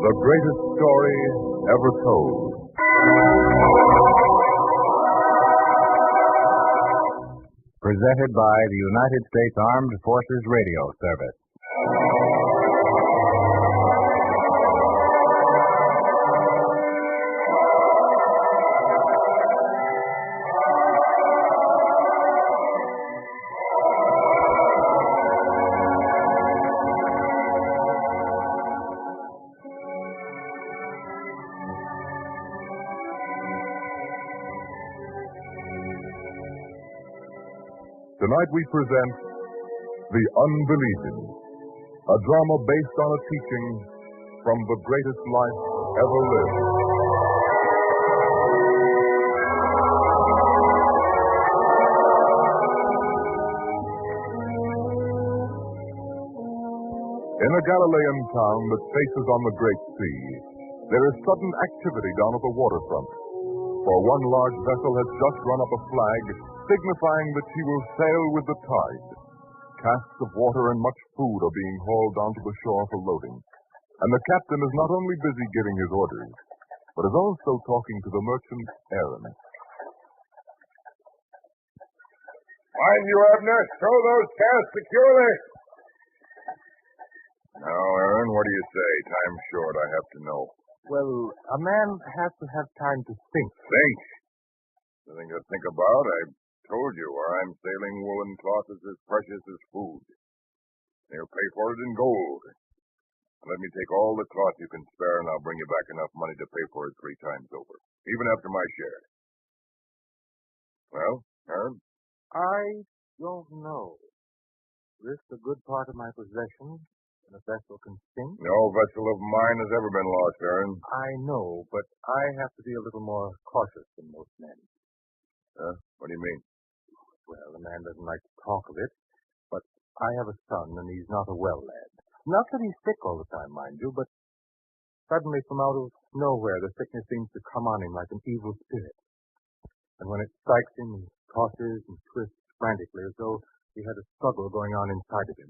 The greatest story ever told. Presented by the United States Armed Forces Radio Service. Tonight we present The Unbelieving, a drama based on a teaching from the greatest life ever lived. In a Galilean town that faces on the Great Sea, there is sudden activity down at the waterfront. For one large vessel has just run up a flag signifying that she will sail with the tide. Casks of water and much food are being hauled down to the shore for loading. And the captain is not only busy giving his orders, but is also talking to the merchant, Aaron. Mind you, Abner, throw those casks securely. Now, Aaron, what do you say? Time's short, I have to know. Well, a man has to have time to think. Think? Nothing to think about. I told you where I'm sailing woolen cloth is as precious as food. They'll pay for it in gold. Let me take all the cloth you can spare, and I'll bring you back enough money to pay for it 3 times over, even after my share. Well, Aaron? I don't know. Risk a good part of my possessions, and a vessel can sink. No vessel of mine has ever been lost, Aaron. I know, but I have to be a little more cautious than most men. What do you mean? Well, the man doesn't like to talk of it, but I have a son, and he's not a well lad. Not that he's sick all the time, mind you, but suddenly from out of nowhere, the sickness seems to come on him like an evil spirit. And when it strikes him, he tosses and twists frantically as though he had a struggle going on inside of him,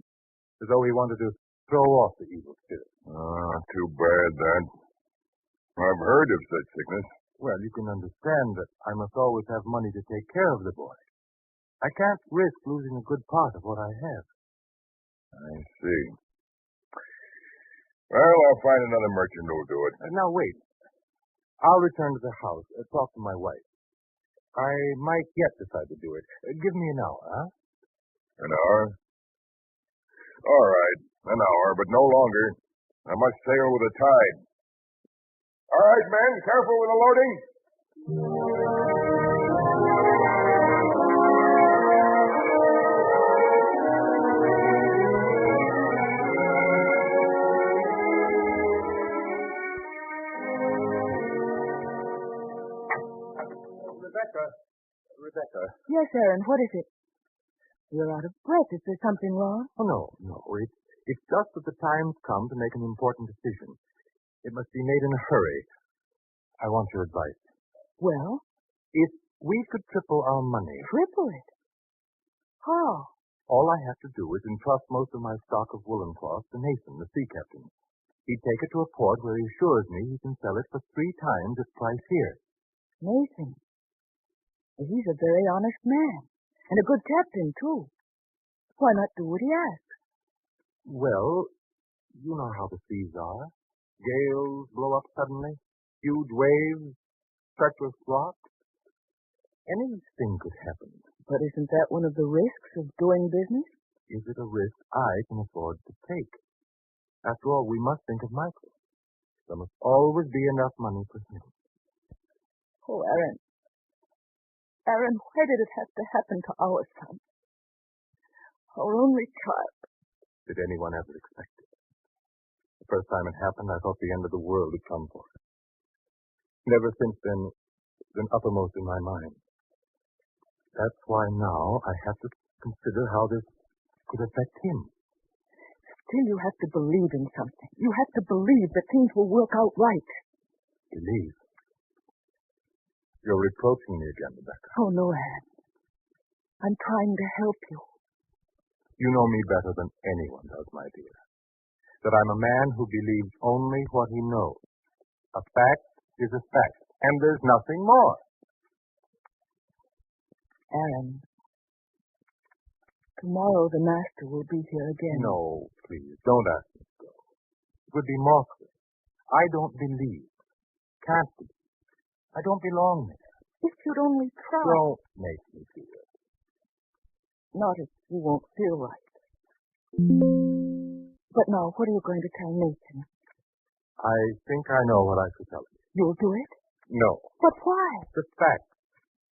as though he wanted to throw off the evil spirit. Too bad, that. I've heard of such sickness. Well, you can understand that I must always have money to take care of the boy. I can't risk losing a good part of what I have. I see. Well, I'll find another merchant who'll do it. Now, wait. I'll return to the house, talk to my wife. I might yet decide to do it. Give me an hour, huh? An hour? All right, an hour, but no longer. I must sail with the tide. All right, men, careful with the loading. Rebecca. Yes, Aaron, what is it? You're out of breath. Is there something wrong? Oh, no. It's just that the time's come to make an important decision. It must be made in a hurry. I want your advice. Well? If we could triple our money... Triple it? How? All I have to do is entrust most of my stock of woolen cloth to Nathan, the sea captain. He'd take it to a port where he assures me he can sell it for 3 times its price here. Nathan? He's a very honest man. And a good captain, too. Why not do what he asks? Well, you know how the seas are. Gales blow up suddenly. Huge waves. Treacherous rocks. Anything could happen. But isn't that one of the risks of doing business? Is it a risk I can afford to take? After all, we must think of Michael. There must always be enough money for him. Oh, Aaron. Aaron, why did it have to happen to our son? Our only child. Did anyone ever expect it? The first time it happened, I thought the end of the world had come for us. Never since then, it's been uppermost in my mind. That's why now I have to consider how this could affect him. Still, you have to believe in something. You have to believe that things will work out right. Believe? You're reproaching me again, Rebecca. Oh, no, Aaron. I'm trying to help you. You know me better than anyone does, my dear. that I'm a man who believes only what he knows. A fact is a fact, and there's nothing more. Aaron, tomorrow the master will be here again. No, please, don't ask me to go. It would be mockery. I don't believe. Can't be. I don't belong there. If you'd only try. Don't make me do it. Not if you won't feel right. But now, what are you going to tell Nathan? I think I know what I should tell him. You'll do it? No. But why? The facts.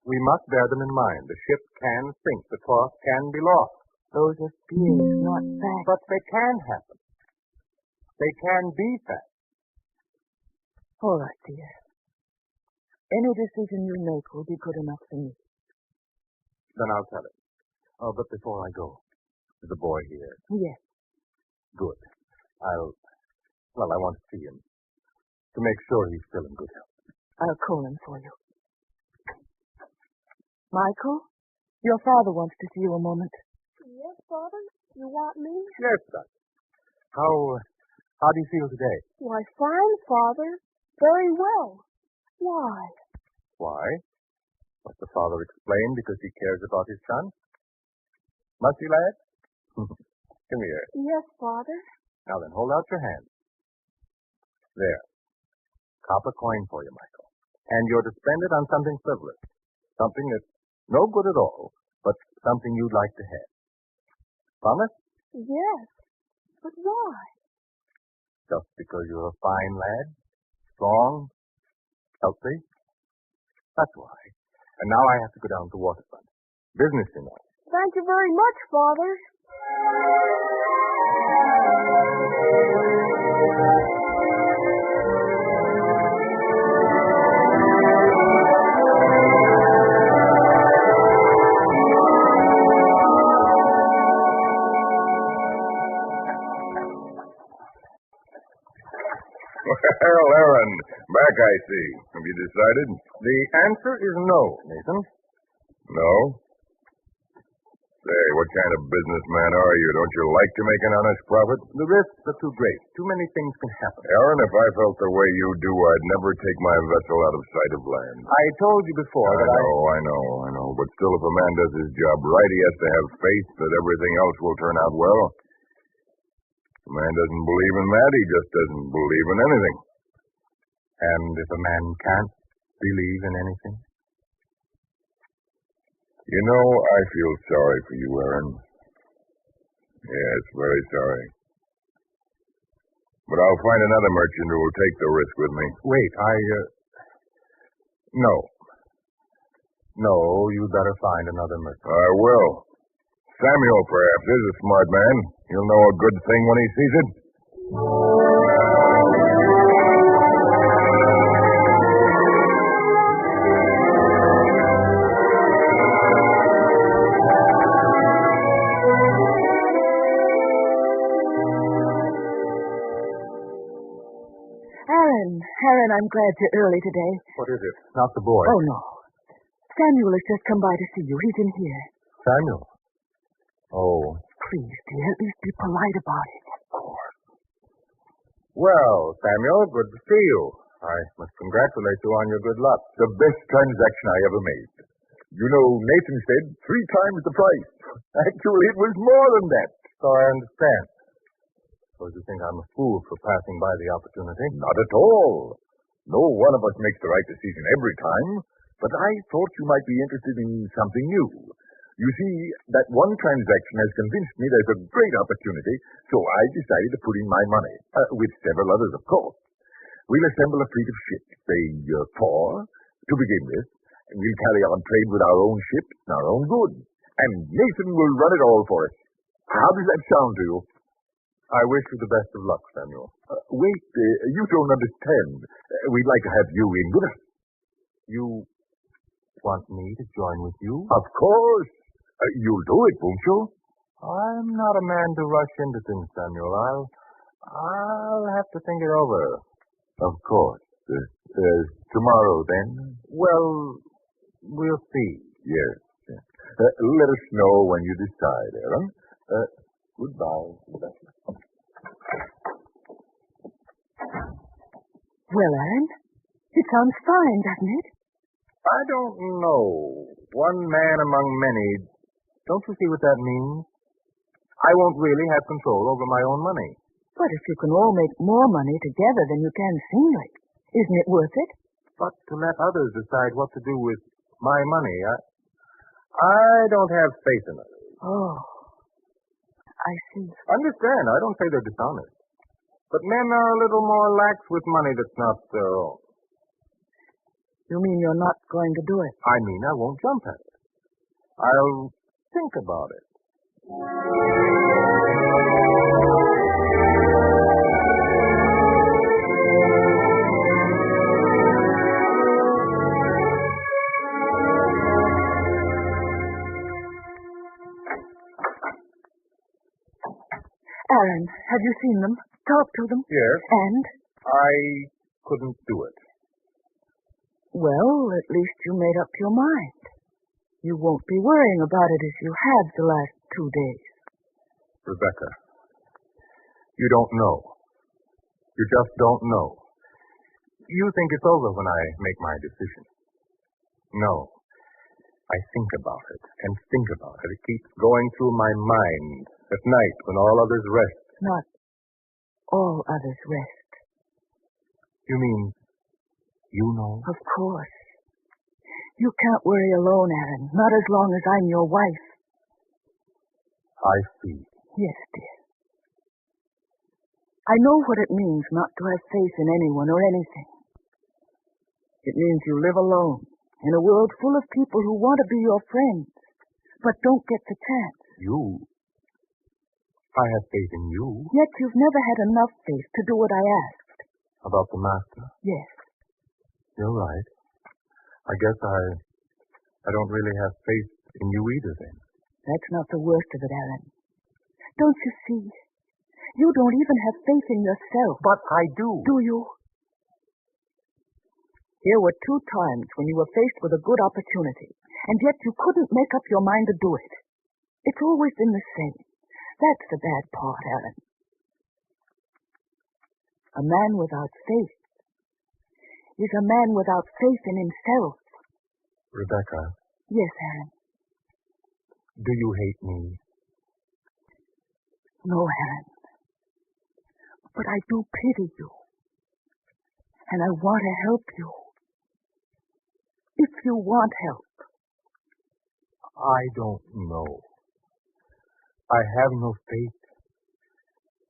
We must bear them in mind. The ship can sink. The cloth can be lost. Those are fears, not facts. But they can happen. They can be facts. All right, dear. Any decision you make will be good enough for me. Then I'll tell him. Oh, but before I go, is the boy here? Yes. Good. I want to see him. To make sure he's still in good health. I'll call him for you. Michael, your father wants to see you a moment. Yes, Father? You want me? Yes, son. How do you feel today? Why, fine, Father. Very well. Why? Why? Must the father explain because he cares about his son? Must he, lad? Come here. Yes, Father. Now then, hold out your hand. There. Copper coin for you, Michael. And you're to spend it on something frivolous. Something that's no good at all, but something you'd like to have. Promise? Yes. But why? Just because you're a fine lad? Strong? Healthy? That's why. And now I have to go down to the waterfront. Business, you know. Thank you very much, Father. Well, Aaron, back I see. Have you decided? The answer is no, Nathan. No? Say, what kind of businessman are you? Don't you like to make an honest profit? The risks are too great. Too many things can happen. Aaron, if I felt the way you do, I'd never take my vessel out of sight of land. I told you before that I know. But still, if a man does his job right, he has to have faith that everything else will turn out well. If a man doesn't believe in that, he just doesn't believe in anything. And if a man can't believe in anything? You know, I feel sorry for you, Aaron. Yes, very sorry. But I'll find another merchant who will take the risk with me. Wait, No. No, you'd better find another merchant. I will. Samuel, perhaps, is a smart man. He'll know a good thing when he sees it. Aaron, I'm glad you're early today. What is it? Not the boy. Oh, no. Samuel has just come by to see you. He's in here. Samuel? Oh. Please, dear, at least be polite about it. Of course. Well, Samuel, good to see you. I must congratulate you on your good luck. The best transaction I ever made. You know, Nathan said 3 times the price. Actually, it was more than that. So I understand. Suppose you think I'm a fool for passing by the opportunity. Not at all. No one of us makes the right decision every time, but I thought you might be interested in something new. You see, that one transaction has convinced me there's a great opportunity, so I decided to put in my money, with several others, of course. We'll assemble a fleet of ships, say 4, to begin with, and we'll carry on trade with our own ships and our own goods. And Nathan will run it all for us. How does that sound to you? I wish you the best of luck, Samuel. Wait, you don't understand. We'd like to have you in with us. You want me to join with you? Of course. You'll do it, won't you? I'm not a man to rush into things, Samuel. I'll have to think it over. Of course. Tomorrow, then? Well, we'll see. Yes. Let us know when you decide, Aaron. Goodbye. Well, Aaron, it sounds fine, doesn't it? I don't know. One man among many. Don't you see what that means? I won't really have control over my own money. But if you can all make more money together than you can singly, isn't it worth it? But to let others decide what to do with my money, I don't have faith in it. Oh, I see. Understand, I don't say they're dishonest. But men are a little more lax with money that's not their own. You mean you're not going to do it? I mean, I won't jump at it. I'll think about it. Aaron, have you seen them? Talked to them? Yes. And? I couldn't do it. Well, at least you made up your mind. You won't be worrying about it as you have the last 2 days. Rebecca, you don't know. You just don't know. You think it's over when I make my decision. No. I think about it and think about it. It keeps going through my mind at night when all others rest. Not all others rest. You mean you know? Of course. You can't worry alone, Aaron. Not as long as I'm your wife. I see. Yes, dear. I know what it means not to have faith in anyone or anything. It means you live alone in a world full of people who want to be your friends, but don't get the chance. You? I have faith in you. Yet you've never had enough faith to do what I asked. About the master? Yes. You're right. I guess I don't really have faith in you either then. That's not the worst of it, Aaron. Don't you see? You don't even have faith in yourself. But I do. Do you? Here were 2 times when you were faced with a good opportunity, and yet you couldn't make up your mind to do it. It's always been the same. That's the bad part, Aaron. A man without faith is a man without faith in himself. Rebecca. Yes, Aaron. Do you hate me? No, Aaron. But I do pity you. And I want to help you. If you want help. I don't know. I have no faith.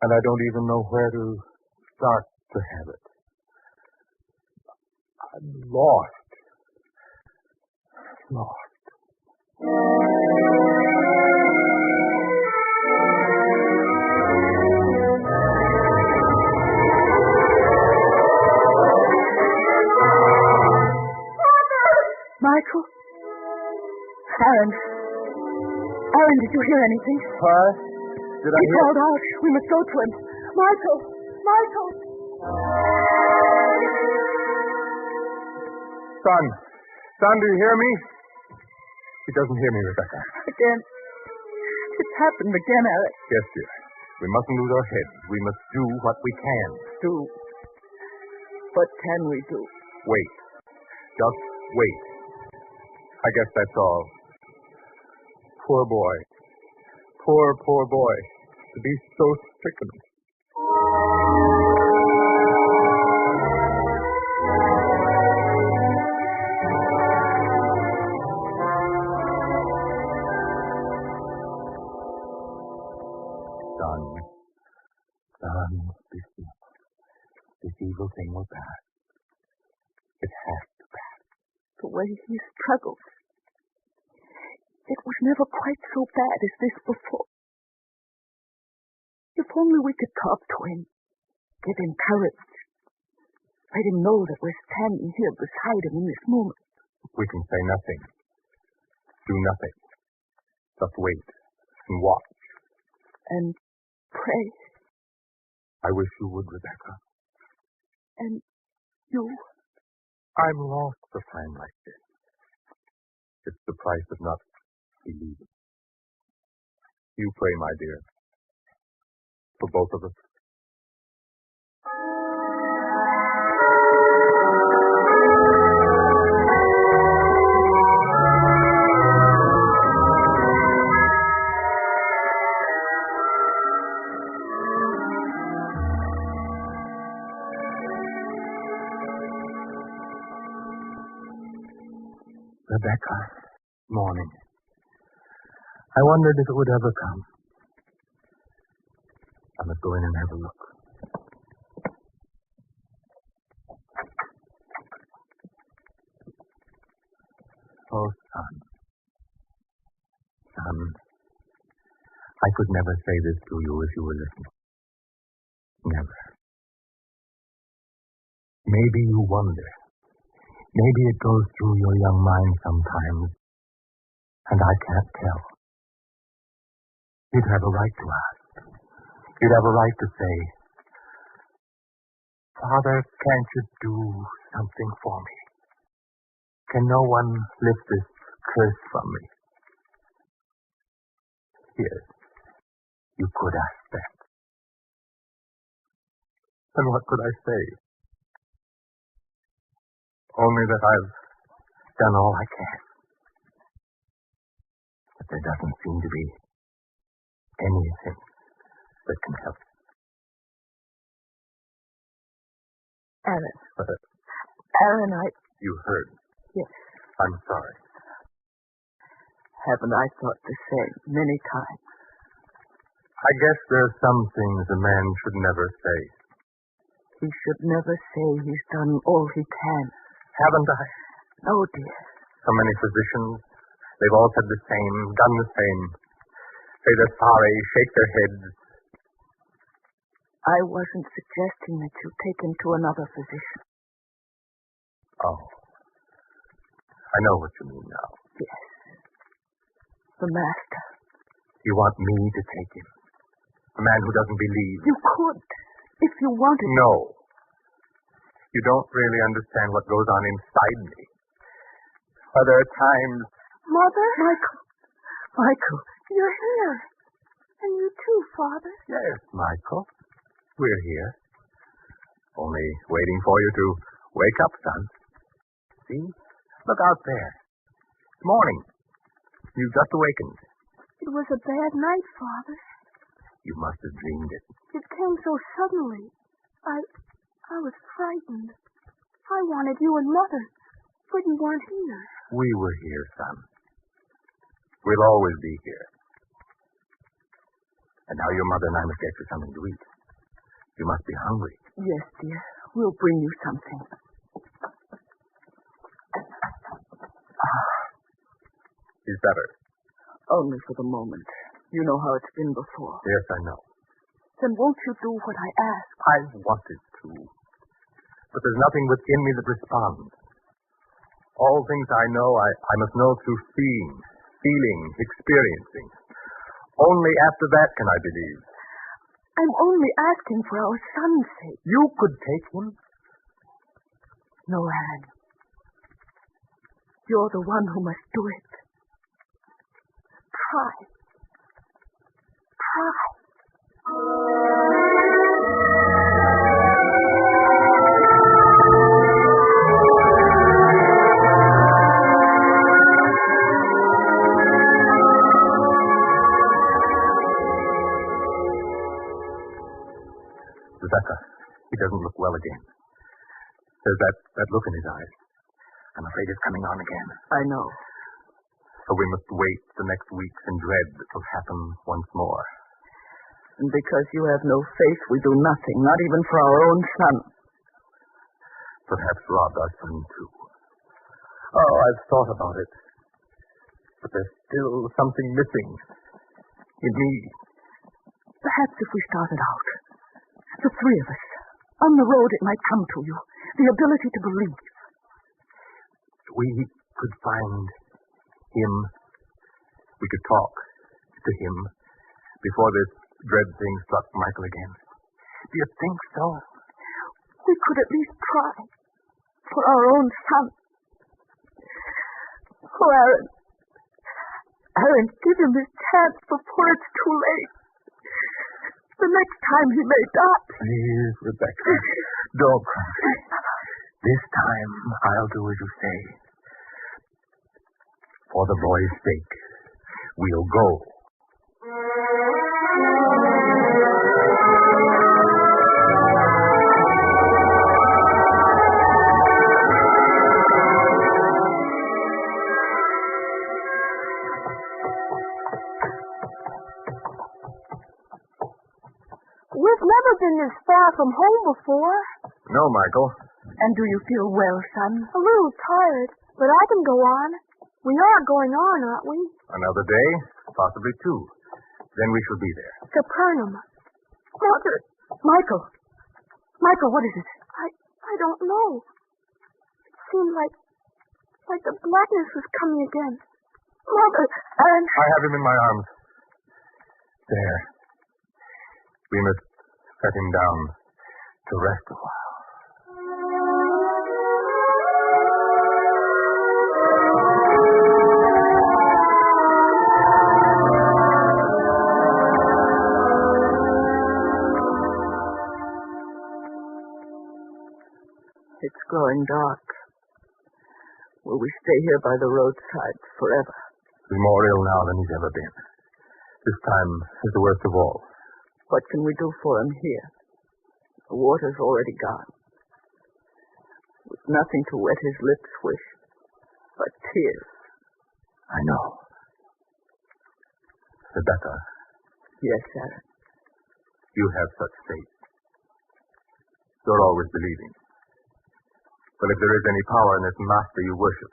And I don't even know where to start to have it. I'm lost. Lost. Michael? Aaron, did you hear anything? What? Did I He hear? called out. We must go to him. Michael! Son, do you hear me? He doesn't hear me, Rebecca. Again. It's happened again, Aaron. Yes, dear. We mustn't lose our heads. We must do what we can. Do. What can we do? Wait. Just wait. I guess that's all. Poor boy. Poor boy. To be so stricken. Son, this evil thing will pass. It has to pass. The way he struggles. It was never quite so bad as this before. If only we could talk to him, give him courage, let him know that we're standing here beside him in this moment. We can say nothing, do nothing, just wait and watch. And pray. I wish you would, Rebecca. And you? I'm lost for time like this. It's the price of not believing. You pray, my dear, for both of us. Rebecca, morning. I wondered if it would ever come. I must go in and have a look. Oh, son. Son, I could never say this to you if you were listening. Never. Maybe you wonder. Maybe it goes through your young mind sometimes, and I can't tell. You'd have a right to ask. You'd have a right to say, Father, can't you do something for me? Can no one lift this curse from me? Yes, you could ask that. And what could I say? Only that I've done all I can. But there doesn't seem to be anything that can help. Aaron. But, Aaron, you heard. Yes. I'm sorry. Haven't I thought the same many times? I guess there are some things a man should never say. He should never say he's done all he can. Haven't I? No, dear. So many physicians, they've all said the same, done the same. Say they're sorry, shake their heads. I wasn't suggesting that you take him to another physician. Oh. I know what you mean now. Yes. The master. You want me to take him? A man who doesn't believe? You could, if you wanted. No. You don't really understand what goes on inside me. Are there times... Mother? Michael. You're here. And you too, Father. Yes, Michael. We're here. Only waiting for you to wake up, son. See? Look out there. It's morning. You've just awakened. It was a bad night, Father. You must have dreamed it. It came so suddenly. I was frightened. I wanted you and Mother, but you weren't here. We were here, son. We'll always be here. And now your mother and I must get you something to eat. You must be hungry. Yes, dear. We'll bring you something. Is better. Only for the moment. You know how it's been before. Yes, I know. Then won't you do what I ask? I wanted to. But there's nothing within me that responds. All things I know, I must know through seeing, feeling, experiencing. Only after that can I believe. I'm only asking for our son's sake. You could take him. No, Aaron. You're the one who must do it. Try. Rebecca, he doesn't look well again. There's that look in his eyes. I'm afraid it's coming on again. I know. So we must wait the next weeks in dread that will happen once more. And because you have no faith, we do nothing, not even for our own son. Perhaps rob our son, too. Oh, I've thought about it. But there's still something missing. In me. Perhaps if we started out, the three of us, on the road it might come to you, the ability to believe. We could find him. We could talk to him before this dread thing struck Michael again. Do you think so? We could at least try. For our own son. Oh, Aaron. Aaron, give him his chance before it's too late. The next time he may die. Please, Rebecca, don't cry. This time I'll do as you say. For the boy's sake, we'll go. from home before. No, Michael. And do you feel well, son? A little tired, but I can go on. We are going on, aren't we? Another day, possibly two. Then we shall be there. Capernaum. Mother. Michael. Michael, what is it? I don't know. It seemed like the blackness was coming again. Mother, and... I have him in my arms. There. We must set him down to rest a while. It's growing dark. Will we stay here by the roadside forever? He's more ill now than he's ever been. This time is the worst of all. What can we do for him here? The water's already gone. With nothing to wet his lips with but tears. I know. Rebecca. Yes, Aaron. You have such faith. You're always believing. But if there is any power in this master you worship,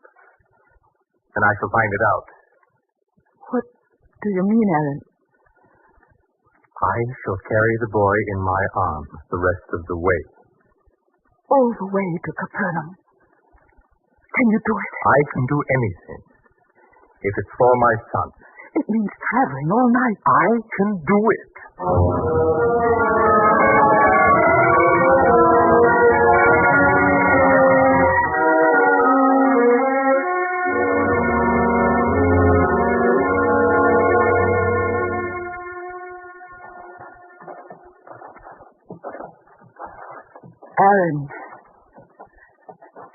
then I shall find it out. What do you mean, Aaron? I shall carry the boy in my arms the rest of the way. All the way to Capernaum. Can you do it? I can do anything. If it's for my son. It means traveling all night. I can do it.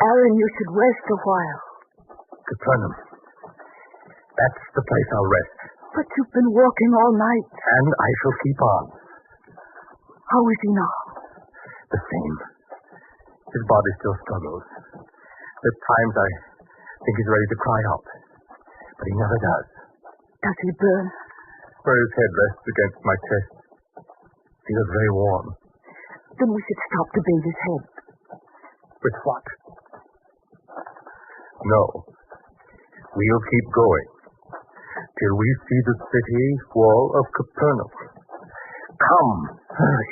Aaron, you should rest a while. Capernaum. That's the place I'll rest. But you've been walking all night. And I shall keep on. How is he now? The same. His body still struggles. At times I think he's ready to cry out. But he never does. Does he burn? Where his head rests against my chest. Feels very warm. Then we should stop to bathe his head. With what? No. We'll keep going till we see the city wall of Capernaum. Come, hurry.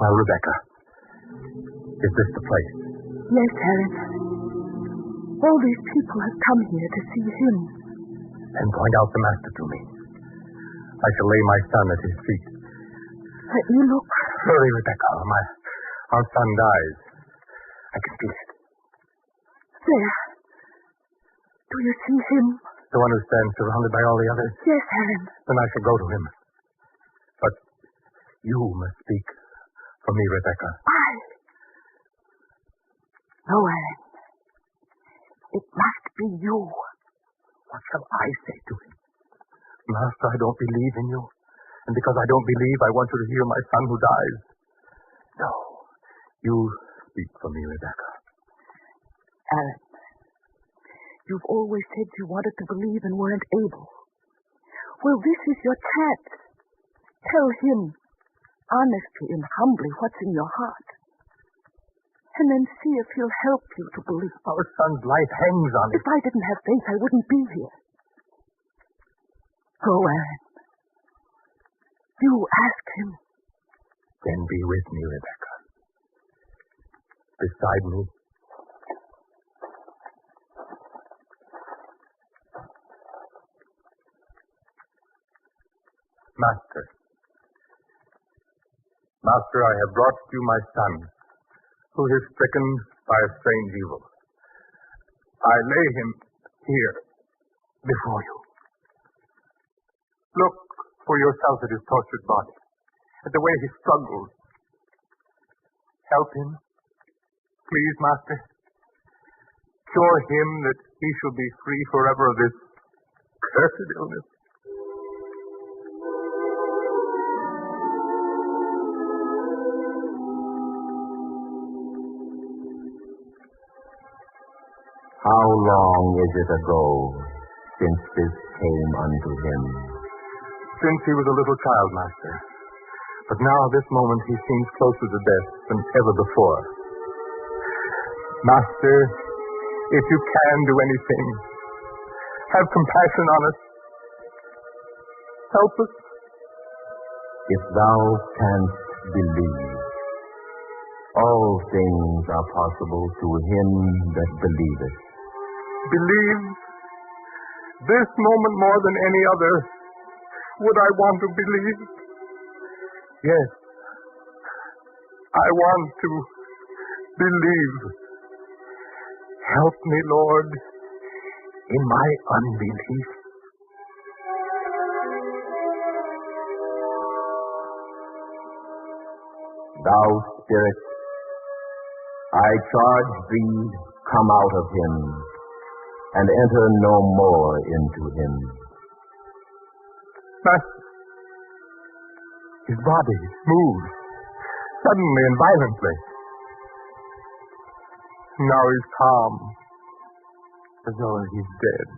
Well, Rebecca, is this the place? Yes, Aaron. All these people have come here to see him. Then point out the master to me. I shall lay my son at his feet. Let me look. Hurry, Rebecca, or our son dies. I can feel it. There. Do you see him? The one who stands surrounded by all the others? Yes, Aaron. Then I shall go to him. But you must speak for me, Rebecca. No, Aaron. It must be you. What shall I say to him? Master, I don't believe in you. And because I don't believe, I want you to heal my son who dies. No. You speak for me, Rebecca. Aaron, you've always said you wanted to believe and weren't able. Well, this is your chance. Tell him, honestly and humbly, what's in your heart. And then see if he'll help you to believe. Our son's life hangs on it. If I didn't have faith, I wouldn't be here. Go, Aaron. You ask him. Then be with me, Rebecca. Beside me. Master. Master, I have brought you my son, who is stricken by a strange evil. I lay him here before you. Look for yourself at his tortured body, at the way he struggles. Help him, please, Master. Cure him that he shall be free forever of this cursed illness. How long is it ago since this came unto him? Since he was a little child, Master. But now, this moment, he seems closer to death than ever before. Master, if you can do anything, have compassion on us. Help us. If thou canst believe, all things are possible to him that believeth. Believe. This moment more than any other would I want to believe. Yes, I want to believe. Help me, Lord, in my unbelief. Thou spirit, I charge thee, come out of him, and enter no more into him. Master, his body moves suddenly and violently. Now he's calm, as though he's dead.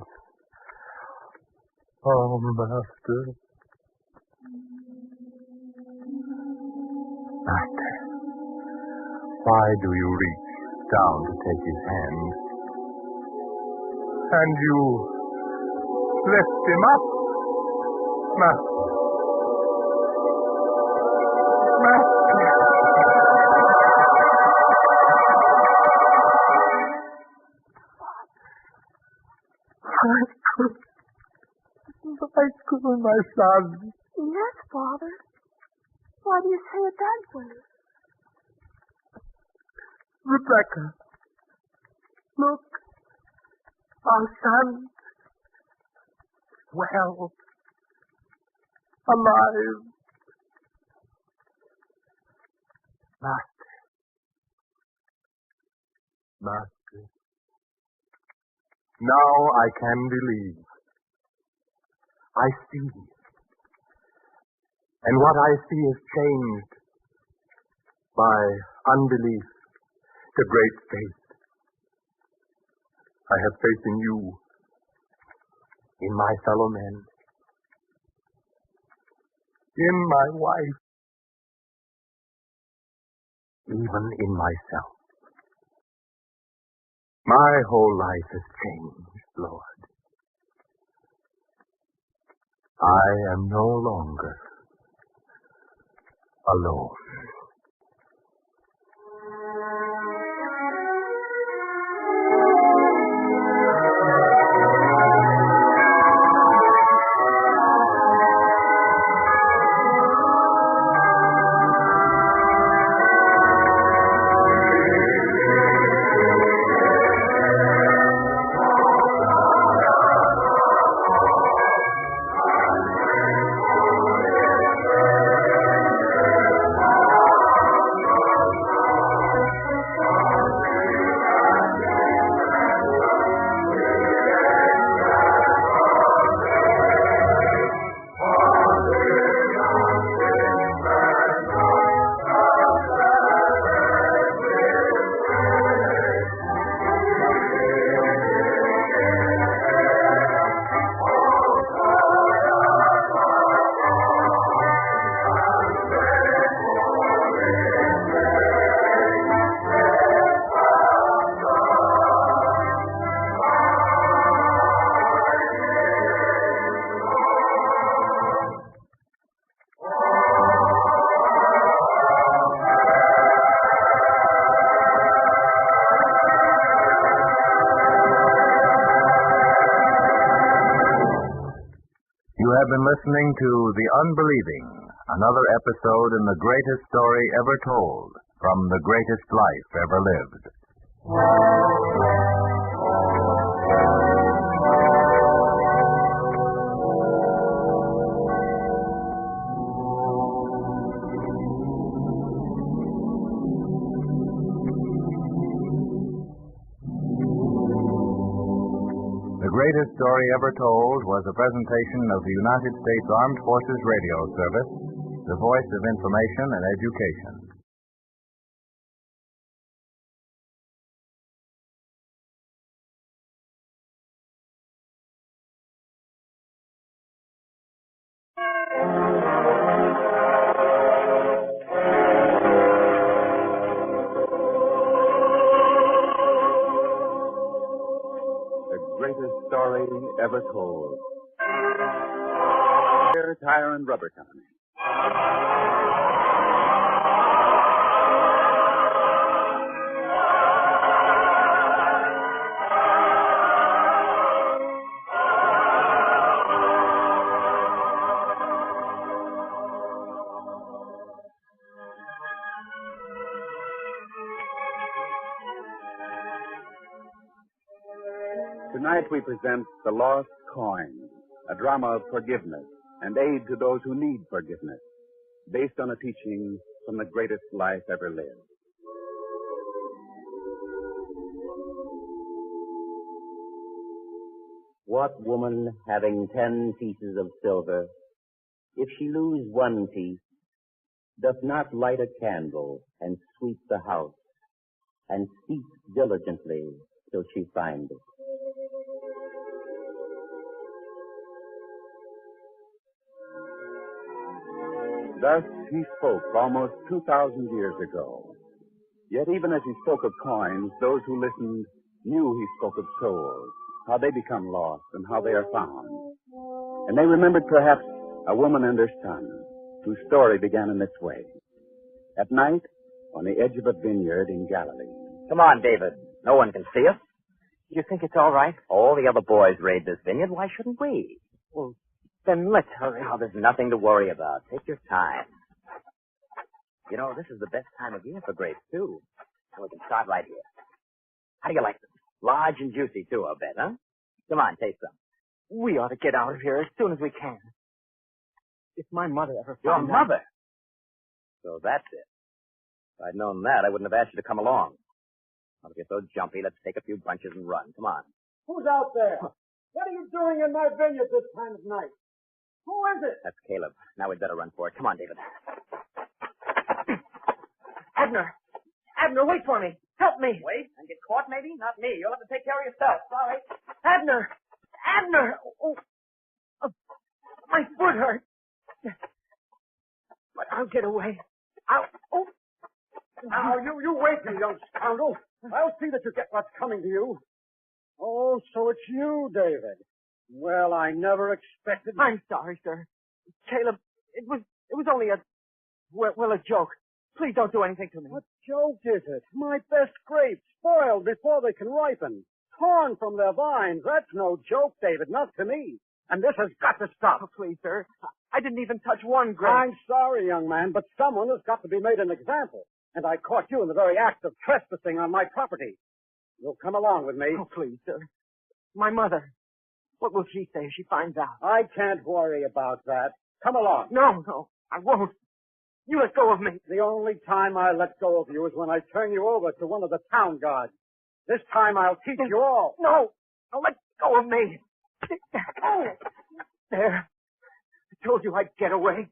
Oh, Master. Master, why do you reach down to take his hand? And you lift him up, Master. Michael, my son. Yes, Father. Why do you say it that way? Rebecca, look. Our son. Well. Alive. Master. Master. Now I can believe. I see. And what I see is changed by unbelief to great faith. I have faith in you, in my fellow men, in my wife, even in myself. My whole life has changed, Lord. I am no longer alone. You have been listening to The Unbelieving, another episode in the greatest story ever told, from the greatest life ever lived. The Greatest Story Ever Told was a presentation of the United States Armed Forces Radio Service, the voice of information and education. story ever told. Tire and Rubber Company. Tonight we present The Lost Coin, a drama of forgiveness and aid to those who need forgiveness, based on a teaching from the greatest life ever lived. What woman, having 10 pieces of silver, if she lose one piece, doth not light a candle and sweep the house, and seek diligently till she find it? Thus he spoke almost 2,000 years ago. Yet even as he spoke of coins, those who listened knew he spoke of souls, how they become lost and how they are found. And they remembered perhaps a woman and her son, whose story began in this way. At night, on the edge of a vineyard in Galilee. Come on, David. No one can see us. You think it's all right? All the other boys raid this vineyard. Why shouldn't we? Well, then let's hurry. Oh, there's nothing to worry about. Take your time. You know, this is the best time of year for grapes, too. And we can start right here. How do you like them? Large and juicy, too, I'll bet, huh? Come on, taste some. We ought to get out of here as soon as we can. If my mother ever Your found out... mother? So that's it. If I'd known that, I wouldn't have asked you to come along. Now, if you're so jumpy, let's take a few bunches and run. Come on. Who's out there? What are you doing in my vineyard this time of night? Who is it? That's Caleb. Now we'd better run for it. Come on, David. Abner! Abner, wait for me! Help me! Wait? And get caught, maybe? Not me. You'll have to take care of yourself. Sorry. Abner! Abner! Oh, my foot hurts. But I'll get away. Now, you wait, you young scoundrel. I'll see that you get what's coming to you. Oh, so it's you, David. Well, I never expected... I'm sorry, sir. Caleb, it was only a joke. Please don't do anything to me. What joke is it? My best grapes, spoiled before they can ripen, torn from their vines. That's no joke, David, not to me. And this has got to stop. Oh, please, sir. I didn't even touch one grape. I'm sorry, young man, but someone has got to be made an example. And I caught you in the very act of trespassing on my property. You'll come along with me. Oh, please, sir. My mother. What will she say if she finds out? I can't worry about that. Come along. No, I won't. You let go of me. The only time I let go of you is when I turn you over to one of the town guards. This time I'll teach you all. No, let go of me. Oh, there. I told you I'd get away.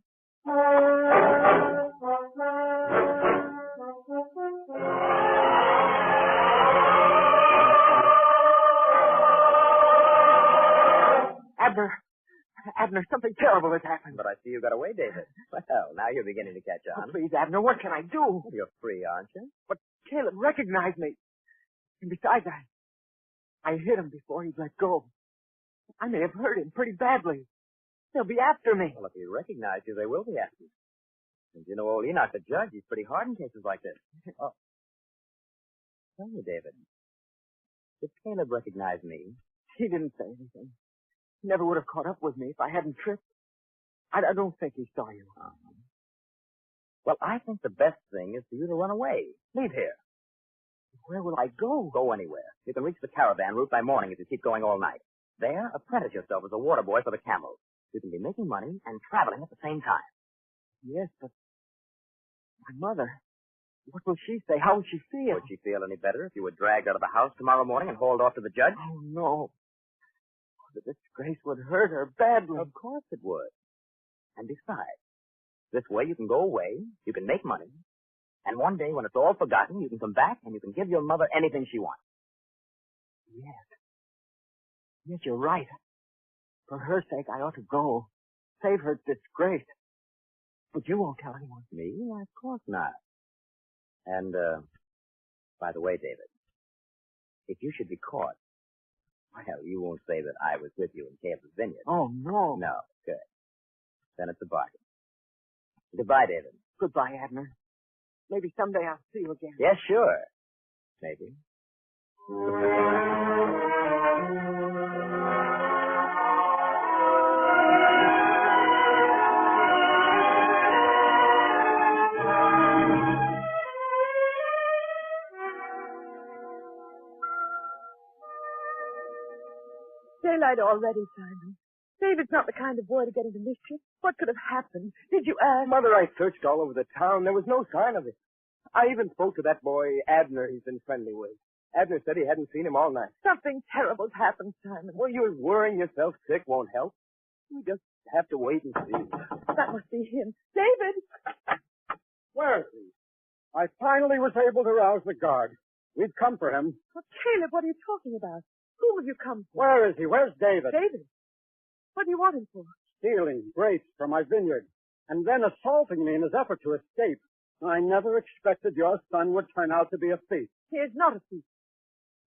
Abner, something terrible has happened. But I see you got away, David. Well, now you're beginning to catch on. Oh, please, Abner, what can I do? You're free, aren't you? But Caleb recognized me. And besides, I hit him before he'd let go. I may have hurt him pretty badly. They'll be after me. Well, if he recognized you, they will be after you. And you know, old Enoch, the judge, he's pretty hard in cases like this. Oh. Tell me, David, did Caleb recognize me? He didn't say anything. He never would have caught up with me if I hadn't tripped. I don't think he saw you. Uh-huh. Well, I think the best thing is for you to run away. Leave here. Where will I go? Go anywhere. You can reach the caravan route by morning if you keep going all night. There, apprentice yourself as a water boy for the camels. You can be making money and traveling at the same time. Yes, but my mother, what will she say? How will she feel? Would she feel any better if you were dragged out of the house tomorrow morning and hauled off to the judge? Oh, no. The disgrace would hurt her badly. Of course it would. And besides, this way you can go away, you can make money, and one day when it's all forgotten, you can come back and you can give your mother anything she wants. Yes, you're right. For her sake, I ought to go. Save her disgrace. But you won't tell anyone. Me? Why, of course not. And, by the way, David, if you should be caught, Well, you won't say that I was with you in Caleb's vineyard. Oh, no. No, good. Then it's a bargain. Goodbye, David. Goodbye, Abner. Maybe someday I'll see you again. Yes, sure. Maybe. Daylight already, Simon. David's not the kind of boy to get into mischief. What could have happened? Did you ask? Mother, I searched all over the town. There was no sign of it. I even spoke to that boy, Abner, he's been friendly with. Abner said he hadn't seen him all night. Something terrible's happened, Simon. Well, you're worrying yourself sick won't help. You just have to wait and see. That must be him. David! Where is he? I finally was able to rouse the guard. We've come for him. Oh, Caleb, what are you talking about? Whom have you come for? Where is he? Where's David? David? What do you want him for? Stealing grapes from my vineyard and then assaulting me in his effort to escape. I never expected your son would turn out to be a thief. He is not a thief.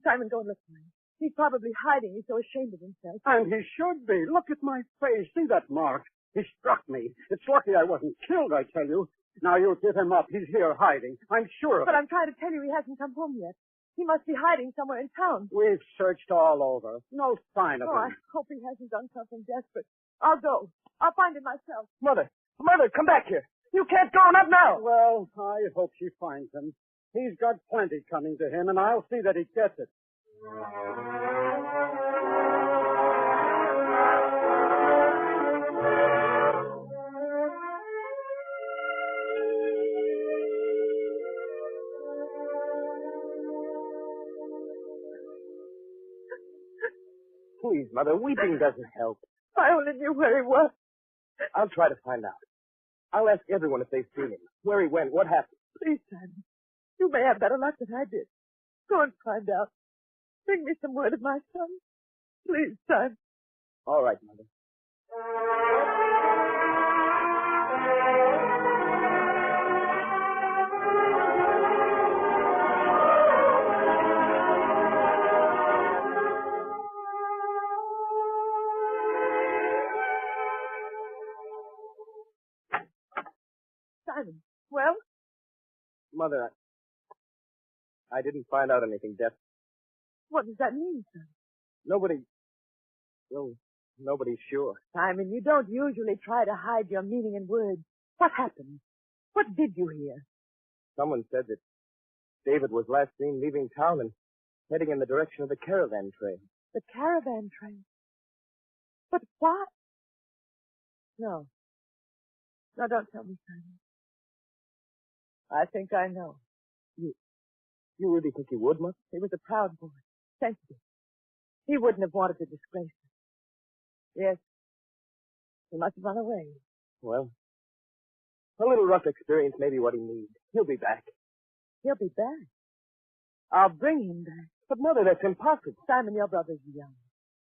Simon, go and look for him. He's probably hiding. He's so ashamed of himself. And he should be. Look at my face. See that mark? He struck me. It's lucky I wasn't killed, I tell you. Now you give him up. He's here hiding. I'm sure of it. But I'm trying to tell you he hasn't come home yet. He must be hiding somewhere in town. We've searched all over. No sign of him. I hope he hasn't done something desperate. I'll go. I'll find him myself. Mother, come back here. You can't go, not now. Well, I hope she finds him. He's got plenty coming to him, and I'll see that he gets it. Please, Mother, weeping doesn't help. I only knew where he was. I'll try to find out. I'll ask everyone if they've seen him, where he went, what happened. Please, Simon. You may have better luck than I did. Go and find out. Bring me some word of my son. Please, Simon. All right, Mother. Simon, well? Mother, I didn't find out anything definite. What does that mean, son? Nobody's sure. Simon, you don't usually try to hide your meaning in words. What happened? What did you hear? Someone said that David was last seen leaving town and heading in the direction of the caravan train. The caravan train? But why? No. No, don't tell me, Simon. I think I know. You really think he would, Mother? He was a proud boy. Sensitive. He wouldn't have wanted to disgrace us. Yes. He must have run away. Well, a little rough experience may be what he needs. He'll be back. He'll be back? I'll bring him back. But, Mother, that's impossible. Simon, your brother's young.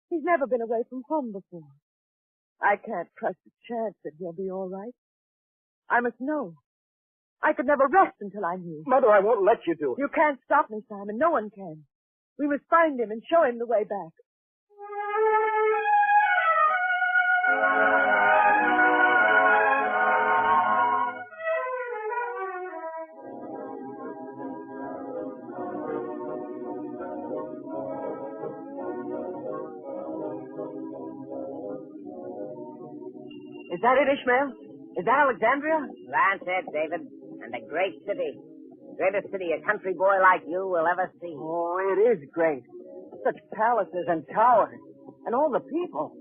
He's never been away from home before. I can't trust a chance that he'll be all right. I must know. I could never rest until I knew. Mother, I won't let you do it. You can't stop me, Simon. No one can. We must find him and show him the way back. Is that it, Ishmael? Is that Alexandria? That's it, David. And a great city. Greatest city a country boy like you will ever see. Oh, it is great. Such palaces and towers. And all the people.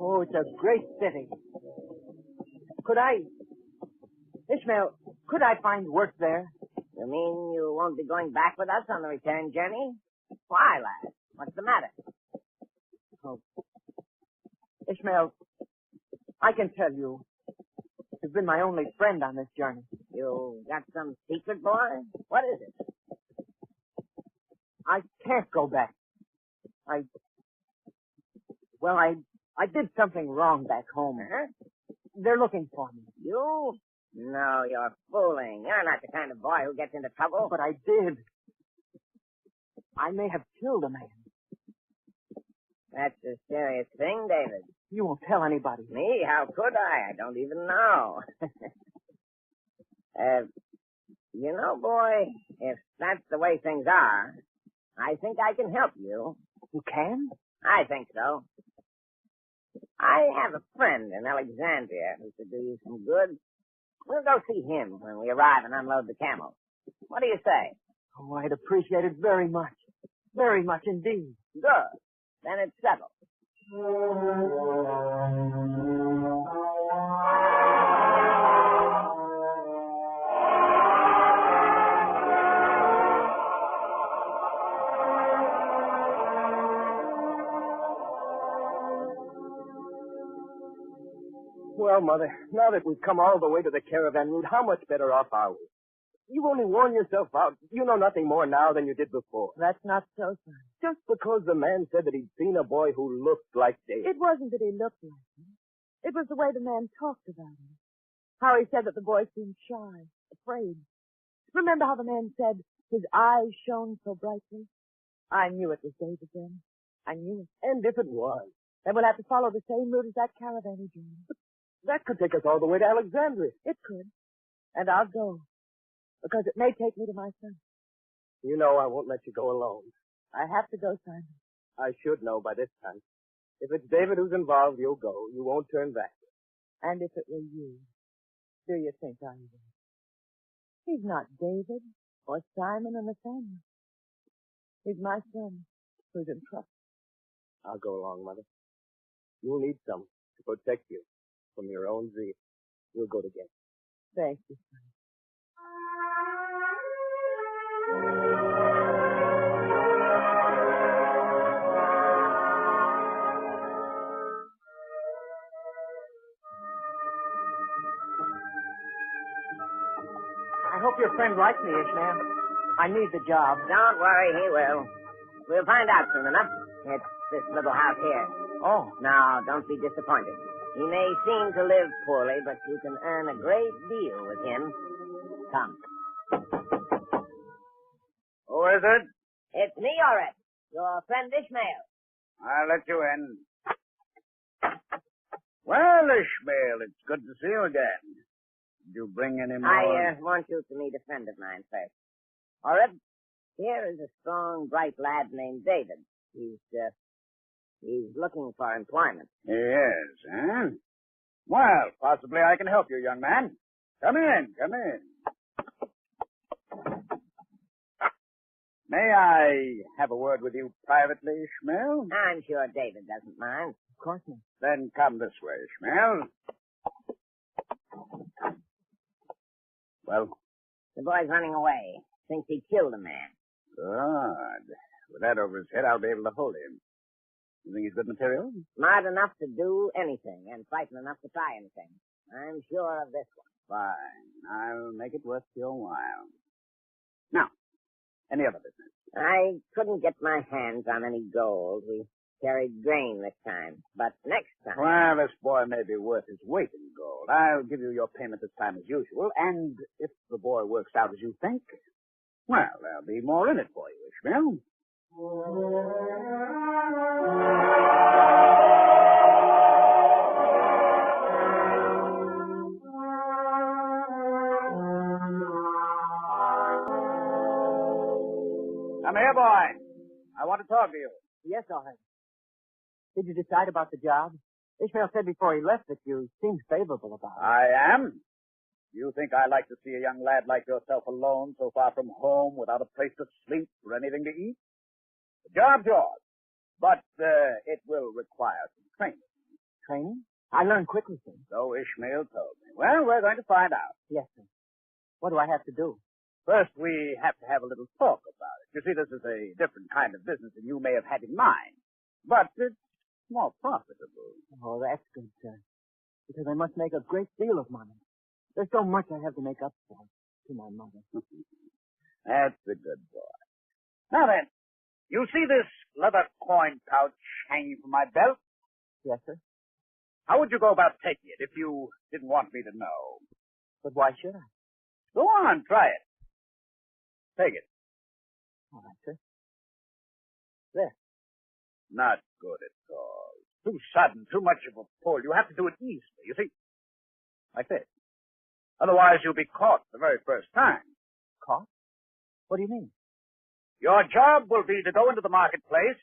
Oh, it's a great city. Ishmael, could I find work there? You mean you won't be going back with us on the return journey? Why, lad? What's the matter? Oh. Ishmael, I can tell you, you've been my only friend on this journey. You got some secret, boy? What is it? I can't go back. I did something wrong back home. Huh? They're looking for me. You? No, you're fooling. You're not the kind of boy who gets into trouble. But I did. I may have killed a man. That's a serious thing, David. You won't tell anybody. Me? How could I? I don't even know. You know, boy, if that's the way things are, I think I can help you. You can? I think so. I have a friend in Alexandria who could do you some good. We'll go see him when we arrive and unload the camels. What do you say? Oh, I'd appreciate it very much. Very much indeed. Good. Then it's settled. Well, Mother, now that we've come all the way to the caravan route, how much better off are we? You've only worn yourself out. You know nothing more now than you did before. That's not so, son. Just because the man said that he'd seen a boy who looked like David. It wasn't that he looked like him. It was the way the man talked about him. How he said that the boy seemed shy, afraid. Remember how the man said his eyes shone so brightly? I knew it was David then. I knew it. And if it was? Then we'll have to follow the same route as that caravan he joined. That could take us all the way to Alexandria. It could. And I'll go. Because it may take me to my son. You know I won't let you go alone. I have to go, Simon. I should know by this time. If it's David who's involved, you'll go. You won't turn back. And if it were you, do you think I would? He's not David or Simon or Nathaniel. He's my son who's in trouble. I'll go along, Mother. You'll need some to protect you from your own zeal. We'll go together. Thank you, son. I hope your friend likes me, Ishmael. I need the job. Don't worry, he will. We'll find out soon enough. It's this little house here. Oh. Now, don't be disappointed. He may seem to live poorly, but you can earn a great deal with him. Come. Who is it? It's me, Orrit. Your friend Ishmael. I'll let you in. Well, Ishmael, it's good to see you again. Did you bring any more? I want you to meet a friend of mine first. Orrit, here is a strong, bright lad named David. He's looking for employment. Yes, huh? Well, possibly I can help you, young man. Come in, come in. May I have a word with you privately, Ishmael? I'm sure David doesn't mind. Of course not. Then come this way, Ishmael. Well? The boy's running away. Thinks he killed a man. Good. With that over his head, I'll be able to hold him. You think he's good material? Smart enough to do anything and frightened enough to try anything. I'm sure of this one. Fine. I'll make it worth your while. Now, any other business? I couldn't get my hands on any gold. We carried grain this time. But next time... Well, this boy may be worth his weight in gold. I'll give you your payment this time as usual. And if the boy works out as you think, well, there'll be more in it for you, Ishmael. Come here, boy. I want to talk to you. Yes, all right. Did you decide about the job? Ishmael said before he left that you seemed favorable about it. I am. You think I like to see a young lad like yourself alone, so far from home, without a place to sleep or anything to eat? The job's yours, but it will require some training. Training? I learned quickly, sir. So Ishmael told me. Well, we're going to find out. Yes, sir. What do I have to do? First, we have to have a little talk about it. You see, this is a different kind of business than you may have had in mind, but it's more profitable. Oh, that's good, sir. Because I must make a great deal of money. There's so much I have to make up for to my mother. That's a good boy. Now then, you see this leather coin pouch hanging from my belt? Yes, sir. How would you go about taking it if you didn't want me to know? But why should I? Go on, try it. Take it. All right, sir. There. Not good at all. Too sudden, too much of a pull. You have to do it easily, you see. Like this. Otherwise, you'll be caught the very first time. Caught? What do you mean? Your job will be to go into the marketplace,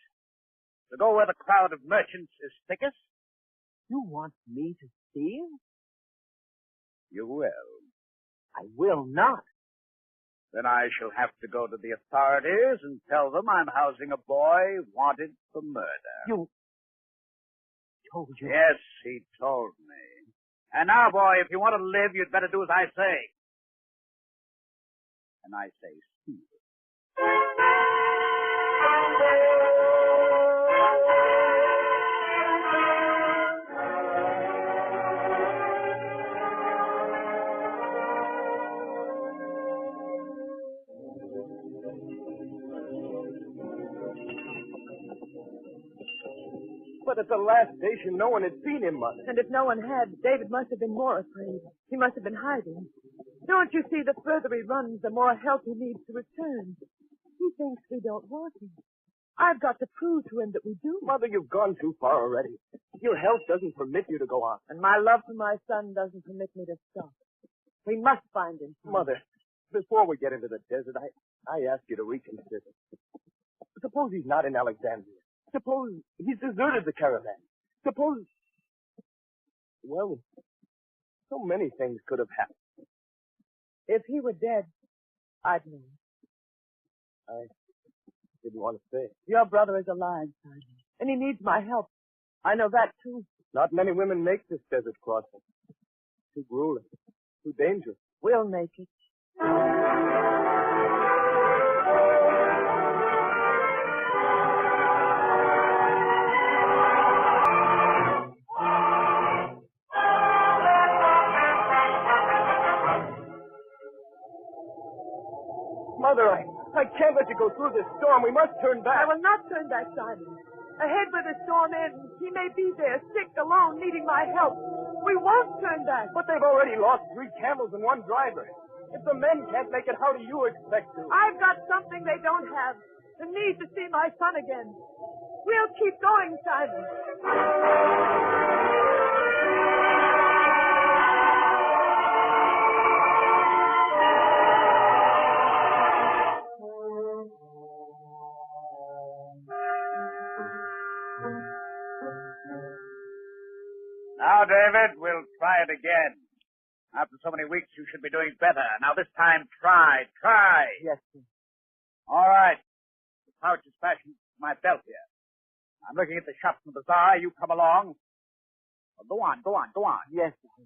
to go where the crowd of merchants is thickest. You want me to steal? You will. I will not. Then I shall have to go to the authorities and tell them I'm housing a boy wanted for murder. You told you? Yes, he told me. And now, boy, if you want to live, you'd better do as I say. And I say steal. But at the last station, no one had seen him, Mother. And if no one had, David must have been more afraid. He must have been hiding. Don't you see, the further he runs, the more help he needs to return. He thinks we don't want him. I've got to prove to him that we do. Mother, you've gone too far already. Your health doesn't permit you to go on. And my love for my son doesn't permit me to stop. We must find him. Mother, before we get into the desert, I ask you to reconsider. Suppose he's not in Alexandria. Suppose he's deserted the caravan. Suppose... Well, so many things could have happened. If he were dead, I'd know. I didn't want to say. Your brother is alive, Simon, and he needs my help. I know that, too. Not many women make this desert crossing. Too grueling. Too dangerous. We'll make it. Mother, I can't let you go through this storm. We must turn back. I will not turn back, Simon. Ahead where the storm ends, he may be there, sick, alone, needing my help. We won't turn back. But they've already lost 3 camels and 1 driver. If the men can't make it, how do you expect to? I've got something they don't have. The need to see my son again. We'll keep going, Simon. Now, David, we'll try it again. After so many weeks, you should be doing better. Now, this time, try. Yes, sir. All right. The pouch is fastened to my belt here. I'm looking at the shops in the bazaar. You come along. Well, go on. Yes, sir.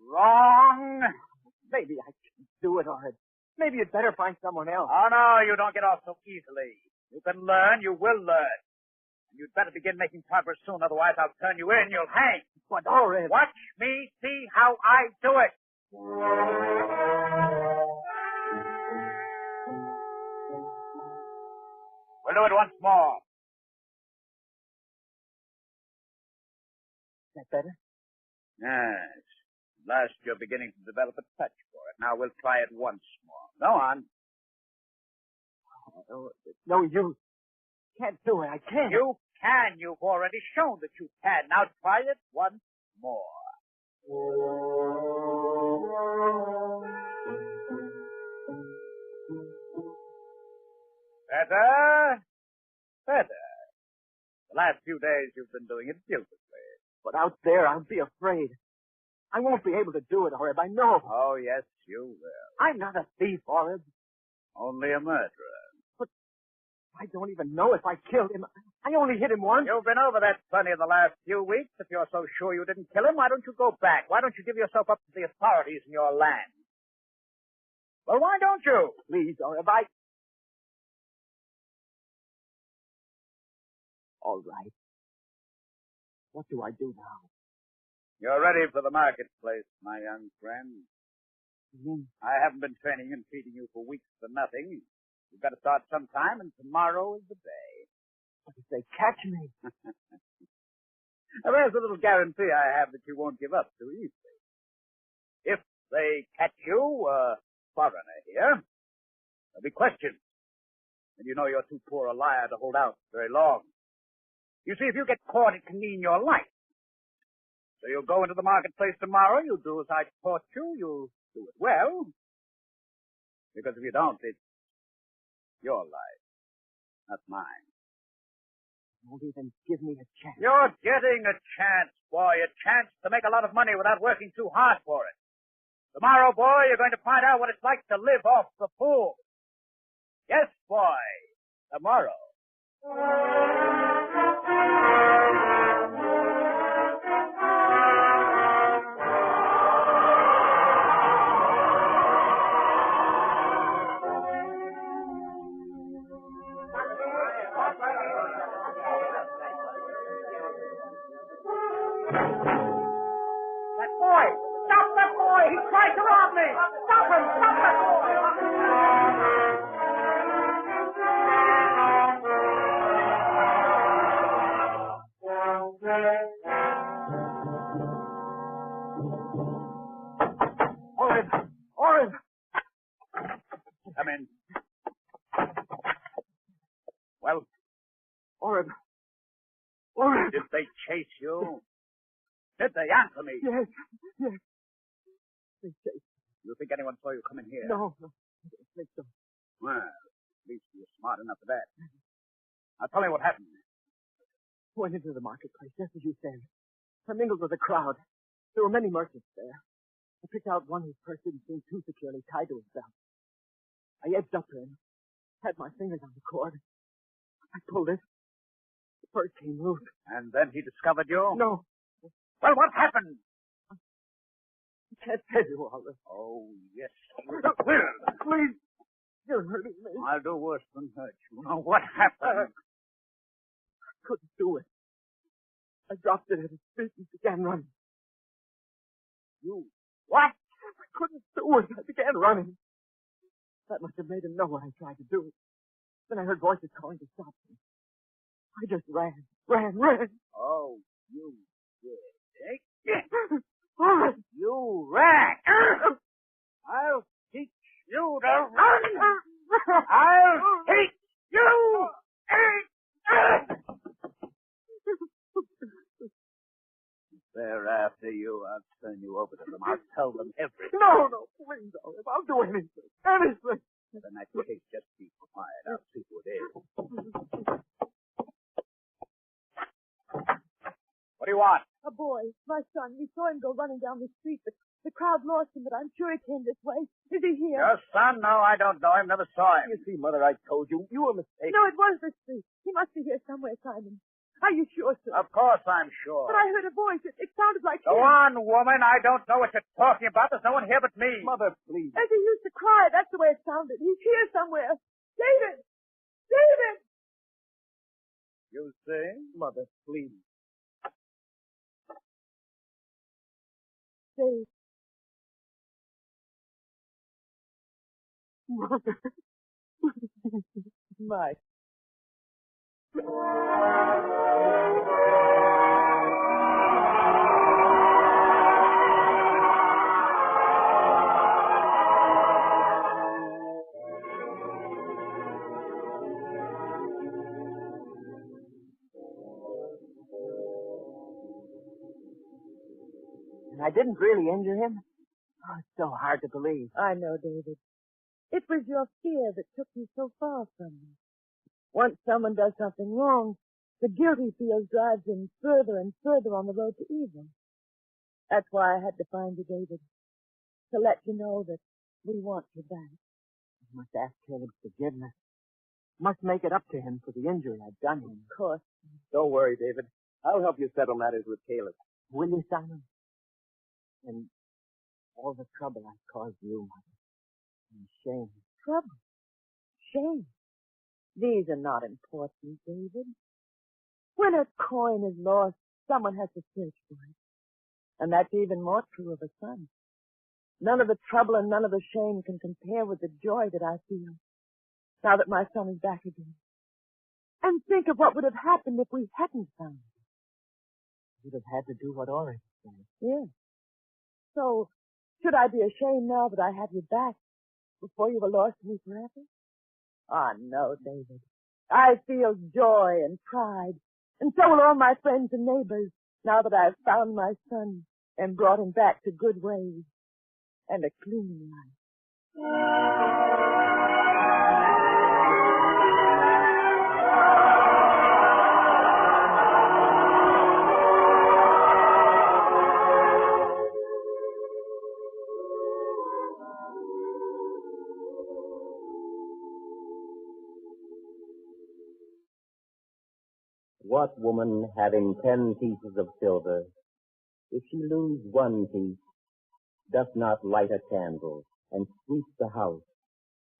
Wrong. Maybe I can do it, Orrin. Maybe you'd better find someone else. Oh, no, you don't get off so easily. You can learn. You will learn. And you'd better begin making progress soon, otherwise I'll turn you in. You'll hang. But, Orrin... Watch me see how I do it. We'll do it once more. Is that better? Yes. At last you're beginning to develop a touch for it. Now we'll try it once more. Go on. No, you can't do it. I can't. You can. You've already shown that you can. Now try it once more. Better. The last few days you've been doing it beautifully. But out there, I'll be afraid. I won't be able to do it, Orib. I know. Oh, yes, you will. I'm not a thief, Orib. Only a murderer. I don't even know if I killed him. I only hit him once. You've been over that plenty in the last few weeks. If you're so sure you didn't kill him, why don't you go back? Why don't you give yourself up to the authorities in your land? Well, why don't you? Please, Orib, All right. What do I do now? You're ready for the marketplace, my young friend. Mm-hmm. I haven't been training and feeding you for weeks for nothing. You've got to start sometime, and tomorrow is the day. But if they catch me... Now, there's a little guarantee I have that you won't give up too easily. If they catch you, a foreigner here, there'll be questions. And you know you're too poor a liar to hold out very long. You see, if you get caught, it can mean your life. So you'll go into the marketplace tomorrow, you'll do as I taught you, you'll do it well. Because if you don't, it's your life, not mine. Won't even give me a chance. You're getting a chance, boy, a chance to make a lot of money without working too hard for it. Tomorrow, boy, you're going to find out what it's like to live off the pool. Yes, boy, tomorrow. Come in. Well? Orrin. Did they chase you? Did they? Answer me. Yes. They chased. You think anyone saw you come in here? No. I don't think so. Well, at least you're smart enough for that. Now tell me what happened. Went into the marketplace, just as you said. I mingled with the crowd. There were many merchants there. I picked out one whose purse didn't seem too securely tied to his belt. I edged up to him, had my fingers on the cord. I pulled it. The purse came loose. And then he discovered you? No. Well, what happened? I can't tell you all this. Oh, yes. Please. You're hurting me. I'll do worse than hurt you. Now, what happened? I couldn't do it. I dropped it at his feet and began running. You what? I couldn't do it. I began running. That must have made him know what I tried to do. Then I heard voices calling to stop me. I just ran. Oh, you did. All right. You ran. I'll teach you to run. I'll teach you. They're after you. I'll turn you over to them. I'll tell them everything. No, please, Olive. I'll do anything. Anything. In that case, just be quiet. I'll see who it is. What do you want? A boy, my son. We saw him go running down the street, but the crowd lost him, but I'm sure he came this way. Is he here? Your son? No, I don't know him. Never saw him. You see, Mother, I told you. You were mistaken. No, it was the street. He must be here somewhere, Simon. Are you sure, sir? Of course I'm sure. But I heard a voice. It sounded like Go him. on, woman. I don't know what you're talking about. There's no one here but me. Mother, please. As he used to cry. That's the way it sounded. He's here somewhere. David! David! You see? Mother, please. Dave. Mother. My. I didn't really injure him? Oh, it's so hard to believe. I know, David. It was your fear that took you so far from me. Once someone does something wrong, the guilt he feels drives him further and further on the road to evil. That's why I had to find you, David. To let you know that we want you back. I must ask Caleb's forgiveness. Must make it up to him for the injury I've done him. Of course. Don't worry, David. I'll help you settle matters with Caleb. Will you, Simon? And all the trouble I've caused you, Mother. And shame. Trouble. Shame. These are not important, David. When a coin is lost, someone has to search for it. And that's even more true of a son. None of the trouble and none of the shame can compare with the joy that I feel now that my son is back again. And think of what would have happened if we hadn't found him. You'd have had to do what Oris said. Yes. So, should I be ashamed now that I have you back before you were lost to me forever? Ah, no, David. I feel joy and pride, and so will all my friends and neighbors, now that I've found my son and brought him back to good ways and a clean life. What woman, having 10 pieces of silver, if she lose one piece, doth not light a candle, and sweep the house,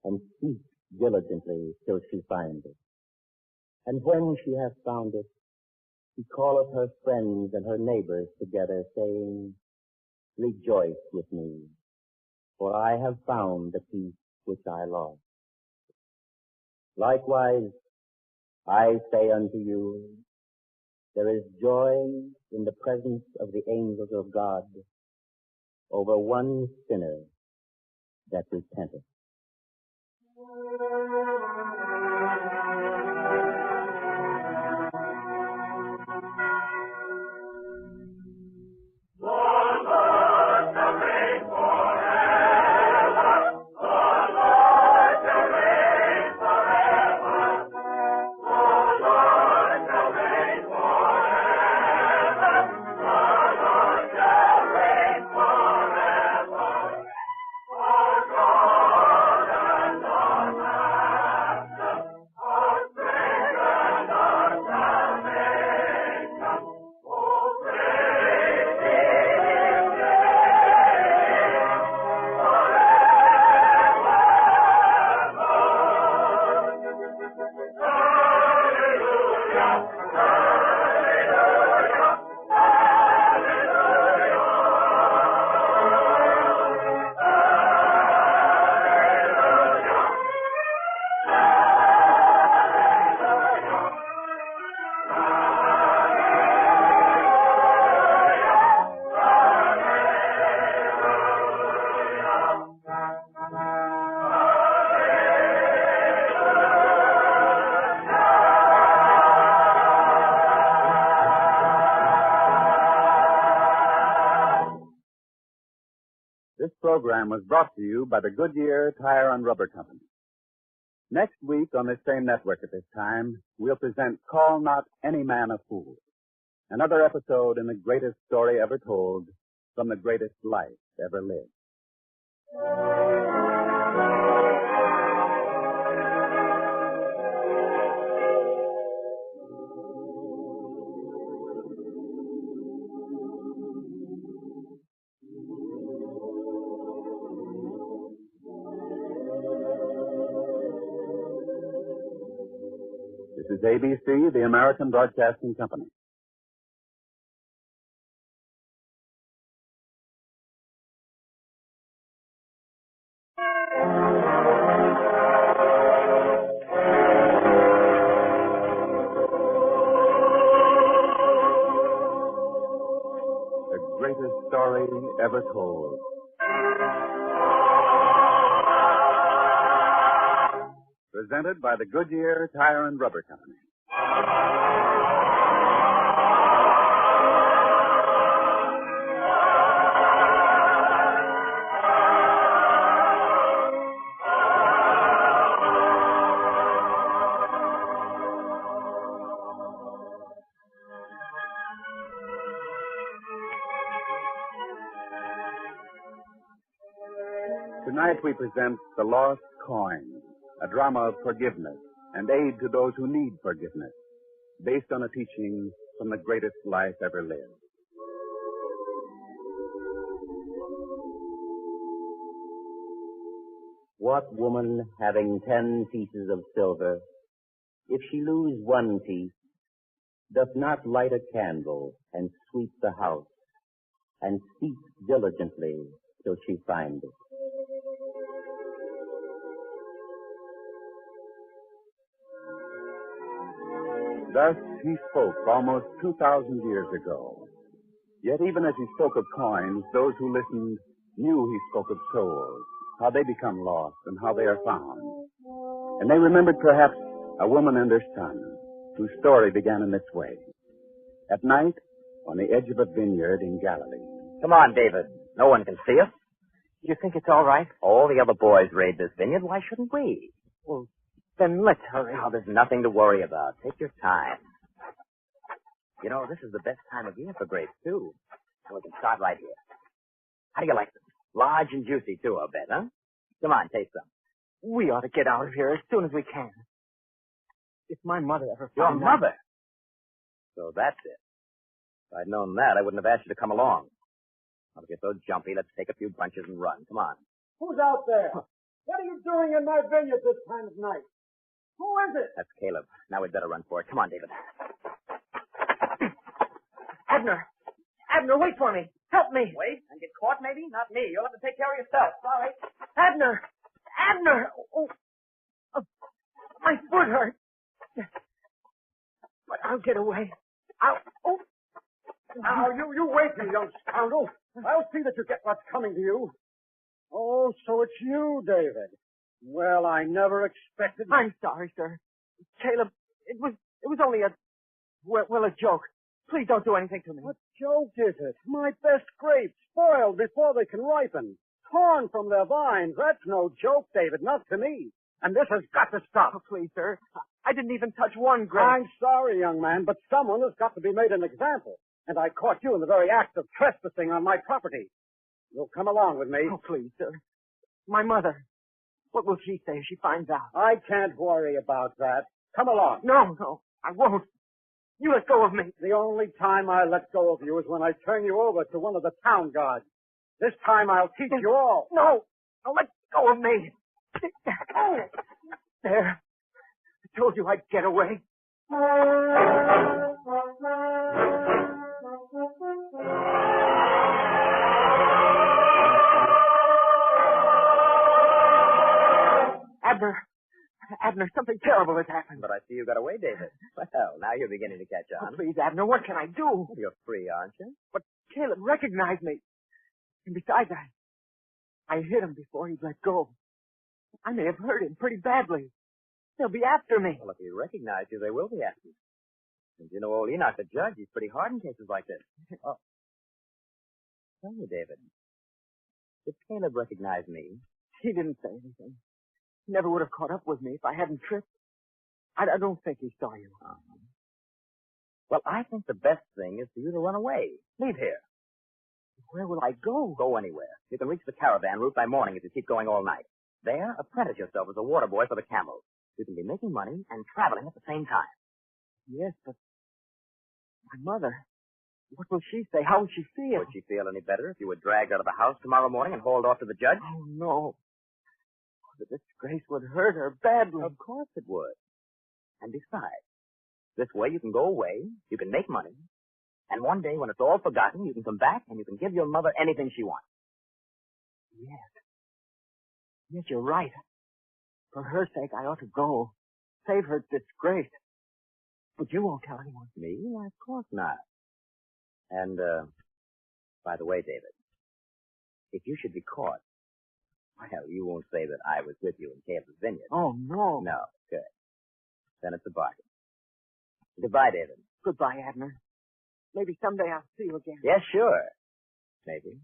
and seek diligently till she find it? And when she hath found it, she calleth her friends and her neighbors together, saying, Rejoice with me, for I have found the piece which I lost. Likewise, I say unto you, there is joy in the presence of the angels of God over one sinner that repenteth. This program was brought to you by the Goodyear Tire and Rubber Company. Next week on this same network at this time, we'll present Call Not Any Man a Fool, another episode in the greatest story ever told from the greatest life ever lived. This is ABC, the American Broadcasting Company. The greatest story ever told. Presented by the Goodyear Tire and Rubber Company. Tonight we present The Lost Coin, a drama of forgiveness and aid to those who need forgiveness, based on a teaching from the greatest life ever lived. What woman, having 10 pieces of silver, if she lose one piece, doth not light a candle and sweep the house, and seek diligently till she find it? Thus he spoke almost 2,000 years ago. Yet even as he spoke of coins, those who listened knew he spoke of souls, how they become lost and how they are found. And they remembered perhaps a woman and her son, whose story began in this way. At night, on the edge of a vineyard in Galilee. Come on, David. No one can see us. You think it's all right? All the other boys raid this vineyard. Why shouldn't we? Well, then let's hurry. Oh, there's nothing to worry about. Take your time. You know, this is the best time of year for grapes, too. And we can start right here. How do you like them? Large and juicy, too, I'll bet, huh? Come on, taste some. We ought to get out of here as soon as we can. If my mother ever Your found out... mother? So that's it. If I'd known that, I wouldn't have asked you to come along. I'll get so jumpy, let's take a few bunches and run. Come on. Who's out there? What are you doing in my vineyard this time of night? Who is it? That's Caleb. Now we'd better run for it. Come on, David. Abner! Abner, wait for me. Help me. Wait and get caught, maybe? Not me. You'll have to take care of yourself. Sorry. Abner! Abner! Oh, my foot hurts. But I'll get away. Now, you wait, you young scoundrel. I'll see that you get what's coming to you. Oh, so it's you, David. Well, I never expected... I'm sorry, sir. Caleb, it was only a joke. Please don't do anything to me. What joke is it? My best grapes, spoiled before they can ripen, torn from their vines. That's no joke, David, not to me. And this has got to stop. Oh, please, sir. I didn't even touch one grape. I'm sorry, young man, but someone has got to be made an example. And I caught you in the very act of trespassing on my property. You'll come along with me. Oh, please, sir. My mother. What will she say if she finds out? I can't worry about that. Come along. No, I won't. You let go of me. The only time I let go of you is when I turn you over to one of the town guards. This time I'll teach you all. No, let go of me. There. I told you I'd get away. Abner, something terrible has happened. But I see you got away, David. Well, now you're beginning to catch on. Oh, please, Abner, what can I do? You're free, aren't you? But Caleb recognized me. And besides, I hit him before he'd let go. I may have hurt him pretty badly. They'll be after me. Well, if he recognized you, they will be after you. And you know old Enoch, the judge, he's pretty hard in cases like this. Oh. Tell me, David, did Caleb recognize me? He didn't say anything. He never would have caught up with me if I hadn't tripped. I don't think he saw you. Uh-huh. Well, I think the best thing is for you to run away. Leave here. Where will I go? Go anywhere. You can reach the caravan route by morning if you keep going all night. There, apprentice yourself as a water boy for the camels. You can be making money and traveling at the same time. Yes, but my mother, what will she say? How will she feel? Would she feel any better if you were dragged out of the house tomorrow morning and hauled off to the judge? Oh, no. The disgrace would hurt her badly. Of course it would. And besides, this way you can go away, you can make money, and one day when it's all forgotten, you can come back and you can give your mother anything she wants. Yes, you're right. For her sake, I ought to go. Save her disgrace. But you won't tell anyone. Me? Why, of course not. And, by the way, David, if you should be caught, well, you won't say that I was with you in Caleb's vineyard. Oh, no. No, good. Then it's a bargain. Goodbye, David. Goodbye, Abner. Maybe someday I'll see you again. Yes, sure. Maybe.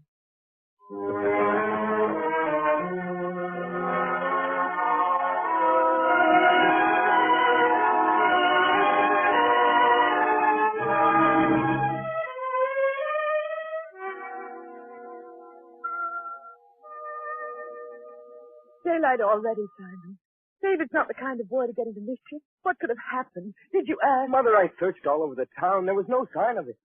Daylight already, Simon. David's not the kind of boy to get into mischief. What could have happened? Did you ask? Mother, I searched all over the town. There was no sign of it.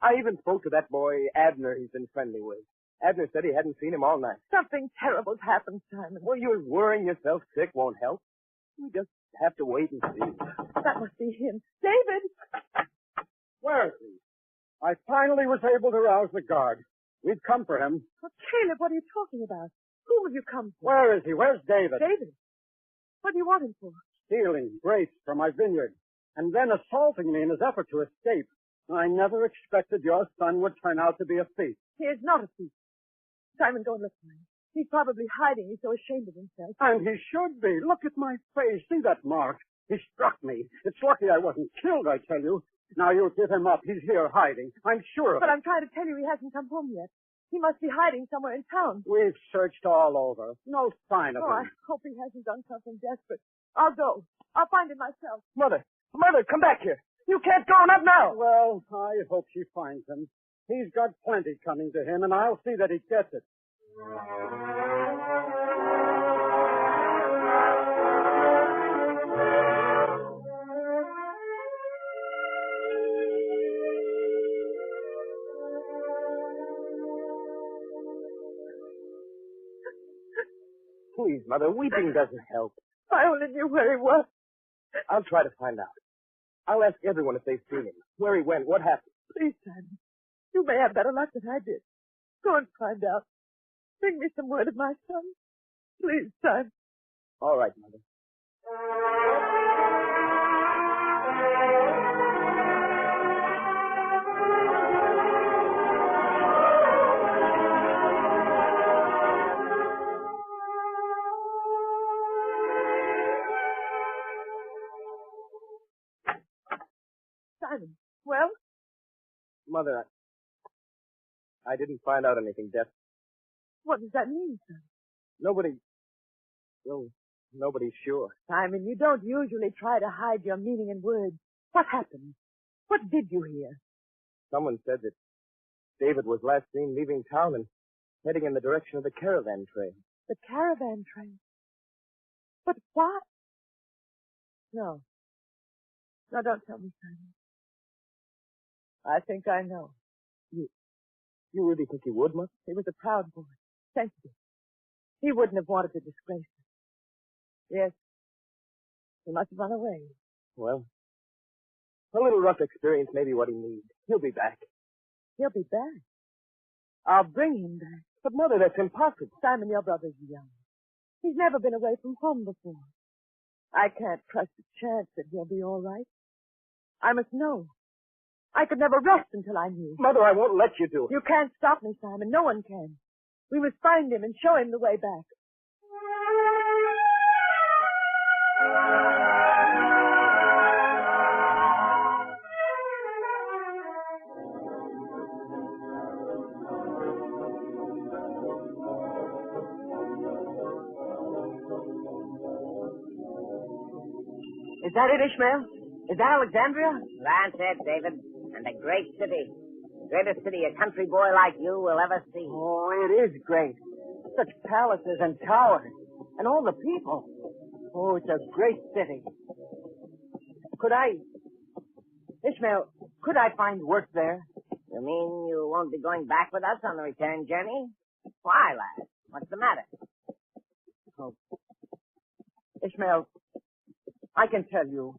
I even spoke to that boy, Abner, he's been friendly with. Abner said he hadn't seen him all night. Something terrible's happened, Simon. Well, you're worrying yourself sick won't help. You just have to wait and see. That must be him. David! Where is he? I finally was able to rouse the guard. We've come for him. Oh, Caleb, what are you talking about? Who have you come for? Where is he? Where's David? David? What do you want him for? Stealing grapes from my vineyard, and then assaulting me in his effort to escape. I never expected your son would turn out to be a thief. He is not a thief. Simon, go and look for him. He's probably hiding. He's so ashamed of himself. And he should be. Look at my face. See that mark? He struck me. It's lucky I wasn't killed, I tell you. Now you give him up. He's here hiding. I'm sure of it. But I'm trying to tell you he hasn't come home yet. He must be hiding somewhere in town. We've searched all over. No sign of Oh, I him. hope he hasn't done something desperate. I'll go. I'll find him myself. Mother, come back here. You can't go, not now. Well, I hope she finds him. He's got plenty coming to him, and I'll see that he gets it. Please, Mother, weeping doesn't help. I only knew where he was. I'll try to find out. I'll ask everyone if they've seen him, where he went, what happened. Please, Simon. You may have better luck than I did. Go and find out. Bring me some word of my son. Please, Simon. All right, Mother. Simon, well? Mother, I didn't find out anything definite. What does that mean, son? Nobody's sure. Simon, you don't usually try to hide your meaning in words. What happened? What did you hear? Someone said that David was last seen leaving town and heading in the direction of the caravan trail. The caravan trail? But why? No. No, don't tell me, Simon. I think I know. You really think he would, Mother? He was a proud boy. Sensitive. He wouldn't have wanted to disgrace us. Yes. He must have run away. Well, a little rough experience may be what he needs. He'll be back. He'll be back. I'll bring him back. But, Mother, that's impossible. Simon, your brother's young. He's never been away from home before. I can't trust the chance that he'll be all right. I must know. I could never rest until I knew. Mother, I won't let you do it. You can't stop me, Simon. No one can. We must find him and show him the way back. Is that it, Ishmael? Is that Alexandria? That's it, David. And a great city. The greatest city a country boy like you will ever see. Oh, it is great. Such palaces and towers. And all the people. Oh, it's a great city. Ishmael, could I find work there? You mean you won't be going back with us on the return journey? Why, lad? What's the matter? Oh. Ishmael, I can tell you,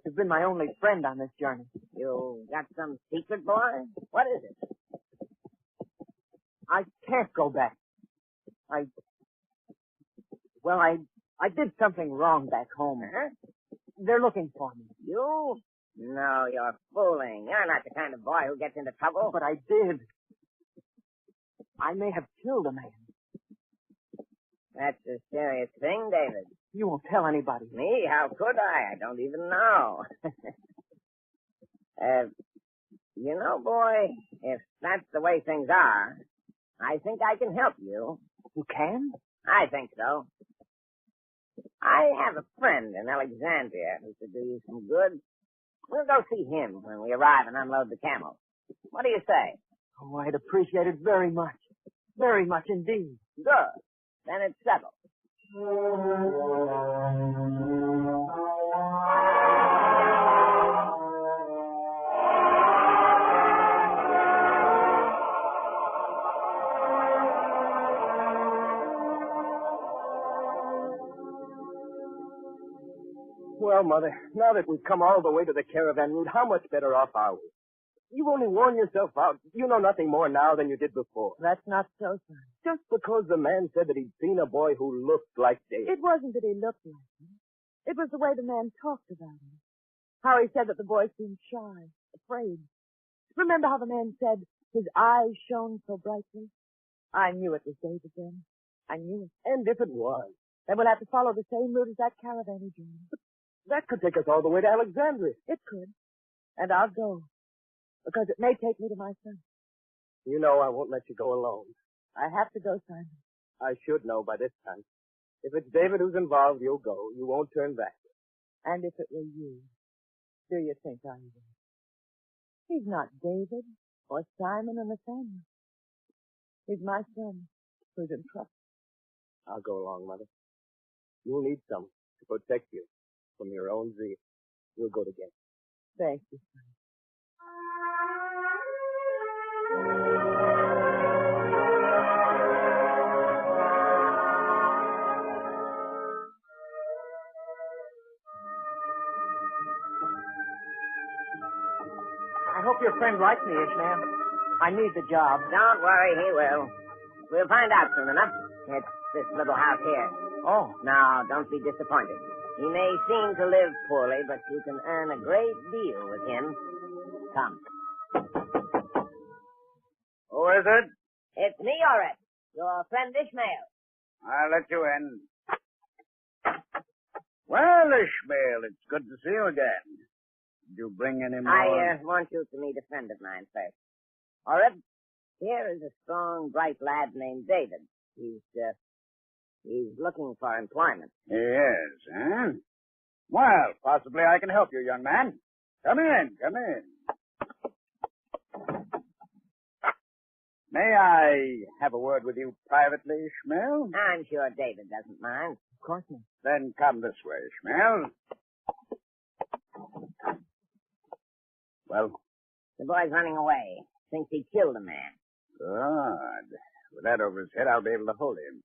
you've been my only friend on this journey. You got some secret, boy? What is it? I can't go back. I did something wrong back home. Huh? They're looking for me. You? No, you're fooling. You're not the kind of boy who gets into trouble. But I did. I may have killed a man. That's a serious thing, David. You won't tell anybody. Me? How could I? I don't even know. You know, boy, if that's the way things are, I think I can help you. You can? I think so. I have a friend in Alexandria who could do you some good. We'll go see him when we arrive and unload the camels. What do you say? Oh, I'd appreciate it very much. Very much indeed. Good. Then it's settled. Well, Mother, now that we've come all the way to the caravan route, how much better off are we? You've only worn yourself out. You know nothing more now than you did before. That's not so, son. Just because the man said that he'd seen a boy who looked like David. It wasn't that he looked like him. It was the way the man talked about him. How he said that the boy seemed shy, afraid. Remember how the man said his eyes shone so brightly? I knew it was David then. I knew it. And if it was, Then we'll have to follow the same route as that caravan he joined. that could take us all the way to Alexandria. It could. And I'll go. Because it may take me to my son. You know I won't let you go alone. I have to go, Simon. I should know by this time. If it's David who's involved, you'll go. You won't turn back. And if it were you, do you think I would? He's not David or Simon or Nathaniel. He's my son who's in trouble. I'll go along, Mother. You'll need some to protect you from your own zeal. We'll go together. Thank you, son. I hope your friend likes me, Ishmael. I need the job. Don't worry, he will. We'll find out soon enough. It's this little house here. Oh. Now, don't be disappointed. He may seem to live poorly, but you can earn a great deal with him. Come. Who is it? It's me, Orrit. Your friend Ishmael. I'll let you in. Well, Ishmael, it's good to see you again. Did you bring any more? I want you to meet a friend of mine first. Orrit, here is a strong, bright lad named David. He's looking for employment. He is, huh? Well, possibly I can help you, young man. Come in, come in. May I have a word with you privately, Ishmael? I'm sure David doesn't mind. Of course not. Then come this way, Ishmael. Well? The boy's running away. Thinks he killed a man. Good. With that over his head, I'll be able to hold him.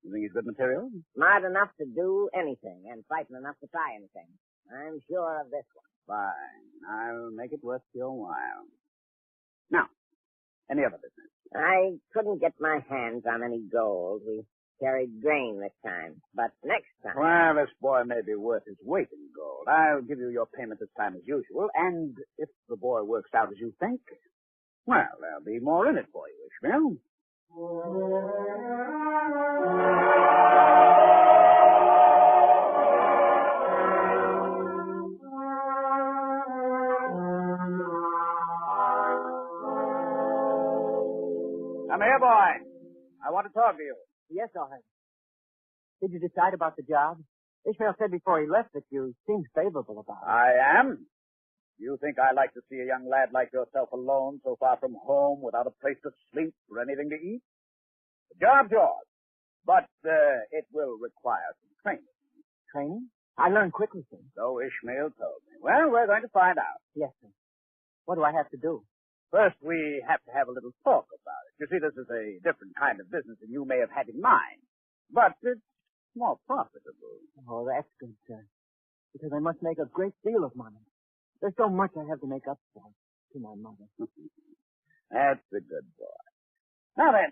You think he's good material? Smart enough to do anything and frightened enough to try anything. I'm sure of this one. Fine. I'll make it worth your while. Now, any other business? I couldn't get my hands on any gold. We carried grain this time. But next time... Well, this boy may be worth his weight in gold. I'll give you your payment this time as usual, and if the boy works out as you think, well, there'll be more in it for you, Ishmael. Come here, boy. I want to talk to you. Yes, all right. Did you decide about the job? Ishmael said before he left that you seemed favorable about it. I am. You think I like to see a young lad like yourself alone, so far from home, without a place to sleep or anything to eat? The job's yours, but it will require some training. Training? I learned quickly, sir. So Ishmael told me. Well, we're going to find out. Yes, sir. What do I have to do? First, we have to have a little talk about it. You see, this is a different kind of business than you may have had in mind, but it's more profitable. Oh, that's good, sir. Because I must make a great deal of money. There's so much I have to make up for to my mother. That's a good boy. Now then,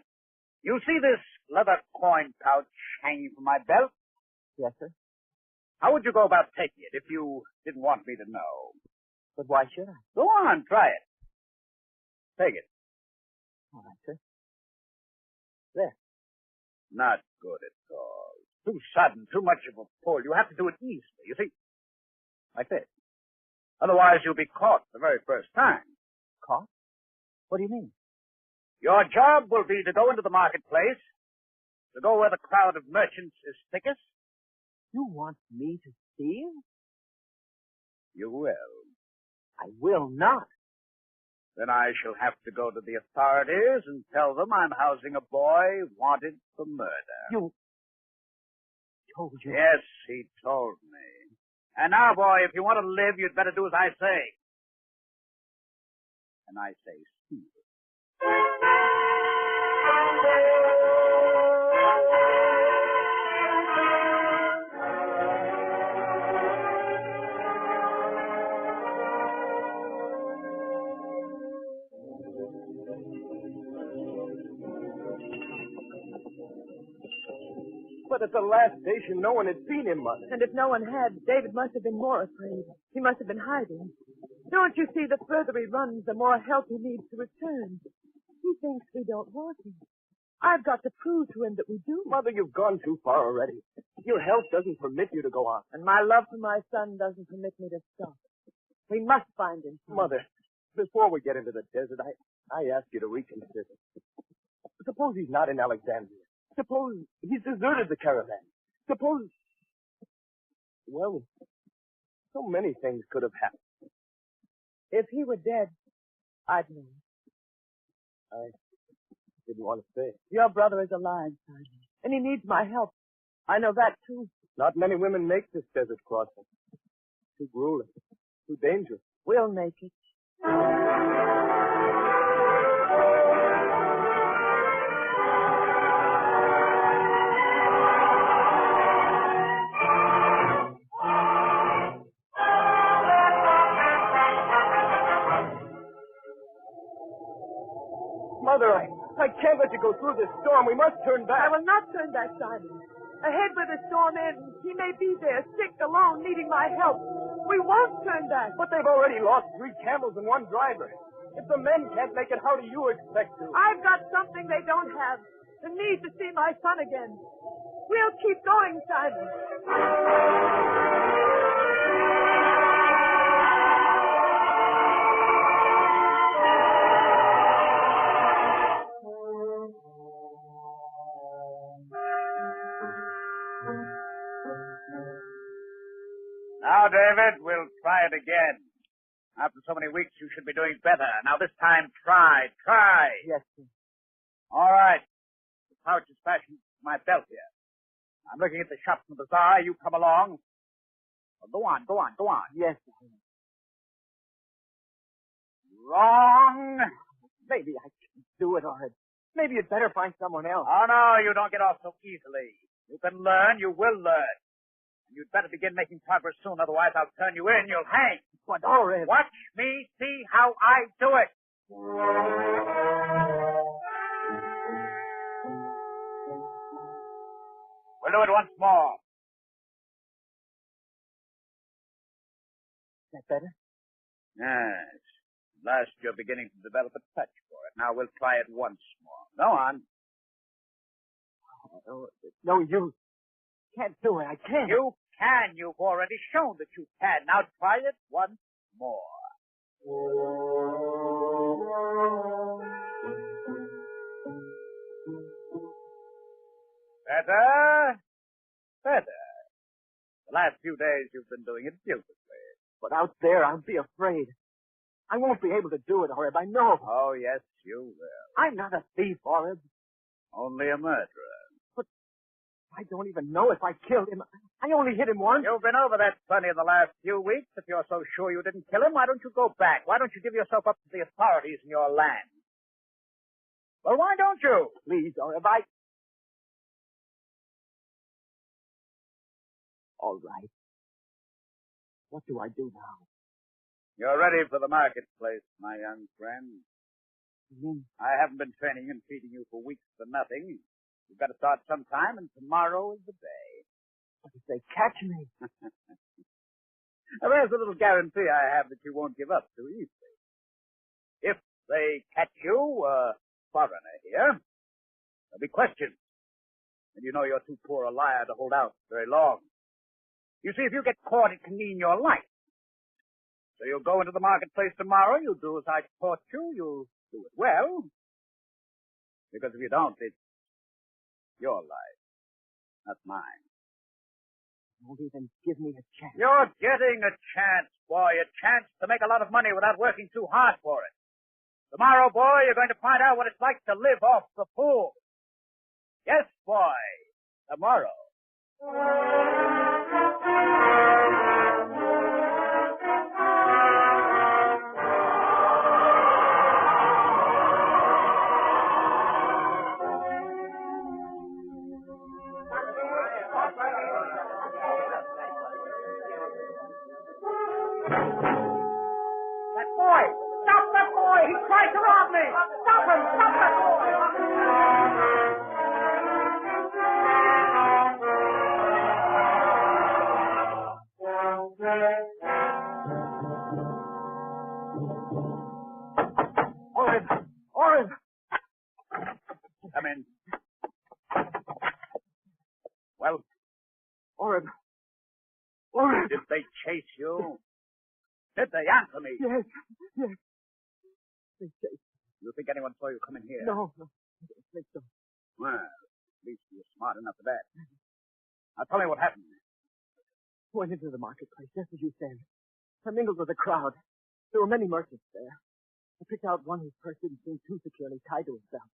you see this leather coin pouch hanging from my belt? Yes, sir. How would you go about taking it if you didn't want me to know? But why should I? Go on, try it. Take it. All right, sir. There. Not good at all. Too sudden, too much of a pull. You have to do it easily, you see. Like this. Otherwise, you'll be caught the very first time. Caught? What do you mean? Your job will be to go into the marketplace, to go where the crowd of merchants is thickest. You want me to steal? You will. I will not. Then I shall have to go to the authorities and tell them I'm housing a boy wanted for murder. You told you? Yes, he told me. And now, boy, if you want to live, you'd better do as I say. And I say steal. But at the last station, no one had seen him, Mother. And if no one had, David must have been more afraid. He must have been hiding. Don't you see, the further he runs, the more help he needs to return. He thinks we don't want him. I've got to prove to him that we do. Mother, you've gone too far already. Your health doesn't permit you to go on. And my love for my son doesn't permit me to stop. We must find him. Mother, before we get into the desert, I ask you to reconsider. Suppose he's not in Alexandria. Suppose he's deserted the caravan. Suppose... Well, so many things could have happened. If he were dead, I'd know. I didn't want to say it. Your brother is alive, Simon, and he needs my help. I know that, too. Not many women make this desert crossing. Too grueling. Too dangerous. We'll make it. Mother, I can't let you go through this storm. We must turn back. I will not turn back, Simon. Ahead where the storm ends, he may be there, sick, alone, needing my help. We won't turn back. But they've already lost 3 camels and 1 driver. If the men can't make it, how do you expect to? I've got something they don't have. The need to see my son again. We'll keep going, Simon. Now, David, we'll try it again. After so many weeks, you should be doing better. Now, this time, try. Yes, sir. All right. The pouch is fastened to my belt here. I'm looking at the shops in the bazaar. You come along. Well, go on. Yes, sir. Wrong. Maybe I can do it, or maybe you'd better find someone else. Oh, no, you don't get off so easily. You can learn. You will learn. And you'd better begin making progress soon, otherwise I'll turn you in. You'll hang. But, Orrin. Watch me see how I do it. We'll do it once more. Is that better? Yes. Last you're beginning to develop a touch for it. Now we'll try it once more. Go on. Oh, no, you can't do it. I can't. You can. You've already shown that you can. Now try it once more. Better. The last few days you've been doing it beautifully. But out there, I'll be afraid. I won't be able to do it, Orib. I know. Oh, yes, you will. I'm not a thief, Orib. Only a murderer. But I don't even know if I killed him. I only hit him once. You've been over that plenty in the last few weeks. If you're so sure you didn't kill him, why don't you go back? Why don't you give yourself up to the authorities in your land? Well, why don't you? Please, Orib, All right. What do I do now? You're ready for the marketplace, my young friend. Mm-hmm. I haven't been training and feeding you for weeks for nothing. You've got to start sometime, and tomorrow is the day. But if they catch me... Now, there's a little guarantee I have that you won't give up too easily. If they catch you, a foreigner here, there'll be questions. And you know you're too poor a liar to hold out very long. You see, if you get caught, it can mean your life. So you'll go into the marketplace tomorrow, you'll do as I taught you, you'll do it well. Because if you don't, it's your life, not mine. Won't even give me a chance. You're getting a chance, boy, a chance to make a lot of money without working too hard for it. Tomorrow, boy, you're going to find out what it's like to live off the pool. Yes, boy, tomorrow. Did they chase you? Did they? Answer me. Yes. They chased me. You think anyone saw you come in here? No. I don't think so. Well, at least you're smart enough for that. Now tell me what happened. Went into the marketplace, just as you said. I mingled with the crowd. There were many merchants there. I picked out one whose purse didn't seem too securely tied to his belt.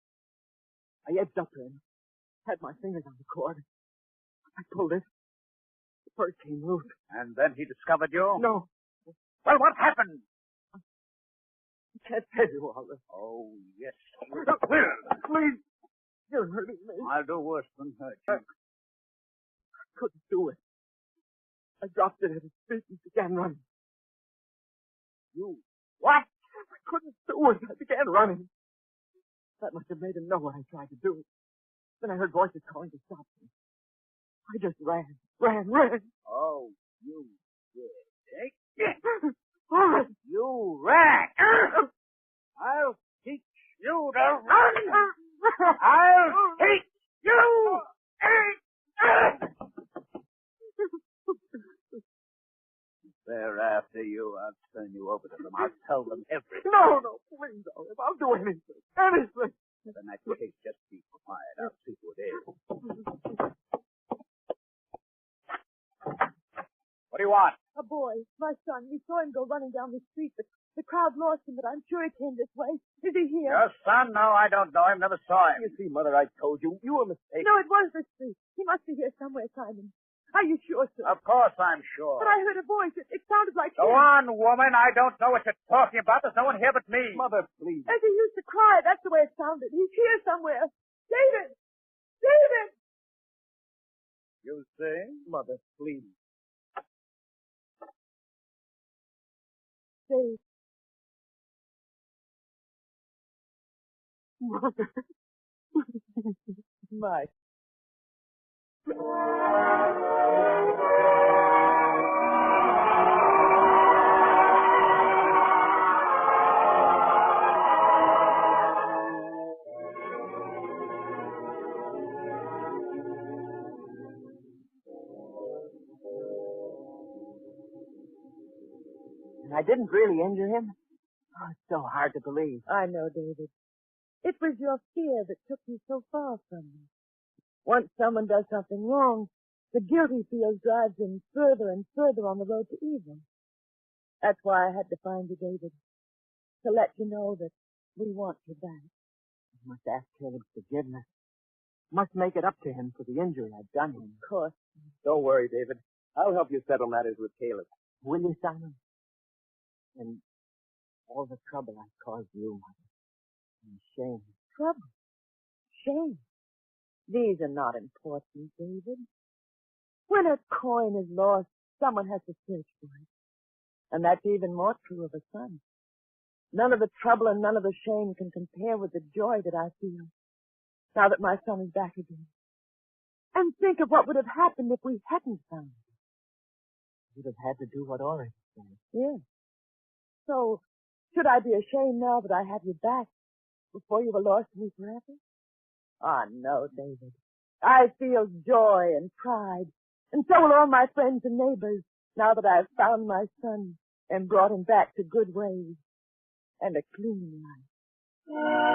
I edged up to him, had my fingers on the cord. I pulled it. The purse came loose. And then he discovered you? No. Well, what happened? I can't tell you all this. Oh, yes. Please. You're hurting me. I'll do worse than hurt you. I couldn't do it. I dropped it at his feet and began running. You what? I couldn't do it. I began running. That must have made him know what I tried to do. Then I heard voices calling to stop me. I just ran. Oh, you did. All right. You ran. I'll teach you to run. I'll teach you. They're after you. I'll turn you over to them. I'll tell them everything. No, please, Olive. I'll do anything. Anything. In that case, just be quiet. I'll see who it is. What do you want? A boy, my son. We saw him go running down the street, but the crowd lost him, but I'm sure he came this way. Is he here? Your son? No, I don't know him. Never saw him. You see, Mother, I told you. You were mistaken. No, it was the street. He must be here somewhere, Simon. Are you sure, sir? Of course I'm sure. But I heard a voice. It sounded like Go him. on, woman. I don't know what you're talking about. There's no one here but me. Mother, please. As he used to cry, that's the way it sounded. He's here somewhere. David! David! You see? Mother, please. David. Mother. My. And I didn't really injure him? Oh, it's so hard to believe. I know, David. It was your fear that took you so far from me. Once someone does something wrong, the guilt he feels drives him further and further on the road to evil. That's why I had to find you, David. To let you know that we want you back. I must ask Caleb's forgiveness. Must make it up to him for the injury I've done him. Of course. Don't worry, David. I'll help you settle matters with Caleb. Will you, Simon? And all the trouble I've caused you, Mother. And shame. Trouble. Shame. These are not important, David. When a coin is lost, someone has to search for it. And that's even more true of a son. None of the trouble and none of the shame can compare with the joy that I feel now that my son is back again. And think of what would have happened if we hadn't found him. You'd have had to do what Oris said. Yes. So, should I be ashamed now that I have you back before you were lost to me forever? Ah, no, David. I feel joy and pride, and so will all my friends and neighbors, now that I've found my son and brought him back to good ways and a clean life.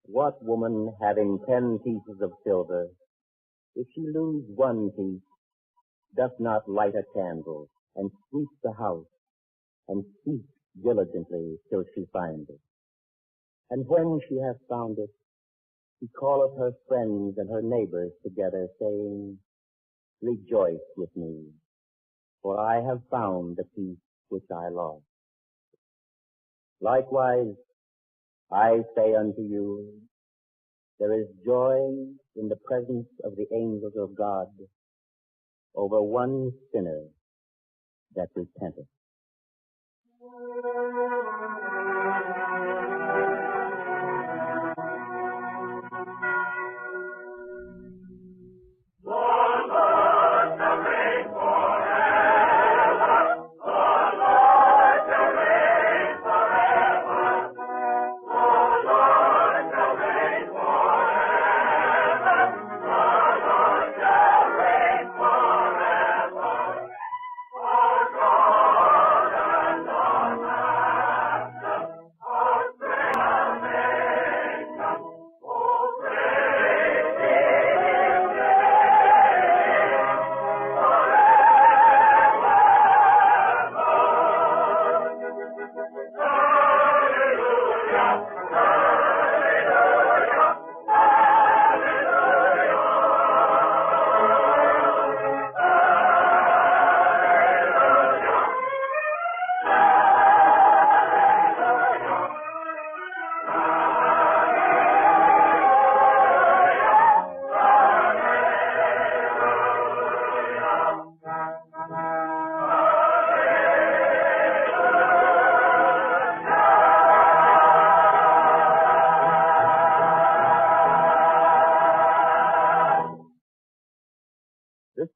What woman, having 10 pieces of silver, if she lose one piece, doth not light a candle, and sweep the house, and seek diligently till she find it? And when she hath found it, she calleth her friends and her neighbors together, saying, Rejoice with me, for I have found the piece which I lost. Likewise, I say unto you, there is joy in the presence of the angels of God over one sinner that repenteth.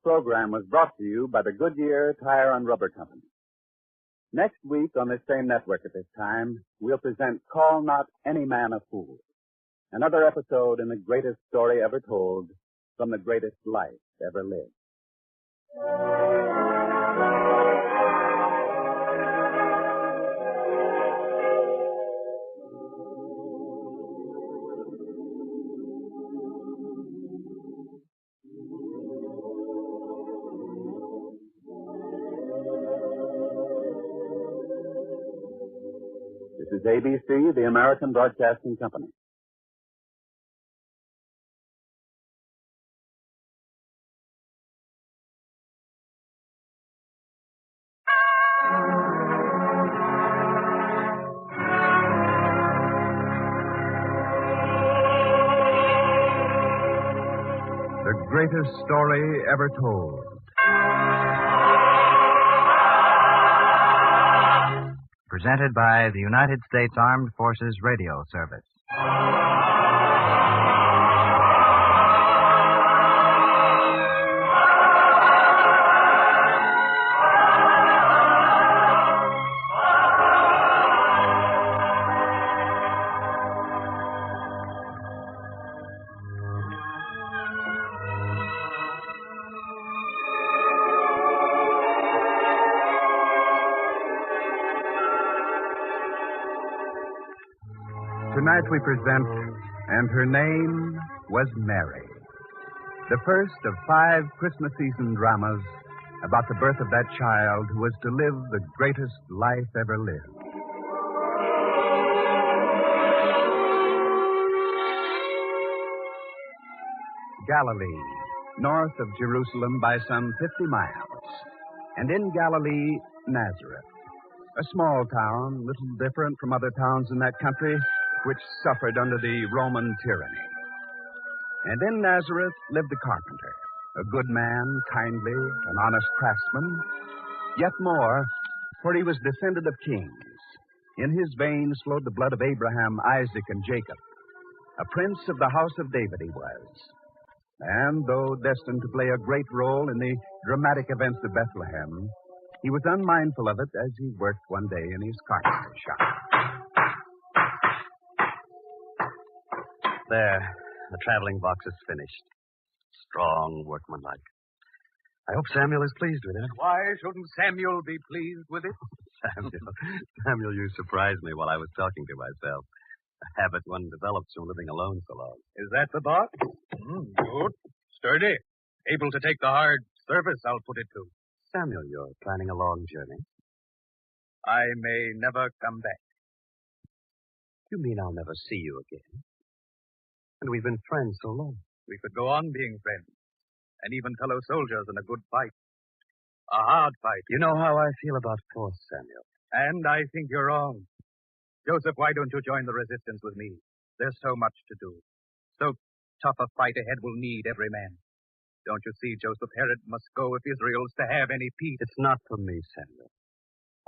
program was brought to you by the Goodyear Tire and Rubber Company. Next week on this same network at this time, we'll present Call Not Any Man a Fool, another episode in the greatest story ever told from the greatest life ever lived. This is ABC, the American Broadcasting Company. The greatest story ever told. Presented by the United States Armed Forces Radio Service. Tonight we present And Her Name Was Mary, the first of 5 Christmas season dramas about the birth of that child who was to live the greatest life ever lived. Galilee, north of Jerusalem by some 50 miles, and in Galilee, Nazareth, a small town, little different from other towns in that country, which suffered under the Roman tyranny. And in Nazareth lived a carpenter, a good man, kindly, an honest craftsman, yet more, for he was descended of kings. In his veins flowed the blood of Abraham, Isaac, and Jacob. A prince of the house of David he was. And though destined to play a great role in the dramatic events of Bethlehem, he was unmindful of it as he worked one day in his carpenter shop. There, the traveling box is finished. Strong, workmanlike. I hope Samuel is pleased with it. Why shouldn't Samuel be pleased with it? Samuel, you surprised me while I was talking to myself. A habit one develops from living alone so long. Is that the box? Good. Sturdy. Able to take the hard service, I'll put it to. Samuel, you're planning a long journey. I may never come back. You mean I'll never see you again? And we've been friends so long. We could go on being friends, and even fellow soldiers in a good fight. A hard fight. You know how I feel about force, Samuel. And I think you're wrong. Joseph, why don't you join the resistance with me? There's so much to do. So tough a fight ahead will need every man. Don't you see, Joseph, Herod must go if Israel's to have any peace. It's not for me, Samuel.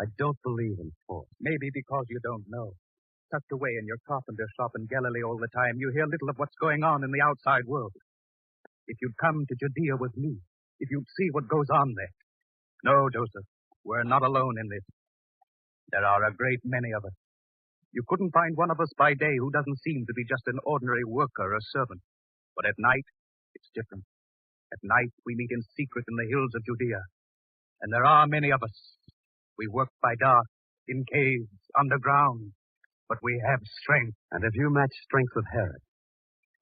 I don't believe in force. Maybe because you don't know. Tucked away in your carpenter shop in Galilee all the time, you hear little of what's going on in the outside world. If you'd come to Judea with me, if you'd see what goes on there. No, Joseph, we're not alone in this. There are a great many of us. You couldn't find one of us by day who doesn't seem to be just an ordinary worker or servant. But at night, it's different. At night, we meet in secret in the hills of Judea. And there are many of us. We work by dark, in caves, underground. But we have strength. And if you match strength with Herod,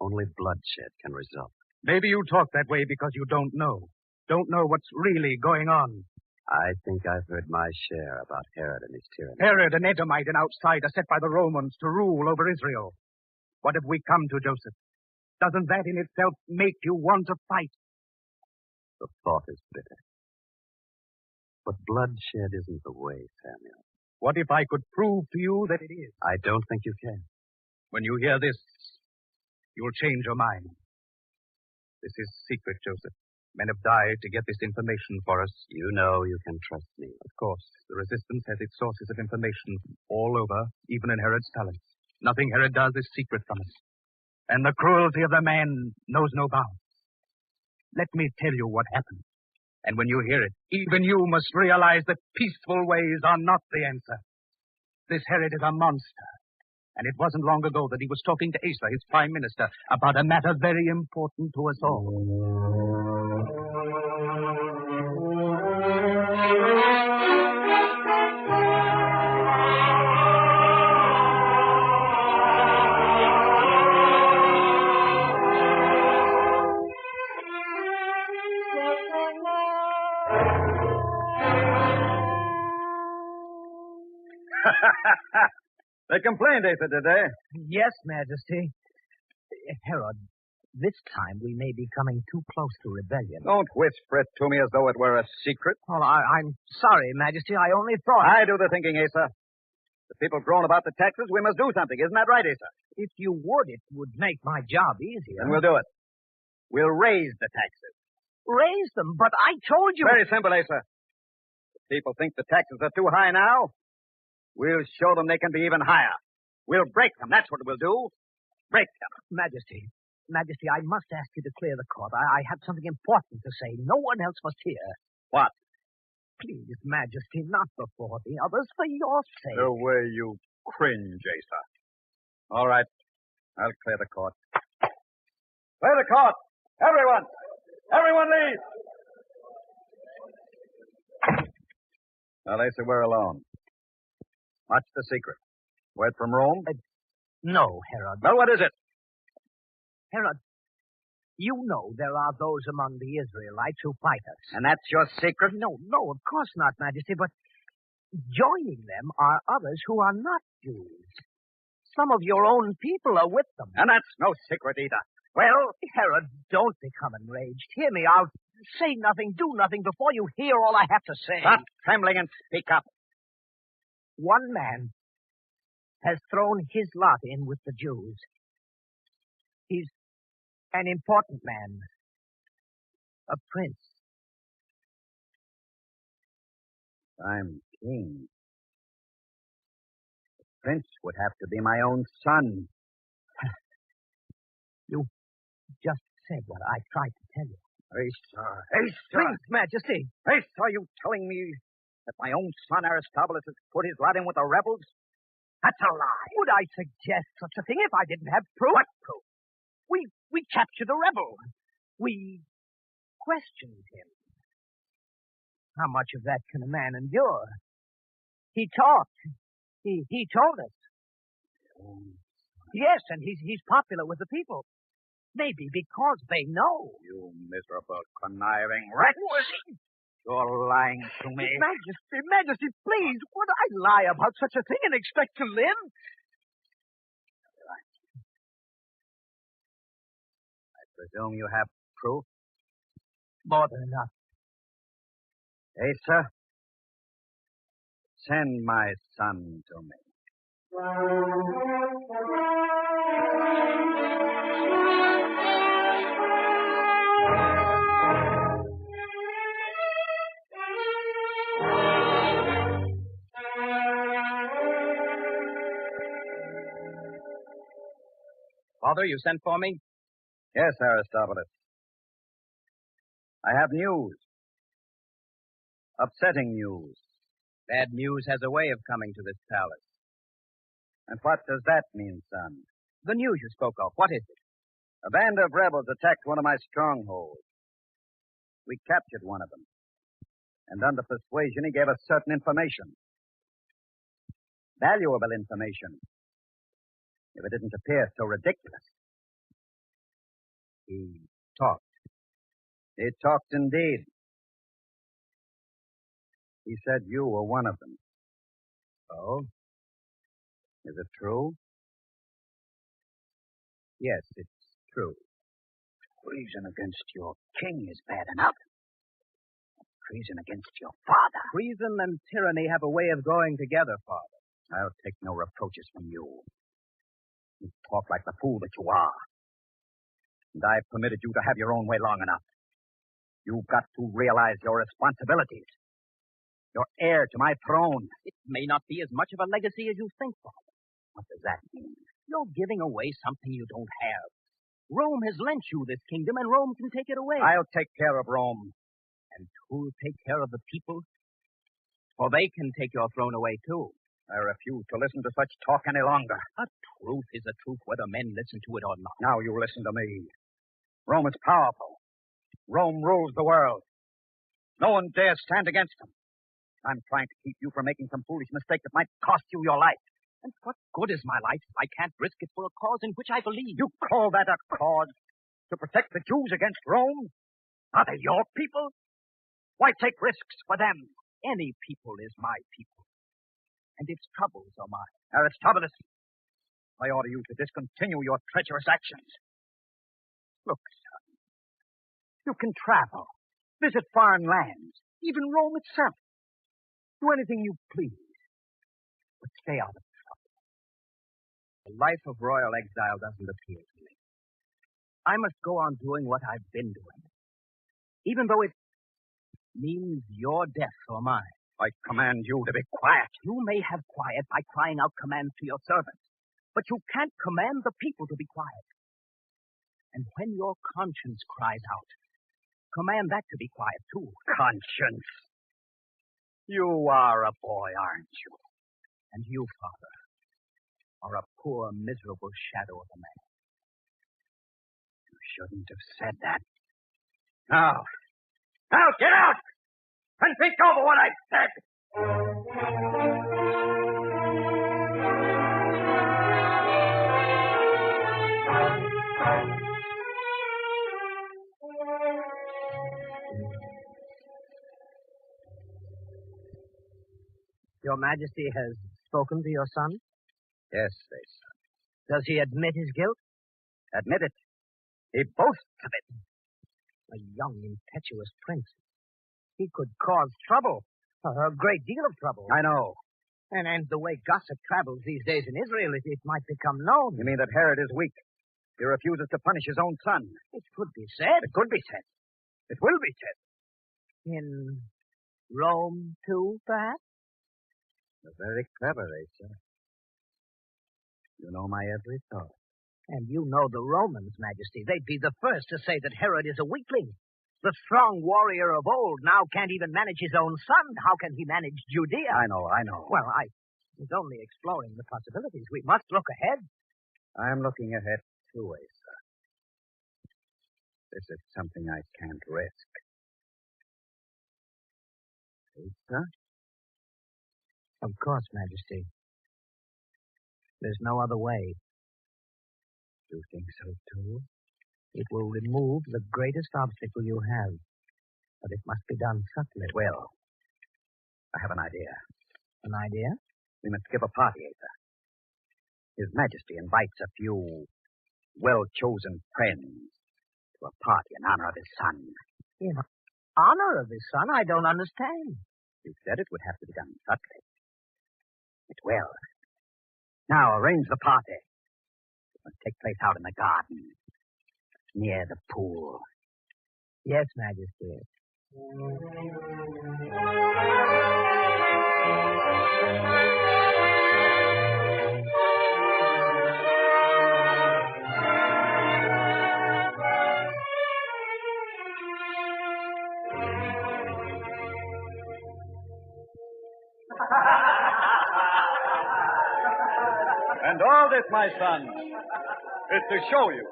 only bloodshed can result. Maybe you talk that way because you don't know. Don't know what's really going on. I think I've heard my share about Herod and his tyranny. Herod, an Edomite, an outsider set by the Romans to rule over Israel. What have we come to, Joseph? Doesn't that in itself make you want to fight? The thought is bitter. But bloodshed isn't the way, Samuel. What if I could prove to you that it is? I don't think you can. When you hear this, you'll change your mind. This is secret, Joseph. Men have died to get this information for us. You know you can trust me. Of course. The resistance has its sources of information all over, even in Herod's palace. Nothing Herod does is secret from us. And the cruelty of the man knows no bounds. Let me tell you what happened. And when you hear it, even you must realize that peaceful ways are not the answer. This Herod is a monster. And it wasn't long ago that he was talking to Asa, his prime minister, about a matter very important to us all. They complained, Asa, did they? Yes, Majesty. Herod, this time we may be coming too close to rebellion. Don't whisper it to me as though it were a secret. Well, I'm sorry, Majesty. I only thought... I do the thinking, Asa. The people groan about the taxes. We must do something. Isn't that right, Asa? If you would, it would make my job easier. Then we'll do it. We'll raise the taxes. Raise them? But I told you... Very simple, Asa. If people think the taxes are too high now, we'll show them they can be even higher. We'll break them. That's what we'll do. Break them. Majesty, I must ask you to clear the court. I have something important to say. No one else must hear. What? Please, Majesty, not before the others, for your sake. The way you cringe, Asa. All right. I'll clear the court. Clear the court! Everyone! Everyone leave! Now, Asa, we're alone. What's the secret? Word from Rome? No, Herod. Well, what is it? Herod, you know there are those among the Israelites who fight us. And that's your secret? No, of course not, Majesty, but joining them are others who are not Jews. Some of your own people are with them. And that's no secret either. Well, Herod, don't become enraged. Hear me out. Say nothing, do nothing before you hear all I have to say. Stop trembling and speak up. One man has thrown his lot in with the Jews. He's an important man. A prince. I'm king. The prince would have to be my own son. You just said what I tried to tell you. Asa. Please, Majesty. Asa, are you telling me that my own son Aristobulus has put his lot in with the rebels? That's a lie. Would I suggest such a thing if I didn't have proof? What proof? We captured a rebel. We questioned him. How much of that can a man endure? He talked. He told us. Yes, and he's popular with the people. Maybe because they know. You miserable, conniving wretch. You're lying to me. Majesty, please, would I lie about such a thing and expect to live? I presume you have proof? More than enough. Asa, send my son to me. Father, you sent for me? Yes, Aristobulus. I have news. Upsetting news. Bad news has a way of coming to this palace. And what does that mean, son? The news you spoke of, what is it? A band of rebels attacked one of my strongholds. We captured one of them. And under persuasion, he gave us certain information. Valuable information. If it didn't appear so ridiculous. He talked. He talked indeed. He said you were one of them. Oh? Is it true? Yes, it's true. Treason against your king is bad enough. Treason against your father. Treason and tyranny have a way of going together, Father. I'll take no reproaches from you. You talk like the fool that you are. And I've permitted you to have your own way long enough. You've got to realize your responsibilities. You're heir to my throne. It may not be as much of a legacy as you think, Father. What does that mean? You're giving away something you don't have. Rome has lent you this kingdom, and Rome can take it away. I'll take care of Rome. And who'll take care of the people? For they can take your throne away, too. I refuse to listen to such talk any longer. A truth is a truth whether men listen to it or not. Now you listen to me. Rome is powerful. Rome rules the world. No one dares stand against them. I'm trying to keep you from making some foolish mistake that might cost you your life. And what good is my life if I can't risk it for a cause in which I believe? You call that a cause? To protect the Jews against Rome? Are they your people? Why take risks for them? Any people is my people. And its troubles are mine. Aristobulus, I order you to discontinue your treacherous actions. Look, son, you can travel, visit foreign lands, even Rome itself. Do anything you please, but stay out of trouble. The life of royal exile doesn't appeal to me. I must go on doing what I've been doing, even though it means your death or mine. I command you to be quiet. You may have quiet by crying out commands to your servants, but you can't command the people to be quiet. And when your conscience cries out, command that to be quiet, too. Conscience? You are a boy, aren't you? And you, Father, are a poor, miserable shadow of a man. You shouldn't have said that. Now, get out! And think over what I've said! Your Majesty has spoken to your son? Yes, they son. Does he admit his guilt? Admit it. He boasts of it. A young, impetuous prince. He could cause trouble. A great deal of trouble. I know. And the way gossip travels these days in Israel, it might become known. You mean that Herod is weak? He refuses to punish his own son. It could be said. It could be said. It will be said. In Rome, too, perhaps? You're very clever, Asa. You know my every thought. And you know the Romans, Majesty. They'd be the first to say that Herod is a weakling. The strong warrior of old now can't even manage his own son. How can he manage Judea? I know. Well, I was only exploring the possibilities. We must look ahead. I'm looking ahead, too, Asa. This is something I can't risk. Asa? Of course, Majesty. There's no other way. You think so, too? It will remove the greatest obstacle you have. But it must be done subtly. It will. I have an idea. An idea? We must give a party, Asa. His Majesty invites a few well-chosen friends to a party in honor of his son. In honor of his son? I don't understand. You said it would have to be done subtly. It will. Now, arrange the party. It must take place out in the garden, near the pool. Yes, Majesty. And all this, my son, is to show you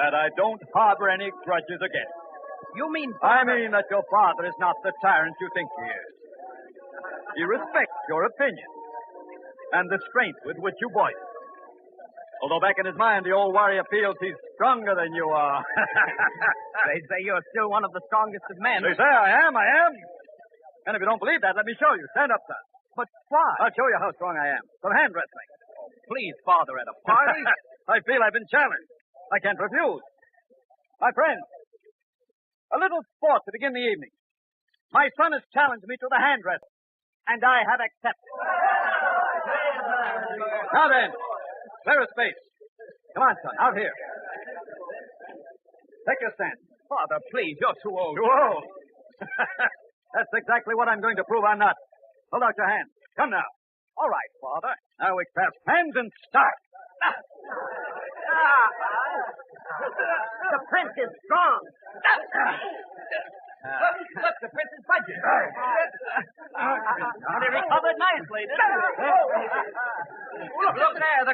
that I don't harbor any grudges against you. You mean... I mean that your father is not the tyrant you think he is. He respects your opinion and the strength with which you voice it. Although back in his mind, the old warrior feels he's stronger than you are. They say you're still one of the strongest of men. They say I am. And if you don't believe that, let me show you. Stand up, son. But why? I'll show you how strong I am. From hand wrestling. Please, Father, at a party? I feel I've been challenged. I can't refuse. My friends, a little sport to begin the evening. My son has challenged me to the hand wrestle, and I have accepted. Now then, clear a space. Come on, son, out here. Take your stand. Father, please, you're too old. Too old? That's exactly what I'm going to prove I'm not. Hold out your hand. Come now. All right, Father. Now we clasp hands and start. The prince is strong. Look, the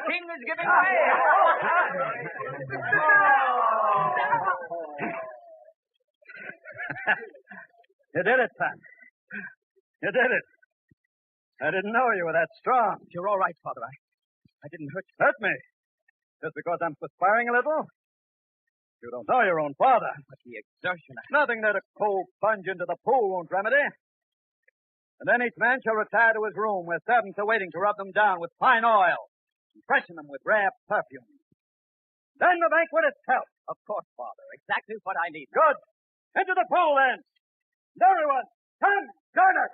king is giving way. You did it, son. You did it. I didn't know you were that strong. You're all right, Father. I didn't hurt you. Hurt me? Just because I'm perspiring a little? You don't know your own father. But the exertion. Nothing that a cold plunge into the pool won't remedy. And then each man shall retire to his room where servants are waiting to rub them down with fine oil and freshen them with rare perfume. Then the banquet itself. Of course, Father. Exactly what I need. Good. Into the pool, then. And everyone, come, join us.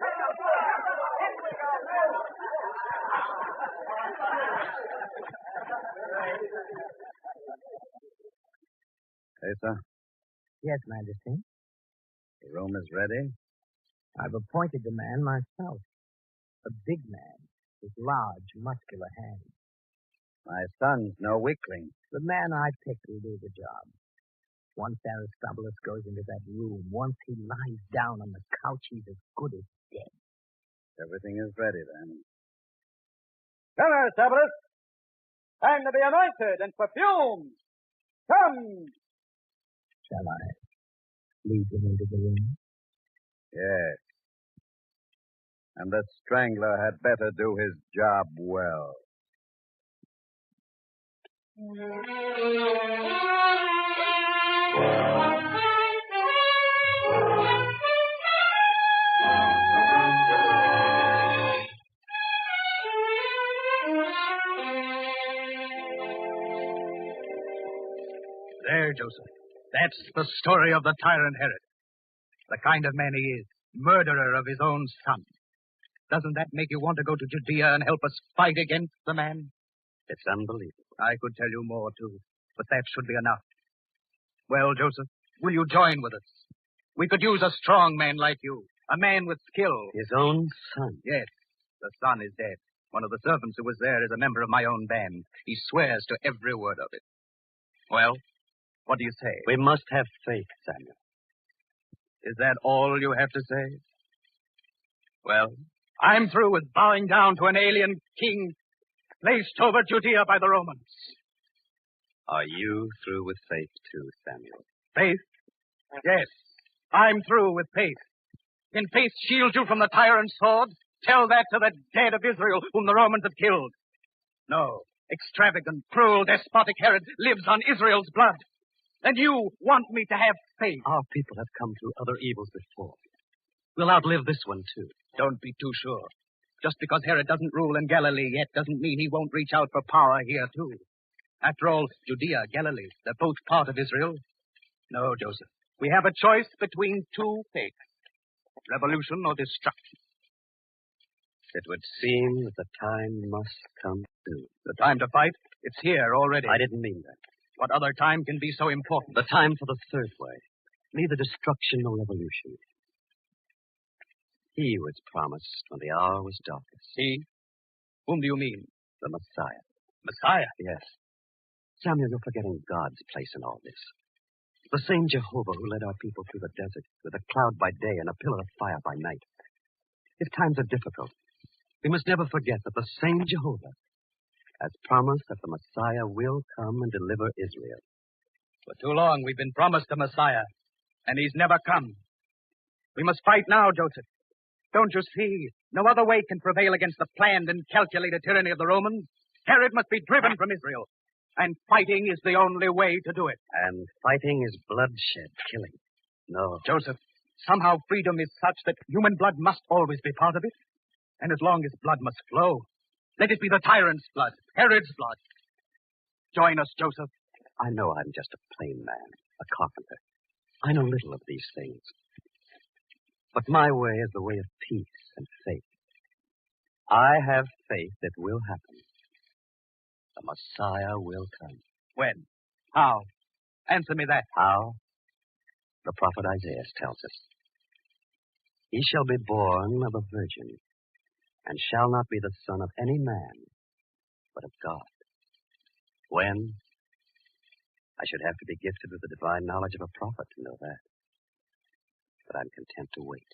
Asa, Yes, Majesty. the room is ready. I've appointed the man myself. A big man with large, muscular hands. My son's no weakling. The man I picked will do the job. Once Aristobulus goes into that room, once he lies down on the couch, he's as good as dead. Everything is ready, then. Come, Aristobulus. Time to be anointed and perfumed. Come. Shall I lead him into the room? Yes. And the strangler had better do his job well. There, Joseph. That's the story of the tyrant Herod. The kind of man he is. Murderer of his own son. Doesn't that make you want to go to Judea and help us fight against the man? It's unbelievable. I could tell you more, too, but that should be enough. Well, Joseph, will you join with us? We could use a strong man like you, a man with skill. His own son? Yes, the son is dead. One of the servants who was there is a member of my own band. He swears to every word of it. Well, what do you say? We must have faith, Samuel. Is that all you have to say? Well, I'm through with bowing down to an alien king placed over Judea by the Romans. Are you through with faith, too, Samuel? Faith? Yes, I'm through with faith. Can faith shield you from the tyrant's sword? Tell that to the dead of Israel whom the Romans have killed. No, extravagant, cruel, despotic Herod lives on Israel's blood. And you want me to have faith. Our people have come through other evils before. We'll outlive this one, too. Don't be too sure. Just because Herod doesn't rule in Galilee yet doesn't mean he won't reach out for power here, too. After all, Judea, Galilee, they're both part of Israel. No, Joseph. We have a choice between two faiths. Revolution or destruction. It would seem that the time must come soon. The time to fight? It's here already. I didn't mean that. What other time can be so important? The time for the third way. Neither destruction nor revolution. He was promised when the hour was darkest. He? Whom do you mean? The Messiah. Messiah? Yes. Samuel, you're forgetting God's place in all this. The same Jehovah who led our people through the desert with a cloud by day and a pillar of fire by night. If times are difficult, we must never forget that the same Jehovah has promised that the Messiah will come and deliver Israel. For too long we've been promised a Messiah, and he's never come. We must fight now, Joseph. Don't you see? No other way can prevail against the planned and calculated tyranny of the Romans. Herod must be driven from Israel. And fighting is the only way to do it. And fighting is bloodshed, killing. No. Joseph, somehow freedom is such that human blood must always be part of it. And as long as blood must flow, let it be the tyrant's blood, Herod's blood. Join us, Joseph. I know I'm just a plain man, a carpenter. I know little of these things. But my way is the way of peace and faith. I have faith it will happen. The Messiah will come. When? How? Answer me that. How? The prophet Isaiah tells us. He shall be born of a virgin, and shall not be the son of any man, but of God. When? I should have to be gifted with the divine knowledge of a prophet to know that. But I'm content to wait.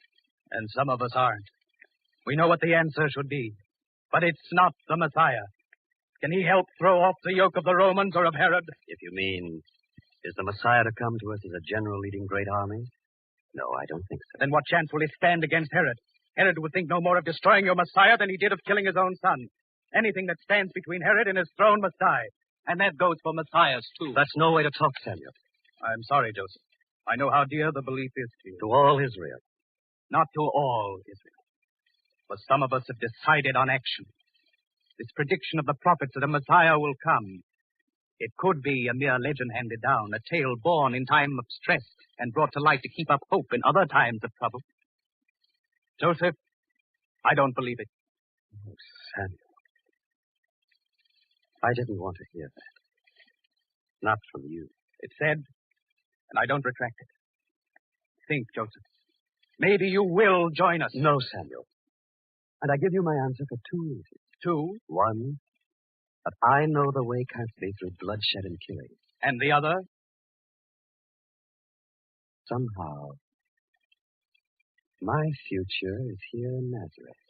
And some of us aren't. We know what the answer should be, but it's not the Messiah. Can he help throw off the yoke of the Romans or of Herod? If you mean, is the Messiah to come to us as a general leading great armies? No, I don't think so. Then what chance will he stand against Herod? Herod would think no more of destroying your Messiah than he did of killing his own son. Anything that stands between Herod and his throne must die. And that goes for Messiahs, too. That's no way to talk, Samuel. I'm sorry, Joseph. I know how dear the belief is to you. To all Israel. Not to all Israel. For some of us have decided on action. This prediction of the prophets that a Messiah will come. It could be a mere legend handed down, a tale born in time of stress and brought to light to keep up hope in other times of trouble. Joseph, I don't believe it. Oh, Samuel. I didn't want to hear that. Not from you. It's said, and I don't retract it. Think, Joseph. Maybe you will join us. No, Samuel. And I give you my answer for two reasons. Two? One, that I know the way can't be through bloodshed and killing. And the other? Somehow, my future is here in Nazareth.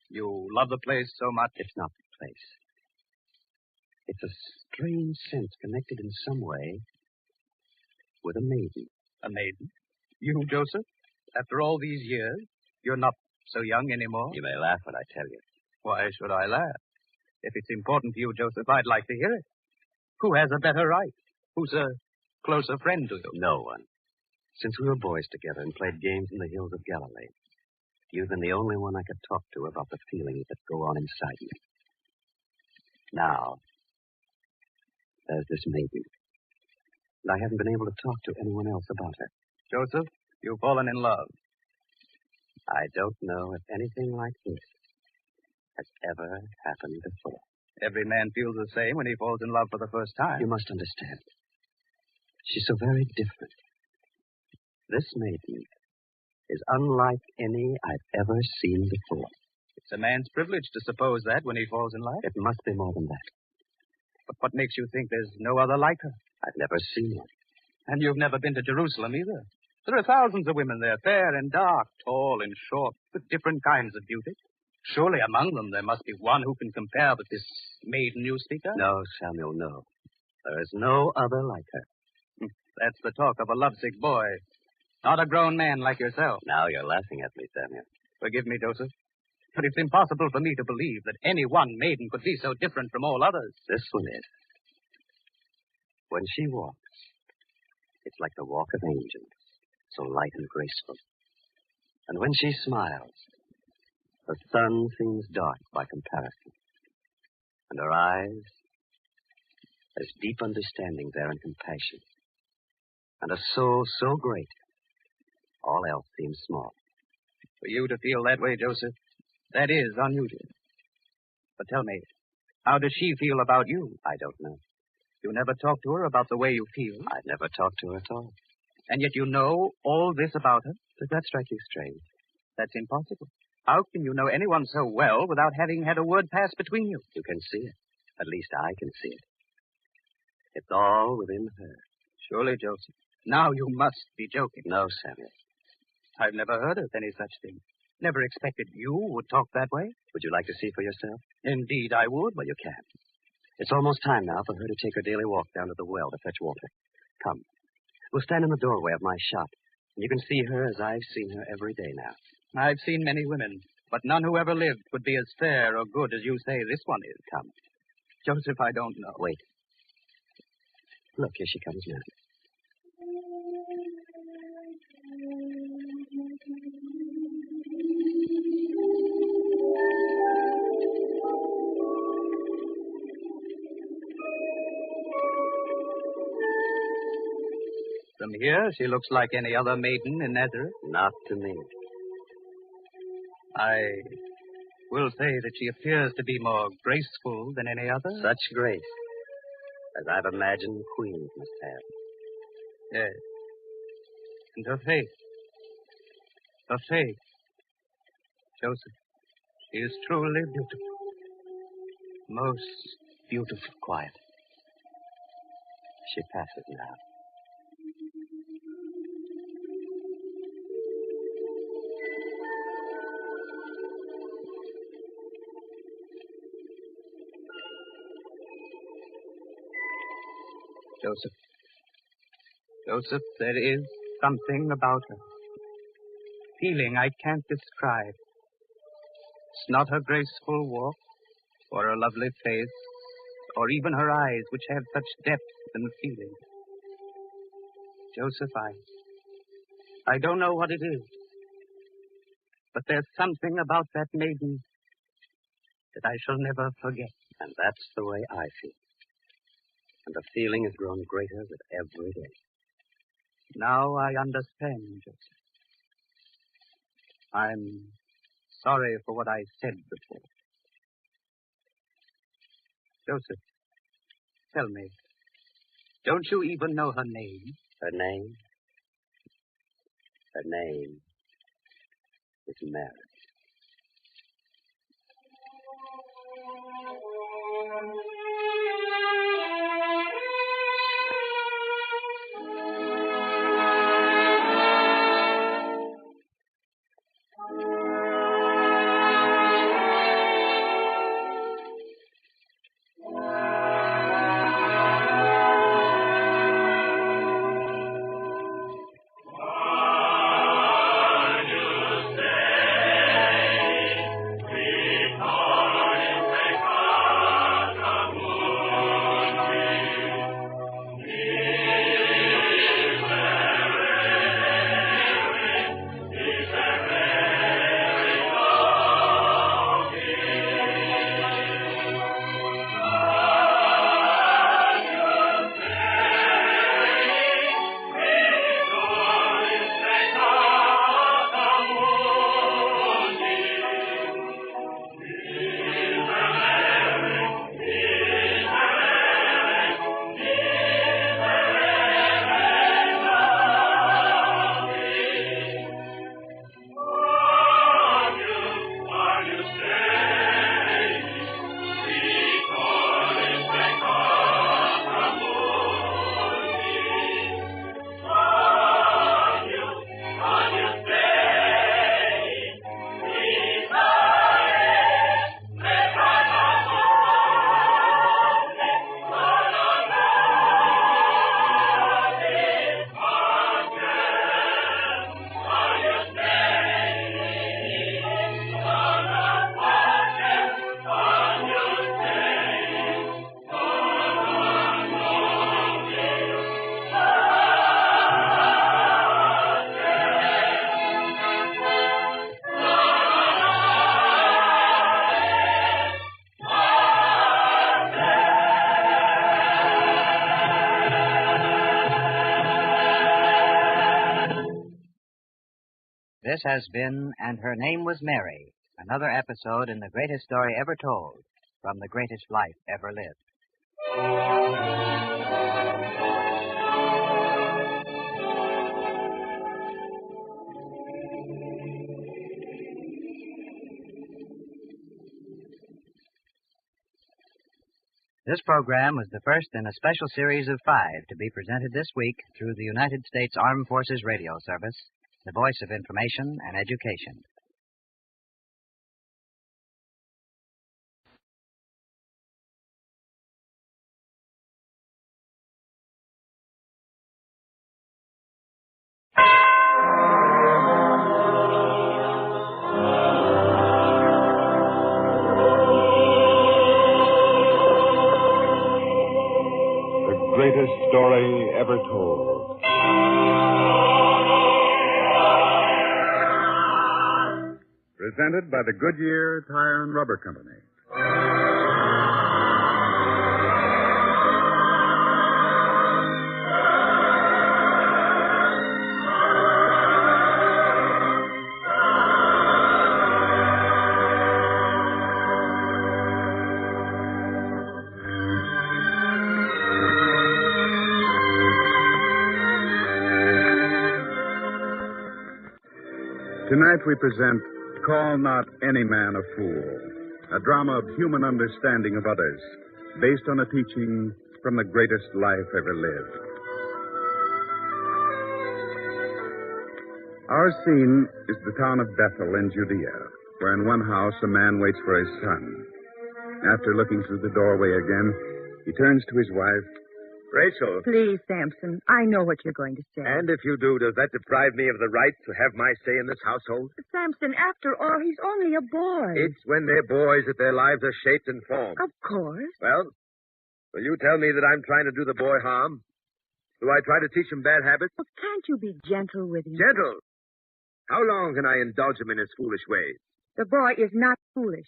You love the place so much? It's not the place. It's a strange sense connected in some way with a maiden. A maiden? You, Joseph? After all these years, you're not so young anymore? You may laugh when I tell you. Why should I laugh? If it's important to you, Joseph, I'd like to hear it. Who has a better right? Who's a closer friend to you? No one. Since we were boys together and played games in the hills of Galilee, you've been the only one I could talk to about the feelings that go on inside me. Now, there's this maiden. And I haven't been able to talk to anyone else about her. Joseph, you've fallen in love. I don't know if anything like this has ever happened before. Every man feels the same when he falls in love for the first time. You must understand. She's so very different. This maiden is unlike any I've ever seen before. It's a man's privilege to suppose that when he falls in love. It must be more than that. But what makes you think there's no other like her? I've never seen one. And you've never been to Jerusalem either. There are thousands of women there, fair and dark, tall and short, with different kinds of beauty. Surely among them there must be one who can compare with this maiden you speak of? No, Samuel, no. There is no other like her. That's the talk of a lovesick boy, not a grown man like yourself. Now you're laughing at me, Samuel. Forgive me, Joseph, but it's impossible for me to believe that any one maiden could be so different from all others. This one is. When she walks, it's like the walk of angels, so light and graceful. And when she smiles, the sun seems dark by comparison. And her eyes, there's deep understanding there and compassion. And a soul so great, all else seems small. For you to feel that way, Joseph, that is unusual. But tell me, how does she feel about you? I don't know. You never talk to her about the way you feel? I've never talked to her at all. And yet you know all this about her? Does that strike you strange? That's impossible. How can you know anyone so well without having had a word pass between you? You can see it. At least I can see it. It's all within her. Surely, Joseph. Now you must be joking. No, Samuel. I've never heard of any such thing. Never expected you would talk that way. Would you like to see for yourself? Indeed, I would. Well, you can. It's almost time now for her to take her daily walk down to the well to fetch water. Come. We'll stand in the doorway of my shop, and you can see her as I've seen her every day now. I've seen many women, but none who ever lived could be as fair or good as you say this one is. Come. Joseph, I don't know. Wait. Look, here she comes now. From here, she looks like any other maiden in Nazareth. Not to me. I will say that she appears to be more graceful than any other. Such grace as I've imagined queens must have. Yes. And her face. Her face. Joseph, she is truly beautiful. Most beautiful. Quiet. She passes now. Joseph. Joseph, there is something about her. Feeling I can't describe. It's not her graceful walk, or her lovely face, or even her eyes, which have such depth and feeling. Joseph, I don't know what it is, but there's something about that maiden that I shall never forget. And that's the way I feel. And the feeling has grown greater with every day. Now I understand, Joseph. I'm sorry for what I said before. Joseph, tell me, don't you even know her name? Her name? Her name is Mary. This has been And Her Name Was Mary, another episode in the greatest story ever told, from the greatest life ever lived. This program was the first in a special series of 5 to be presented this week through the United States Armed Forces Radio Service, the voice of information and education. The greatest story ever told. Presented by the Goodyear Tire and Rubber Company. Tonight we present Call Not Any Man a Fool, a drama of human understanding of others, based on a teaching from the greatest life ever lived. Our scene is the town of Bethel in Judea, where in one house a man waits for his son. After looking through the doorway again, he turns to his wife. Rachel. Please, Samson. I know what you're going to say. And if you do, does that deprive me of the right to have my say in this household? Samson, after all, he's only a boy. It's when they're boys that their lives are shaped and formed. Of course. Well, will you tell me that I'm trying to do the boy harm? Do I try to teach him bad habits? Well, can't you be gentle with him? Gentle? How long can I indulge him in his foolish ways? The boy is not foolish.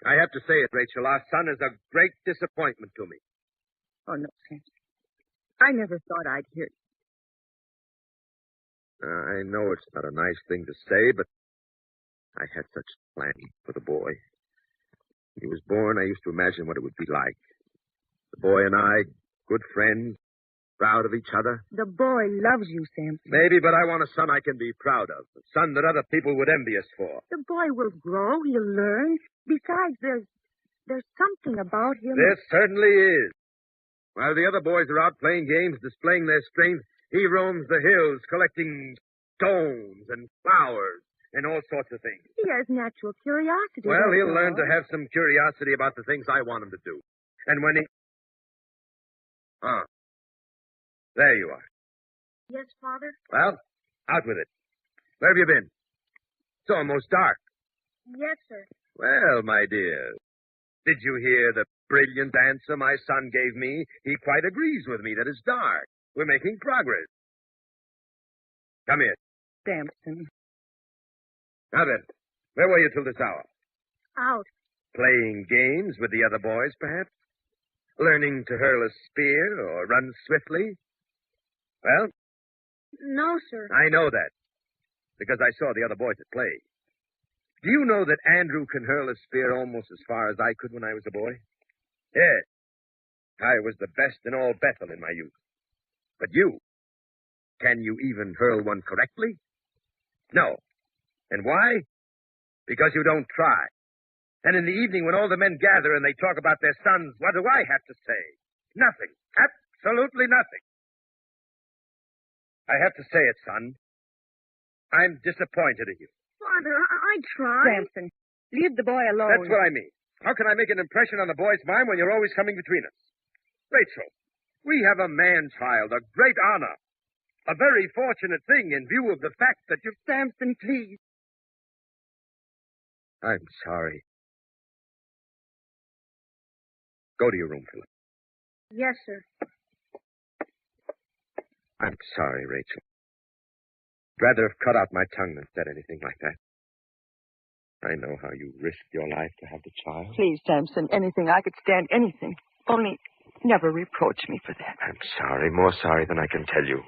I have to say it, Rachel. Our son is a great disappointment to me. Oh, no, Samson. I never thought I'd hear it. I know it's not a nice thing to say, but I had such plans for the boy. When he was born, I used to imagine what it would be like. The boy and I, good friends, proud of each other. The boy loves you, Samson. Maybe, but I want a son I can be proud of. A son that other people would envy us for. The boy will grow. He'll learn. Besides, there's something about him. There certainly is. While the other boys are out playing games, displaying their strength, he roams the hills collecting stones and flowers and all sorts of things. He has natural curiosity. Well, he'll learn to have some curiosity about the things I want him to do. And when he... There you are. Yes, Father? Well, out with it. Where have you been? It's almost dark. Yes, sir. Well, my dear, did you hear the brilliant answer my son gave me? He quite agrees with me that it's dark. We're making progress. Come here. Samson. Now then, where were you till this hour? Out. Playing games with the other boys, perhaps? Learning to hurl a spear or run swiftly? Well? No, sir. I know that, because I saw the other boys at play. Do you know that Andrew can hurl a spear almost as far as I could when I was a boy? Yes. I was the best in all Bethel in my youth. But you, can you even hurl one correctly? No. And why? Because you don't try. And in the evening when all the men gather and they talk about their sons, what do I have to say? Nothing. Absolutely nothing. I have to say it, son. I'm disappointed in you. Father, I tried. Samson, leave the boy alone. That's what I mean. How can I make an impression on the boy's mind when you're always coming between us? Rachel, we have a man-child, a great honor. A very fortunate thing in view of the fact that you... Samson, please. I'm sorry. Go to your room, Philip. Yes, sir. I'm sorry, Rachel. I'd rather have cut out my tongue than said anything like that. I know how you risked your life to have the child. Please, Samson, anything. I could stand anything. Only never reproach me for that. I'm sorry, more sorry than I can tell you.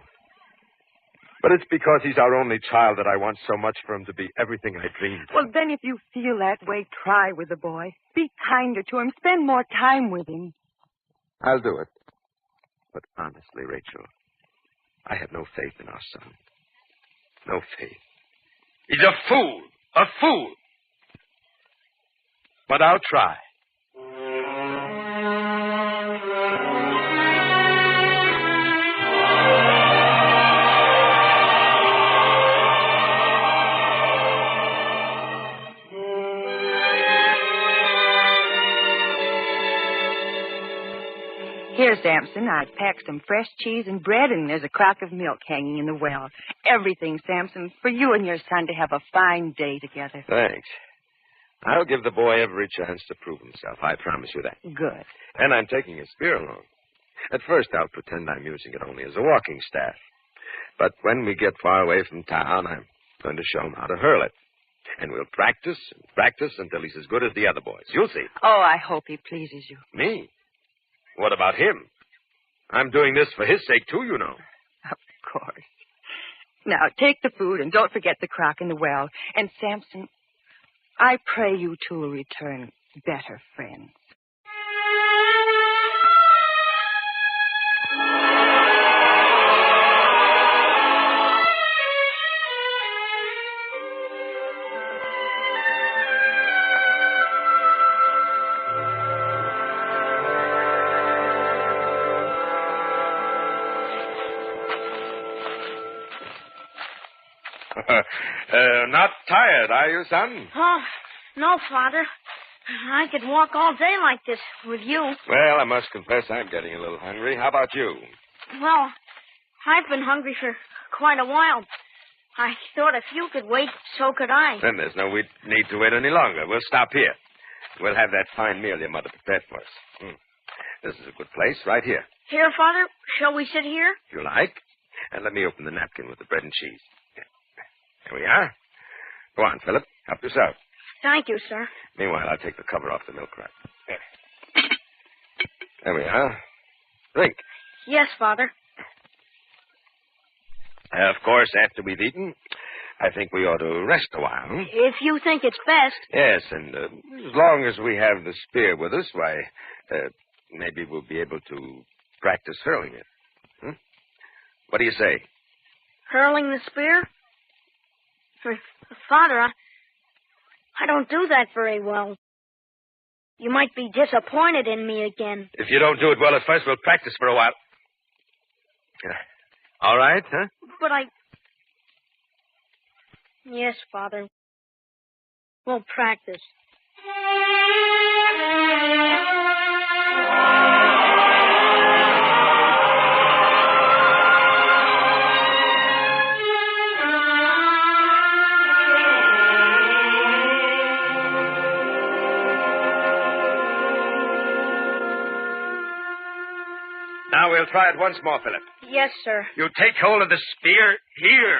But it's because he's our only child that I want so much for him to be everything I dreamed. Well, then if you feel that way, try with the boy. Be kinder to him. Spend more time with him. I'll do it. But honestly, Rachel, I have no faith in our son. No faith. He's a fool. A fool. But I'll try. Here, Samson, I've packed some fresh cheese and bread, and there's a crock of milk hanging in the well. Everything, Samson, for you and your son to have a fine day together. Thanks. I'll give the boy every chance to prove himself. I promise you that. Good. And I'm taking his spear along. At first, I'll pretend I'm using it only as a walking staff. But when we get far away from town, I'm going to show him how to hurl it. And we'll practice and practice until he's as good as the other boys. You'll see. Oh, I hope he pleases you. Me? What about him? I'm doing this for his sake, too, you know. Of course. Now, take the food and don't forget the crock in the well. And, Samson, I pray you two will return better friends. Not tired, are you, son? Oh, no, Father. I could walk all day like this with you. Well, I must confess I'm getting a little hungry. How about you? Well, I've been hungry for quite a while. I thought if you could wait, so could I. Then there's no need to wait any longer. We'll stop here. We'll have that fine meal your mother prepared for us. This is a good place, right here. Here, Father? Shall we sit here? If you like. And let me open the napkin with the bread and cheese. There we are. Go on, Philip. Help yourself. Thank you, sir. Meanwhile, I'll take the cover off the milk crate. There we are. Drink. Yes, Father. Of course, after we've eaten, I think we ought to rest a while. If you think it's best. Yes, and as long as we have the spear with us, why, maybe we'll be able to practice hurling it. What do you say? Hurling the spear? Father, I don't do that very well. You might be disappointed in me again. If you don't do it well at first, we'll practice for a while. All right, huh? But Yes, Father. We'll practice. Now we'll try it once more, Philip. Yes, sir. You take hold of the spear here.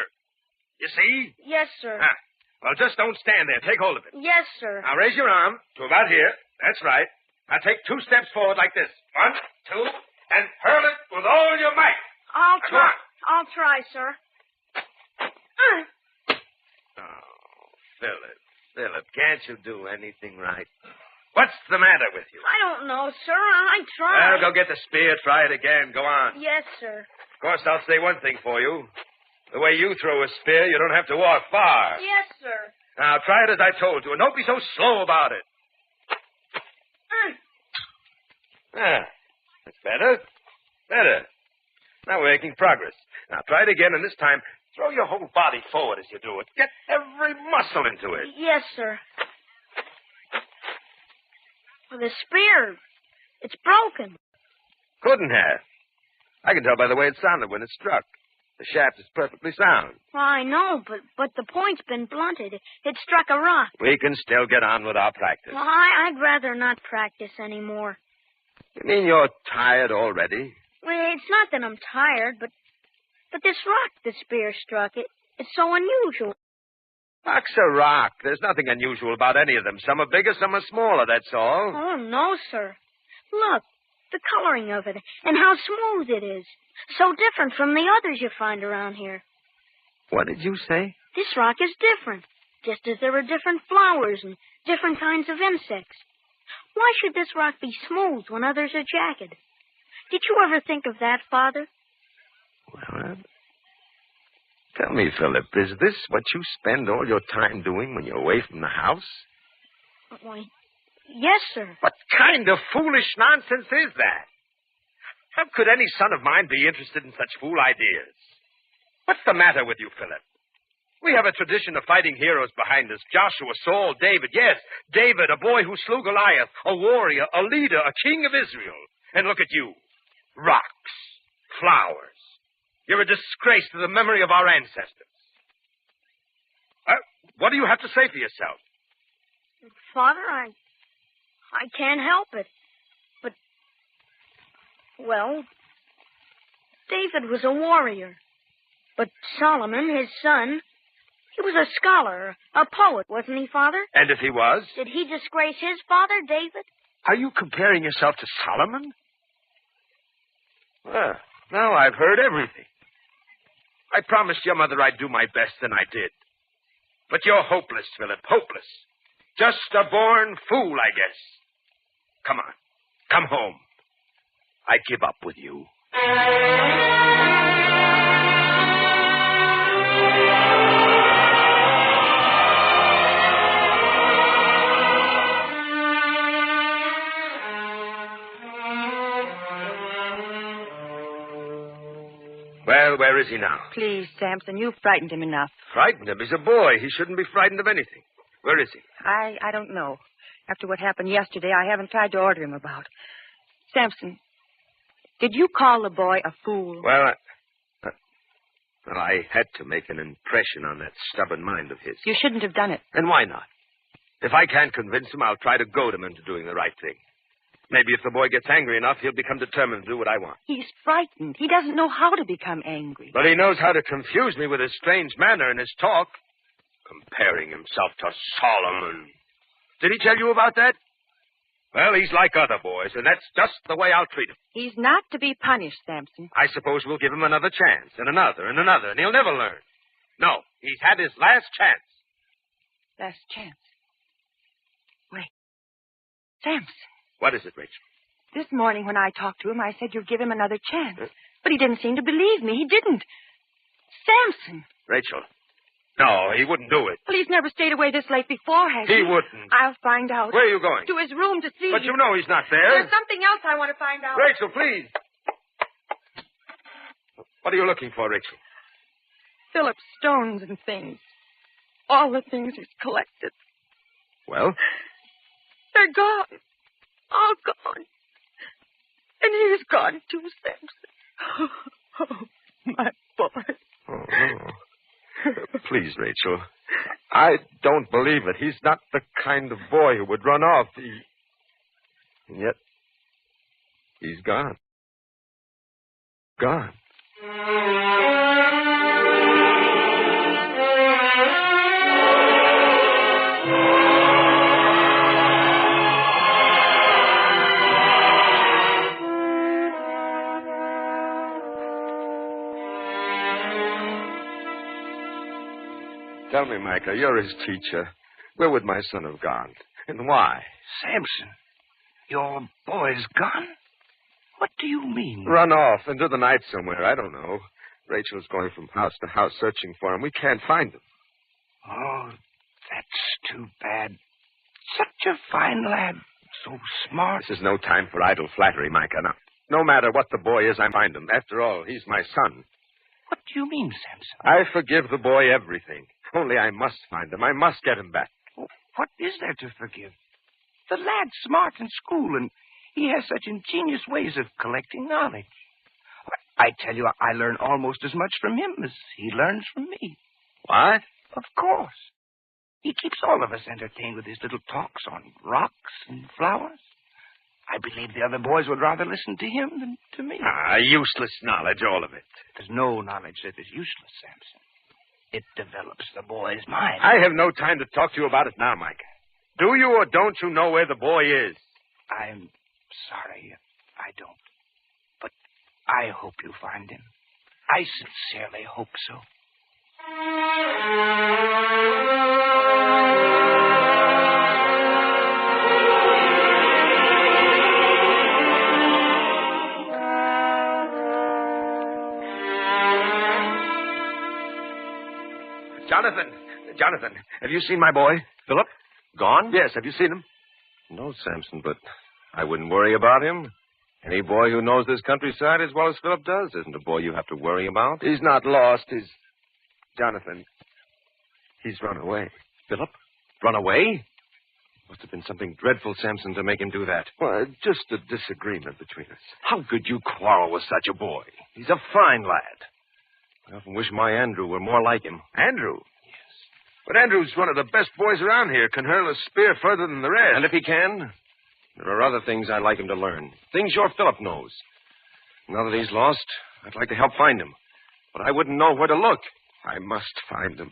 You see? Yes, sir. Well, just don't stand there. Take hold of it. Yes, sir. Now raise your arm to about here. That's right. Now take 2 steps forward like this. 1, 2, and hurl it with all your might. I'll now, try. I'll try, sir. Oh, Philip, can't you do anything right? What's the matter with you? I don't know, sir. I tried. Well, go get the spear. Try it again. Go on. Yes, sir. Of course, I'll say one thing for you. The way you throw a spear, you don't have to walk far. Yes, sir. Now, try it as I told you, and don't be so slow about it. That's better. Better. Now we're making progress. Now, try it again, and this time, throw your whole body forward as you do it. Get every muscle into it. Yes, sir. Well, the spear, it's broken. Couldn't have. I can tell by the way it sounded when it struck. The shaft is perfectly sound. Well, I know, but the point's been blunted. It struck a rock. We can still get on with our practice. Well, I'd rather not practice anymore. You mean you're tired already? Well, it's not that I'm tired, but this rock the spear struck, it's so unusual. Rock's a rock. There's nothing unusual about any of them. Some are bigger, some are smaller, that's all. Oh, no, sir. Look, the coloring of it, and how smooth it is. So different from the others you find around here. What did you say? This rock is different, just as there are different flowers and different kinds of insects. Why should this rock be smooth when others are jagged? Did you ever think of that, Father? Well, tell me, Philip, is this what you spend all your time doing when you're away from the house? Why, yes, sir. What kind of foolish nonsense is that? How could any son of mine be interested in such fool ideas? What's the matter with you, Philip? We have a tradition of fighting heroes behind us. Joshua, Saul, David. Yes, David, a boy who slew Goliath, a warrior, a leader, a king of Israel. And look at you. Rocks, flowers. You're a disgrace to the memory of our ancestors. What do you have to say for yourself? Father, I can't help it. But, well, David was a warrior. But Solomon, his son, he was a scholar, a poet, wasn't he, Father? And if he was? Did he disgrace his father, David? Are you comparing yourself to Solomon? Well, now I've heard everything. I promised your mother I'd do my best, and I did. But you're hopeless, Philip, hopeless. Just a born fool, I guess. Come on. Come home. I give up with you. Well, where is he now? Please, Samson, you've frightened him enough. Frightened him? He's a boy. He shouldn't be frightened of anything. Where is he? I don't know. After what happened yesterday, I haven't tried to order him about. Samson, did you call the boy a fool? Well, I had to make an impression on that stubborn mind of his. You shouldn't have done it. And why not? If I can't convince him, I'll try to goad him into doing the right thing. Maybe if the boy gets angry enough, he'll become determined to do what I want. He's frightened. He doesn't know how to become angry. But he knows how to confuse me with his strange manner and his talk. Comparing himself to Solomon. Did he tell you about that? Well, he's like other boys, and that's just the way I'll treat him. He's not to be punished, Samson. I suppose we'll give him another chance, and another, and he'll never learn. No, he's had his last chance. Last chance. Wait. Samson. What is it, Rachel? This morning when I talked to him, I said you'd give him another chance. But he didn't seem to believe me. He didn't. Samson. Rachel. No, he wouldn't do it. Well, he's never stayed away this late before, has he? He wouldn't. I'll find out. Where are you going? To his room to see. But you know he's not there. There's something else I want to find out. Rachel, please. What are you looking for, Rachel? Philip's stones and things. All the things he's collected. Well? They're gone. All gone. And he's gone too, Samson. Oh, my boy. Oh, no. Please, Rachel. I don't believe it. He's not the kind of boy who would run off. And yet, he's gone. Gone. Tell me, Micah, you're his teacher. Where would my son have gone? And why? Samson, your boy's gone? What do you mean? Run off into the night somewhere. I don't know. Rachel's going from house to house searching for him. We can't find him. Oh, that's too bad. Such a fine lad. So smart. This is no time for idle flattery, Micah. Now, no matter what the boy is, I find him. After all, he's my son. What do you mean, Samson? I forgive the boy everything. Only I must find him. I must get him back. Oh, what is there to forgive? The lad's smart in school, and he has such ingenious ways of collecting knowledge. I tell you, I learn almost as much from him as he learns from me. What? Of course. He keeps all of us entertained with his little talks on rocks and flowers. I believe the other boys would rather listen to him than to me. Useless knowledge, all of it. There's no knowledge that is useless, Samson. It develops the boy's mind. I have no time to talk to you about it now, Mike. Do you or don't you know where the boy is? I'm sorry, I don't. But I hope you find him. I sincerely hope so. Jonathan, have you seen my boy? Philip? Gone? Yes, have you seen him? No, Samson, but I wouldn't worry about him. Any boy who knows this countryside as well as Philip does isn't a boy you have to worry about. He's not lost. Jonathan, he's run away. Philip? Run away? Must have been something dreadful, Samson, to make him do that. Well, just a disagreement between us. How could you quarrel with such a boy? He's a fine lad. I often wish my Andrew were more like him. Andrew? Yes. But Andrew's one of the best boys around here. Can hurl a spear further than the rest. And if he can, there are other things I'd like him to learn. Things your Philip knows. Now that he's lost, I'd like to help find him. But I wouldn't know where to look. I must find him.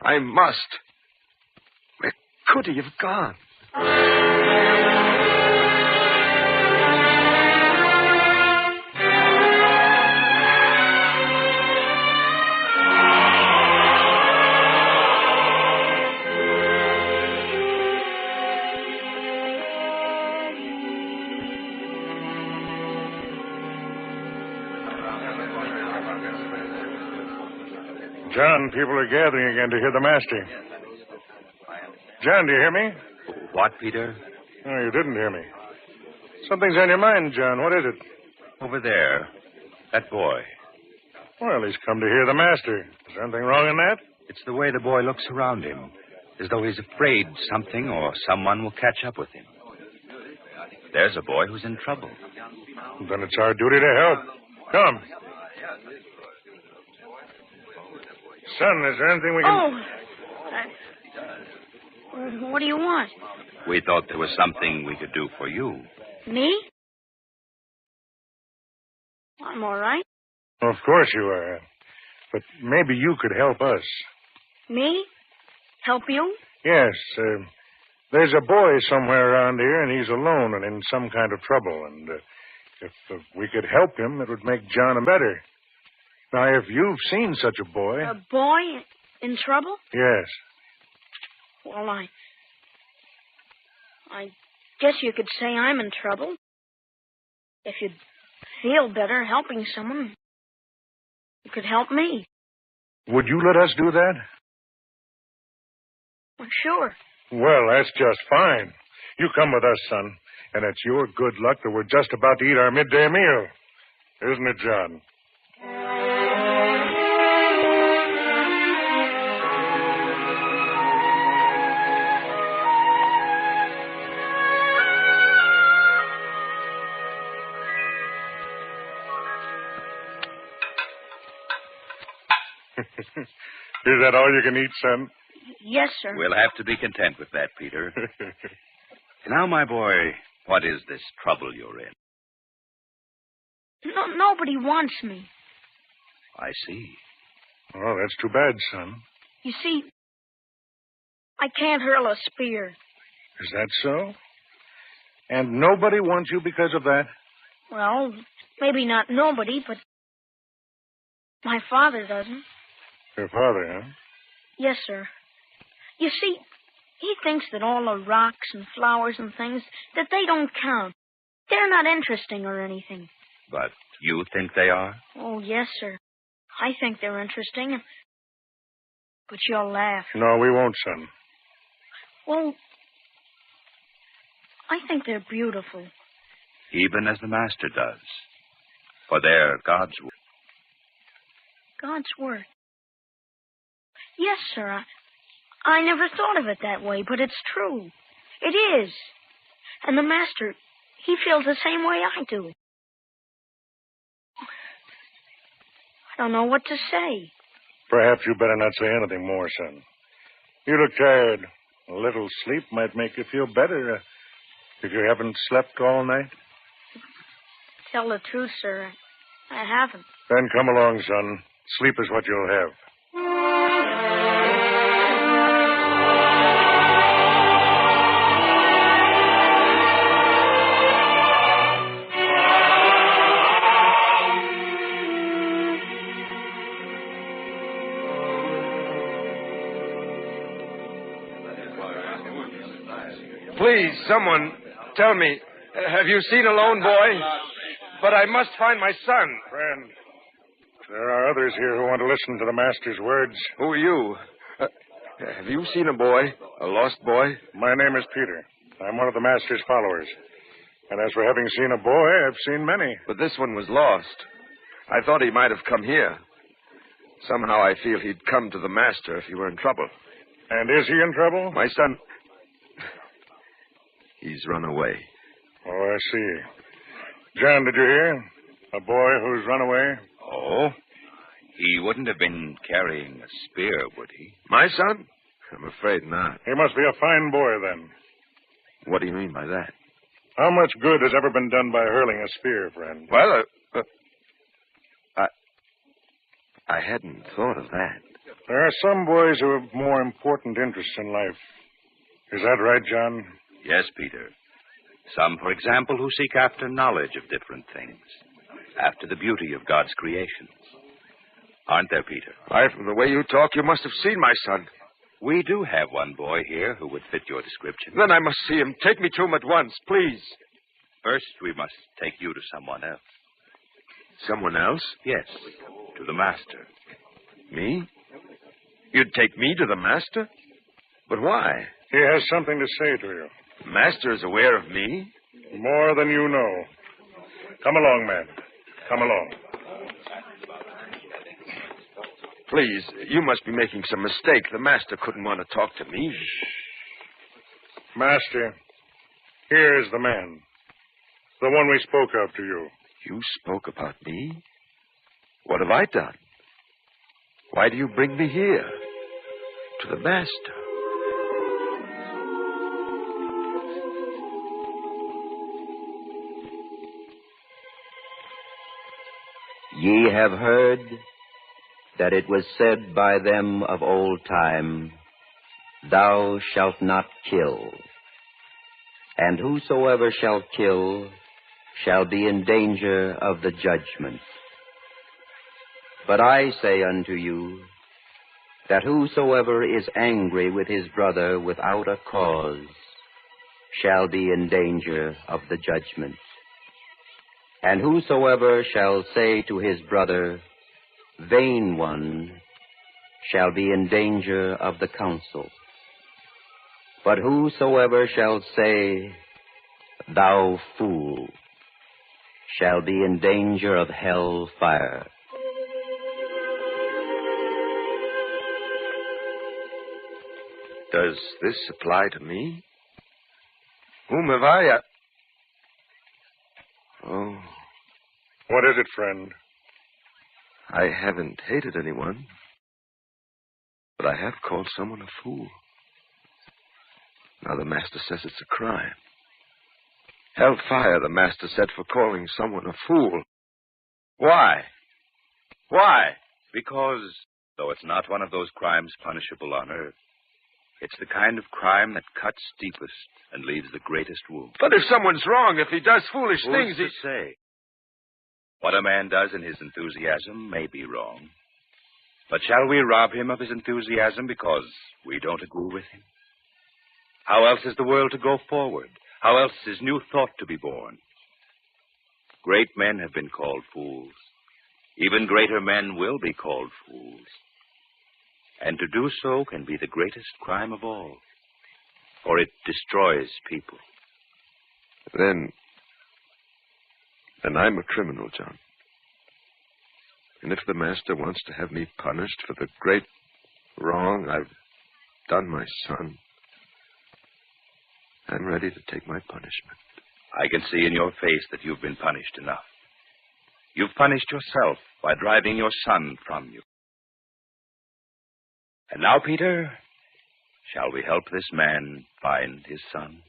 I must. Where could he have gone? John, people are gathering again to hear the master. John, do you hear me? What, Peter? Oh, you didn't hear me. Something's on your mind, John. What is it? Over there. That boy. Well, he's come to hear the master. Is there anything wrong in that? It's the way the boy looks around him. as though he's afraid something or someone will catch up with him. There's a boy who's in trouble. Then it's our duty to help. Come. Son, is there anything we can... What do you want? We thought there was something we could do for you. Me? I'm all right. Of course you are. But maybe you could help us. Me? Help you? Yes. There's a boy somewhere around here, and he's alone and in some kind of trouble. And if we could help him, it would make John better. Now, if you've seen such a boy... A boy in trouble? Yes. Well, I guess you could say I'm in trouble. If you'd feel better helping someone, you could help me. Would you let us do that? Well, sure. Well, that's just fine. You come with us, son. And it's your good luck that we're just about to eat our midday meal. Isn't it, John? Is that all you can eat, son? Yes, sir. We'll have to be content with that, Peter. Now, my boy, what is this trouble you're in? Nobody wants me. I see. Oh, that's too bad, son. You see, I can't hurl a spear. Is that so? And nobody wants you because of that? Well, maybe not nobody, but my father doesn't. Your father, huh? Yes, sir. You see, he thinks that all the rocks and flowers and things, that they don't count. They're not interesting or anything. But you think they are? Oh, yes, sir. I think they're interesting. But you'll laugh. No, we won't, son. Well, I think they're beautiful. Even as the Master does. For they're God's work. God's work. Yes, sir. I never thought of it that way, but it's true. It is. And the Master, he feels the same way I do. I don't know what to say. Perhaps you better not say anything more, son. You look tired. A little sleep might make you feel better if you haven't slept all night. Tell the truth, sir. I haven't. Then come along, son. Sleep is what you'll have. Please, someone, tell me, have you seen a lone boy? But I must find my son. Friend, there are others here who want to listen to the Master's words. Who are you? Have you seen a boy? A lost boy? My name is Peter. I'm one of the Master's followers. And as for having seen a boy, I've seen many. But this one was lost. I thought he might have come here. Somehow I feel he'd come to the Master if he were in trouble. And is he in trouble? My son... He's run away. Oh, I see. John, did you hear? A boy who's run away? Oh? He wouldn't have been carrying a spear, would he? My son? I'm afraid not. He must be a fine boy, then. What do you mean by that? How much good has ever been done by hurling a spear, friend? Well, I hadn't thought of that. There are some boys who have more important interests in life. Is that right, John? Yes, Peter. Some, for example, who seek after knowledge of different things, after the beauty of God's creations. Aren't there, Peter? Why, from the way you talk, you must have seen my son. We do have one boy here who would fit your description. Then I must see him. Take me to him at once, please. First, we must take you to someone else. Someone else? Yes, to the Master. Me? You'd take me to the Master? But why? He has something to say to you. The Master is aware of me? More than you know. Come along, man. Come along. Please, you must be making some mistake. The master couldn't want to talk to me. Master, here is the man. The one we spoke of to you. You spoke about me? What have I done? Why do you bring me here? To the master? Ye have heard that it was said by them of old time, Thou shalt not kill. And whosoever shall kill shall be in danger of the judgment. But I say unto you, that whosoever is angry with his brother without a cause shall be in danger of the judgment. And whosoever shall say to his brother, Vain one, shall be in danger of the council. But whosoever shall say, Thou fool, shall be in danger of hell fire. Does this apply to me? Whom have I... Oh. What is it, friend? I haven't hated anyone, but I have called someone a fool. Now the master says it's a crime. Hellfire, the master said, for calling someone a fool. Why? Why? Because, though it's not one of those crimes punishable on earth, it's the kind of crime that cuts deepest and leaves the greatest wound. But if someone's wrong, if he does foolish Who's things, to say? What a man does in his enthusiasm may be wrong. But shall we rob him of his enthusiasm because we don't agree with him? How else is the world to go forward? How else is new thought to be born? Great men have been called fools. Even greater men will be called fools. And to do so can be the greatest crime of all, for it destroys people. Then I'm a criminal, John. And if the master wants to have me punished for the great wrong I've done my son, I'm ready to take my punishment. I can see in your face that you've been punished enough. You've punished yourself by driving your son from you. And now, Peter, shall we help this man find his son?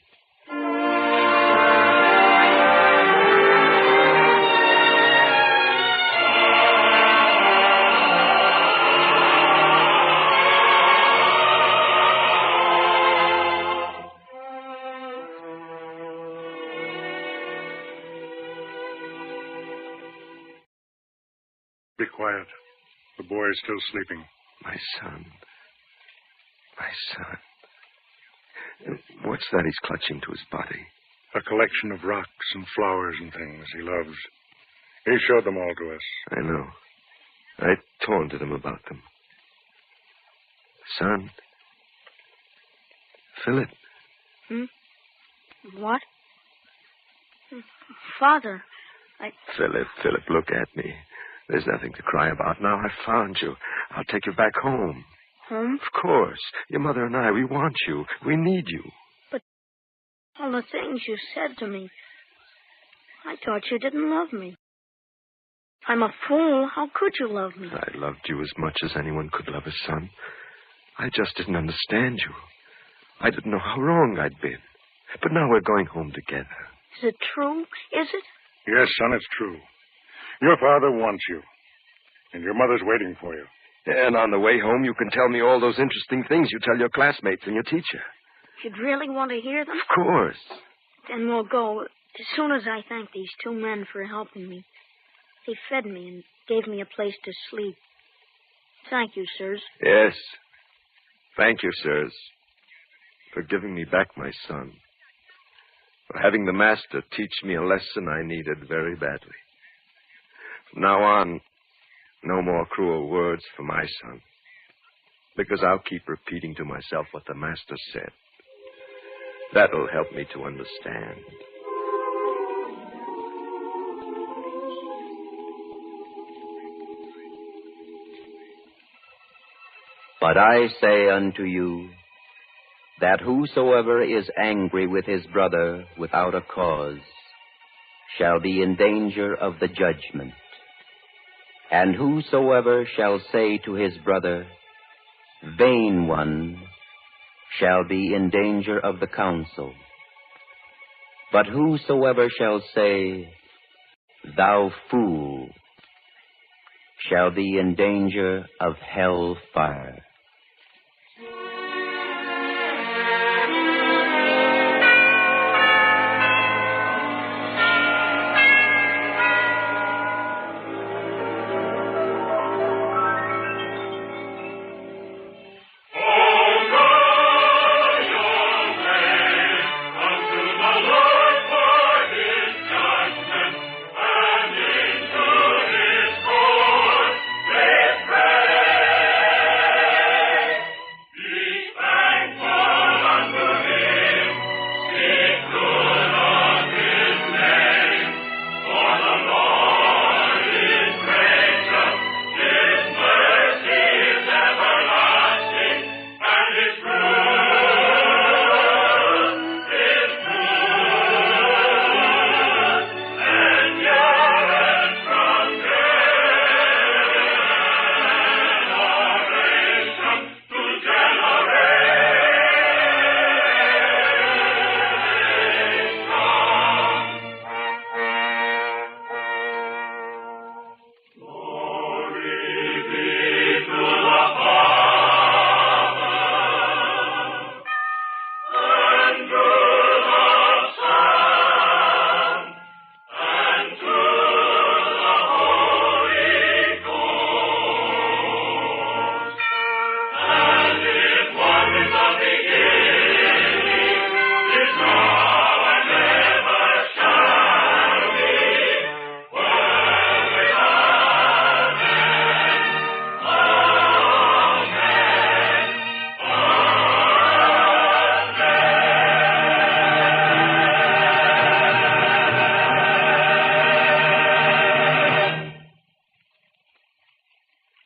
Be quiet. The boy is still sleeping. My son. My son. What's that he's clutching to his body? A collection of rocks and flowers and things he loves. He showed them all to us. I know. I taunted him about them. Son. Philip. What? Father, Philip, look at me. There's nothing to cry about now. I've found you. I'll take you back home. Home? Of course. Your mother and I, we want you. We need you. But all the things you said to me, I thought you didn't love me. I'm a fool. How could you love me? I loved you as much as anyone could love a son. I just didn't understand you. I didn't know how wrong I'd been. But now we're going home together. Is it true? Is it? Yes, son, it's true. Your father wants you. And your mother's waiting for you. And on the way home, you can tell me all those interesting things you tell your classmates and your teacher. You'd really want to hear them? Of course. Then we'll go as soon as I thank these two men for helping me. They fed me and gave me a place to sleep. Thank you, sirs. Yes. Thank you, sirs, for giving me back my son. For having the master teach me a lesson I needed very badly. From now on, no more cruel words for my son. Because I'll keep repeating to myself what the master said. That'll help me to understand. But I say unto you, that whosoever is angry with his brother without a cause shall be in danger of the judgment. And whosoever shall say to his brother, Vain one, shall be in danger of the council. But whosoever shall say, Thou fool, shall be in danger of hell fire.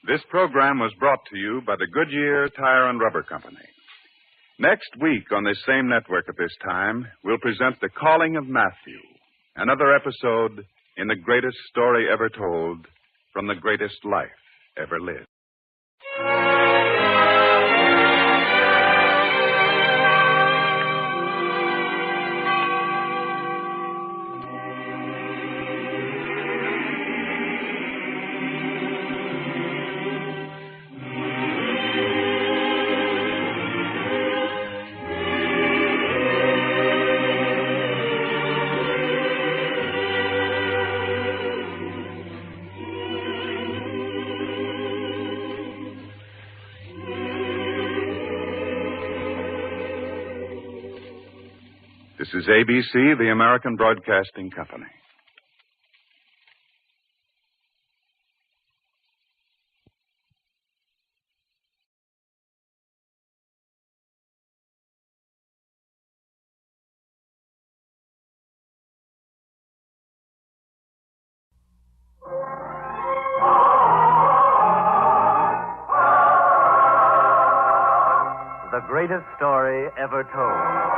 This program was brought to you by the Goodyear Tire and Rubber Company. Next week on this same network at this time, we'll present The Calling of Matthew, another episode in the greatest story ever told from the greatest life ever lived. This is ABC, the American Broadcasting Company. The greatest story ever told.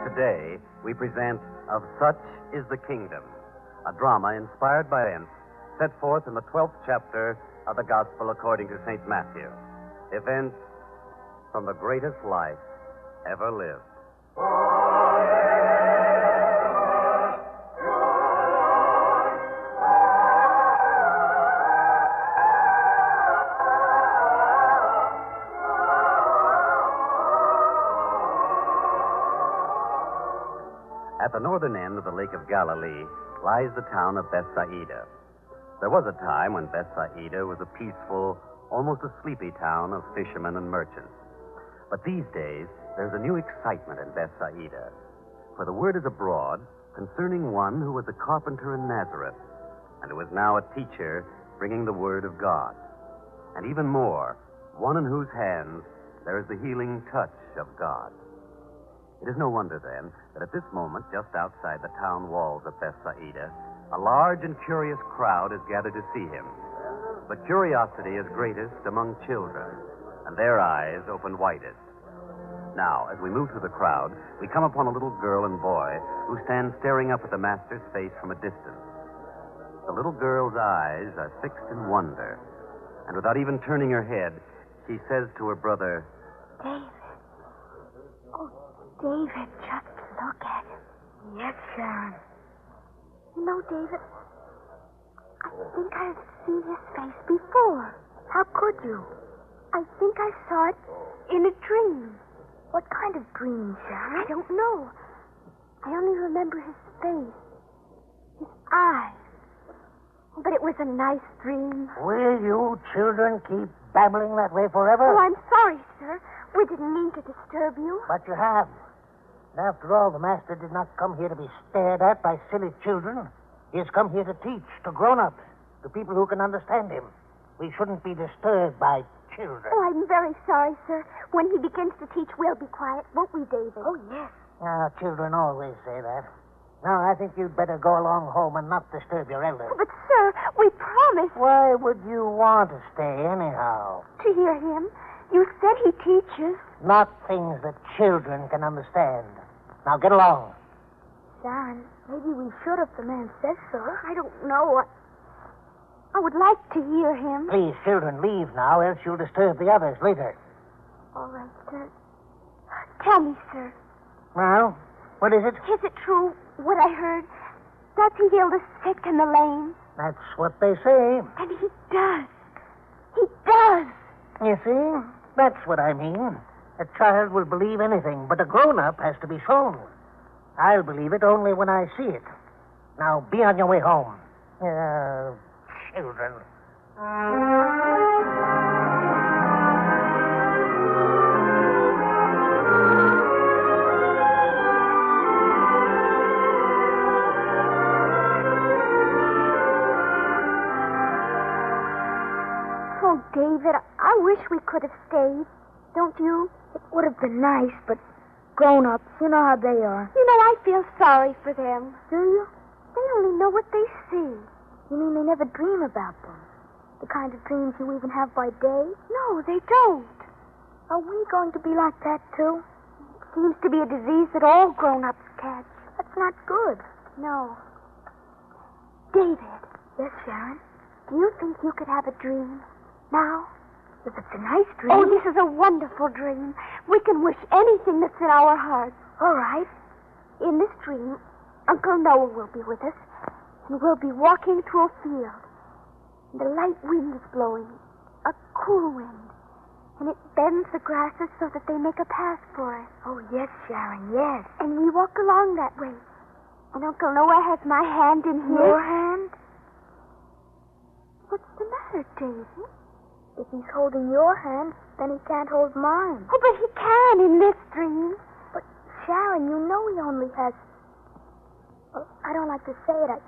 Today, we present Of Such is the Kingdom, a drama inspired by events set forth in the 12th chapter of the Gospel according to St. Matthew. Events from the greatest life ever lived. At the northern end of the Lake of Galilee lies the town of Bethsaida. There was a time when Bethsaida was a peaceful, almost a sleepy town of fishermen and merchants. But these days, there's a new excitement in Bethsaida, for the word is abroad concerning one who was a carpenter in Nazareth, and who is now a teacher bringing the word of God. And even more, one in whose hands there is the healing touch of God. It is no wonder, then, that at this moment, just outside the town walls of Bethsaida, a large and curious crowd is gathered to see him. But curiosity is greatest among children, and their eyes open widest. Now, as we move through the crowd, we come upon a little girl and boy who stand staring up at the master's face from a distance. The little girl's eyes are fixed in wonder, and without even turning her head, she says to her brother, David. Oh, David, just look at him. Yes, Sharon. You know, David, I think I've seen his face before. How could you? I think I saw it in a dream. What kind of dream, Sharon? I don't know. I only remember his face, his eyes. But it was a nice dream. Will you children keep babbling that way forever? Oh, I'm sorry, sir. We didn't mean to disturb you. But you have. And after all, the master did not come here to be stared at by silly children. He has come here to teach to grown-ups, to people who can understand him. We shouldn't be disturbed by children. Oh, I'm very sorry, sir. When he begins to teach, we'll be quiet, won't we, David? Oh, yes. Children always say that. Now, I think you'd better go along home and not disturb your elders. Oh, but, sir, we promised. Why would you want to stay anyhow? To hear him. You said he teaches. Not things that children can understand. Now, get along. Sharon, maybe we should if the man says so. I don't know. I would like to hear him. Please, children, leave now, else you'll disturb the others later. All right, sir. Tell me, sir. Well, what is it? Is it true what I heard? Does he heal the sick and the lame? That's what they say. And he does. He does. You see? That's what I mean. A child will believe anything, but a grown-up has to be shown. I'll believe it only when I see it. Now, be on your way home. Children. Oh, David, I wish we could have stayed. Don't you? It would have been nice, but grown-ups, you know how they are. You know, I feel sorry for them. Do you? They only know what they see. You mean they never dream about them? The kind of dreams you even have by day? No, they don't. Are we going to be like that, too? It seems to be a disease that all grown-ups catch. That's not good. No. David. Yes, Sharon? Do you think you could have a dream? Now? If it's a nice dream. Oh, this is a wonderful dream. We can wish anything that's in our hearts. All right. In this dream, Uncle Noah will be with us, and we'll be walking through a field. And the light wind is blowing, a cool wind, and it bends the grasses so that they make a path for us. Oh, yes, Sharon, yes. And we walk along that way. And Uncle Noah has my hand in his. Your hand? What's the matter, David? If he's holding your hand, then he can't hold mine. Oh, but he can in this dream. But, Sharon, you know he only has... Well, I don't like to say it.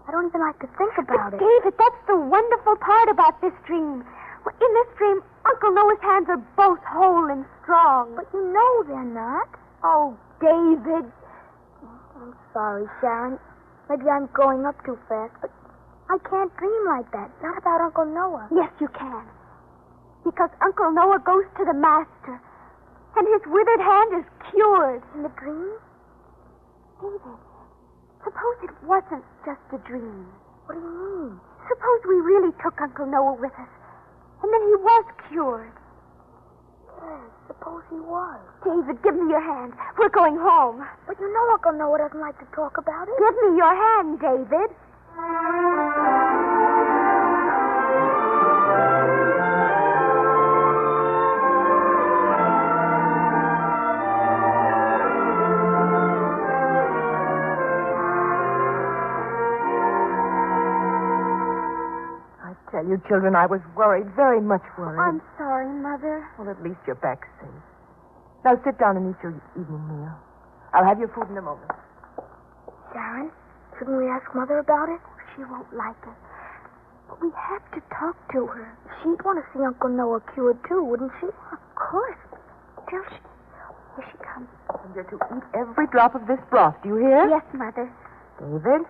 I don't even like to think about it. David, that's the wonderful part about this dream. Well, in this dream, Uncle Noah's hands are both whole and strong. But you know they're not. Oh, David. I'm sorry, Sharon. Maybe I'm growing up too fast, but I can't dream like that. Not about Uncle Noah. Yes, you can. Because Uncle Noah goes to the master, and his withered hand is cured. In the dream? David, suppose it wasn't just a dream. What do you mean? Suppose we really took Uncle Noah with us, and then he was cured. Yes, suppose he was. David, give me your hand. We're going home. But you know Uncle Noah doesn't like to talk about it. Give me your hand, David. Tell you, children, I was worried, very much worried. I'm sorry, Mother. Well, at least you're back safe. Now sit down and eat your evening meal. I'll have your food in a moment. Sharon, shouldn't we ask Mother about it? She won't like it. But we have to talk to her. She'd want to see Uncle Noah cured, too, wouldn't she? Of course. Still, here she comes. And you're to eat every drop of this broth, do you hear? Yes, Mother. David?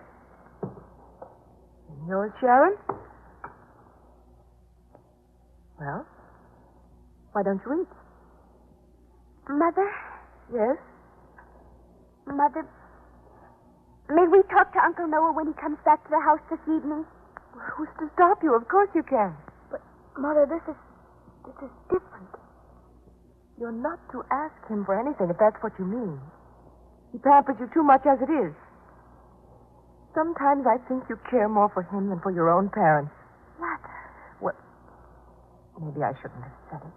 And yours, Sharon? Well, why don't you eat? Mother? Yes? Mother, may we talk to Uncle Noah when he comes back to the house this evening? Well, who's to stop you? Of course you can. But, Mother, this is different. You're not to ask him for anything, if that's what you mean. He pampers you too much as it is. Sometimes I think you care more for him than for your own parents. Mother. Well, maybe I shouldn't have said it.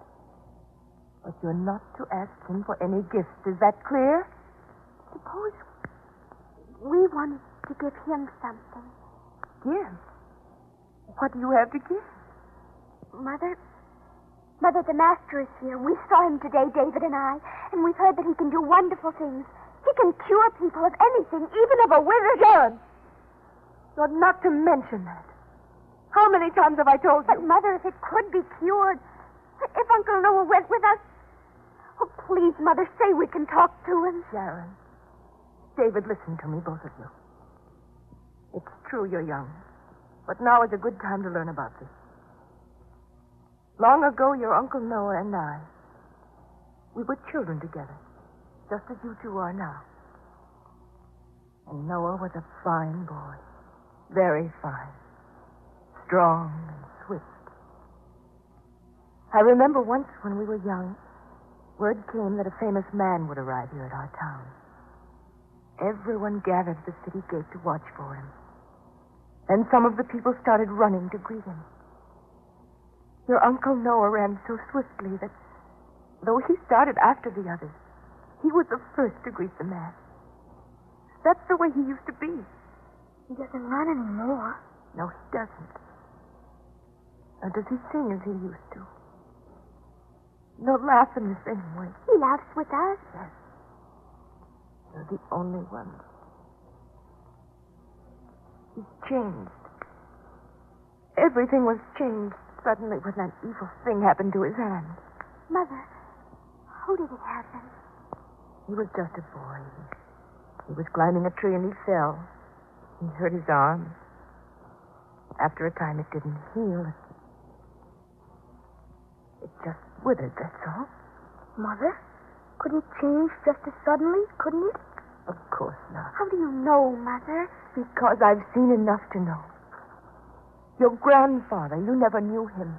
But you're not to ask him for any gifts. Is that clear? Suppose we wanted to give him something. Give? What do you have to give? Mother, the Master is here. We saw him today, David and I, and we've heard that he can do wonderful things. He can cure people of anything, even of a wizard. Sharon, you're not to mention that. How many times have I told you? But, Mother, if it could be cured, if Uncle Noah went with us, oh, please, Mother, say we can talk to him. Sharon, David, listen to me, both of you. It's true you're young, but now is a good time to learn about this. Long ago, your Uncle Noah and I, we were children together, just as you two are now. And Noah was a fine boy, very fine, strong and swift. I remember once when we were young, word came that a famous man would arrive here at our town. Everyone gathered at the city gate to watch for him. And some of the people started running to greet him. Your Uncle Noah ran so swiftly that, though he started after the others, he was the first to greet the man. That's the way he used to be. He doesn't run anymore. No, he doesn't. Nor does he sing as he used to. Nor laugh in the same way. He laughs with us. Yes. You're the only one. He's changed. Everything was changed suddenly when that evil thing happened to his hand. Mother, how did it happen? He was just a boy. He was climbing a tree and he fell. He hurt his arm. After a time, it didn't heal. It just withered, that's all. Mother, couldn't it change just as suddenly, couldn't it? Of course not. How do you know, Mother? Because I've seen enough to know. Your grandfather, you never knew him.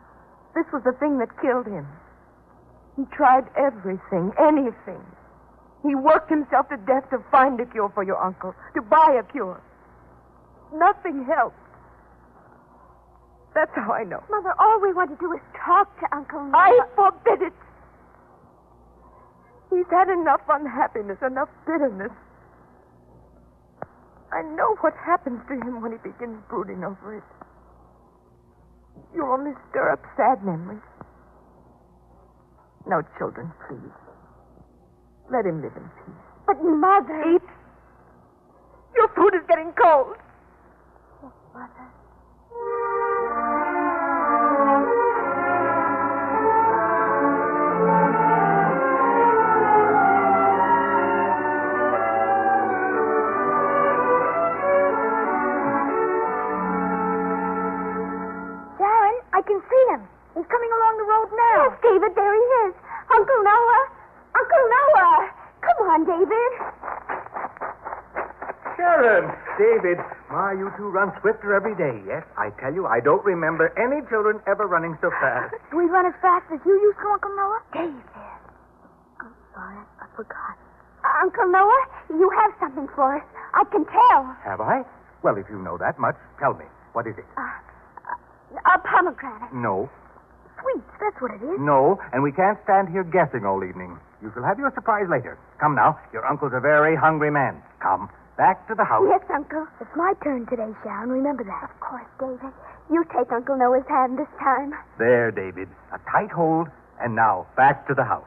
This was the thing that killed him. He tried everything, anything. He worked himself to death to find a cure for your uncle, to buy a cure. Nothing helped. That's how I know. Mother, all we want to do is talk to Uncle Noah. I forbid it. He's had enough unhappiness, enough bitterness. I know what happens to him when he begins brooding over it. You only stir up sad memories. Now, children, please. Let him live in peace. But, Mother... Eat. Your food is getting cold. Yes, Mother. Sharon, I can see him. He's coming along the road now. Yes, David, there he is. Uncle Noah. Uncle Noah. Come on, David. Sharon. David. Ma, you two run swifter every day, yes? I tell you, I don't remember any children ever running so fast. Do we run as fast as you used to, Uncle Noah? David. I'm sorry, I forgot. Uncle Noah, you have something for us. I can tell. Have I? Well, if you know that much, tell me. What is it? A pomegranate. No. Sweets, that's what it is. No, and we can't stand here guessing all evening. You shall have your surprise later. Come now. Your uncle's a very hungry man. Come. Back to the house. Yes, Uncle. It's my turn today, Sharon. Remember that. Of course, David. You take Uncle Noah's hand this time. There, David. A tight hold. And now, back to the house.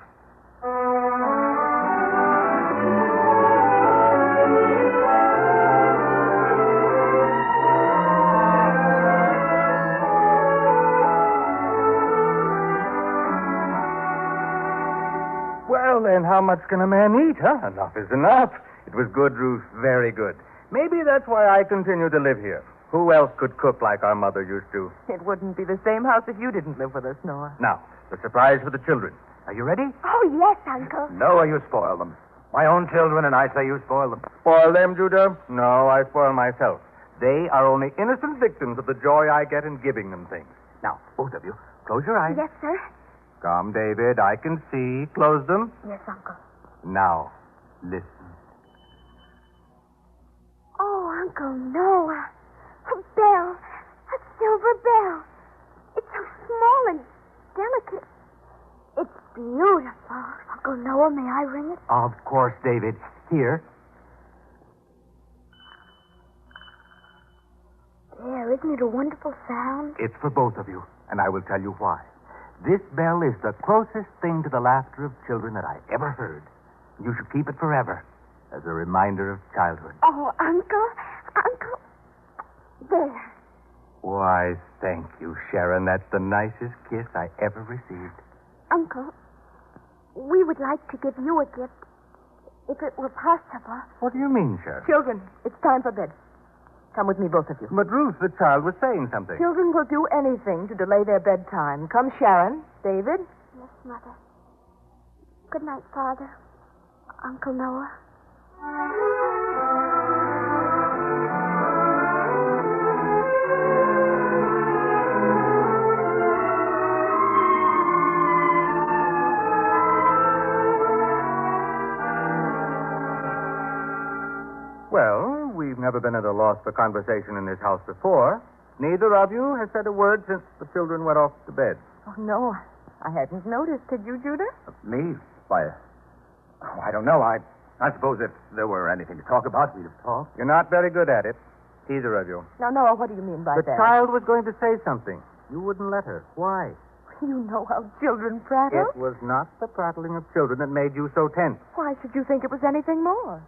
Well, how much can a man eat, huh? Enough is enough. It was good, Ruth, very good. Maybe that's why I continue to live here. Who else could cook like our mother used to? It wouldn't be the same house if you didn't live with us, Noah. Now, the surprise for the children. Are you ready? Oh, yes, Uncle. Noah, you spoil them. My own children, and I say you spoil them. Spoil them, Judah? No, I spoil myself. They are only innocent victims of the joy I get in giving them things. Now, both of you, close your eyes. Yes, sir. Come, David, I can see. Close them. Yes, Uncle. Now, listen. Oh, Uncle Noah. A bell. A silver bell. It's so small and delicate. It's beautiful. Uncle Noah, may I ring it? Of course, David. Here. There, isn't it a wonderful sound? It's for both of you, and I will tell you why. This bell is the closest thing to the laughter of children that I ever heard. You should keep it forever as a reminder of childhood. Oh, Uncle. Uncle. There. Why, thank you, Sharon. That's the nicest kiss I ever received. Uncle, we would like to give you a gift, if it were possible. What do you mean, Sharon? Children, it's time for bed. Come with me, both of you. But Ruth, the child was saying something. Children will do anything to delay their bedtime. Come, Sharon. David? Yes, Mother. Good night, Father. Uncle Noah. Well, we've never been at a loss for conversation in this house before. Neither of you has said a word since the children went off to bed. Oh, no. I hadn't noticed. Did you, Judah? Me? Why, I don't know. I suppose if there were anything to talk about, we'd have talked. You're not very good at it, either of you. Now, Noah, what do you mean by The that? child was going to say something. You wouldn't let her. Why? You know how children prattle. It was not the prattling of children that made you so tense. Why should you think it was anything more?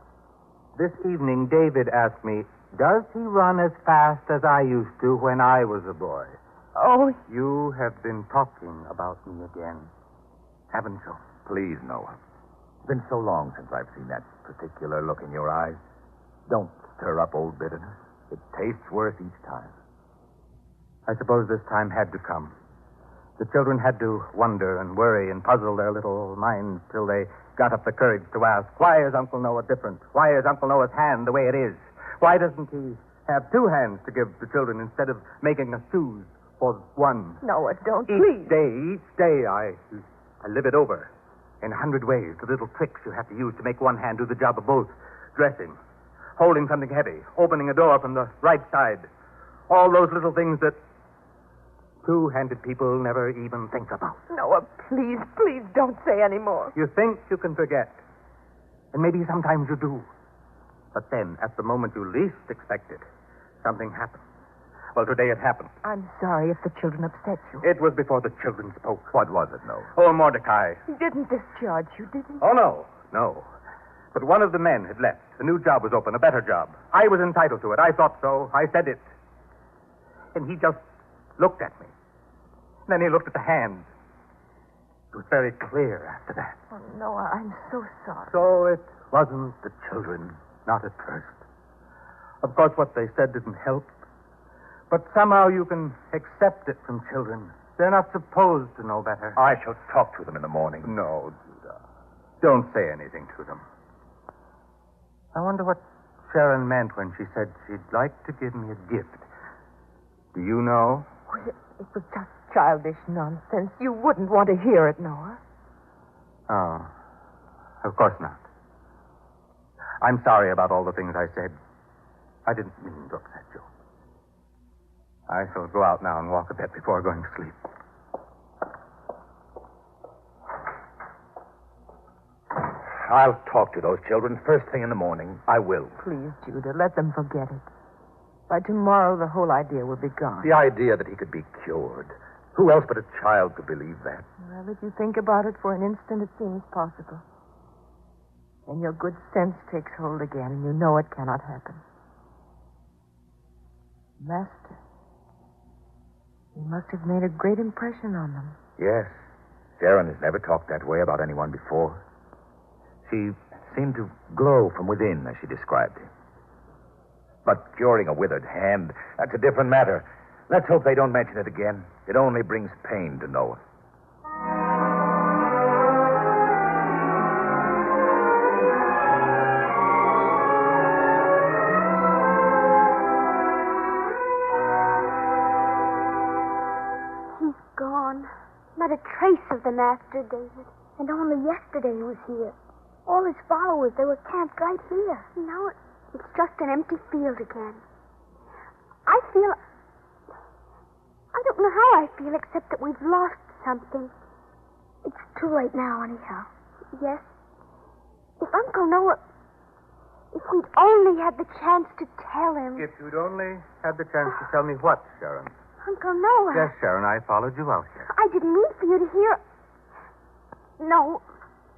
This evening, David asked me, does he run as fast as I used to when I was a boy? Oh. You have been talking about me again, haven't you? Please, Noah. It's been so long since I've seen that particular look in your eyes. Don't stir up old bitterness. It tastes worse each time. I suppose this time had to come. The children had to wonder and worry and puzzle their little minds till they got up the courage to ask, why is Uncle Noah different? Why is Uncle Noah's hand the way it is? Why doesn't he have two hands to give the children instead of making us choose for one? Noah, don't, Each day, I live it over in 100 ways, the little tricks you have to use to make one hand do the job of both. Dressing, holding something heavy, opening a door from the right side. All those little things that two-handed people never even think about. Noah, please don't say any more. You think you can forget. And maybe sometimes you do. But then, at the moment you least expect it, something happens. Well, today it happened. I'm sorry if the children upset you. It was before the children spoke. What was it, Noah? Oh, Mordecai. He didn't discharge you, did he? Oh, no. But one of the men had left. A new job was open, a better job. I was entitled to it. I thought so. I said it. And he just looked at me. Then he looked at the hands. It was very clear after that. Oh, Noah, I'm so sorry. So it wasn't the children, not at first. Of course, what they said didn't help. But somehow you can accept it from children. They're not supposed to know better. I shall talk to them in the morning. No, Judah. Don't say anything to them. I wonder what Sharon meant when she said she'd like to give me a gift. Do you know? Well, it was just childish nonsense. You wouldn't want to hear it, Noah. Oh, of course not. I'm sorry about all the things I said. I didn't mean to upset you. I shall go out now and walk a bit before going to sleep. I'll talk to those children first thing in the morning. I will. Please, Judah, let them forget it. By tomorrow, the whole idea will be gone. The idea that he could be cured. Who else but a child could believe that? Well, if you think about it for an instant, it seems possible. Then your good sense takes hold again, and you know it cannot happen. Master, you must have made a great impression on them. Yes. Sharon has never talked that way about anyone before. She seemed to glow from within, as she described it. But curing a withered hand, that's a different matter. Let's hope they don't mention it again. It only brings pain to know it. He's gone. Not a trace of the master, David. And only yesterday he was here. All his followers, they were camped right here. Now it's just an empty field again. I don't know how I feel except that we've lost something. It's too late now, anyhow. Yes? If Uncle Noah... If we'd only had the chance to tell him... If you'd only had the chance to tell me what, Sharon? Uncle Noah... Yes, Sharon, I followed you out here. I didn't mean for you to hear... No,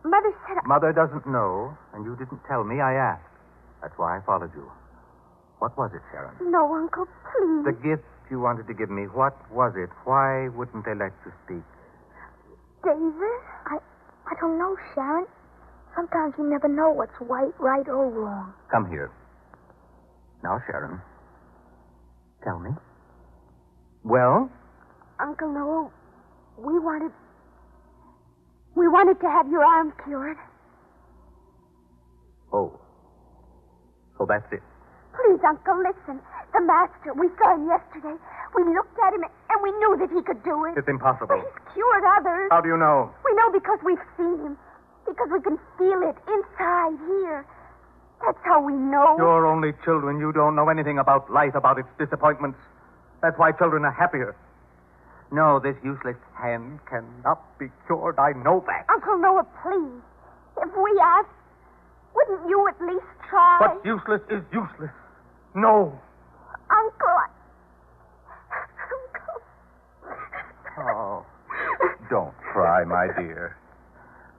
Mother said... Mother doesn't know, and you didn't tell me. I asked. That's why I followed you. What was it, Sharon? No, Uncle, please. The gift you wanted to give me, what was it? Why wouldn't they let you speak? David? I don't know, Sharon. Sometimes you never know what's right or wrong. Come here. Now, Sharon, tell me. Well? Uncle Noah, we wanted to have your arm cured. Oh. So that's it. Please, Uncle, listen. The master, we saw him yesterday. We looked at him and we knew that he could do it. It's impossible. But he's cured others. How do you know? We know because we've seen him. Because we can feel it inside here. That's how we know. You're only children. You don't know anything about life, about its disappointments. That's why children are happier. No, this useless hand cannot be cured. I know that. Uncle Noah, please. If we ask, wouldn't you at least try? What's useless is useless. No. Uncle, Oh, don't cry, my dear.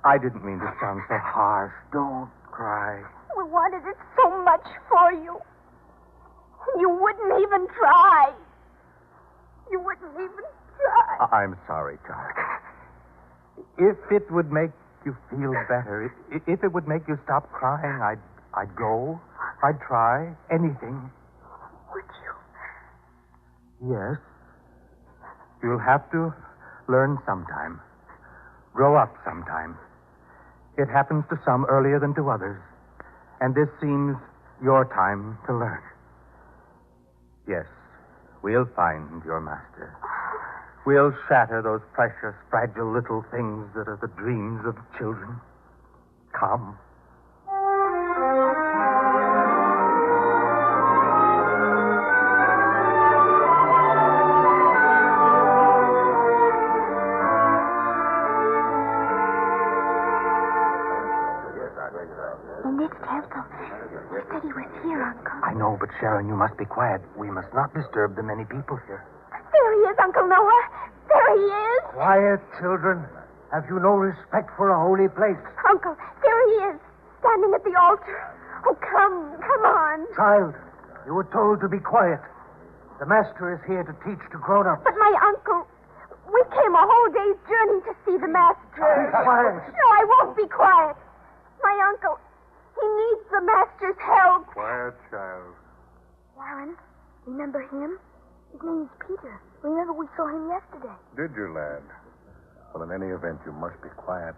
I didn't mean to sound so harsh. Don't cry. We wanted it so much for you. You wouldn't even try. You wouldn't even try. I'm sorry, child. If it would make you feel better, if it would make you stop crying, I'd go. I'd try anything. Would you? Yes. You'll have to learn sometime. Grow up sometime. It happens to some earlier than to others. And this seems your time to learn. Yes, we'll find your master. We'll shatter those precious, fragile little things that are the dreams of children. Come. In this temple, you said he was here, Uncle. I know, but Sharon, you must be quiet. We must not disturb the many people here. There he is, Uncle Noah. There he is. Quiet, children. Have you no respect for a holy place? Uncle, there he is, standing at the altar. Oh, come on. Child, you were told to be quiet. The master is here to teach to grown-ups. But my uncle, we came a whole day's journey to see the master. Be quiet. No, I won't be quiet. My uncle, he needs the master's help. Quiet, child. Warren, remember him? His name's Peter. Remember we saw him yesterday. Did you, lad? Well, in any event, you must be quiet.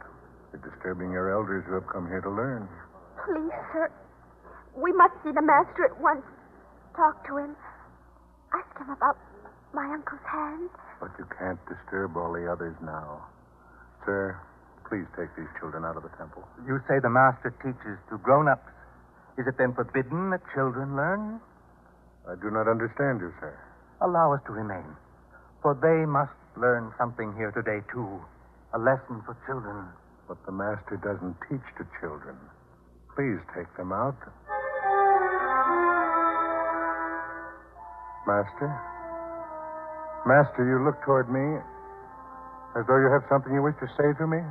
You're disturbing your elders who have come here to learn. Please, sir. We must see the master at once. Talk to him. Ask him about my uncle's hand. But you can't disturb all the others now. Sir, please take these children out of the temple. You say the master teaches to grown-ups. Is it then forbidden that children learn? I do not understand you, sir. Allow us to remain. For they must learn something here today, too. A lesson for children. But the master doesn't teach to children. Please take them out. Master? Master, you look toward me as though you have something you wish to say to me.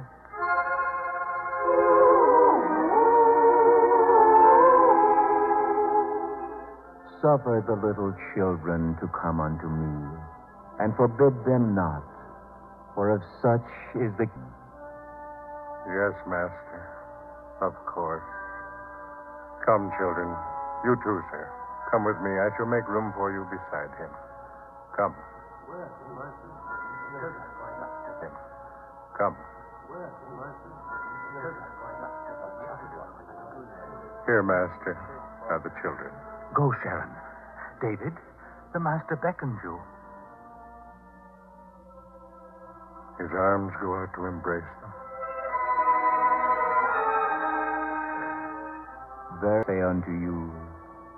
Suffer the little children to come unto me, and forbid them not, for of such is the... Yes, Master. Of course. Come, children. You too, sir. Come with me. I shall make room for you beside him. Come. Come. Here, Master, are the children. Go, Sharon. David, the master beckons you. His arms go out to embrace them. There say unto you,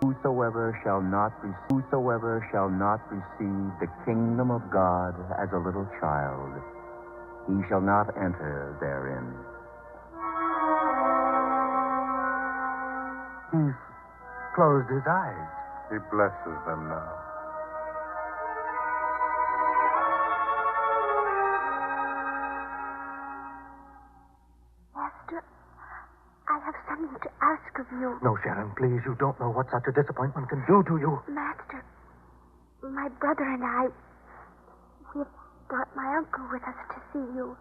whosoever shall not receive the kingdom of God as a little child, he shall not enter therein. He's closed his eyes. He blesses them now. Master, I have something to ask of you. No, Sharon, please. You don't know what such a disappointment can do to you. Master, my brother and I, we have brought my uncle with us to see you.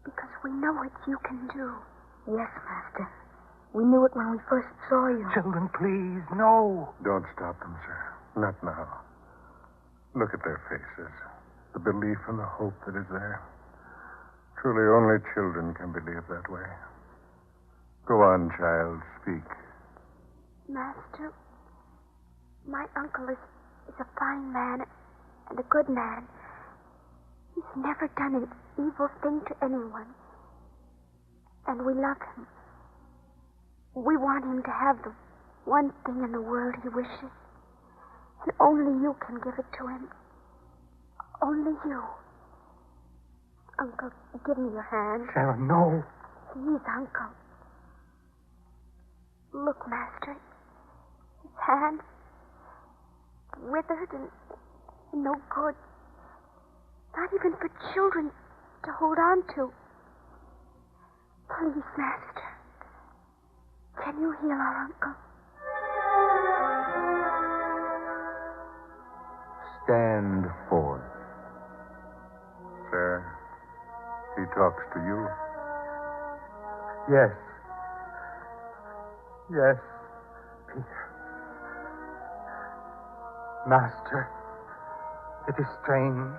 Because we know what you can do. Yes, Master. We knew it when we first saw you. Children, please, no. Don't stop them, sir. Not now. Look at their faces. The belief and the hope that is there. Truly, only children can believe that way. Go on, child. Speak. Master, my uncle is a fine man and a good man. He's never done an evil thing to anyone. And we love him. We want him to have the one thing in the world he wishes. And only you can give it to him. Only you. Uncle, give me your hand. Sharon, no. Please, Uncle. Look, Master. His hand, withered and no good. Not even for children to hold on to. Please, Master. Can you heal our uncle? Stand forth. Sir, he talks to you. Yes. Yes, Peter. Master, it is strange.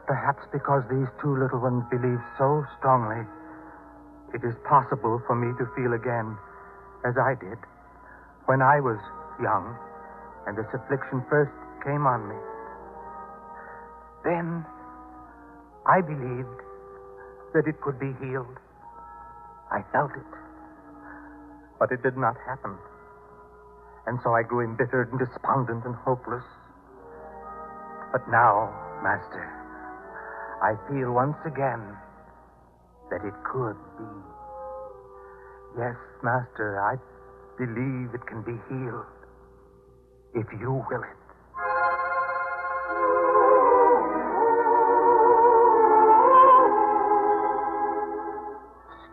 Perhaps because these two little ones believe so strongly, it is possible for me to feel again as I did when I was young and this affliction first came on me. Then I believed that it could be healed. I felt it. But it did not happen. And so I grew embittered and despondent and hopeless. But now, Master, I feel once again that it could be. Yes, Master, I believe it can be healed if you will it.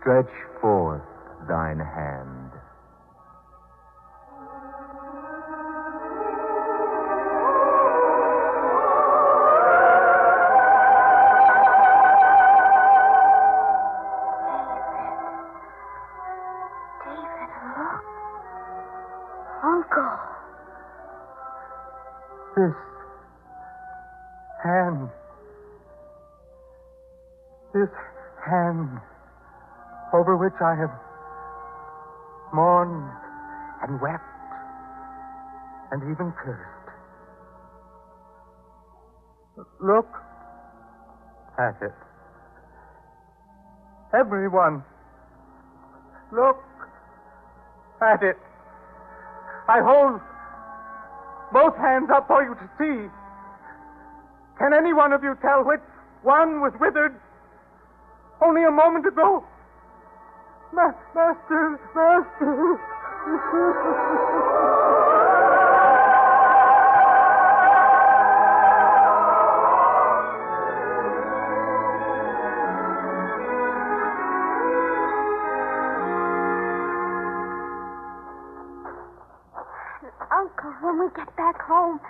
Stretch forth thine hand. Uncle. This hand. This hand over which I have mourned and wept and even cursed. Look at it. Everyone, look at it. I hold both hands up for you to see. Can any one of you tell which one was withered only a moment ago? Master. Uncle, when we get back home,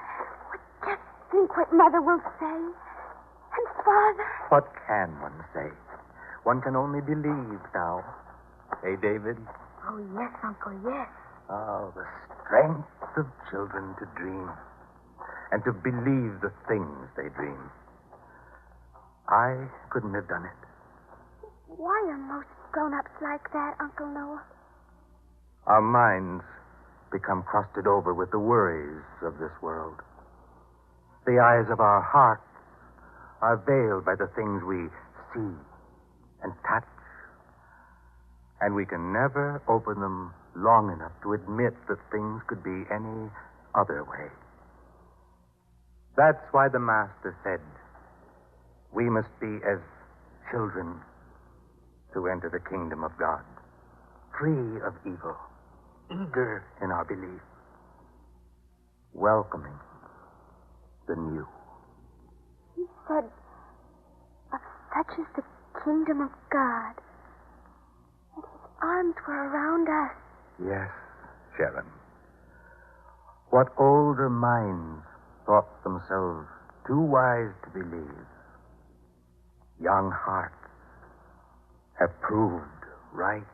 just think what Mother will say. And Father. What can one say? One can only believe now. Hey, David? Oh, yes, Uncle, yes. Oh, the strength of children to dream and to believe the things they dream. I couldn't have done it. Why are most grown-ups like that, Uncle Noah? Our minds become crusted over with the worries of this world. The eyes of our hearts are veiled by the things we see and touch, and we can never open them long enough to admit that things could be any other way. That's why the Master said, we must be as children to enter the kingdom of God, free of evil, eager in our belief, welcoming the new. He said, of such is the kingdom of God, and his arms were around us. Yes, Sharon. What older minds thought themselves too wise to believe, young hearts have proved right.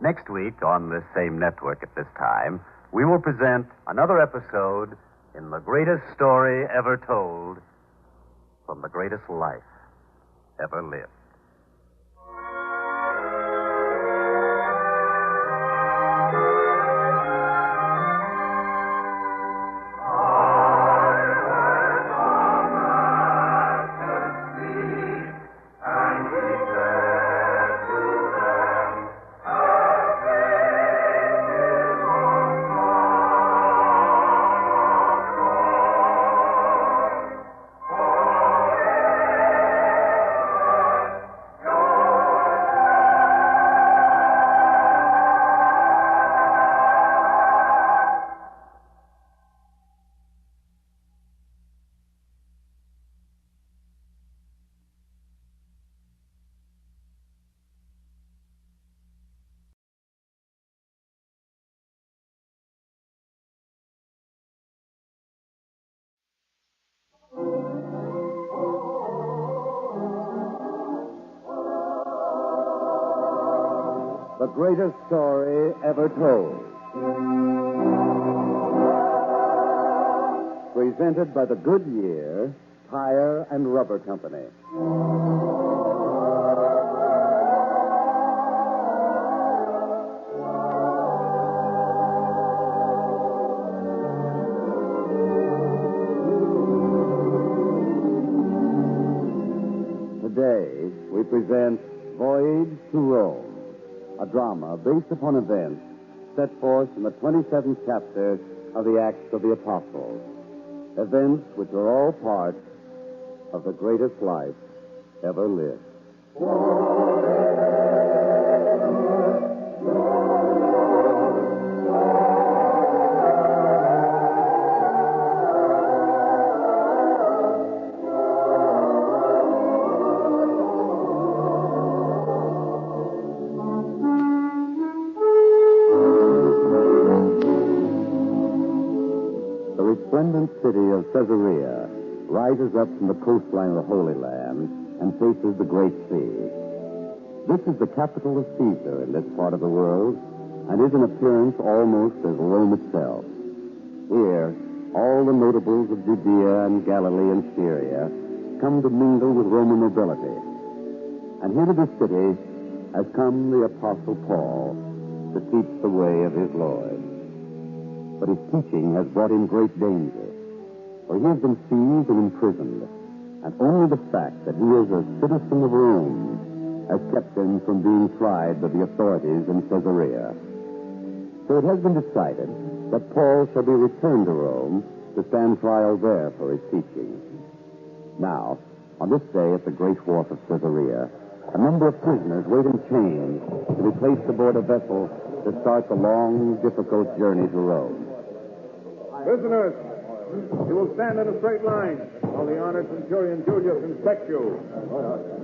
Next week, on this same network at this time, we will present another episode in the greatest story ever told from the greatest life ever lived. The greatest story ever told. Presented by the Goodyear Tire and Rubber Company. Today, we present Voyage to Rome, a drama based upon events set forth in the 27th chapter of the Acts of the Apostles. Events which are all part of the greatest life ever lived. The resplendent city of Caesarea rises up from the coastline of the Holy Land and faces the Great Sea. This is the capital of Caesar in this part of the world, and is in appearance almost as Rome itself. Here, all the notables of Judea and Galilee and Syria come to mingle with Roman nobility. And here to this city has come the Apostle Paul to teach the way of his Lord. But his teaching has brought him great danger, for he has been seized and imprisoned, and only the fact that he is a citizen of Rome has kept him from being tried by the authorities in Caesarea. So it has been decided that Paul shall be returned to Rome to stand trial there for his teaching. Now, on this day at the Great Wharf of Caesarea, a number of prisoners wait in chains to be placed aboard a vessel to start the long, difficult journey to Rome. Prisoners, you will stand in a straight line while the honored centurion Julius inspects you.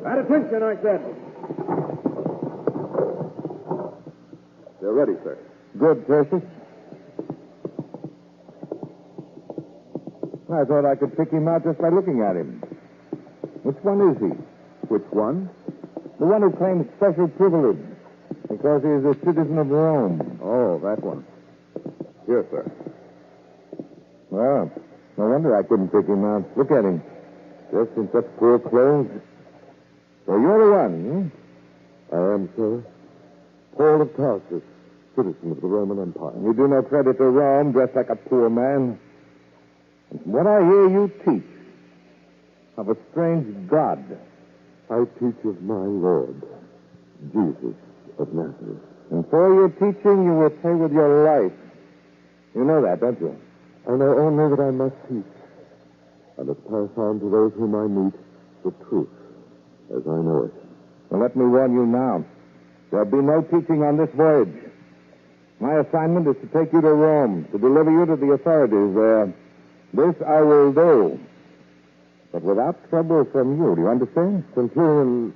At attention, I said. They're ready, sir. Good, Tertius. I thought I could pick him out just by looking at him. Which one is he? Which one? The one who claims special privilege because he is a citizen of Rome. Oh, that one. Here, sir. Well, no wonder I couldn't pick him out. Look at him. Dressed in such poor clothes. So you're the one, I am, sir. Paul of Tarsus, citizen of the Roman Empire. You do no credit to Rome, dressed like a poor man. And from what I hear you teach of a strange God. I teach of my Lord, Jesus of Nazareth. And for your teaching, you will pay with your life. You know that, don't you? I know only that I must teach, and must pass on to those whom I meet the truth, as I know it. Well, let me warn you now. There'll be no teaching on this voyage. My assignment is to take you to Rome, to deliver you to the authorities there. This I will do. But without trouble from you, do you understand? Centurion,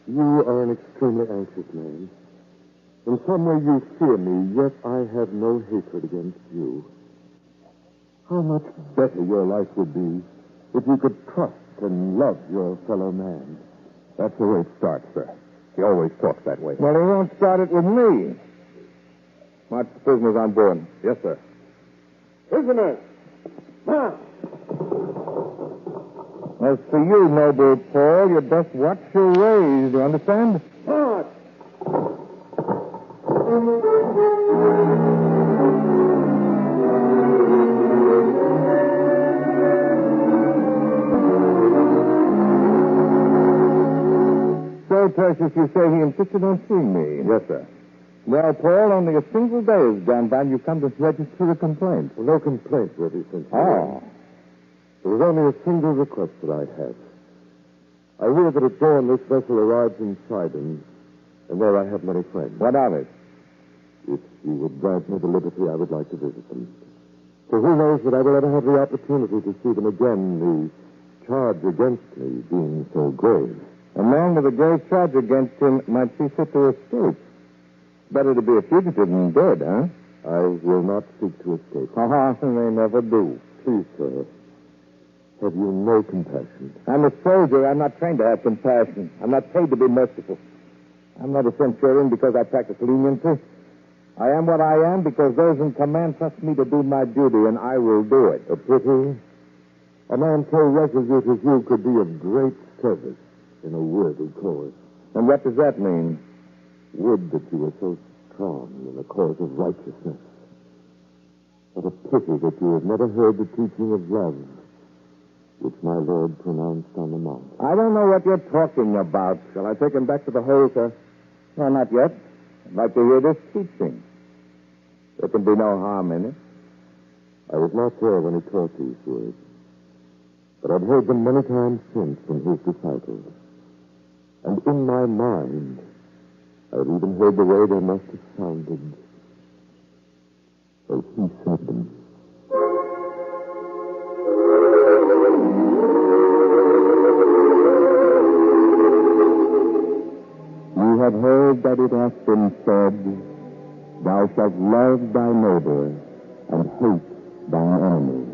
you are an extremely anxious man. In some way you fear me, yet I have no hatred against you. How much better your life would be if you could trust and love your fellow man. That's the way it starts, sir. He always talks that way. Well, he won't start it with me. March the prisoners on board. Yes, sir. Prisoners, march. As for you, noble Paul, you'd best watch your ways. Do you understand? March. So, Tertius, you say he insisted on seeing me? Yes, sir. Well, Paul, only a single day has gone by and you've come to register a complaint. Well, no complaint, worthy Centurion. Oh. There was only a single request that I had. I hear that at dawn this vessel arrives in Sidon, and there I have many friends. What of it? If you would grant me the liberty, I would like to visit them. For who knows that I will ever have the opportunity to see them again, the charge against me being so grave. A man with a grave charge against him might see fit to escape. Better to be a fugitive than dead, huh? I will not seek to escape. They never do. Please, sir. Have you no compassion? I'm a soldier. I'm not trained to have compassion. I'm not paid to be merciful. I'm not a centurion because I practice leniency. I am what I am because those in command trust me to do my duty, and I will do it. A pity. A man so resolute as you could be of great service in a worthy cause. And what does that mean? Would that you were so strong in the cause of righteousness. What a pity that you have never heard the teaching of love which my Lord pronounced on the mount. I don't know what you're talking about. Shall I take him back to the hole, sir? No, not yet. I'd like to hear this teaching. There can be no harm in it. I was not there when he taught these words, but I've heard them many times since from his disciples. And in my mind, I've even heard the way they must have sounded as he said them. You have heard that it hath been said, Thou shalt love thy neighbor and hate thine enemy.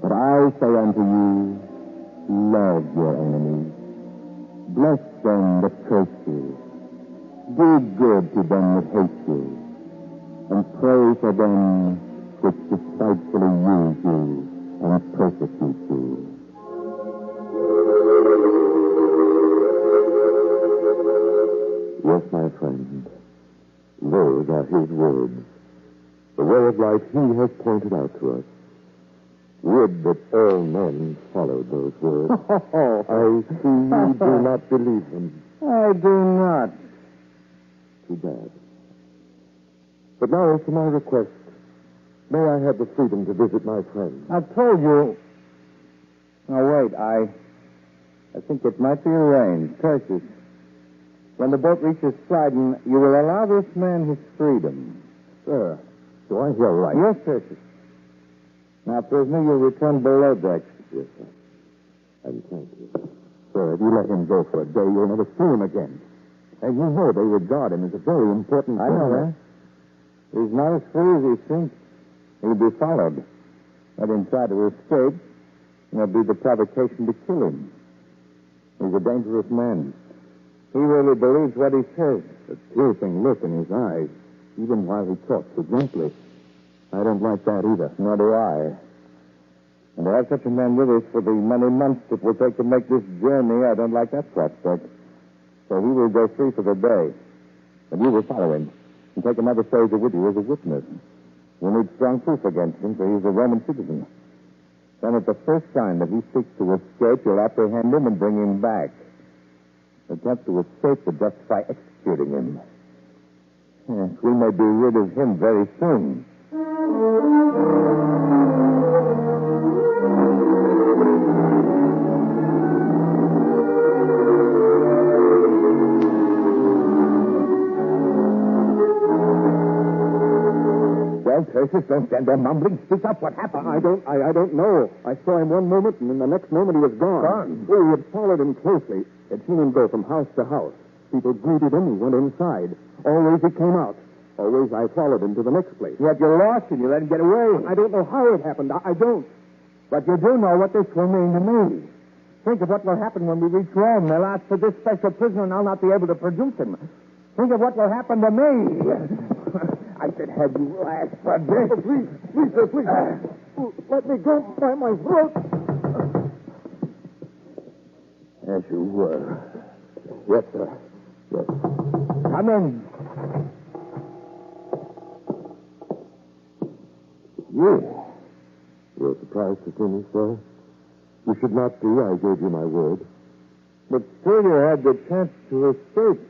But I say unto you, love your enemies. Bless them that curse you. Do good to them that hate you. And pray for them which despitefully use you and persecute you. Yes, my friend, those are his words. The way of life he has pointed out to us. Would that all men followed those words. I see you do not believe them. I do not. Too bad. But now, as to my request, may I have the freedom to visit my friend? I've told you. Now, wait. I think it might be arranged. Tertius, when the boat reaches Sidon, you will allow this man his freedom. Sir, do I hear right? Yes, Tertius. Now, prisoner, you'll return below decks. Yes, sir. And thank you. Sir, if you let him go for a day, you'll never see him again. And you know they regard him as a very important I know prisoner. that. He's not as free as he thinks. He'll be followed. Let him try to escape, and there'll be the provocation to kill him. He's a dangerous man. He really believes what he says. The piercing look in his eyes, even while he talks so gently. I don't like that either. Nor do I. And to have such a man with us for the many months it will take to make this journey, I don't like that prospect. So he will go free for the day. And you will follow him and take another soldier with you as a witness. You'll need strong proof against him, for he's a Roman citizen. Then at the first sign that he seeks to escape, you'll apprehend him and bring him back. Attempt to escape would justify executing him. Yes, we may be rid of him very soon. Well, Tertius, don't stand there mumbling. Speak up. What happened? I don't know. I saw him one moment, and in the next moment he was gone. Gone? Well, we had followed him closely. Had seen him go from house to house. People greeted him. He went inside. Always he came out. Always I followed him to the next place. Yet you lost him. You let him get away. I don't know how it happened. I don't. But you do know what this will mean to me. Think of what will happen when we reach Rome. They'll ask for this special prisoner, and I'll not be able to produce him. Think of what will happen to me. I should have you last for this. Oh, please, sir, please. Let me go by my throat. As you were. Yes, sir. Yes. Come in. You're surprised to see me, sir? You should not be. I gave you my word. But still you had the chance to escape.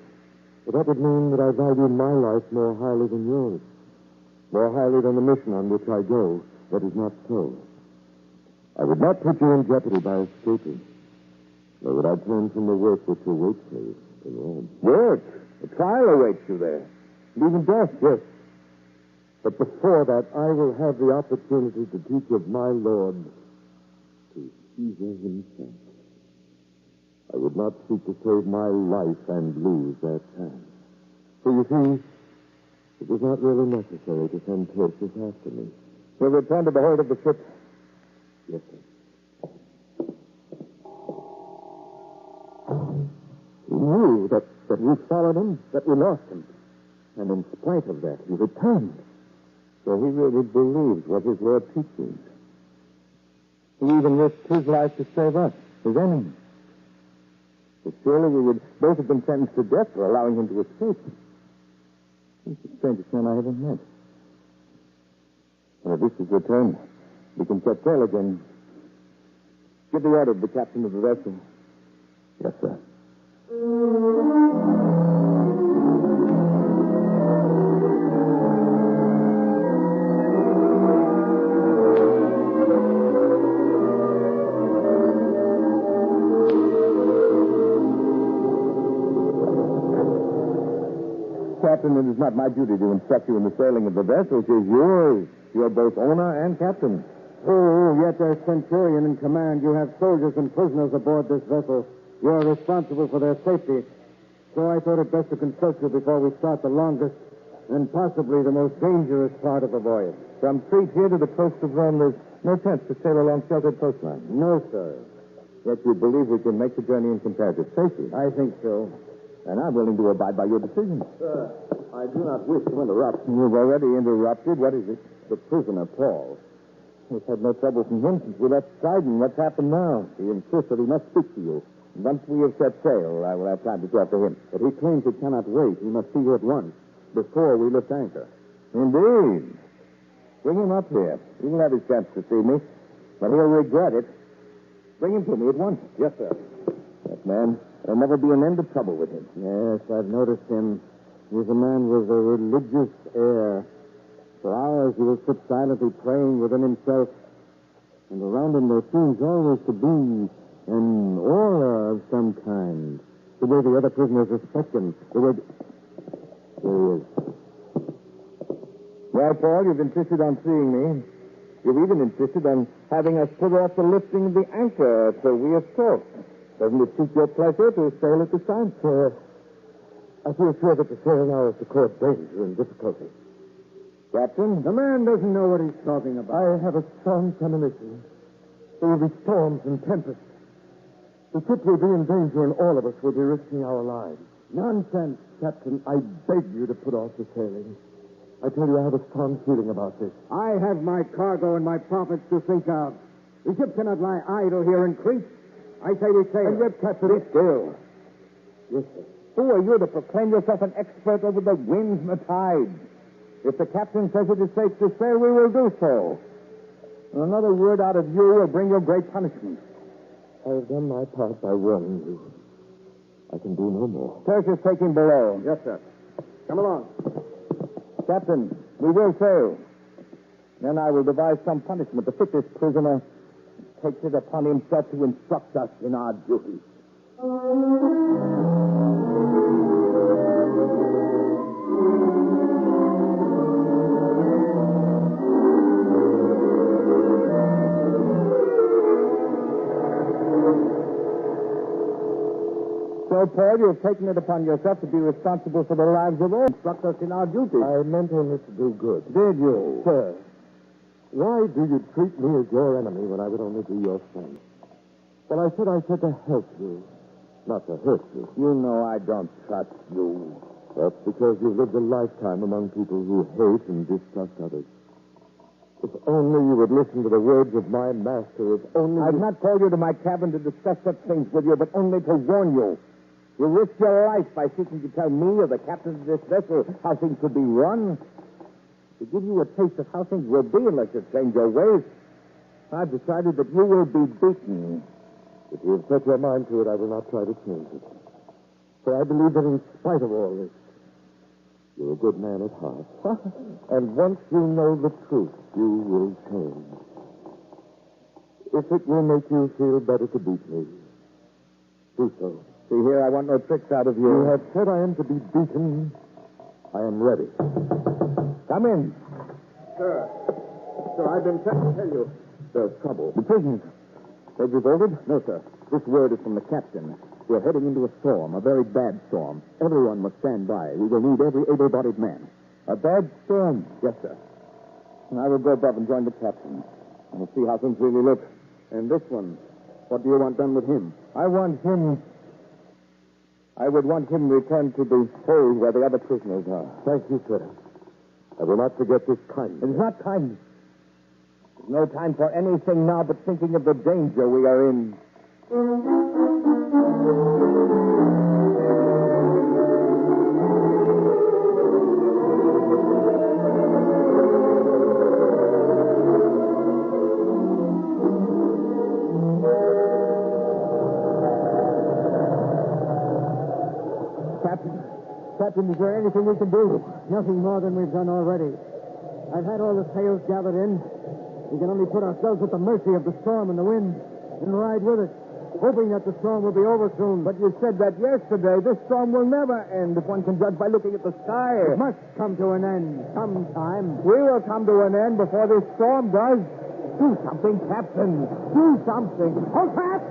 But that would mean that I value my life more highly than yours. More highly than the mission on which I go. That is not so. I would not put you in jeopardy by escaping. Nor would I turn from the work which awaits me in Rome. Work? A trial awaits you there. And even death. Yes. But before that, I will have the opportunity to teach of my Lord to Caesar himself. I would not seek to save my life and lose that chance. So you see, it was not really necessary to send Tertius after me. We'll return to the hold of the ship. Yes, sir. He knew that we followed him, that we lost him. And in spite of that, he returned. So he really believes what his Lord teaches. He even risked his life to save us, his enemies. But surely we would both have been sentenced to death for allowing him to escape. He's the strangest man I ever met. Well, if this is your turn, we can set sail again. Give the order to the captain of the vessel. Yes, sir. Captain, it is not my duty to instruct you in the sailing of the vessel. It is yours. You are both owner and captain. Oh, yet as centurion in command, you have soldiers and prisoners aboard this vessel. You are responsible for their safety. So I thought it best to consult you before we start the longest and possibly the most dangerous part of the voyage. From Crete here to the coast of Rome, there's no chance to sail along sheltered coastline. No, sir. Yet you believe we can make the journey in comparative safety. I think so. And I'm willing to abide by your decision. Sir, I do not wish to interrupt. You've already interrupted. What is it? The prisoner, Paul. We've had no trouble from him since we left Sidon. What's happened now? He insists that he must speak to you. Once we have set sail, I will have time to talk to him. But he claims he cannot wait. He must see you at once, before we lift anchor. Indeed. Bring him up here. He will have his chance to see me, but he'll regret it. Bring him to me at once. Yes, sir. That man, There'll never be an end of trouble with him. Yes, I've noticed him. He's a man with a religious air. For hours he will sit silently praying within himself. And around him there seems always to be an aura of some kind. The way the other prisoners respect him. The way... There he is. Well, Paul, you've insisted on seeing me. You've even insisted on having us put off the lifting of the anchor till we have talked. Doesn't it suit your pleasure to sail at this time? Sir, I feel sure that the sail now is to cause danger and difficulty. Captain? The man doesn't know what he's talking about. I have a strong premonition. There will be storms and tempests. The ship will be in danger and all of us will be risking our lives. Nonsense, Captain. I beg you to put off the sailing. I tell you, I have a strong feeling about this. I have my cargo and my profits to think of. The ship cannot lie idle here in Crete. I say we sail. And yet, Captain... Be still. Yes, sir. Who are you to proclaim yourself an expert over the winds and the tides? If the captain says it is safe to sail, we will do so. And another word out of you will bring you great punishment. I have done my part by warning you. I can do no more. Tertius, take him below. Yes, sir. Come along. Captain, we will sail. Then I will devise some punishment to fit this prisoner. Takes it upon himself to instruct us in our duty. So, Paul, you have taken it upon yourself to be responsible for the lives of all. Instruct us in our duty. I meant only to do good. Did you? Sir, why do you treat me as your enemy when I would only be your friend? Well, I said to help you, not to hurt you. You know I don't trust you. That's because you've lived a lifetime among people who hate and distrust others. If only you would listen to the words of my master, if only... I've not called you to my cabin to discuss such things with you, but only to warn you. You risk your life by seeking to tell me or the captain of this vessel how things could be run. To give you a taste of how things will be unless you change your ways. I've decided that you will be beaten. If you have set your mind to it, I will not try to change it. For I believe that in spite of all this, you're a good man at heart. And once you know the truth, you will change. If it will make you feel better to beat me, do so. See here, I want no tricks out of you. You have said I am to be beaten. I am ready. Come in. Sir, I've been sent to tell you. There's trouble. The prisoners. They've revolted? No, sir. This word is from the captain. We're heading into a storm, a very bad storm. Everyone must stand by. We will need every able-bodied man. A bad storm? Yes, sir. And I will go above and join the captain. And we'll see how things really look. And this one, what do you want done with him? I would want him returned to the hold where the other prisoners are. Thank you, sir. I will not forget this kindness. It's not kindness. There's no time for anything now but thinking of the danger we are in. Captain, is there anything we can do? Nothing more than we've done already. I've had all the sails gathered in. We can only put ourselves at the mercy of the storm and the wind and ride with it, hoping that the storm will be over soon. But you said that yesterday. This storm will never end if one can judge by looking at the sky. It must come to an end sometime. We will come to an end before this storm does. Do something, Captain. Do something. Hold fast!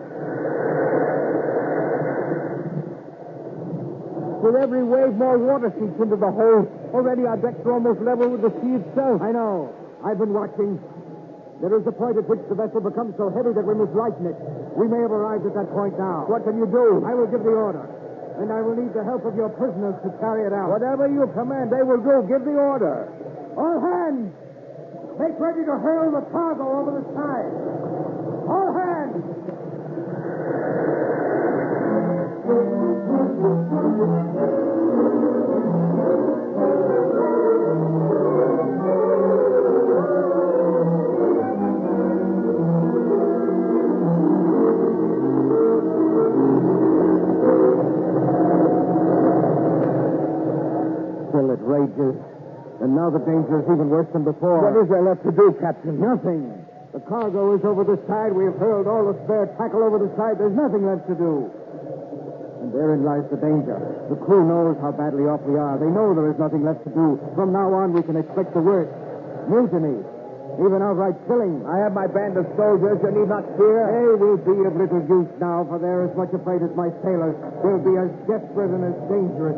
With every wave, more water seeps into the hold. Already our decks are almost level with the sea itself. I know. I've been watching. There is a point at which the vessel becomes so heavy that we must lighten it. We may have arrived at that point now. What can you do? I will give the order. And I will need the help of your prisoners to carry it out. Whatever you command, they will do. Give the order. All hands! Make ready to hurl the cargo over the side. All hands! Still it rages. And now the danger is even worse than before. What is there left to do, Captain? Nothing. The cargo is over the side. We've hurled all the spare tackle over the side. There's nothing left to do. And therein lies the danger. The crew knows how badly off we are. They know there is nothing left to do. From now on, we can expect the worst. Mutiny. Even outright killing. I have my band of soldiers. You need not fear. They will be of little use now, for they're as much afraid as my sailors. They'll be as desperate and as dangerous.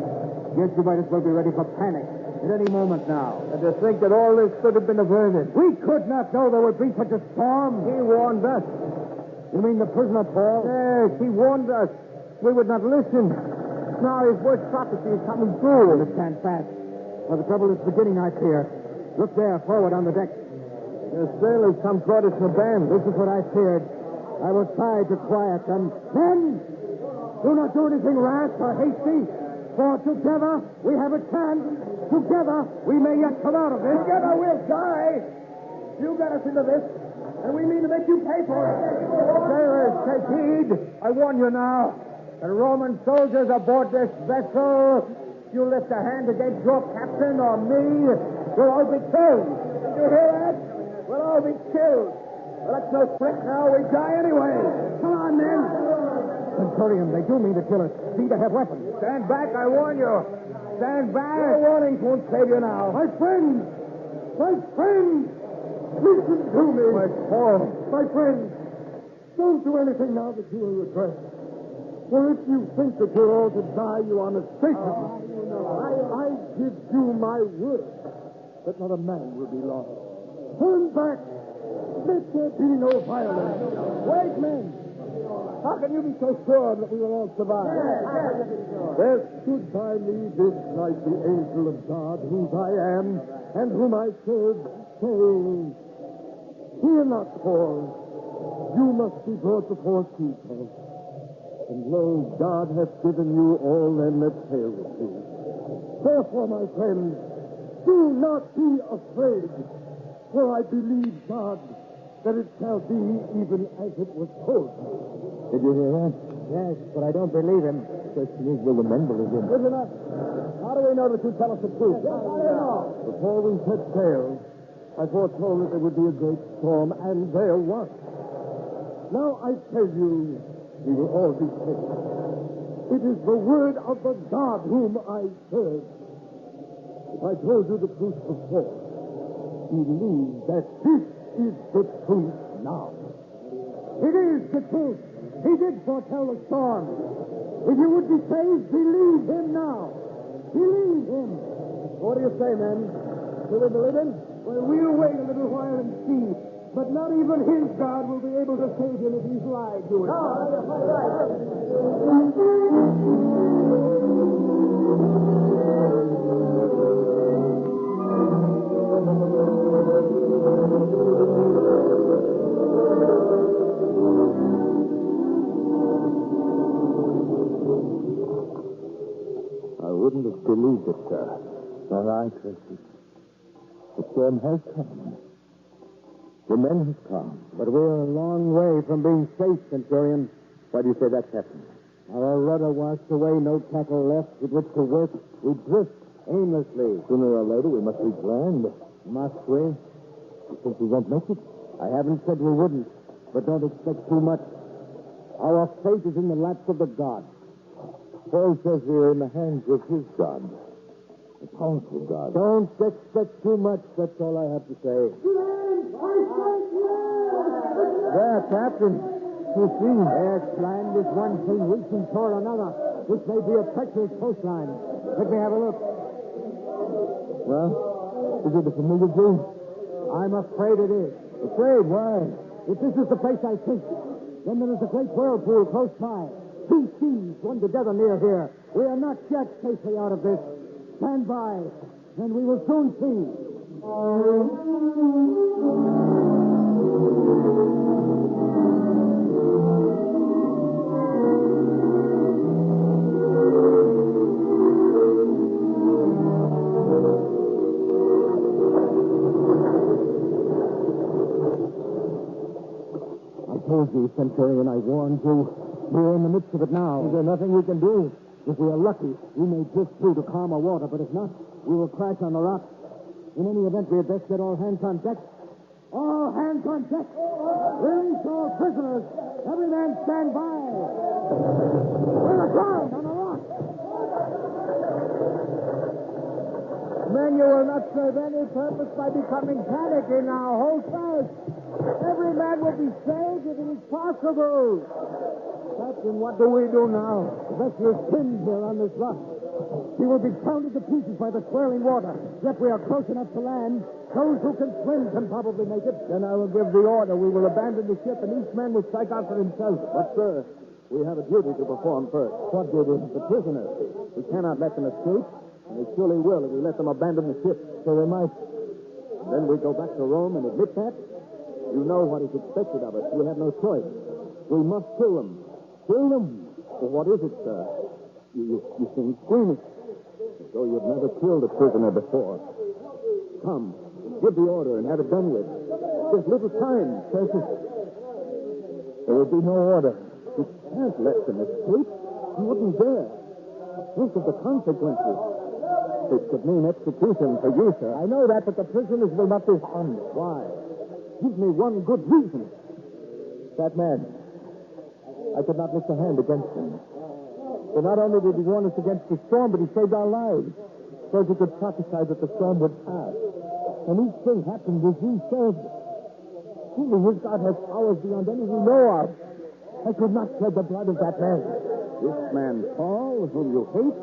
Yes, you might as well be ready for panic. At any moment now. And to think that all this could have been averted. We could not know there would be such a storm. He warned us. You mean the prisoner, Paul? Yes, he warned us. We would not listen. Now his worst prophecy is coming true. Stand fast. Well, the trouble is beginning, I fear. Look there, forward on the deck. The sailors come toward us in a band. This is what I feared. I will try to quiet them. Men, do not do anything rash or hasty. For together we have a chance. Together we may yet come out of this. Together we'll die. You got us into this, and we mean to make you pay for it. Sailors, take heed. I warn you now. The Roman soldiers aboard this vessel, if you lift a hand against your captain or me, you'll all be killed. Did you hear that? We'll all be killed. Well, that's no trick now. We die anyway. Come on, men. Centurion, they do mean to kill us. See, they have weapons. Stand back, I warn you. Stand back. Your warnings won't save you now. My friends! My friends! Listen to me. My Paul. My friends, don't do anything now that you will regret. For if you think that you're all to die, you are mistaken. I give you my word that not a man will be lost. Turn back. Let there be no violence. Wait, men. How can you be so sure that we will all survive? There stood by me this night the angel of God, whose I am, and whom I serve, saying, Fear not, Paul. You must be brought before Caesar. And lo, God hath given you all them that fail with you. Therefore, my friends, do not be afraid, for I believe God that it shall be even as it was told me. Did you hear that? Yes, but I don't believe him. Question is, will the men believe him? Good enough. How do we know that you tell us the truth? Before we set sail, I foretold that there would be a great storm, and there was. Now I tell you, we will all be saved. It is the word of the God whom I serve. If I told you the truth before, believe that this is the truth now. It is the truth. He did foretell the storm. If you would be saved, believe him now. Believe him. What do you say, men? Do we believe him? Well, we'll wait a little while and see. But not even his God will be able to save him if he's lied to it. I wouldn't have believed it, sir. Nor I, Tracy. The storm has come. The men have come. But we're a long way from being safe, Centurion. Why do you say that, Captain? Our rudder washed away, no tackle left with which to work. We drift aimlessly. Sooner or later, we must reach land. Must we? You think we won't make it? I haven't said we wouldn't, but don't expect too much. Our fate is in the laps of the gods. Paul says we are in the hands of his God. A powerful God. Don't expect too much, that's all I have to say. There, Captain. You see? Yes, land is one thing reaching toward another. This may be a treacherous coastline. Let me have a look. Well, is it a familiar view? I'm afraid it is. Afraid? Why? If this is the place I think, then there is a great whirlpool close by. Two seas run together near here. We are not yet safely out of this. Stand by, and we will soon see. I told you, Centurion, I warned you. We're in the midst of it now. Is there nothing we can do? If we are lucky, we may drift through to calmer water, but if not, we will crash on the rocks. In any event, we had best get all hands on deck. All hands on deck. Release all prisoners. Every man stand by. We're aground on the rock. Men, you will not serve any purpose by becoming panicky now. Hold fast. Every man will be saved if it is possible. Captain, what do we do now? The vessel is pinned here on this rock. She will be pounded to pieces by the swirling water. Yet we are close enough to land. Those who can swim can probably make it. Then I will give the order. We will abandon the ship, and each man will strike out for himself. But, sir, we have a duty to perform first. What duty? The prisoners. We cannot let them escape, and they surely will if we let them abandon the ship. So they might. Then we go back to Rome and admit that. You know what is expected of us. We have no choice. We must kill them. Kill them? Well, what is it, sir? You seem squeamish. As though you'd never killed a prisoner before. Come, give the order and have it done with. There's little time. There will be no order. You can't let them escape. You wouldn't dare. Think of the consequences. It could mean execution for you, sir. I know that, but the prisoners will not be harmed. Why? Give me one good reason. That man. I could not lift a hand against him. For not only did he warn us against the storm, but he saved our lives. So he could prophesy that the storm would pass. And each thing happened as he said. Truly, his God has powers beyond any we know of. I could not shed the blood of that man. This man, Paul, whom you hate,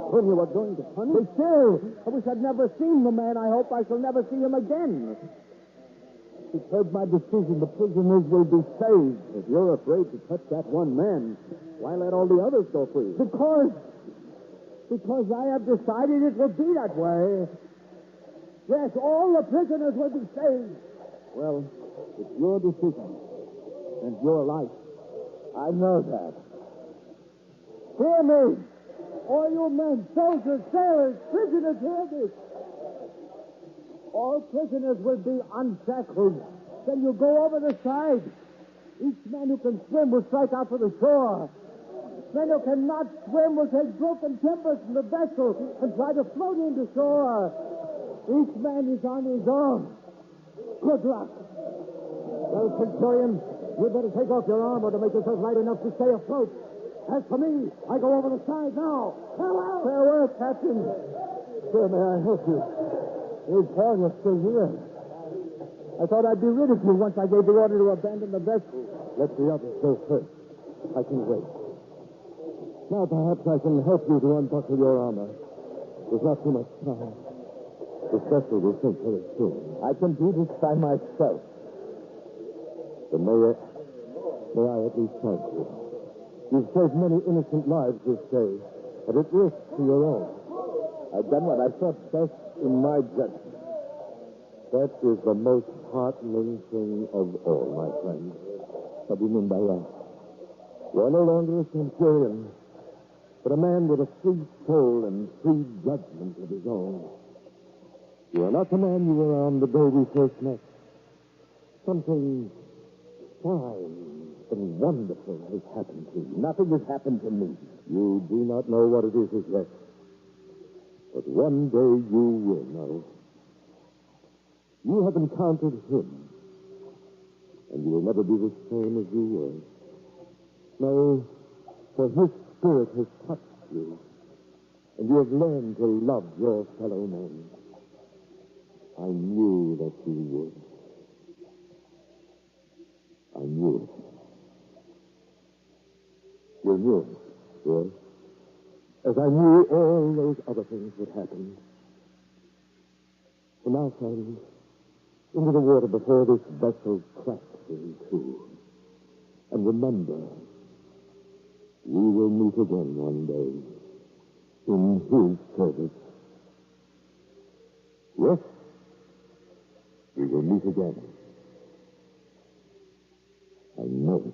whom you are going to punish? But still, I wish I'd never seen the man. I hope I shall never see him again. You've heard my decision. The prisoners will be saved. If you're afraid to touch that one man, why let all the others go free? Because I have decided it will be that way. Yes, all the prisoners will be saved. Well, it's your decision and your life. I know that. Hear me. All you men, soldiers, sailors, prisoners, hear this. All prisoners will be unshackled. Then you go over the side. Each man who can swim will strike out for the shore. Men who cannot swim will take broken timbers from the vessel and try to float into shore. Each man is on his own. Good luck. Well, Centurion, you'd better take off your armor to make yourself light enough to stay afloat. As for me, I go over the side now. Farewell. Farewell, Captain. Sir, may I help you? Hey, Paul, you're still here. I thought I'd be rid of you once I gave the order to abandon the vessel. Let the others go first. I can wait. Now perhaps I can help you to unbuckle your armor. There's not too much time. The vessel will sink very soon. I can do this by myself. Then may I at least thank you. You've saved many innocent lives this day, but at risk to your own. I've done what I thought best in my judgment. That is the most heartening thing of all, my friend. What do you mean by that? You are no longer a centurion, but a man with a free soul and free judgment of his own. You are not the man you were on the day we first met. Something fine and wonderful has happened to you. Nothing has happened to me. You do not know what it is as yet. But one day you will know. You have encountered him, and you will never be the same as you were. No, for his spirit has touched you, and you have learned to love your fellow men. I knew that you would. I knew it. You knew it, yes. As I knew all those other things would happen. And now, friend, into the water before this vessel cracks in two. And remember, we will meet again one day in his service. Yes, we will meet again. I know it.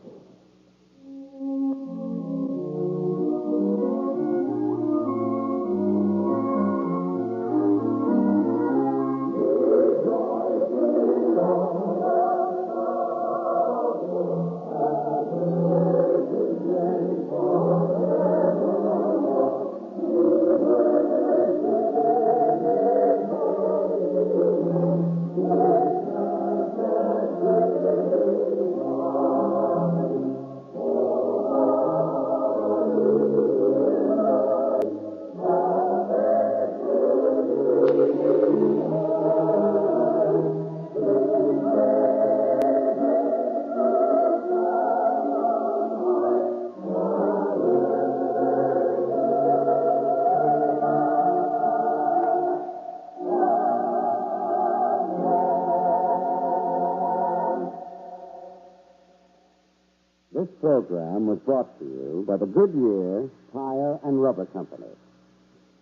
program was brought to you by the Goodyear Tire and Rubber Company.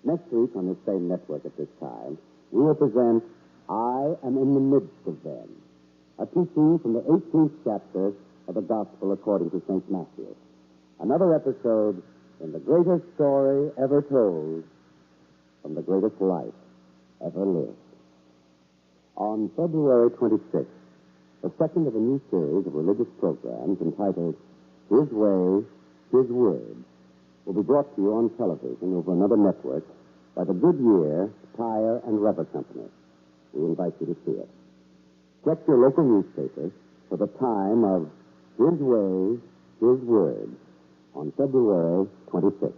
Next week on the same network at this time, we will present I Am in the Midst of Them, a teaching from the 18th chapter of the Gospel according to St. Matthew. Another episode in the greatest story ever told from the greatest life ever lived. On February 26th, the second of a new series of religious programs entitled His Way, His Word, will be brought to you on television over another network by the Goodyear Tire and Rubber Company. We invite you to see it. Check your local newspaper for the time of His Way, His Word on February 26th.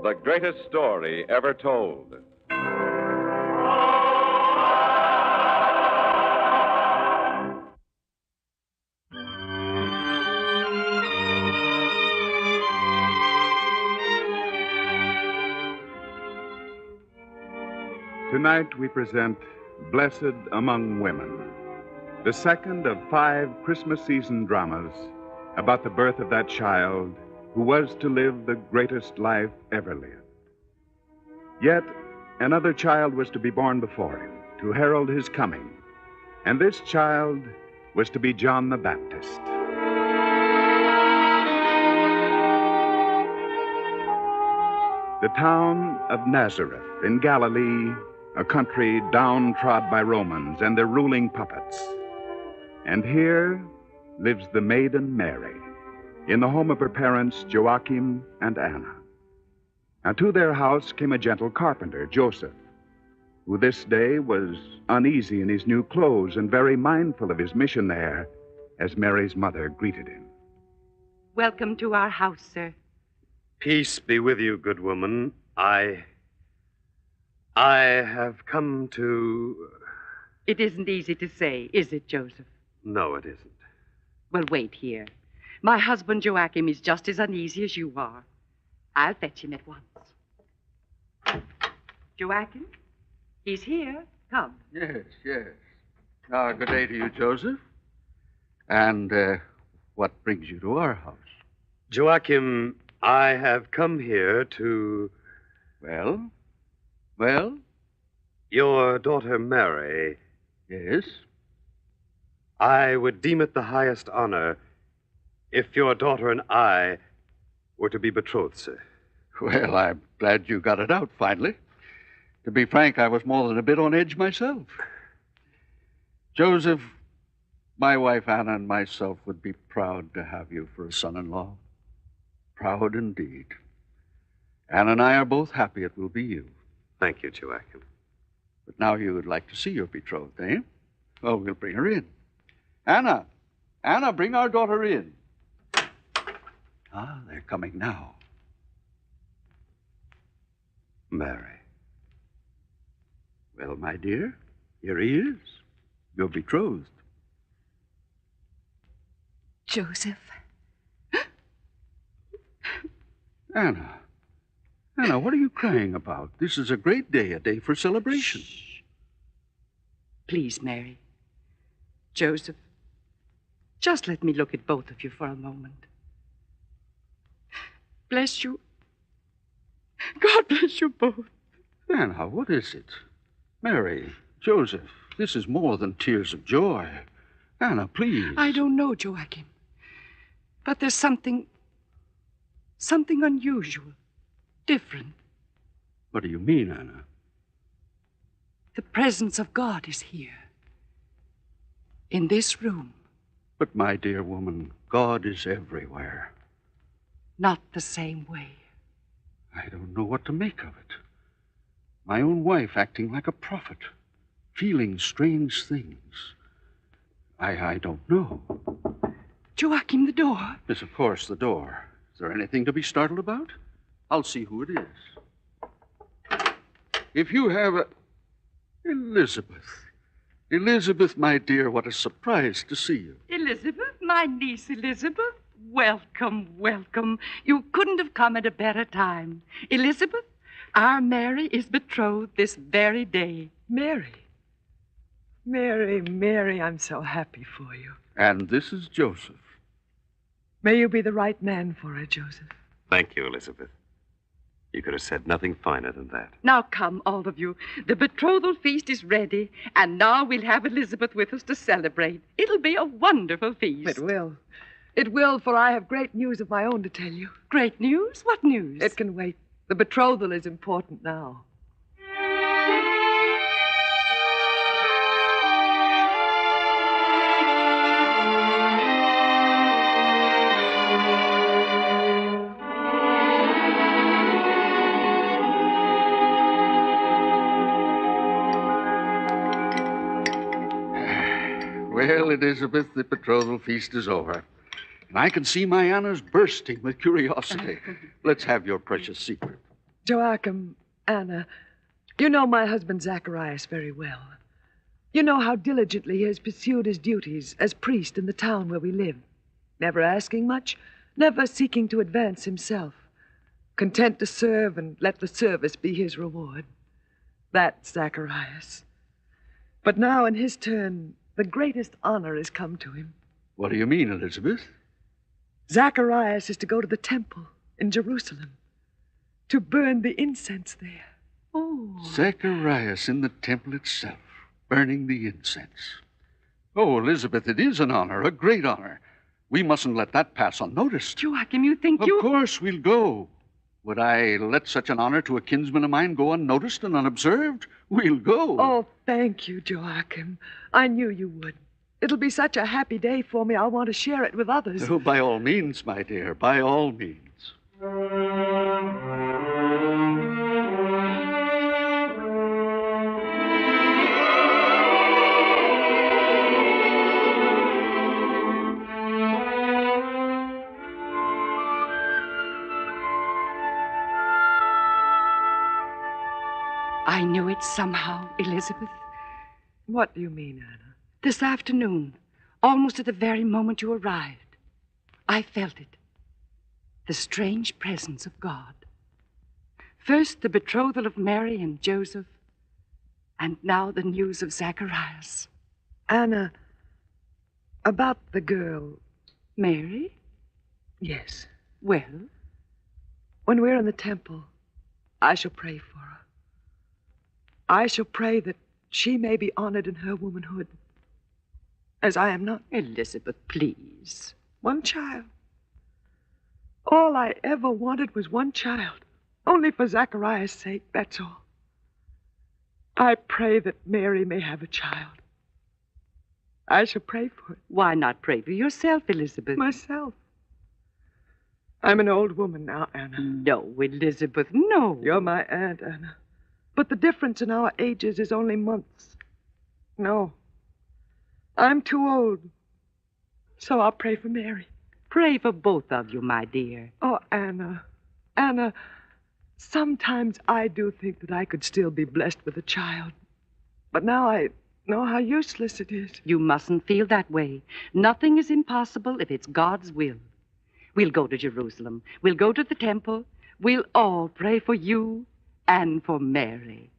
The greatest story ever told. Tonight we present Blessed Among Women, the second of 5 Christmas season dramas about the birth of that child who was to live the greatest life ever lived. Yet another child was to be born before him, to herald his coming, and this child was to be John the Baptist. The town of Nazareth in Galilee, a country downtrodden by Romans and their ruling puppets. And here lives the maiden Mary, in the home of her parents, Joachim and Anna. Now, to their house came a gentle carpenter, Joseph, who this day was uneasy in his new clothes and very mindful of his mission there as Mary's mother greeted him. Welcome to our house, sir. Peace be with you, good woman. I have come to... It isn't easy to say, is it, Joseph? No, it isn't. Well, wait here. My husband, Joachim, is just as uneasy as you are. I'll fetch him at once. Joachim, he's here. Come. Yes. Good day to you, Joseph. And what brings you to our house? Joachim, I have come here to... Well? Your daughter, Mary. Yes? I would deem it the highest honor if your daughter and I were to be betrothed, sir. Well, I'm glad you got it out finally. To be frank, I was more than a bit on edge myself. Joseph, my wife Anna and myself would be proud to have you for a son-in-law. Proud indeed. Anna and I are both happy it will be you. Thank you, Joachim. But now you would like to see your betrothed, eh? Well, we'll bring her in. Anna, bring our daughter in. Ah, they're coming now. Mary. Well, my dear, here he is. Your betrothed. Joseph. Anna, what are you crying about? This is a great day, a day for celebration. Shh. Please, Mary. Joseph, just let me look at both of you for a moment. Bless you. God bless you both. Anna, what is it? Mary, Joseph, this is more than tears of joy. Anna, please. I don't know, Joachim. But there's something unusual, different. What do you mean, Anna? The presence of God is here. In this room. But, my dear woman, God is everywhere. Not the same way. I don't know what to make of it. My own wife acting like a prophet, feeling strange things. I don't know. Joachim, the door. Yes, of course, the door. Is there anything to be startled about? I'll see who it is. If you have a... Elizabeth. Elizabeth, my dear, what a surprise to see you. Elizabeth, my niece Elizabeth. Welcome, welcome. You couldn't have come at a better time. Elizabeth, our Mary is betrothed this very day. Mary? Mary, I'm so happy for you. And this is Joseph. May you be the right man for her, Joseph. Thank you, Elizabeth. You could have said nothing finer than that. Now come, all of you. The betrothal feast is ready, and now we'll have Elizabeth with us to celebrate. It'll be a wonderful feast. It will. It will, for I have great news of my own to tell you. Great news? What news? It can wait. The betrothal is important now. Well, Elizabeth, the betrothal feast is over. And I can see my Anna's bursting with curiosity. Let's have your precious secret. Joachim, Anna, you know my husband Zacharias very well. You know how diligently he has pursued his duties as priest in the town where we live. Never asking much, never seeking to advance himself. Content to serve and let the service be his reward. That's Zacharias. But now, in his turn, the greatest honor has come to him. What do you mean, Elizabeth? Zacharias is to go to the temple in Jerusalem, to burn the incense there. Oh. Zacharias in the temple itself, burning the incense. Oh, Elizabeth, it is an honor, a great honor. We mustn't let that pass unnoticed. Joachim, you think Of course we'll go. Would I let such an honor to a kinsman of mine go unnoticed and unobserved? We'll go. Oh, thank you, Joachim. I knew you would. It'll be such a happy day for me, I'll want to share it with others. Oh, by all means, my dear, by all means. I knew it somehow, Elizabeth. What do you mean, Anna? This afternoon, almost at the very moment you arrived, I felt it. The strange presence of God. First, the betrothal of Mary and Joseph, and now the news of Zacharias. Anna, about the girl. Mary? Yes. Well? When we're in the temple, I shall pray for her. I shall pray that she may be honored in her womanhood, as I am not. Elizabeth, please. One child. All I ever wanted was one child. Only for Zacharias' sake, that's all. I pray that Mary may have a child. I shall pray for it. Why not pray for yourself, Elizabeth? Myself. I'm an old woman now, Anna. No, Elizabeth, no. You're my aunt, Anna. But the difference in our ages is only months. No. I'm too old. So I'll pray for Mary. Pray for both of you, my dear. Oh, Anna. Anna, sometimes I do think that I could still be blessed with a child. But now I know how useless it is. You mustn't feel that way. Nothing is impossible if it's God's will. We'll go to Jerusalem. We'll go to the temple. We'll all pray for you and for Mary.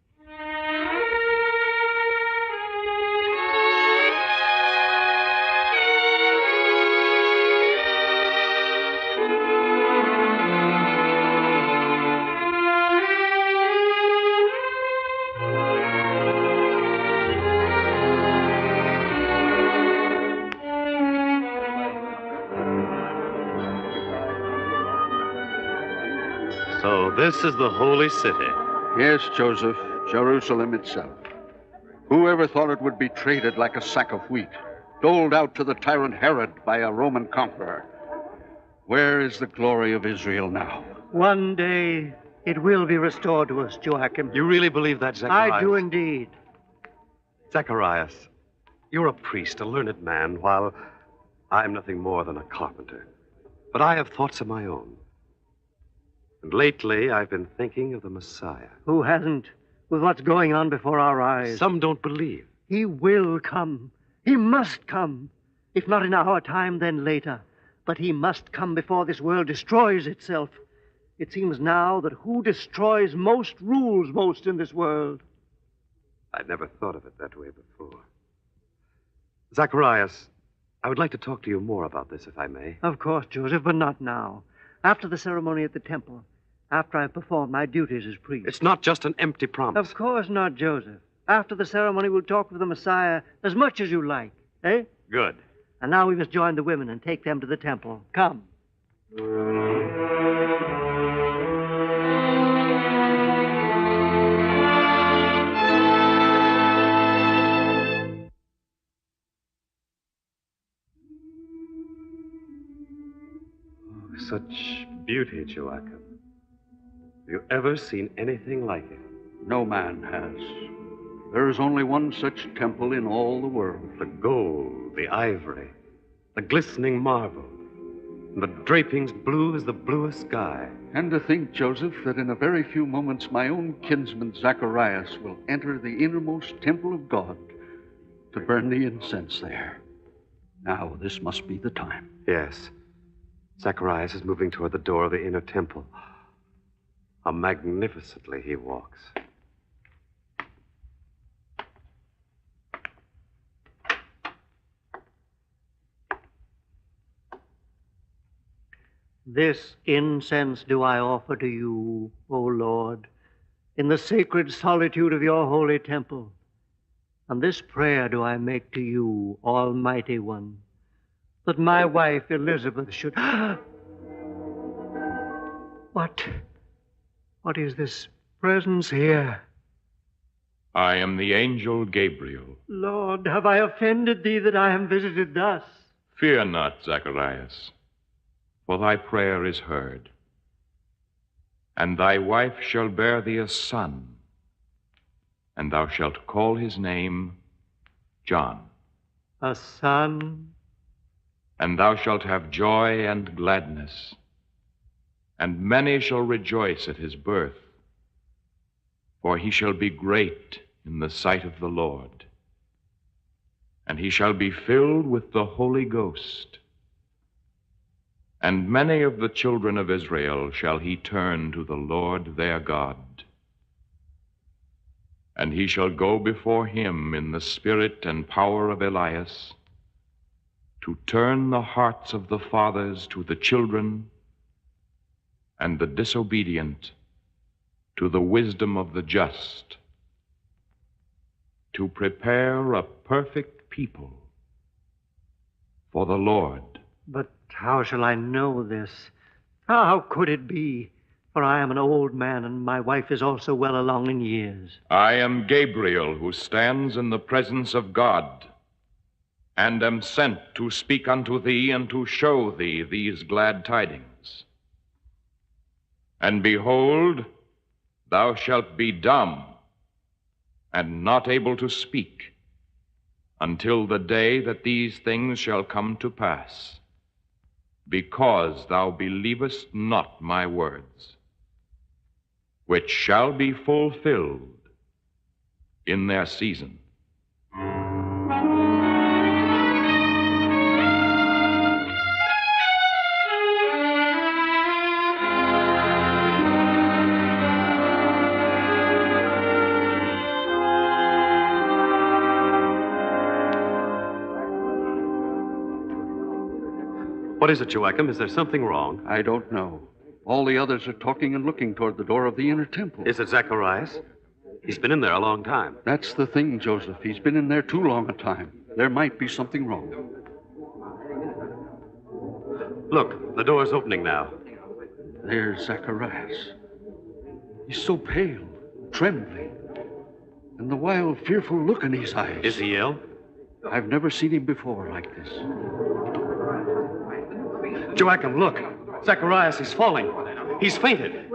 So this is the holy city. Yes, Joseph, Jerusalem itself. Whoever thought it would be traded like a sack of wheat, doled out to the tyrant Herod by a Roman conqueror? Where is the glory of Israel now? One day it will be restored to us, Joachim. You really believe that, Zacharias? I do indeed. Zacharias, you're a priest, a learned man, while I'm nothing more than a carpenter. But I have thoughts of my own. And lately I've been thinking of the Messiah. Who hasn't, with what's going on before our eyes? Some don't believe. He will come. He must come. If not in our time, then later. But he must come before this world destroys itself. It seems now that who destroys most rules most in this world. I'd never thought of it that way before. Zacharias, I would like to talk to you more about this, if I may. Of course, Joseph, but not now. After the ceremony at the temple. After I've performed my duties as priest. It's not just an empty promise. Of course not, Joseph. After the ceremony, we'll talk with the Messiah as much as you like. Eh? Good. And now we must join the women and take them to the temple. Come. Such beauty, Joachim. Have you ever seen anything like it? No man has. There is only one such temple in all the world. The gold, the ivory, the glistening marble, and the drapings blue as the bluest sky. And to think, Joseph, that in a very few moments my own kinsman Zacharias will enter the innermost temple of God to burn the incense there. Now, this must be the time. Yes. Zacharias is moving toward the door of the inner temple. How magnificently he walks. This incense do I offer to you, O Lord, in the sacred solitude of your holy temple. And this prayer do I make to you, Almighty One, that my wife Elizabeth should... What is this presence here? I am the angel Gabriel. Lord, have I offended thee that I am visited thus? Fear not, Zacharias, for thy prayer is heard. And thy wife shall bear thee a son, and thou shalt call his name John. A son? And thou shalt have joy and gladness, and many shall rejoice at his birth, for he shall be great in the sight of the Lord, and he shall be filled with the Holy Ghost. And many of the children of Israel shall he turn to the Lord their God. And he shall go before him in the spirit and power of Elias, to turn the hearts of the fathers to the children, and the disobedient to the wisdom of the just, to prepare a perfect people for the Lord. But how shall I know this? How could it be? For I am an old man, and my wife is also well along in years. I am Gabriel, who stands in the presence of God, and am sent to speak unto thee and to show thee these glad tidings. And behold, thou shalt be dumb and not able to speak until the day that these things shall come to pass, because thou believest not my words, which shall be fulfilled in their season. What is it, Joachim? Is there something wrong? I don't know. All the others are talking and looking toward the door of the inner temple. Is it Zacharias? He's been in there a long time. That's the thing, Joseph. He's been in there too long a time. There might be something wrong. Look, the door's opening now. There's Zacharias. He's so pale, trembling. And the wild, fearful look in his eyes. Is he ill? I've never seen him before like this. Joachim, look. Zacharias is falling. He's fainted.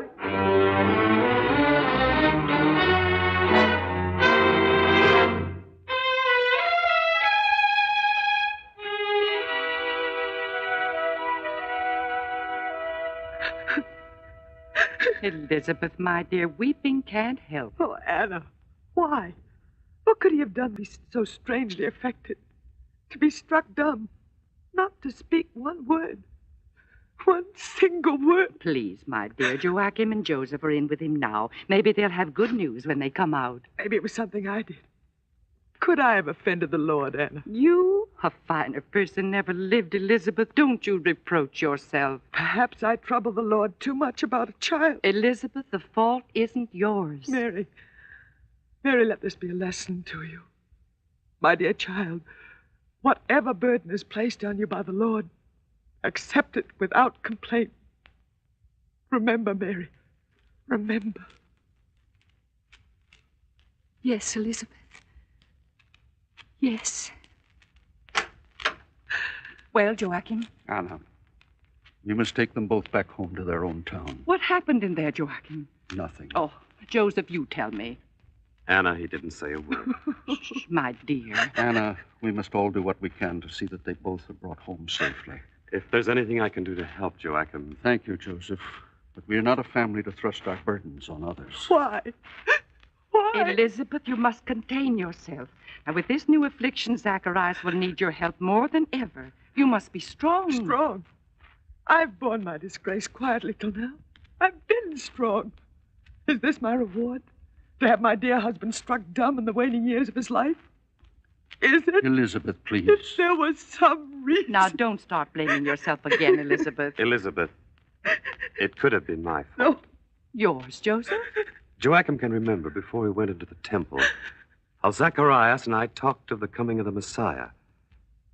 Elizabeth, my dear, weeping can't help. Oh, Anna, why? What could he have done to be so strangely affected? To be struck dumb, not to speak one word. One single word. Please, my dear, Joachim and Joseph are in with him now. Maybe they'll have good news when they come out. Maybe it was something I did. Could I have offended the Lord, Anna? You? A finer person never lived, Elizabeth. Don't you reproach yourself. Perhaps I trouble the Lord too much about a child. Elizabeth, the fault isn't yours. Mary, let this be a lesson to you. My dear child, whatever burden is placed on you by the Lord, accept it without complaint. Remember, Mary, remember. Yes, Elizabeth. Yes. Well, Joachim? Anna, we must take them both back home to their own town. What happened in there, Joachim? Nothing. Oh, Joseph, you tell me. Anna, he didn't say a word. Shh, my dear. Anna, we must all do what we can to see that they both are brought home safely. If there's anything I can do to help, Joachim. Thank you, Joseph. But we are not a family to thrust our burdens on others. Why? Why? Elizabeth, you must contain yourself. Now, with this new affliction, Zacharias will need your help more than ever. You must be strong. Strong? I've borne my disgrace quietly till now. I've been strong. Is this my reward? To have my dear husband struck dumb in the waning years of his life? Is it? Elizabeth, please. If there was some reason. Now, don't start blaming yourself again, Elizabeth. Elizabeth, it could have been my fault. No. Yours, Joseph? Joachim can remember before we went into the temple how Zacharias and I talked of the coming of the Messiah.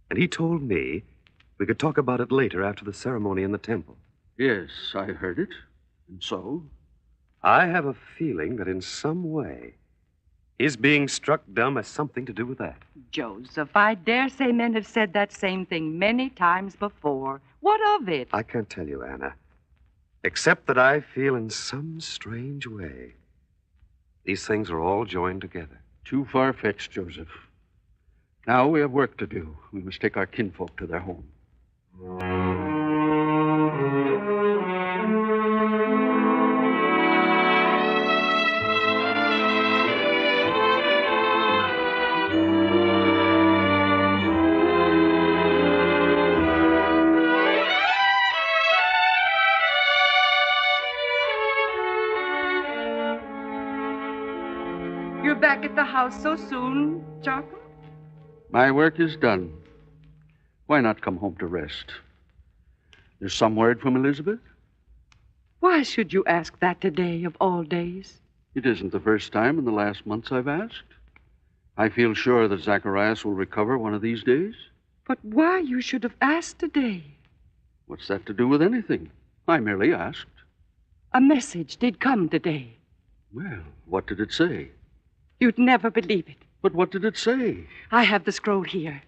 And he told me we could talk about it later after the ceremony in the temple. Yes, I heard it. And so? I have a feeling that in some way his being struck dumb has something to do with that. Joseph, I dare say men have said that same thing many times before. What of it? I can't tell you, Anna, except that I feel in some strange way these things are all joined together. Too far-fetched, Joseph. Now we have work to do. We must take our kinfolk to their home. You're back at the house so soon, Joachim? My work is done. Why not come home to rest? There's some word from Elizabeth? Why should you ask that today of all days? It isn't the first time in the last months I've asked. I feel sure that Zacharias will recover one of these days. But why you should have asked today? What's that to do with anything? I merely asked. A message did come today. Well, what did it say? You'd never believe it. But what did it say? I have the scroll here.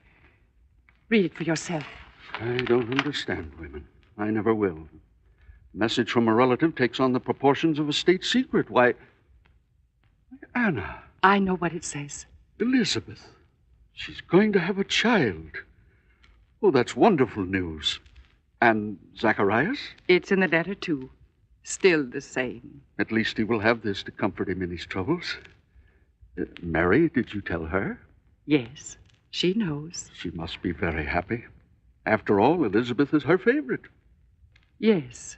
Read it for yourself. I don't understand women. I never will. A message from a relative takes on the proportions of a state secret. Why, Anna. I know what it says. Elizabeth. She's going to have a child. Oh, that's wonderful news. And Zacharias? It's in the letter, too. Still the same. At least he will have this to comfort him in his troubles. Mary, did you tell her? Yes, she knows. She must be very happy. After all, Elizabeth is her favorite. Yes.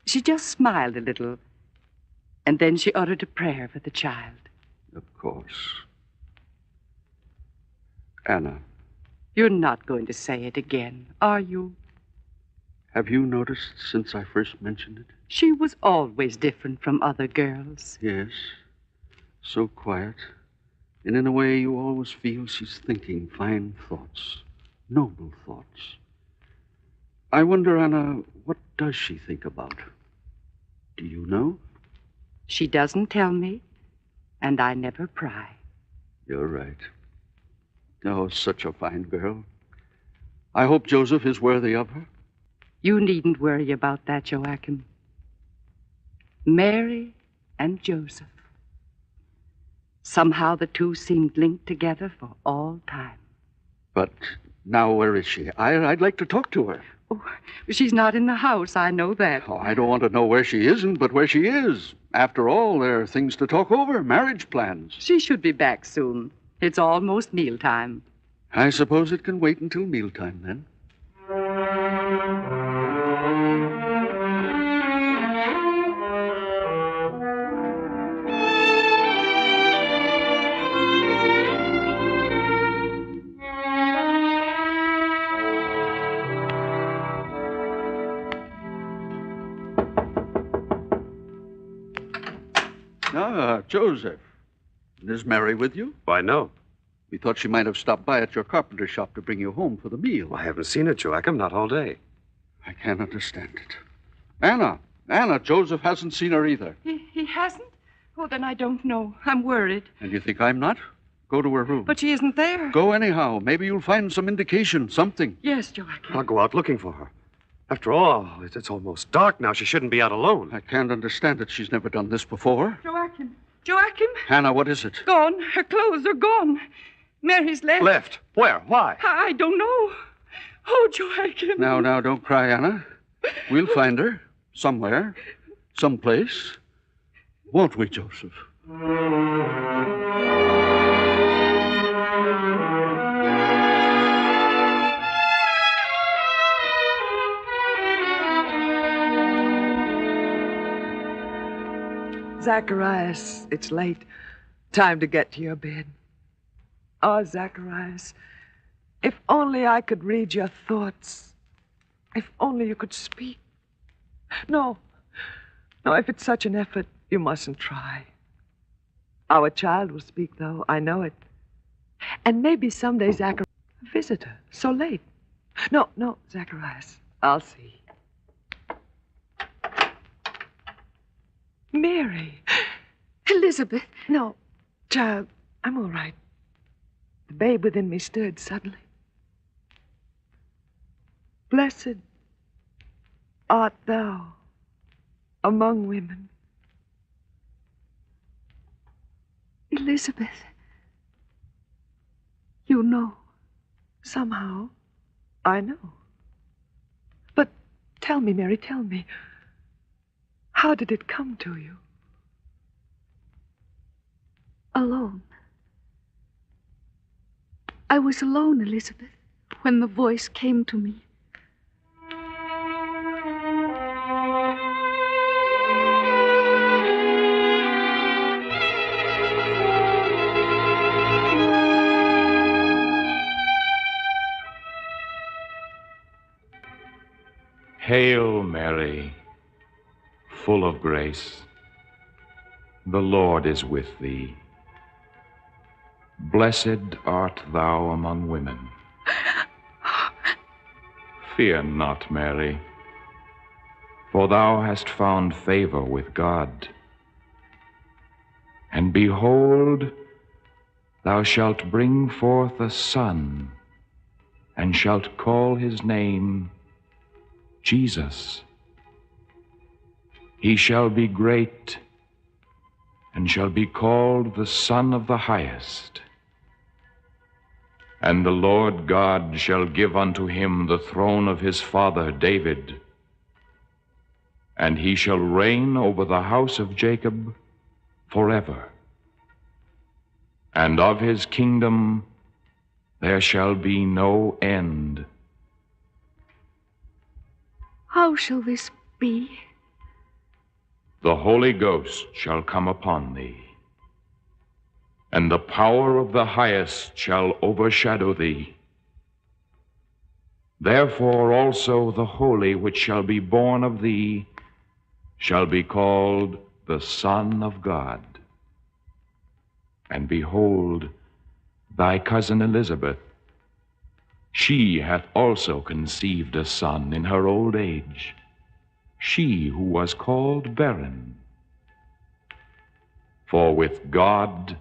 She just smiled a little, and then she uttered a prayer for the child. Of course. Anna. You're not going to say it again, are you? Have you noticed since I first mentioned it? She was always different from other girls. Yes. So quiet. And in a way you always feel she's thinking fine thoughts, noble thoughts. I wonder, Anna, what does she think about? Do you know? She doesn't tell me. and I never pry. You're right. Oh, such a fine girl. I hope Joseph is worthy of her. You needn't worry about that, Joachim. Mary and Joseph. Somehow the two seemed linked together for all time. But now where is she? I'd like to talk to her. Oh, she's not in the house, I know that. Oh, I don't want to know where she isn't, but where she is. After all, there are things to talk over, marriage plans. She should be back soon. It's almost mealtime. I suppose it can wait until mealtime, then. Ah, Joseph. Is Mary with you? Why, no. We thought she might have stopped by at your carpenter shop to bring you home for the meal. I haven't seen her, Joachim, not all day. I can't understand it. Anna, Joseph hasn't seen her either. He hasn't? Oh, then I don't know. I'm worried. And you think I'm not? Go to her room. But she isn't there. Go anyhow. Maybe you'll find some indication, something. Yes, Joachim. I'll go out looking for her. After all, it's almost dark now. She shouldn't be out alone. I can't understand it. She's never done this before. Joachim? Hannah, what is it? Gone. Her clothes are gone. Mary's left. Left? Where? Why? I don't know. Oh, Joachim. Now, don't cry, Anna. We'll find her. Somewhere. Someplace. Won't we, Joseph? Zacharias, it's late. Time to get to your bed. Oh, Zacharias, if only I could read your thoughts. If only you could speak. No, if it's such an effort, you mustn't try. Our child will speak, though. I know it. And maybe someday, Zacharias, a visitor, so late. No, Zacharias, I'll see. Mary. Elizabeth. No, child, I'm all right. The babe within me stirred suddenly. Blessed art thou among women. Elizabeth. You know. Somehow, I know. But tell me, Mary, tell me. How did it come to you? Alone. I was alone, Elizabeth, when the voice came to me. Hail, Mary, full of grace. The Lord is with thee. Blessed art thou among women. Fear not, Mary, for thou hast found favor with God. And behold, thou shalt bring forth a son, and shalt call his name Jesus. He shall be great, and shall be called the Son of the Highest. And the Lord God shall give unto him the throne of his father David, and he shall reign over the house of Jacob forever. And of his kingdom there shall be no end. How shall this be? The Holy Ghost shall come upon thee, and the power of the Highest shall overshadow thee. Therefore also the Holy which shall be born of thee shall be called the Son of God. And behold, thy cousin Elizabeth, she hath also conceived a son in her old age, she who was called barren. For with God,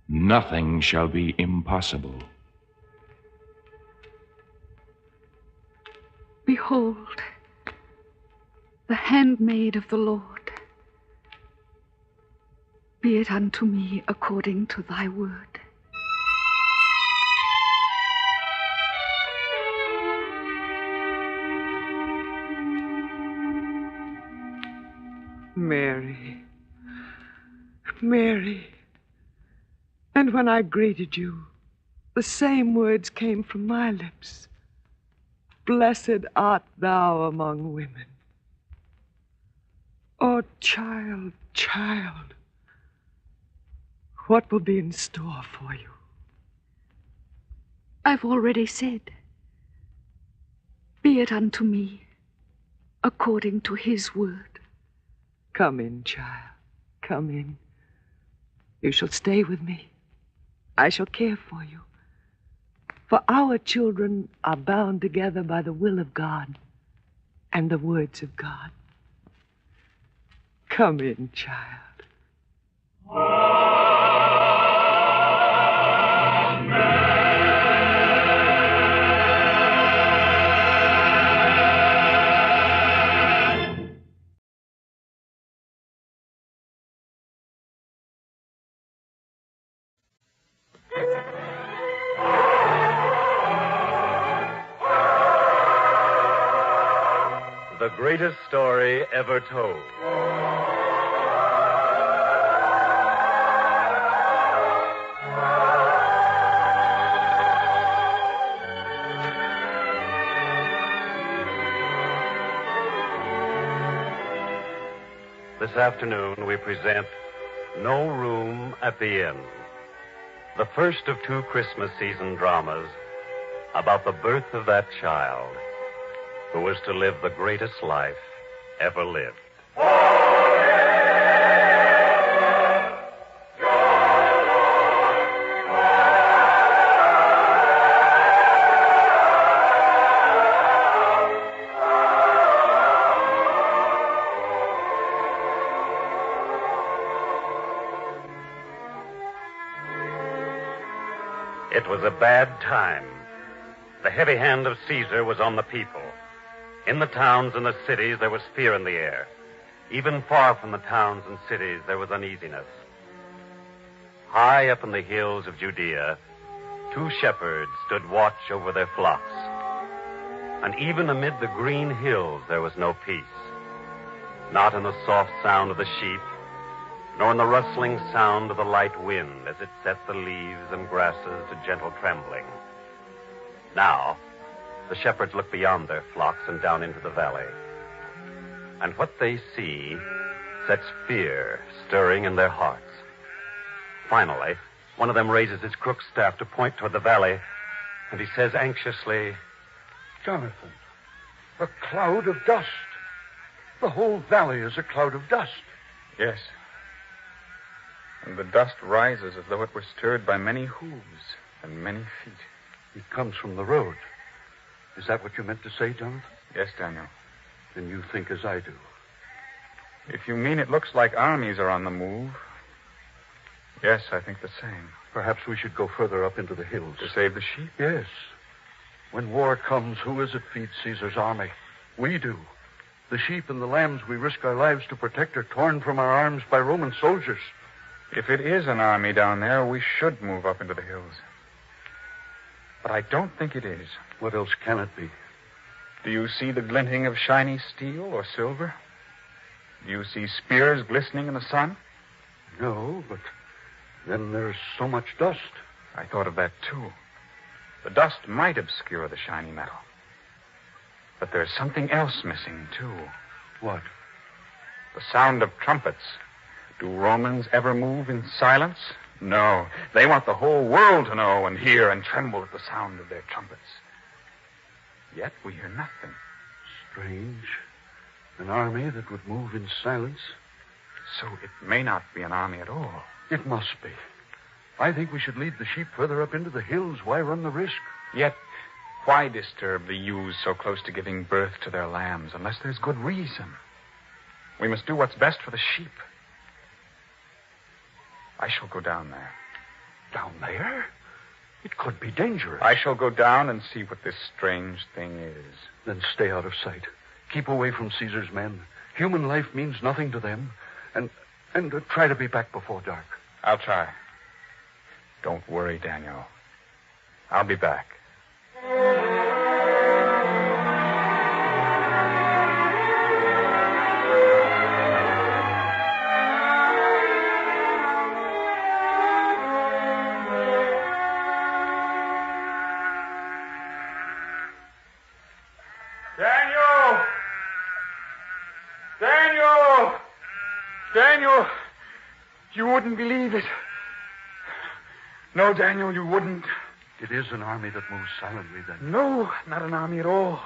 nothing shall be impossible. Behold, the handmaid of the Lord. Be it unto me according to thy word. Mary, Mary. And when I greeted you, the same words came from my lips. Blessed art thou among women. Oh, child, child, what will be in store for you? I've already said, be it unto me according to his word. Come in, child. Come in. You shall stay with me. I shall care for you. For our children are bound together by the will of God and the words of God. Come in, child. The greatest story ever told. This afternoon we present No Room at the Inn, the first of two Christmas season dramas about the birth of that child who was to live the greatest life ever lived. It was a bad time. The heavy hand of Caesar was on the people. In the towns and the cities, there was fear in the air. Even far from the towns and cities, there was uneasiness. High up in the hills of Judea, two shepherds stood watch over their flocks. And even amid the green hills, there was no peace. Not in the soft sound of the sheep, nor in the rustling sound of the light wind as it set the leaves and grasses to gentle trembling. Now, the shepherds look beyond their flocks and down into the valley. And what they see sets fear stirring in their hearts. Finally, one of them raises his crook staff to point toward the valley, and he says anxiously, Jonathan, a cloud of dust. The whole valley is a cloud of dust. Yes. And the dust rises as though it were stirred by many hooves and many feet. It comes from the road. Is that what you meant to say, Jonathan? Yes, Daniel. Then you think as I do. If you mean it looks like armies are on the move, yes, I think the same. Perhaps we should go further up into the hills. To save the sheep? Yes. When war comes, who is it feeds Caesar's army? We do. The sheep and the lambs we risk our lives to protect are torn from our arms by Roman soldiers. If it is an army down there, we should move up into the hills. But I don't think it is. What else can it be? Do you see the glinting of shiny steel or silver? Do you see spears glistening in the sun? No, but then there's so much dust. I thought of that, too. The dust might obscure the shiny metal. But there's something else missing, too. What? The sound of trumpets. Do Romans ever move in silence? No. They want the whole world to know and hear and tremble at the sound of their trumpets. Yet we hear nothing. Strange. An army that would move in silence. So it may not be an army at all. It must be. I think we should lead the sheep further up into the hills. Why run the risk? Yet, why disturb the ewes so close to giving birth to their lambs unless there's good reason? We must do what's best for the sheep. I shall go down there. Down there? It could be dangerous. I shall go down and see what this strange thing is. Then stay out of sight. Keep away from Caesar's men. Human life means nothing to them. And try to be back before dark. I'll try. Don't worry, Daniel. I'll be back. Daniel, you wouldn't believe it. No, Daniel, you wouldn't. It is an army that moves silently, then. No, not an army at all.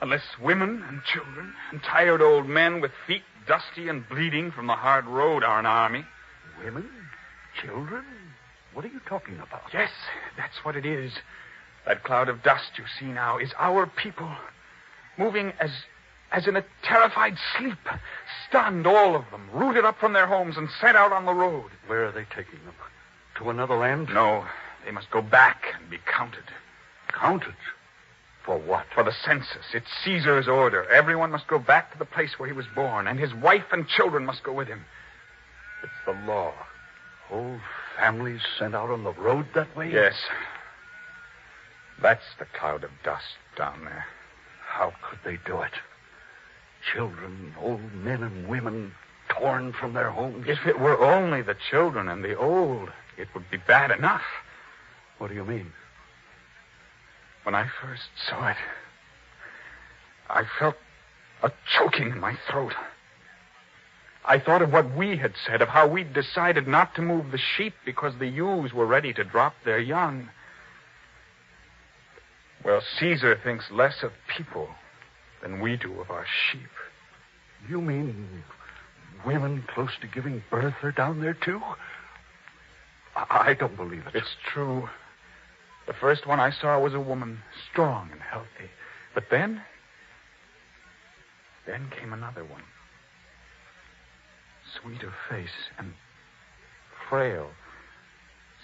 Unless women and children and tired old men with feet dusty and bleeding from the hard road are an army. Women? Children? What are you talking about? Yes, that's what it is. That cloud of dust you see now is our people, moving as in a terrified sleep, stunned, all of them, rooted up from their homes and sent out on the road. Where are they taking them? To another land? No, they must go back and be counted. Counted? For what? For the census. It's Caesar's order. Everyone must go back to the place where he was born, and his wife and children must go with him. It's the law. Whole families sent out on the road that way? Yes. That's the cloud of dust down there. How could they do it? Children, old men and women, torn from their homes. If it were only the children and the old, it would be bad enough. What do you mean? When I first saw it, I felt a choking in my throat. I thought of what we had said, of how we'd decided not to move the sheep because the ewes were ready to drop their young. Well, Caesar thinks less of people than we do of our sheep. You mean women close to giving birth are down there, too? I don't believe it. It's true. The first one I saw was a woman, strong and healthy. But then came another one. Sweet of face and frail.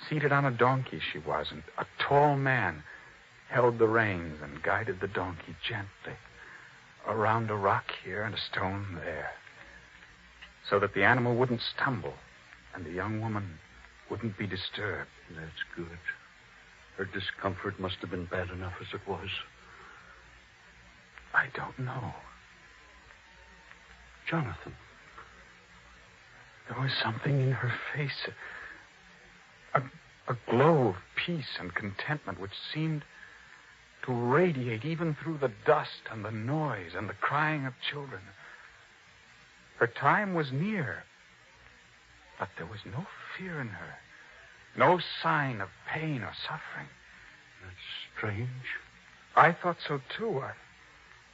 Seated on a donkey she was, and a tall man held the reins and guided the donkey gently around a rock here and a stone there, so that the animal wouldn't stumble and the young woman wouldn't be disturbed. That's good. Her discomfort must have been bad enough as it was. I don't know. Jonathan. There was something in her face, a glow of peace and contentment which seemed to radiate even through the dust and the noise and the crying of children. Her time was near, but there was no fear in her, no sign of pain or suffering. That's strange. I thought so, too.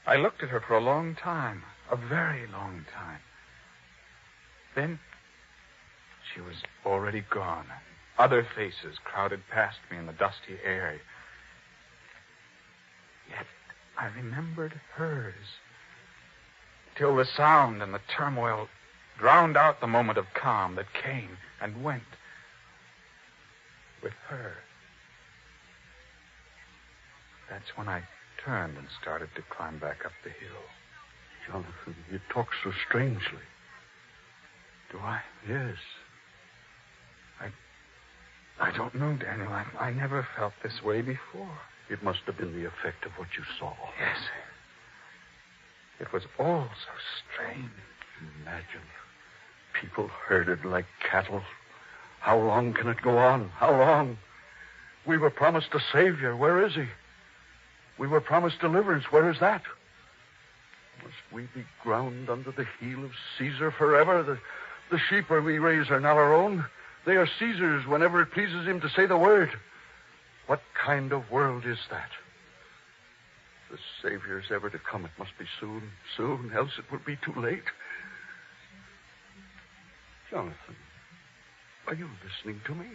I looked at her for a long time, a very long time. Then she was already gone. Other faces crowded past me in the dusty air. Yet I remembered hers, till the sound and the turmoil drowned out the moment of calm that came and went with her. That's when I turned and started to climb back up the hill. Jonathan, you talk so strangely. Do I? Yes. I don't know, Daniel. I never felt this way before. It must have been the effect of what you saw. Yes. It was all so strange. Imagine. People herded like cattle. How long can it go on? How long? We were promised a savior. Where is he? We were promised deliverance. Where is that? Must we be ground under the heel of Caesar forever? The sheep we raise are not our own. They are Caesar's whenever it pleases him to say the word. What kind of world is that? If the Savior's ever to come, it must be soon, else it will be too late. Jonathan, are you listening to me?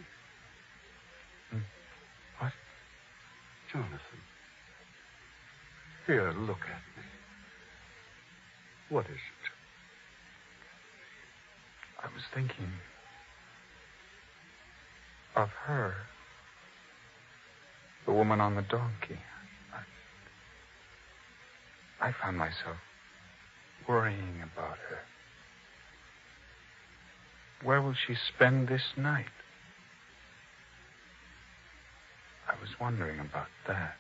What? Jonathan. Here, look at me. What is it? I was thinking of her. The woman on the donkey. I found myself worrying about her. Where will she spend this night? I was wondering about that.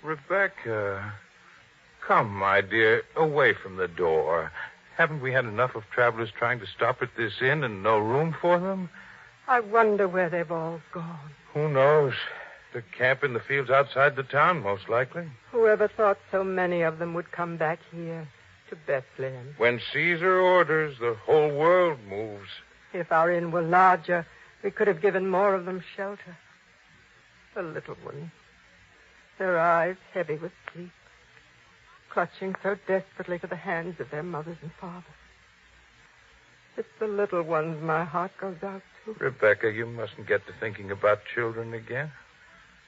Rebecca, come, my dear, away from the door. Haven't we had enough of travelers trying to stop at this inn and no room for them? I wonder where they've all gone. Who knows? To camp in the fields outside the town, most likely. Whoever thought so many of them would come back here to Bethlehem? When Caesar orders, the whole world moves. If our inn were larger, we could have given more of them shelter. The little ones, their eyes heavy with sleep, clutching so desperately to the hands of their mothers and fathers. It's the little ones my heart goes out to. Rebecca, you mustn't get to thinking about children again.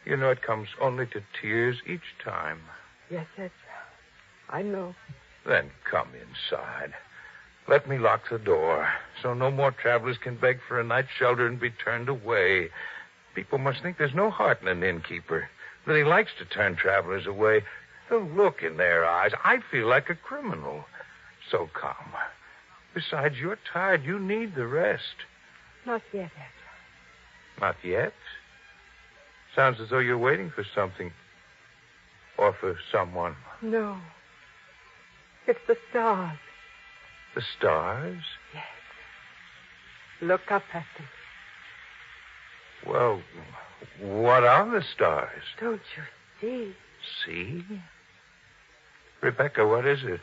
You know it comes only to tears each time. Yes, Ezra. I know. Then come inside. Let me lock the door so no more travelers can beg for a night's shelter and be turned away. People must think there's no heart in an innkeeper, that he likes to turn travelers away. The look in their eyes, I feel like a criminal. So come. Besides, you're tired. You need the rest. Not yet, Ezra. Not yet? Sounds as though you're waiting for something. Or for someone. No. It's the stars. The stars? Yes. Look up at them. Well, what are the stars? Don't you see? See? Rebecca, what is it?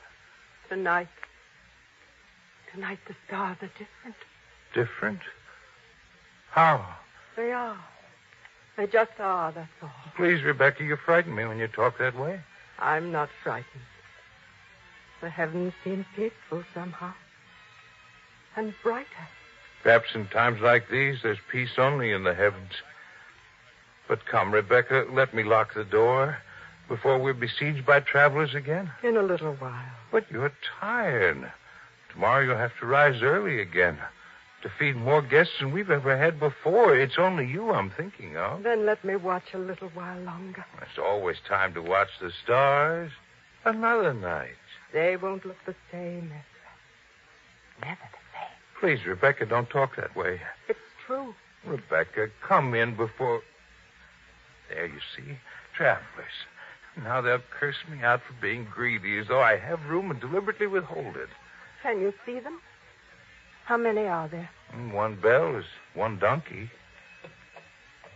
Tonight the stars are different. Different? How? They are. They just are, that's all. Please, Rebecca, you frighten me when you talk that way. I'm not frightened. The heavens seem peaceful somehow. And brighter. Perhaps in times like these, there's peace only in the heavens. But come, Rebecca, let me lock the door before we're besieged by travelers again. In a little while. But you're tired. Tomorrow you'll have to rise early again to feed more guests than we've ever had before. It's only you I'm thinking of. Then let me watch a little while longer. There's always time to watch the stars. Another night. They won't look the same, Ezra. Never the same. Please, Rebecca, don't talk that way. It's true. Rebecca, come in before... There, you see? Travelers. Now they'll curse me out for being greedy, as though I have room and deliberately withhold it. Can you see them? How many are there? One bell is one donkey.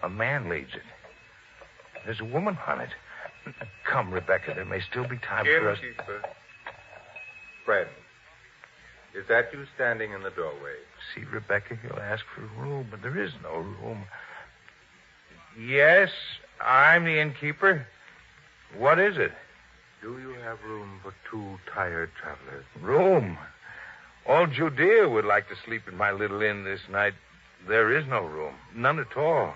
A man leads it. There's a woman on it. Come, Rebecca, there may still be time for us... Innkeeper. Friend, is that you standing in the doorway? See, Rebecca, he'll ask for room, but there is no room. Yes, I'm the innkeeper. What is it? Do you have room for 2 tired travelers? Room? All Judea would like to sleep in my little inn this night. There is no room. None at all.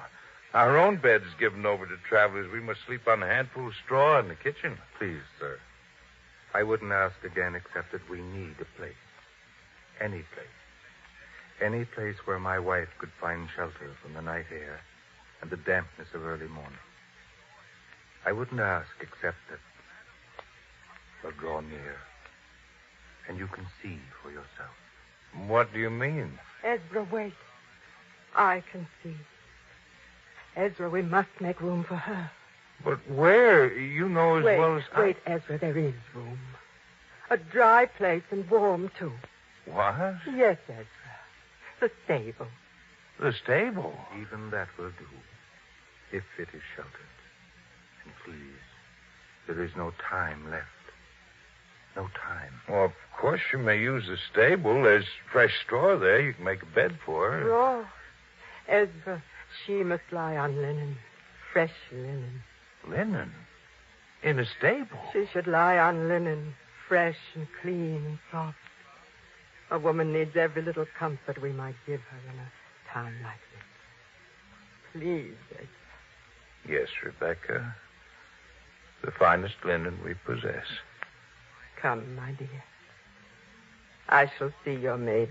Our own bed is given over to travelers. We must sleep on a handful of straw in the kitchen. Please, sir. I wouldn't ask again except that we need a place. Any place. Any place where my wife could find shelter from the night air and the dampness of early morning. I wouldn't ask except that we'll draw near and you can see for yourself. What do you mean? Ezra, wait. I can see. Ezra, we must make room for her. But where? You know as well as I... Wait, Ezra, there is room. A dry place and warm, too. What? Yes, Ezra. The stable. The stable? Even that will do, if it is sheltered. And please, there is no time left. No time. Well, of course you may use the stable. There's fresh straw there. You can make a bed for her. Straw? Ezra, she must lie on linen. Fresh linen. Linen? In a stable? She should lie on linen, fresh and clean and soft. A woman needs every little comfort we might give her in a time like this. Please, Edgar. Yes, Rebecca. The finest linen we possess. Come, my dear. I shall see your maid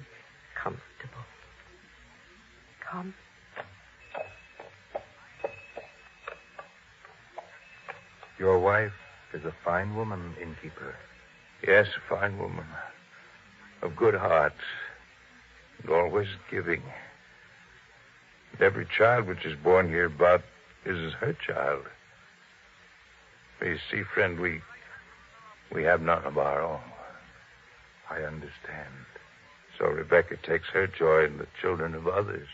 comfortable. Come. Your wife is a fine woman, innkeeper. Yes, a fine woman. Of good heart. And always giving. And every child which is born hereabout is her child. You see, friend, we have none of our own. I understand. So Rebecca takes her joy in the children of others.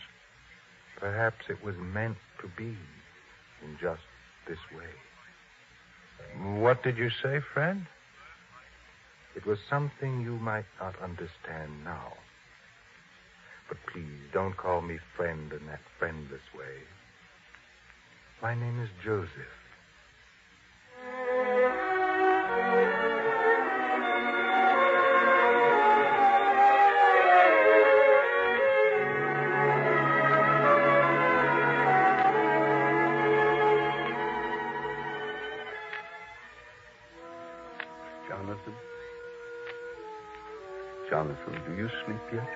Perhaps it was meant to be in just this way. What did you say, friend? It was something you might not understand now. But please, don't call me friend in that friendless way. My name is Joseph. Jonathan, do you sleep yet?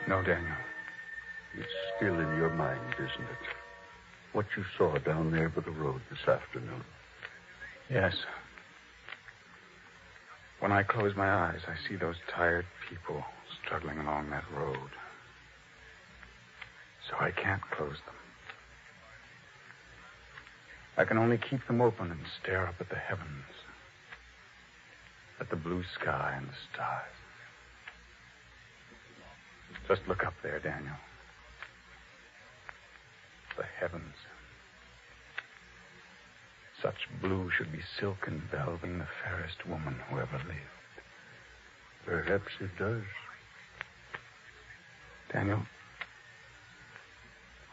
No, Daniel. It's still in your mind, isn't it? What you saw down there by the road this afternoon. Yes. When I close my eyes, I see those tired people struggling along that road. So I can't close them. I can only keep them open and stare up at the heavens, at the blue sky and the stars. Just look up there, Daniel. The heavens. Such blue should be silk and velvet, the fairest woman who ever lived. Perhaps it does. Daniel,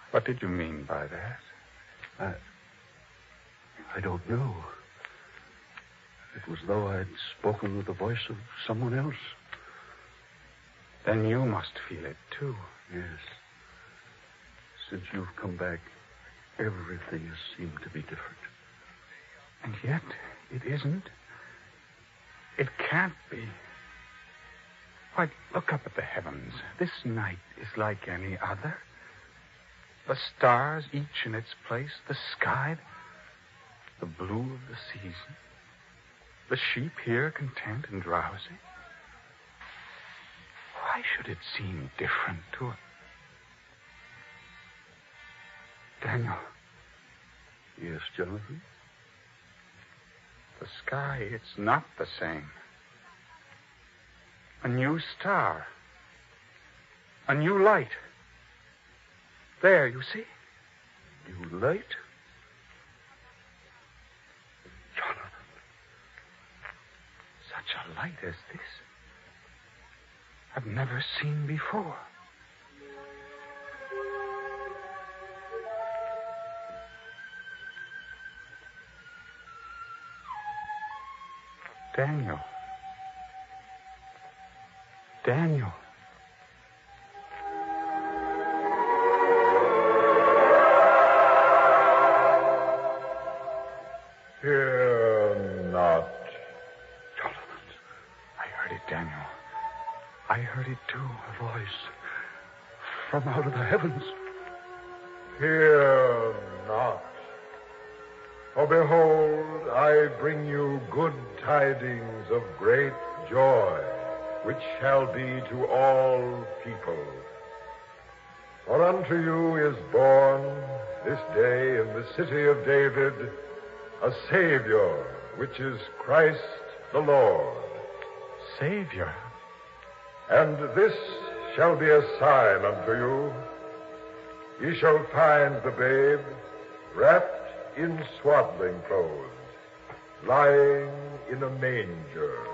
what did you mean by that? I don't know. It was though I'd spoken with the voice of someone else. Then you must feel it, too. Yes. Since you've come back, everything has seemed to be different. And yet, it isn't. It can't be. Why, look up at the heavens. This night is like any other. The stars, each in its place, the sky, the blue of the season, the sheep here content and drowsy. Why should it seem different to us? Daniel. Yes, Jonathan? The sky, it's not the same. A new star. A new light. There, you see? New light? Jonathan. Such a light as this I've never seen before. Daniel. Daniel. Fear not. Jonathan, I heard it, Daniel. I heard it too, a voice from out of the heavens. Fear not. For behold, I bring you good tidings of great joy, which shall be to all people. For unto you is born this day in the city of David a Savior, which is Christ the Lord. Savior? And this shall be a sign unto you. Ye shall find the babe wrapped in swaddling clothes, lying in a manger.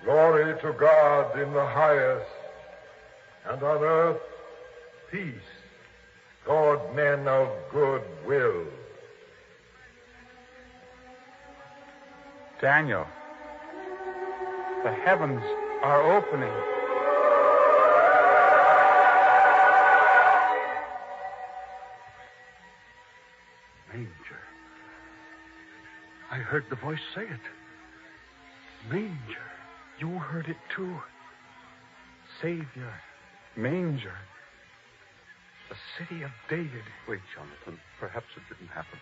Glory to God in the highest, and on earth peace toward men of good will. Daniel, the heavens are opening. Manger. I heard the voice say it. Manger. You heard it too. Savior, manger. The city of David. Wait, Jonathan. Perhaps it didn't happen.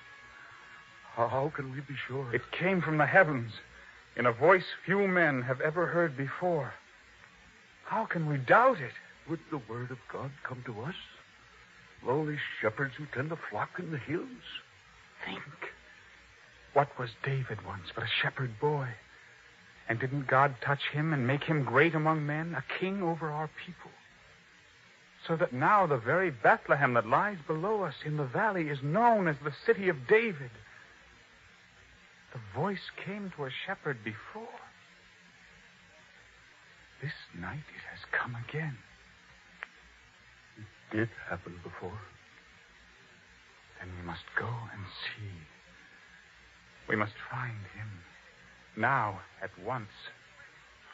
How can we be sure? It came from the heavens in a voice few men have ever heard before. How can we doubt it? Would the word of God come to us? Lowly shepherds who tend a flock in the hills? Think. What was David once but a shepherd boy? And didn't God touch him and make him great among men, a king over our people? So that now the very Bethlehem that lies below us in the valley is known as the city of David. The voice came to a shepherd before. This night it has come again. It did happen before. Then we must go and see. We must find him. Now, at once.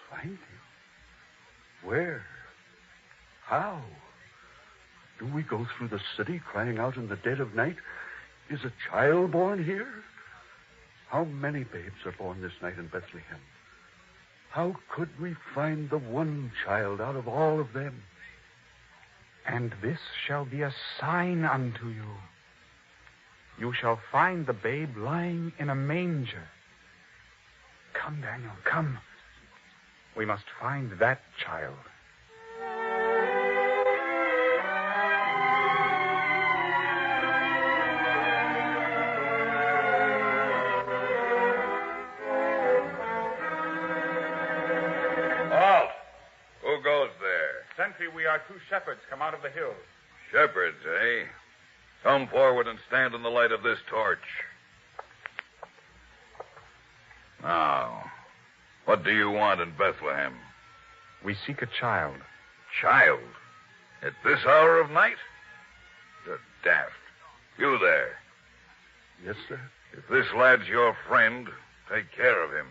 Find him? Where? How? Do we go through the city crying out in the dead of night, "Is a child born here?" How many babes are born this night in Bethlehem? How could we find the one child out of all of them? And this shall be a sign unto you. You shall find the babe lying in a manger. Come, Daniel, come. We must find that child. Halt! Who goes there? Sentry, we are two shepherds come out of the hills. Shepherds, eh? Come forward and stand in the light of this torch. Now, what do you want in Bethlehem? We seek a child. Child? At this hour of night? You're daft. You there. Yes, sir. If this lad's your friend, take care of him.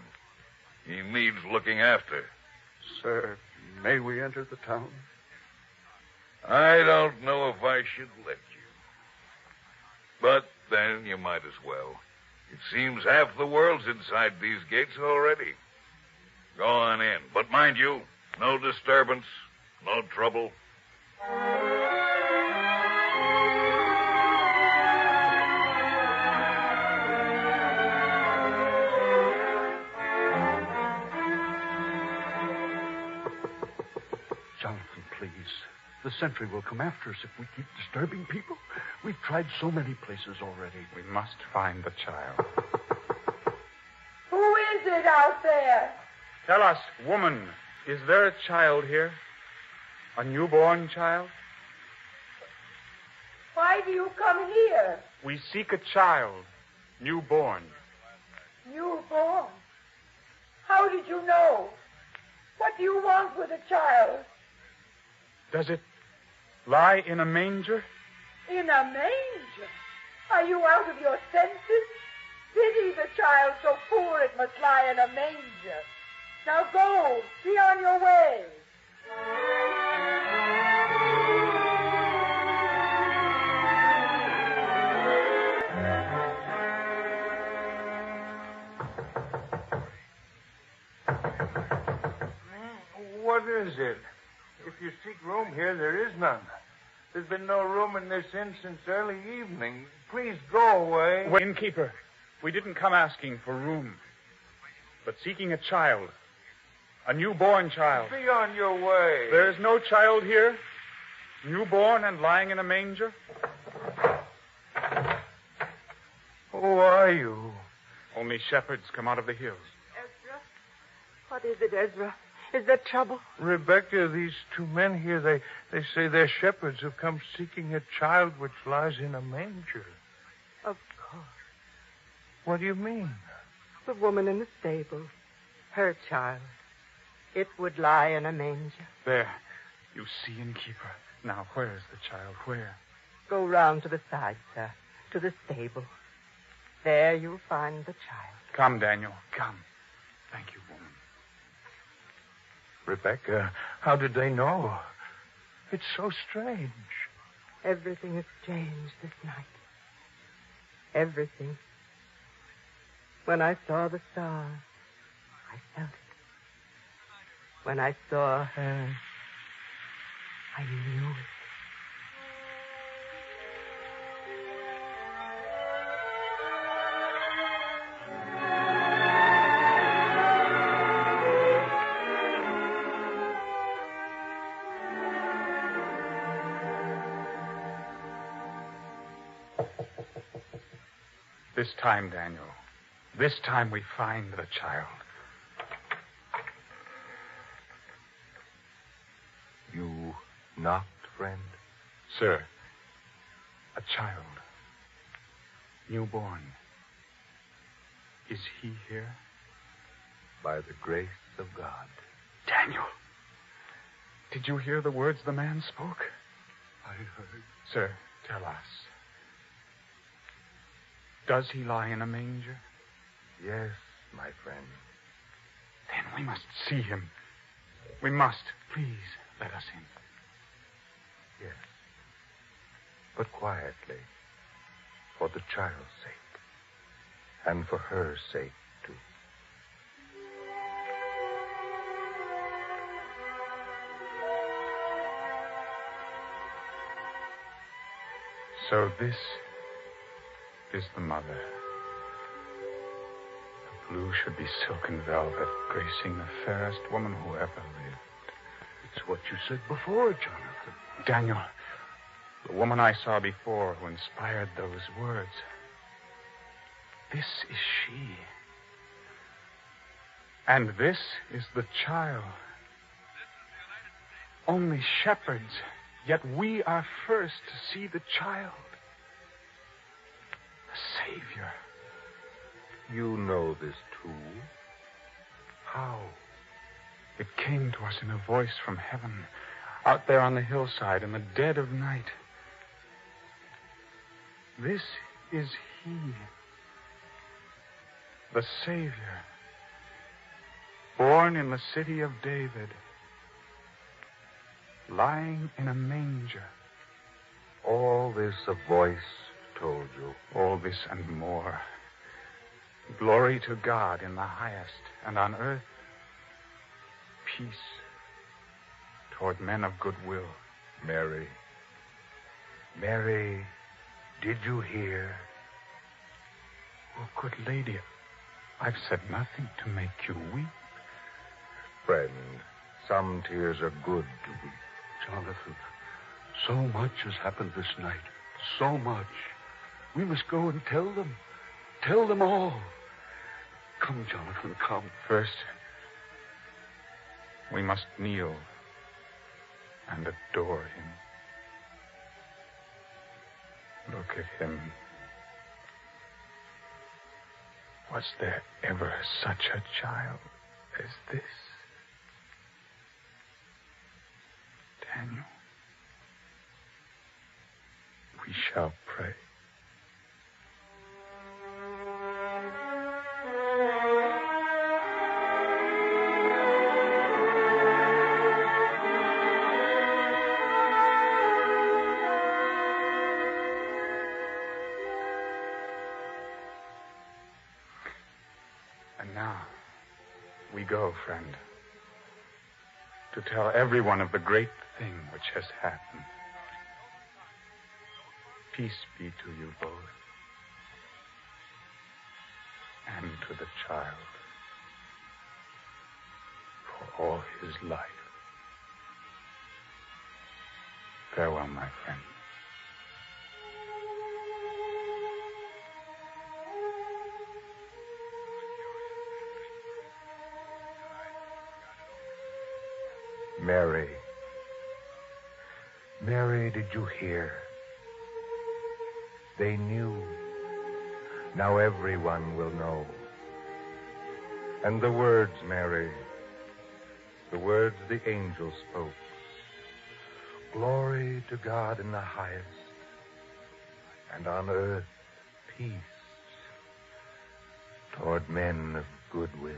He needs looking after. Sir, may we enter the town? I don't know if I should let you. But then you might as well. It seems half the world's inside these gates already. Go on in. But mind you, no disturbance, no trouble. Jonathan, please. The sentry will come after us if we keep disturbing people. We've tried so many places already. We must find the child. Who is it out there? Tell us, woman, is there a child here? A newborn child? Why do you come here? We seek a child, newborn. Newborn? How did you know? What do you want with a child? Does it lie in a manger? In a manger? Are you out of your senses? Pity the child so poor it must lie in a manger. Now go, be on your way. What is it? If you seek room here, there is none. There's been no room in this inn since early evening. Please go away. Innkeeper, we didn't come asking for room, but seeking a child. A newborn child. Be on your way. There is no child here? Newborn and lying in a manger? Who are you? Only shepherds come out of the hills. Ezra? What is it, Ezra? Is there trouble? Rebecca, these two men here, they say they're shepherds who've come seeking a child which lies in a manger. Of course. What do you mean? The woman in the stable. Her child. It would lie in a manger. There. You see, innkeeper. Now, where is the child? Where? Go round to the side, sir. To the stable. There you'll find the child. Come, Daniel. Come. Thank you, woman. Rebecca, how did they know? It's so strange. Everything has changed this night. Everything. When I saw the star, I felt it. When I saw her, I knew it. This time, Daniel, this time we find the child. You knocked, friend? Sir, a child, newborn. Is he here? By the grace of God. Daniel, did you hear the words the man spoke? I heard. Sir, tell us. Does he lie in a manger? Yes, my friend. Then we must see him. We must. Please, let us in. Yes. But quietly. For the child's sake. And for her sake, too. So this is the mother. The blue should be silken velvet, gracing the fairest woman who ever lived. It's what you said before, Jonathan. Daniel, the woman I saw before who inspired those words. This is she. And this is the child. Only shepherds, yet we are first to see the child. The Savior. You know this, too? How? It came to us in a voice from heaven, out there on the hillside in the dead of night. This is he, the Savior, born in the city of David, lying in a manger. All this a voice told you. All this and more. Glory to God in the highest, and on earth, peace toward men of good will. Mary. Mary, did you hear? Oh, good lady, I've said nothing to make you weep. Friend, some tears are good to weep. Jonathan, so much has happened this night. So much. We must go and tell them. Tell them all. Come, Jonathan, come. First, we must kneel and adore him. Look at him. Was there ever such a child as this? Daniel, we shall pray. And now, we go, friend, to tell everyone of the great thing which has happened. Peace be to you both, and to the child, for all his life. Farewell, my friend. Mary. Mary, did you hear? They knew. Now everyone will know. And the words, Mary, the words the angel spoke. Glory to God in the highest, and on earth peace toward men of good will.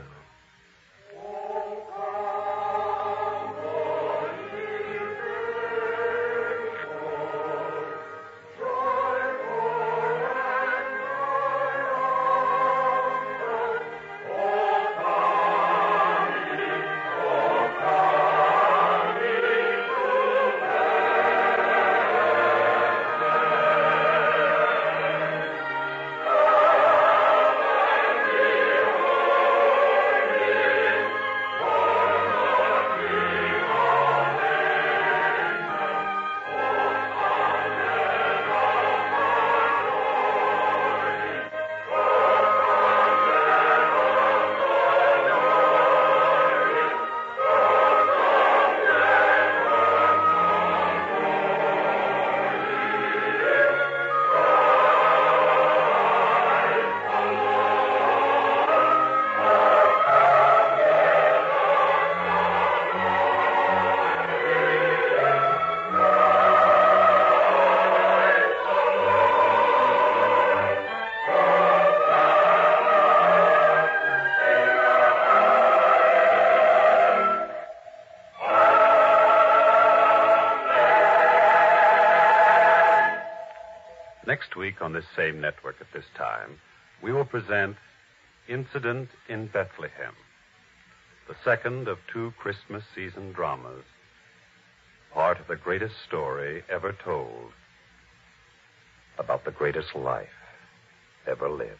Next week on this same network at this time, we will present Incident in Bethlehem, the second of 2 Christmas season dramas, part of the greatest story ever told about the greatest life ever lived.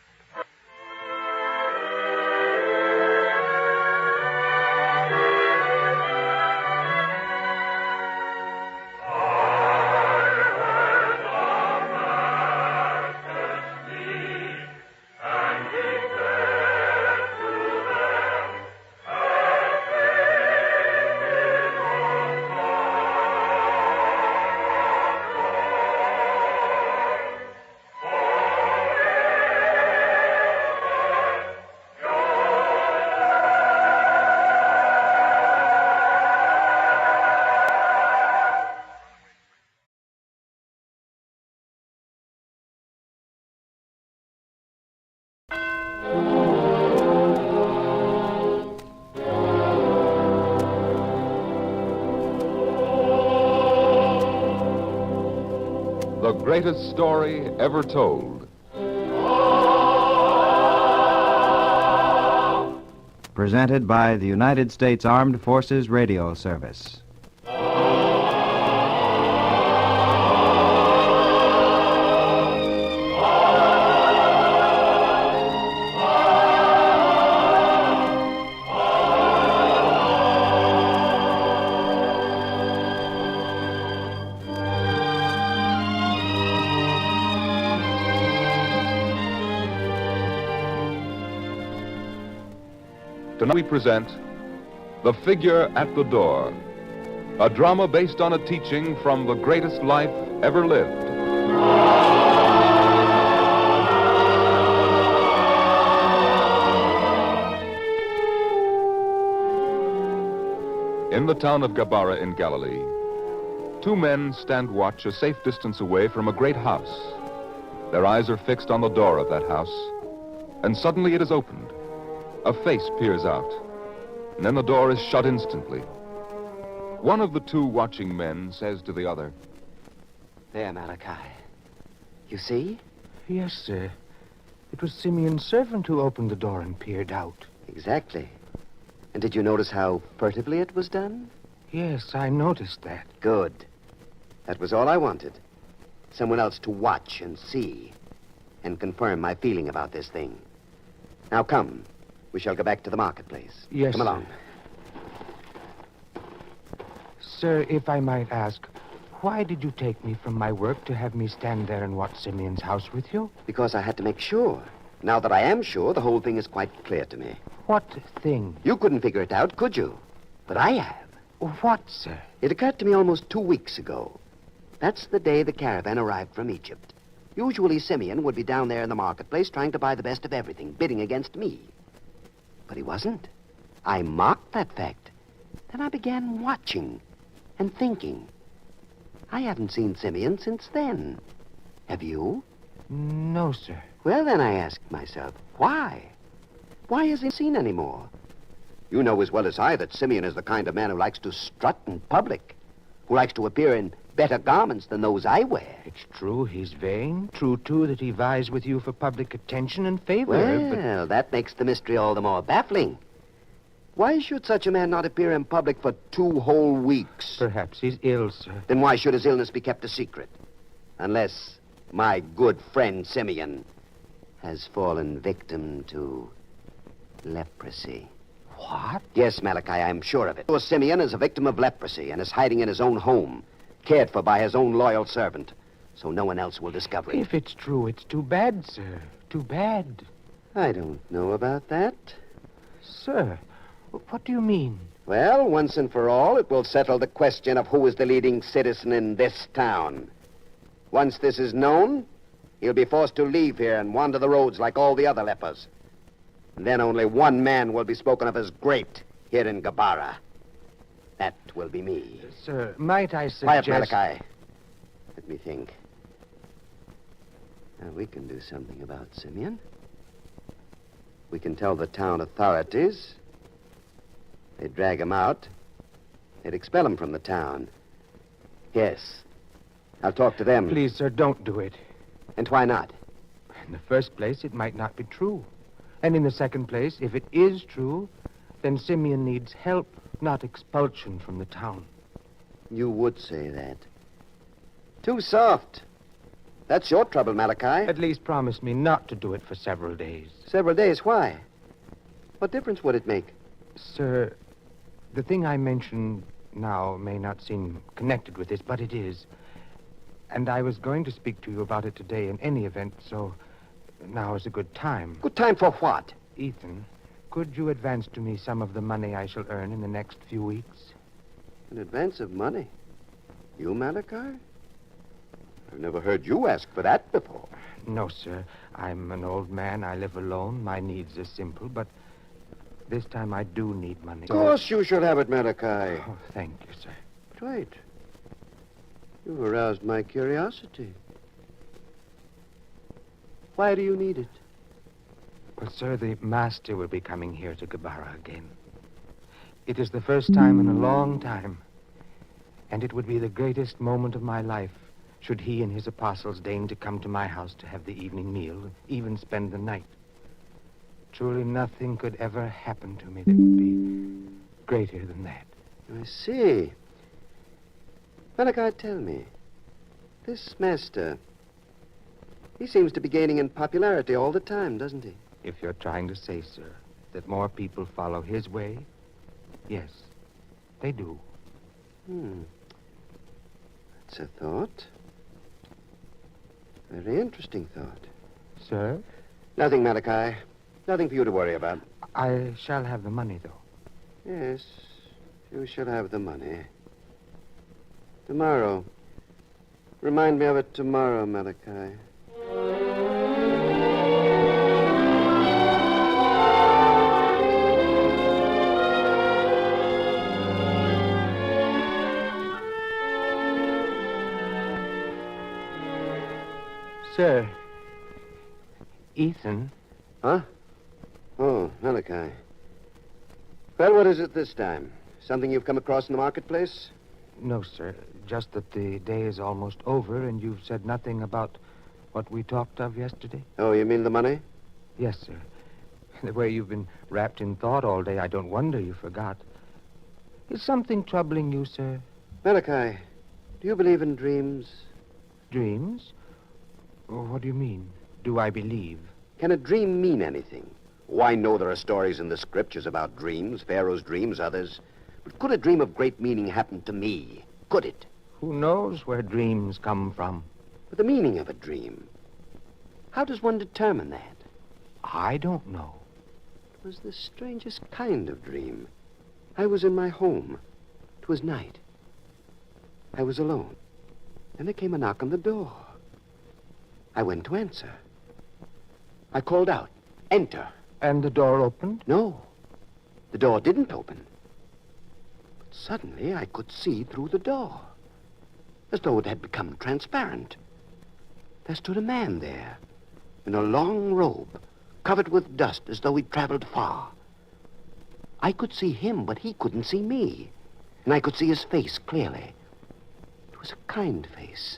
The greatest story ever told. Presented by the United States Armed Forces Radio Service. Tonight we present The Figure at the Door, a drama based on a teaching from the greatest life ever lived. In the town of Gabara in Galilee, 2 men stand watch a safe distance away from a great house. Their eyes are fixed on the door of that house, and suddenly it is opened. A face peers out, and then the door is shut instantly. One of the 2 watching men says to the other, "There, Malachi. You see?" Yes, sir. It was Simeon's servant who opened the door and peered out. Exactly. And did you notice how furtively it was done? Yes, I noticed that. Good. That was all I wanted. Someone else to watch and see and confirm my feeling about this thing. Now come. We shall go back to the marketplace. Yes, Come along. Sir, if I might ask, why did you take me from my work to have me stand there and watch Simeon's house with you? Because I had to make sure. Now that I am sure, the whole thing is quite clear to me. What thing? You couldn't figure it out, could you? But I have. What, sir? It occurred to me almost 2 weeks ago. That's the day the caravan arrived from Egypt. Usually Simeon would be down there in the marketplace trying to buy the best of everything, bidding against me. But he wasn't. I mocked that fact. Then I began watching and thinking. I haven't seen Simeon since then. Have you? No, sir. Well, then I asked myself, why? Why hasn't he seen any more? You know as well as I that Simeon is the kind of man who likes to strut in public, who likes to appear in better garments than those I wear. It's true he's vain. True, too, that he vies with you for public attention and favor. Well, that makes the mystery all the more baffling. Why should such a man not appear in public for 2 whole weeks? Perhaps he's ill, sir. Then why should his illness be kept a secret? Unless my good friend Simeon has fallen victim to leprosy. What? Yes, Malachi, I'm sure of it. Poor Simeon is a victim of leprosy and is hiding in his own home, cared for by his own loyal servant, so no one else will discover it. If it's true, it's too bad, sir. Too bad. I don't know about that. Sir, what do you mean? Well, once and for all, it will settle the question of who is the leading citizen in this town. Once this is known, he'll be forced to leave here and wander the roads like all the other lepers. And then only one man will be spoken of as great here in Gabara. That will be me. Sir, might I suggest... Quiet, Malachi. Let me think. Now, we can do something about Simeon. We can tell the town authorities. They'd drag him out. They'd expel him from the town. Yes. I'll talk to them. Please, sir, don't do it. And why not? In the first place, it might not be true. And in the second place, if it is true, then Simeon needs help, not expulsion from the town. You would say that. Too soft. That's your trouble, Malachi. At least promise me not to do it for several days. Several days? Why? What difference would it make? Sir, the thing I mention now may not seem connected with this, but it is. And I was going to speak to you about it today in any event, so now is a good time. Good time for what? Ethan, could you advance to me some of the money I shall earn in the next few weeks? An advance of money? You, Malachi? I've never heard you ask for that before. No, sir. I'm an old man. I live alone. My needs are simple, but this time I do need money. Of course you shall have it, Malachi. Oh, thank you, sir. But wait. You've aroused my curiosity. Why do you need it? Well, sir, the master will be coming here to Gabara again. It is the first time in a long time, and it would be the greatest moment of my life should he and his apostles deign to come to my house to have the evening meal, even spend the night. Truly nothing could ever happen to me that would be greater than that. I see. Malachi, tell me, this master, he seems to be gaining in popularity all the time, doesn't he? If you're trying to say, sir, that more people follow his way, yes, they do. That's a thought. Very interesting thought. Sir? Nothing, Malachi. Nothing for you to worry about. I shall have the money, though. Yes, you shall have the money. Tomorrow. Remind me of it tomorrow, Malachi. Sir. Ethan. Huh? Oh, Malachi. Well, what is it this time? Something you've come across in the marketplace? No, sir. Just that the day is almost over, and you've said nothing about what we talked of yesterday. Oh, you mean the money? Yes, sir. The way you've been wrapped in thought all day, I don't wonder you forgot. Is something troubling you, sir? Malachi, do you believe in dreams? Dreams? Oh, what do you mean? Do I believe? Can a dream mean anything? Oh, I know there are stories in the scriptures about dreams, Pharaoh's dreams, others. But could a dream of great meaning happen to me? Could it? Who knows where dreams come from? But the meaning of a dream. How does one determine that? I don't know. It was the strangest kind of dream. I was in my home. It was night. I was alone. Then there came a knock on the door. I went to answer. I called out, "Enter." And the door opened? No. The door didn't open. But suddenly I could see through the door, as though it had become transparent. There stood a man there, in a long robe, covered with dust as though he'd traveled far. I could see him, but he couldn't see me. And I could see his face clearly. It was a kind face,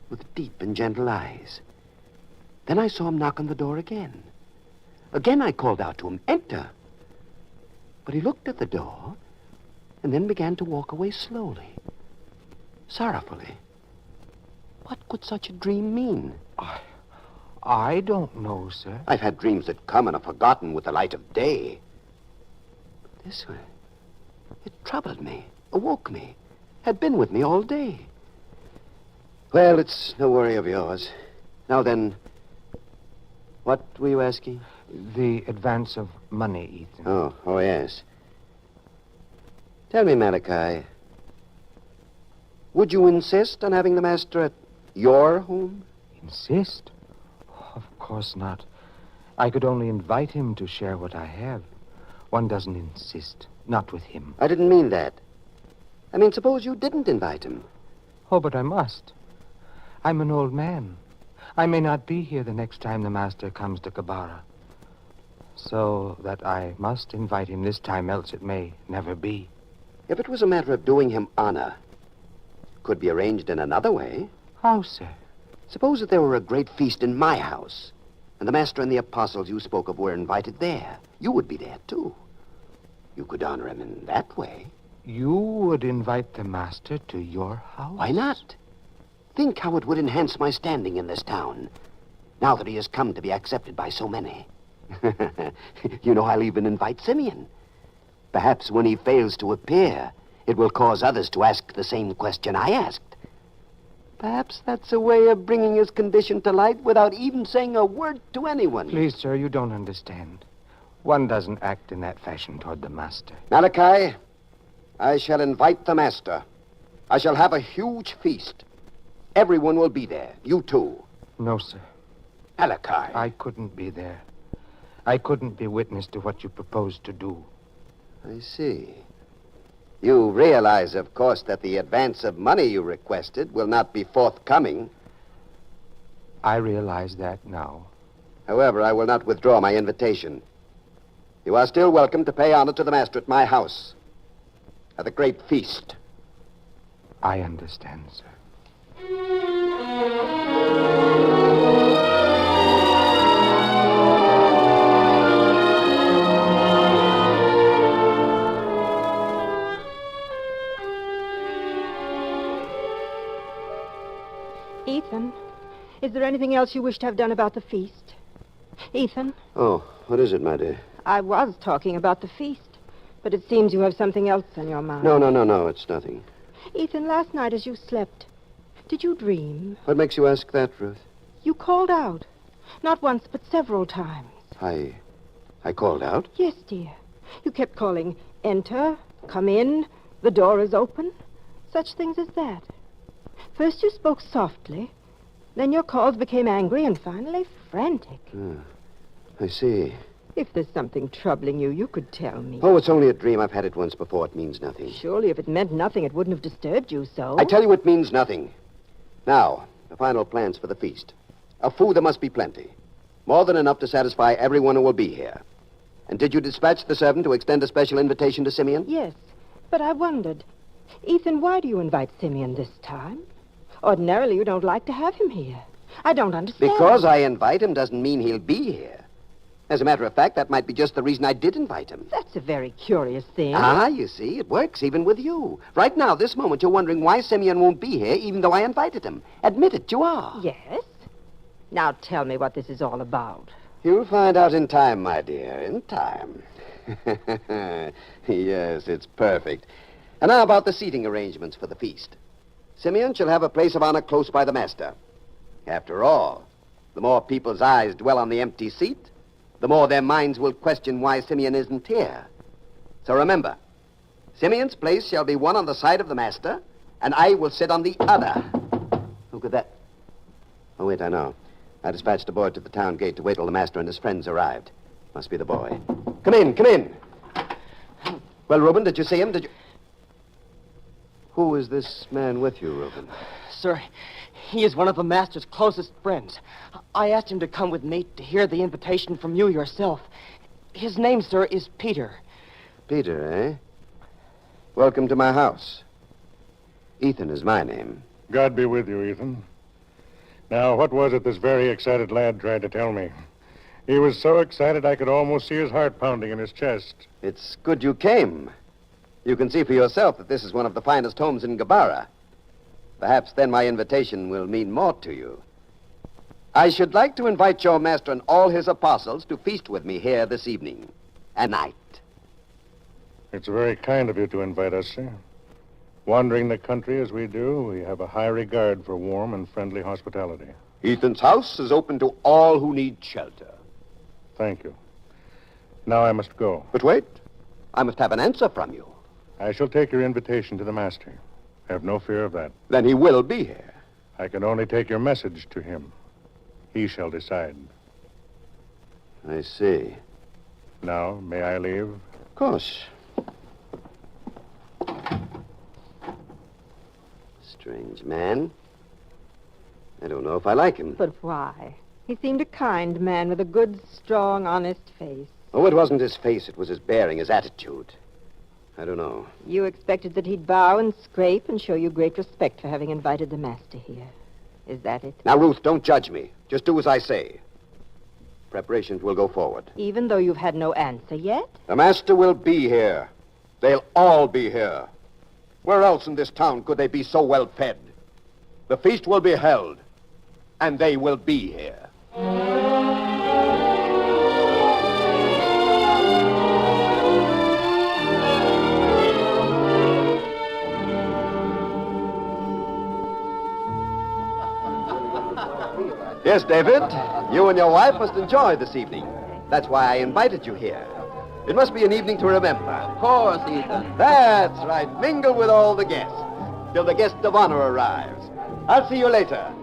with deep and gentle eyes. Then I saw him knock on the door again. Again I called out to him, "Enter." But he looked at the door and then began to walk away slowly, sorrowfully. What could such a dream mean? I don't know, sir. I've had dreams that come and are forgotten with the light of day. But this one, it troubled me, awoke me, had been with me all day. Well, it's no worry of yours. Now then, what were you asking? The advance of money, Ethan. Oh, yes. Tell me, Malachi, would you insist on having the master at your home? Insist? Of course not. I could only invite him to share what I have. One doesn't insist, not with him. I didn't mean that. I mean, suppose you didn't invite him. Oh, but I must. I'm an old man. I may not be here the next time the master comes to Gabara. So that I must invite him this time, else it may never be. If it was a matter of doing him honor, it could be arranged in another way. How, sir? Suppose that there were a great feast in my house, and the master and the apostles you spoke of were invited there. You would be there, too. You could honor him in that way. You would invite the master to your house? Why not? Think how it would enhance my standing in this town, now that he has come to be accepted by so many. You know, I'll even invite Simeon. Perhaps when he fails to appear, it will cause others to ask the same question I asked. Perhaps that's a way of bringing his condition to light without even saying a word to anyone. Please, sir, you don't understand. One doesn't act in that fashion toward the master. Malachi, I shall invite the master. I shall have a huge feast. Everyone will be there. You too. No, sir. Malachi. I couldn't be there. I couldn't be witness to what you proposed to do. I see. You realize, of course, that the advance of money you requested will not be forthcoming. I realize that now. However, I will not withdraw my invitation. You are still welcome to pay honor to the master at my house, at the great feast. I understand, sir. Ethan, is there anything else you wish to have done about the feast? Ethan? Oh, what is it, my dear? I was talking about the feast, but it seems you have something else on your mind. No, it's nothing. Ethan, last night as you slept, did you dream? What makes you ask that, Ruth? You called out. Not once, but several times. I called out? Yes, dear. You kept calling, enter, come in, the door is open. Such things as that. First you spoke softly, then your calls became angry, and finally frantic. I see. If there's something troubling you, you could tell me. Oh, it's only a dream. I've had it once before. It means nothing. Surely if it meant nothing, it wouldn't have disturbed you so. I tell you it means nothing. Now, the final plans for the feast. Of food there must be plenty. More than enough to satisfy everyone who will be here. And did you dispatch the servant to extend a special invitation to Simeon? Yes, but I wondered. Ethan, why do you invite Simeon this time? Ordinarily, you don't like to have him here. I don't understand. Because I invite him doesn't mean he'll be here. As a matter of fact, that might be just the reason I did invite him. That's a very curious thing. You see, it works even with you. Right now, this moment, you're wondering why Simeon won't be here, even though I invited him. Admit it, you are. Yes? Now tell me what this is all about. You'll find out in time, my dear, in time. Yes, it's perfect. And now about the seating arrangements for the feast. Simeon shall have a place of honor close by the master. After all, the more people's eyes dwell on the empty seat, the more their minds will question why Simeon isn't here. So remember, Simeon's place shall be one on the side of the master, and I will sit on the other. Who could that? Oh, wait, I know. I dispatched a boy to the town gate to wait till the master and his friends arrived. Must be the boy. Come in. Well, Reuben, did you see him? Who is this man with you, Reuben? Sir, he is one of the master's closest friends. I asked him to come with me to hear the invitation from you yourself. His name, sir, is Peter. Peter, eh? Welcome to my house. Ethan is my name. God be with you, Ethan. Now, what was it this very excited lad tried to tell me? He was so excited I could almost see his heart pounding in his chest. It's good you came. You can see for yourself that this is one of the finest homes in Gabara. Perhaps then my invitation will mean more to you. I should like to invite your master and all his apostles to feast with me here this evening. A night. It's very kind of you to invite us, sir. Wandering the country as we do, we have a high regard for warm and friendly hospitality. Ethan's house is open to all who need shelter. Thank you. Now I must go. But wait. I must have an answer from you. I shall take your invitation to the master. Have no fear of that. Then he will be here. I can only take your message to him. He shall decide. I see. Now, may I leave? Of course. Strange man. I don't know if I like him. But why? He seemed a kind man with a good, strong, honest face. Oh, it wasn't his face. It was his bearing, his attitude. I don't know. You expected that he'd bow and scrape and show you great respect for having invited the master here. Is that it? Now, Ruth, don't judge me. Just do as I say. Preparations will go forward. Even though you've had no answer yet? The master will be here. They'll all be here. Where else in this town could they be so well fed? The feast will be held, and they will be here. Yes, David, you and your wife must enjoy this evening. That's why I invited you here. It must be an evening to remember. Of course, Ethan. That's right. Mingle with all the guests till the guest of honor arrives. I'll see you later.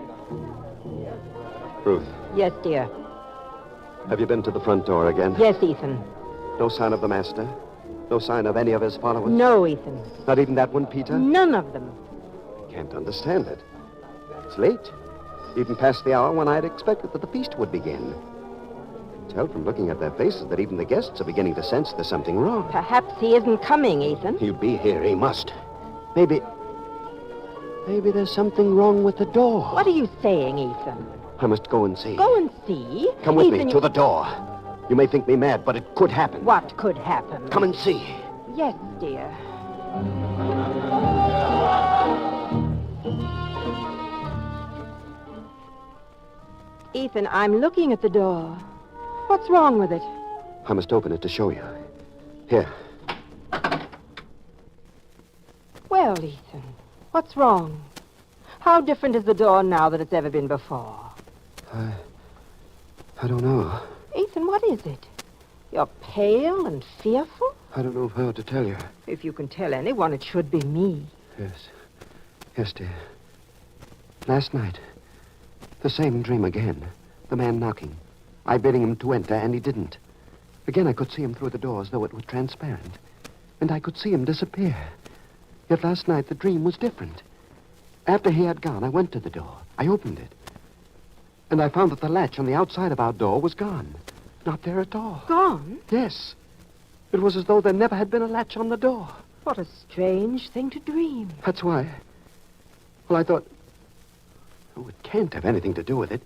Ruth, Yes, dear. have you been to the front door again? Yes, Ethan. No sign of the master? No sign of any of his followers? No, Ethan. Not even that one, Peter? None of them. Can't understand it. It's late. Even past the hour when I had expected that the feast would begin. I can tell from looking at their faces that even the guests are beginning to sense there's something wrong. Perhaps he isn't coming, Ethan. He'll be here. He must. Maybe there's something wrong with the door. What are you saying, Ethan? I must go and see. Go and see? Come with Ethan, me to the door. You may think me mad, but it could happen. What could happen? Come and see. Yes, dear. Ethan, I'm looking at the door. What's wrong with it? I must open it to show you. Here. Well, Ethan, what's wrong? How different is the door now than it's ever been before? I don't know. Ethan, what is it? You're pale and fearful? I don't know if I ought to tell you. If you can tell anyone, it should be me. Yes. Yes, dear. Last night, the same dream again. The man knocking. I bidding him to enter, and he didn't. Again, I could see him through the door as though it were transparent. And I could see him disappear. Yet last night, the dream was different. After he had gone, I went to the door. I opened it. And I found that the latch on the outside of our door was gone. Not there at all. Gone? Yes. It was as though there never had been a latch on the door. What a strange thing to dream. That's why. Well, I thought... Oh, it can't have anything to do with it.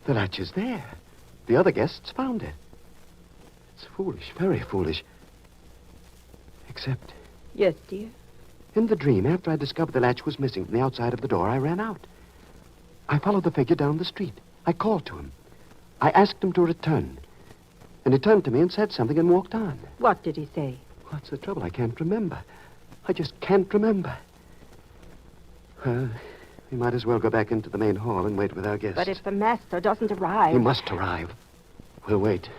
The latch is there. The other guests found it. It's foolish, very foolish. Except... Yes, dear? In the dream, after I discovered the latch was missing from the outside of the door, I ran out. I followed the figure down the street. I called to him. I asked him to return. And he turned to me and said something and walked on. What did he say? What's the trouble? I can't remember. I just can't remember. Well, we might as well go back into the main hall and wait with our guests. But if the master doesn't arrive... He must arrive. We'll wait.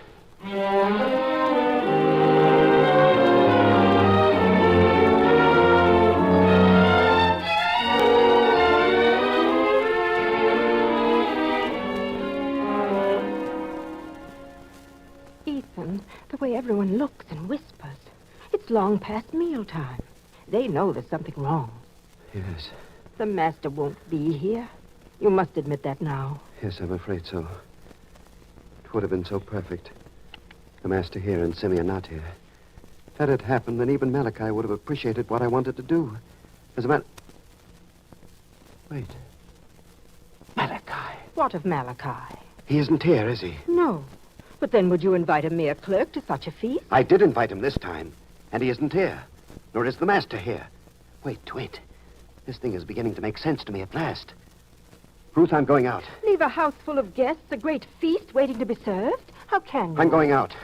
Ethan, the way everyone looks and whispers. It's long past mealtime. They know there's something wrong. Yes. The master won't be here. You must admit that now. Yes, I'm afraid so. It would have been so perfect. The master here and Simeon not here. If that had happened, then even Malachi would have appreciated what I wanted to do. As a matter... Wait. Malachi. What of Malachi? He isn't here, is he? No. But then would you invite a mere clerk to such a feast? I did invite him this time, and he isn't here. Nor is the master here. Wait. This thing is beginning to make sense to me at last. Ruth, I'm going out. Leave a house full of guests, a great feast waiting to be served? How can you? I'm going out.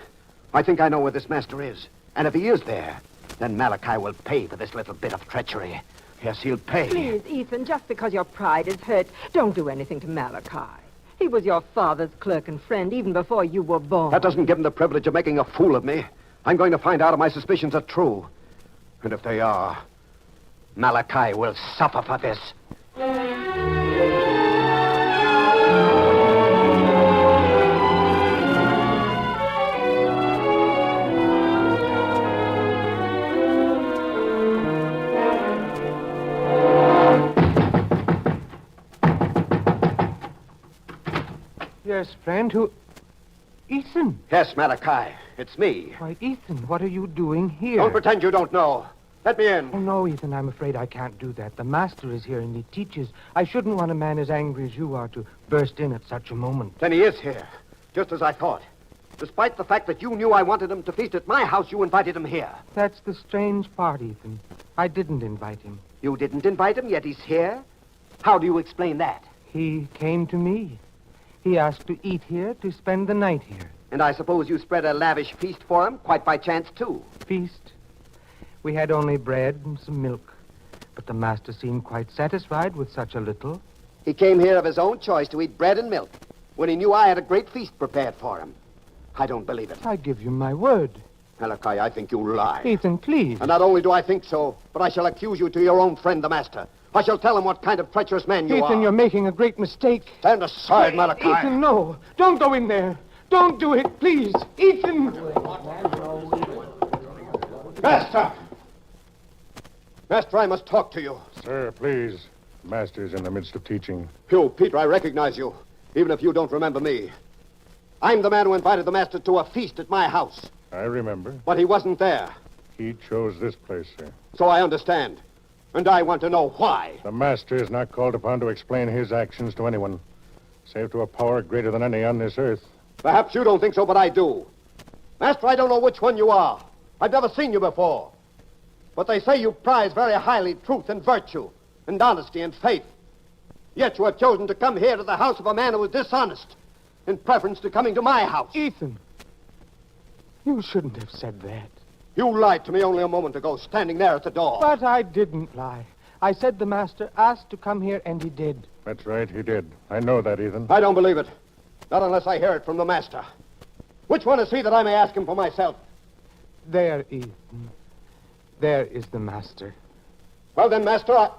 I think I know where this master is. And if he is there, then Malachi will pay for this little bit of treachery. Yes, he'll pay. Please, Ethan, just because your pride is hurt, don't do anything to Malachi. He was your father's clerk and friend even before you were born. That doesn't give him the privilege of making a fool of me. I'm going to find out if my suspicions are true. And if they are, Malachi will suffer for this. Yes, friend, who... Ethan. Yes, Malachi. It's me. Why, Ethan, what are you doing here? Don't pretend you don't know. Let me in. Oh, no, Ethan, I'm afraid I can't do that. The master is here and he teaches. I shouldn't want a man as angry as you are to burst in at such a moment. Then he is here, just as I thought. Despite the fact that you knew I wanted him to feast at my house, you invited him here. That's the strange part, Ethan. I didn't invite him. You didn't invite him, yet he's here? How do you explain that? He came to me. He asked to eat here, to spend the night here. And I suppose you spread a lavish feast for him, quite by chance, too. Feast? We had only bread and some milk. But the master seemed quite satisfied with such a little. He came here of his own choice to eat bread and milk when he knew I had a great feast prepared for him. I don't believe it. I give you my word. Malachi, I think you lie. Ethan, please. And not only do I think so, but I shall accuse you to your own friend, the master. I shall tell him what kind of treacherous man you are. Ethan, you're making a great mistake. Stand aside, Malachi. Ethan, no. Don't go in there. Don't do it, please. Ethan! Master! Master, I must talk to you. Sir, please. The master's in the midst of teaching. You, Peter, I recognize you, even if you don't remember me. I'm the man who invited the master to a feast at my house. I remember. But he wasn't there. He chose this place, sir. So I understand. And I want to know why. The master is not called upon to explain his actions to anyone, save to a power greater than any on this earth. Perhaps you don't think so, but I do. Master, I don't know which one you are. I've never seen you before. But they say you prize very highly truth and virtue, and honesty and faith. Yet you have chosen to come here to the house of a man who is dishonest, in preference to coming to my house. Ethan, you shouldn't have said that. You lied to me only a moment ago, standing there at the door. But I didn't lie. I said the master asked to come here, and he did. That's right, he did. I know that, Ethan. I don't believe it. Not unless I hear it from the master. Which one is he that I may ask him for myself? There, Ethan. There is the master. Well then, master,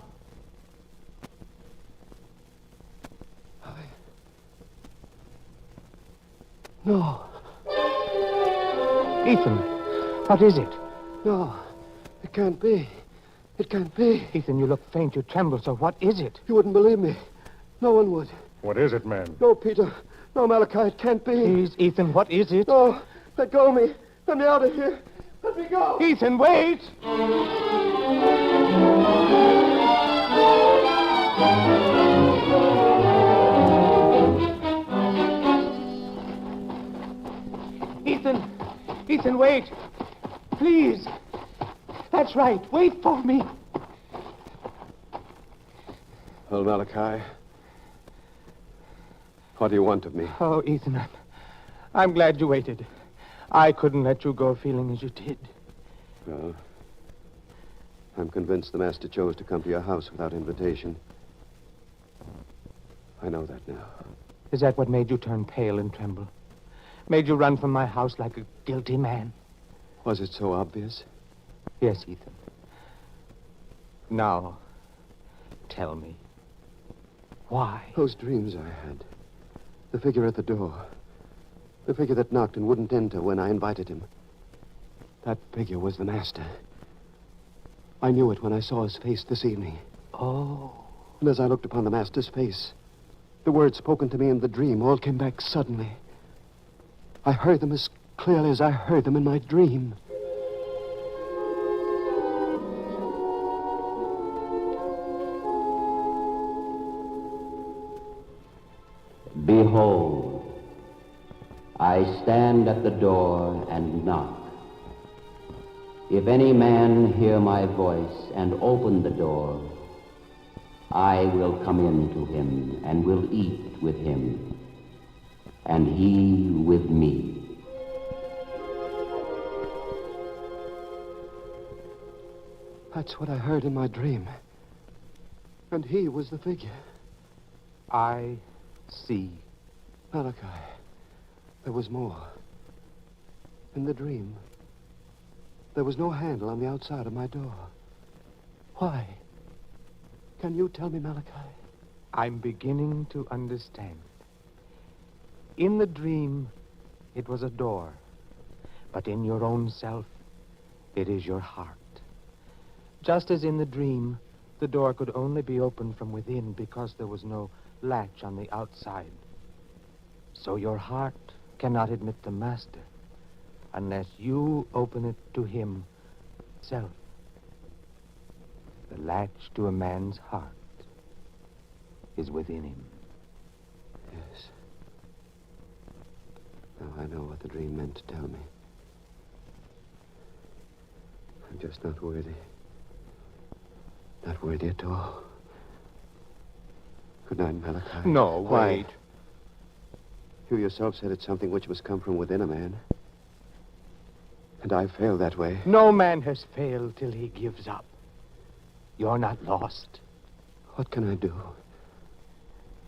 No. Ethan, what is it? No, it can't be. It can't be. Ethan, you look faint. You tremble. So what is it? You wouldn't believe me. No one would. What is it, man? No, Peter. No, Malachi, it can't be. Please, Ethan, what is it? No, let go of me. Let me out of here. Let me go. Ethan, wait! Ethan, wait. Please. That's right. Wait for me. Well, Malachi, what do you want of me? Oh, Ethan, I'm glad you waited. I couldn't let you go feeling as you did. Well, I'm convinced the master chose to come to your house without invitation. I know that now. Is that what made you turn pale and tremble? Made you run from my house like a guilty man? Was it so obvious? Yes, Ethan. Now, tell me. Why? Those dreams I had. The figure at the door. The figure that knocked and wouldn't enter when I invited him. That figure was the master. I knew it when I saw his face this evening. Oh. And as I looked upon the master's face, the words spoken to me in the dream all came back suddenly. I heard them as clearly as I heard them in my dream. Behold, I stand at the door and knock. If any man hear my voice and open the door, I will come in to him and will eat with him, and he with me. That's what I heard in my dream. And he was the figure. I see. Malachi, there was more. In the dream, there was no handle on the outside of my door. Why? Can you tell me, Malachi? I'm beginning to understand. In the dream, it was a door. But in your own self, it is your heart. Just as in the dream, the door could only be opened from within because there was no latch on the outside. So your heart cannot admit the master unless you open it to him self. The latch to a man's heart is within him. Yes. Now I know what the dream meant to tell me. I'm just not worthy. Not worthy at all. Good night, Malachi. No, Why? wait. You yourself said it's something which must come from within a man. And I've failed that way. No man has failed till he gives up. You're not lost. What can I do?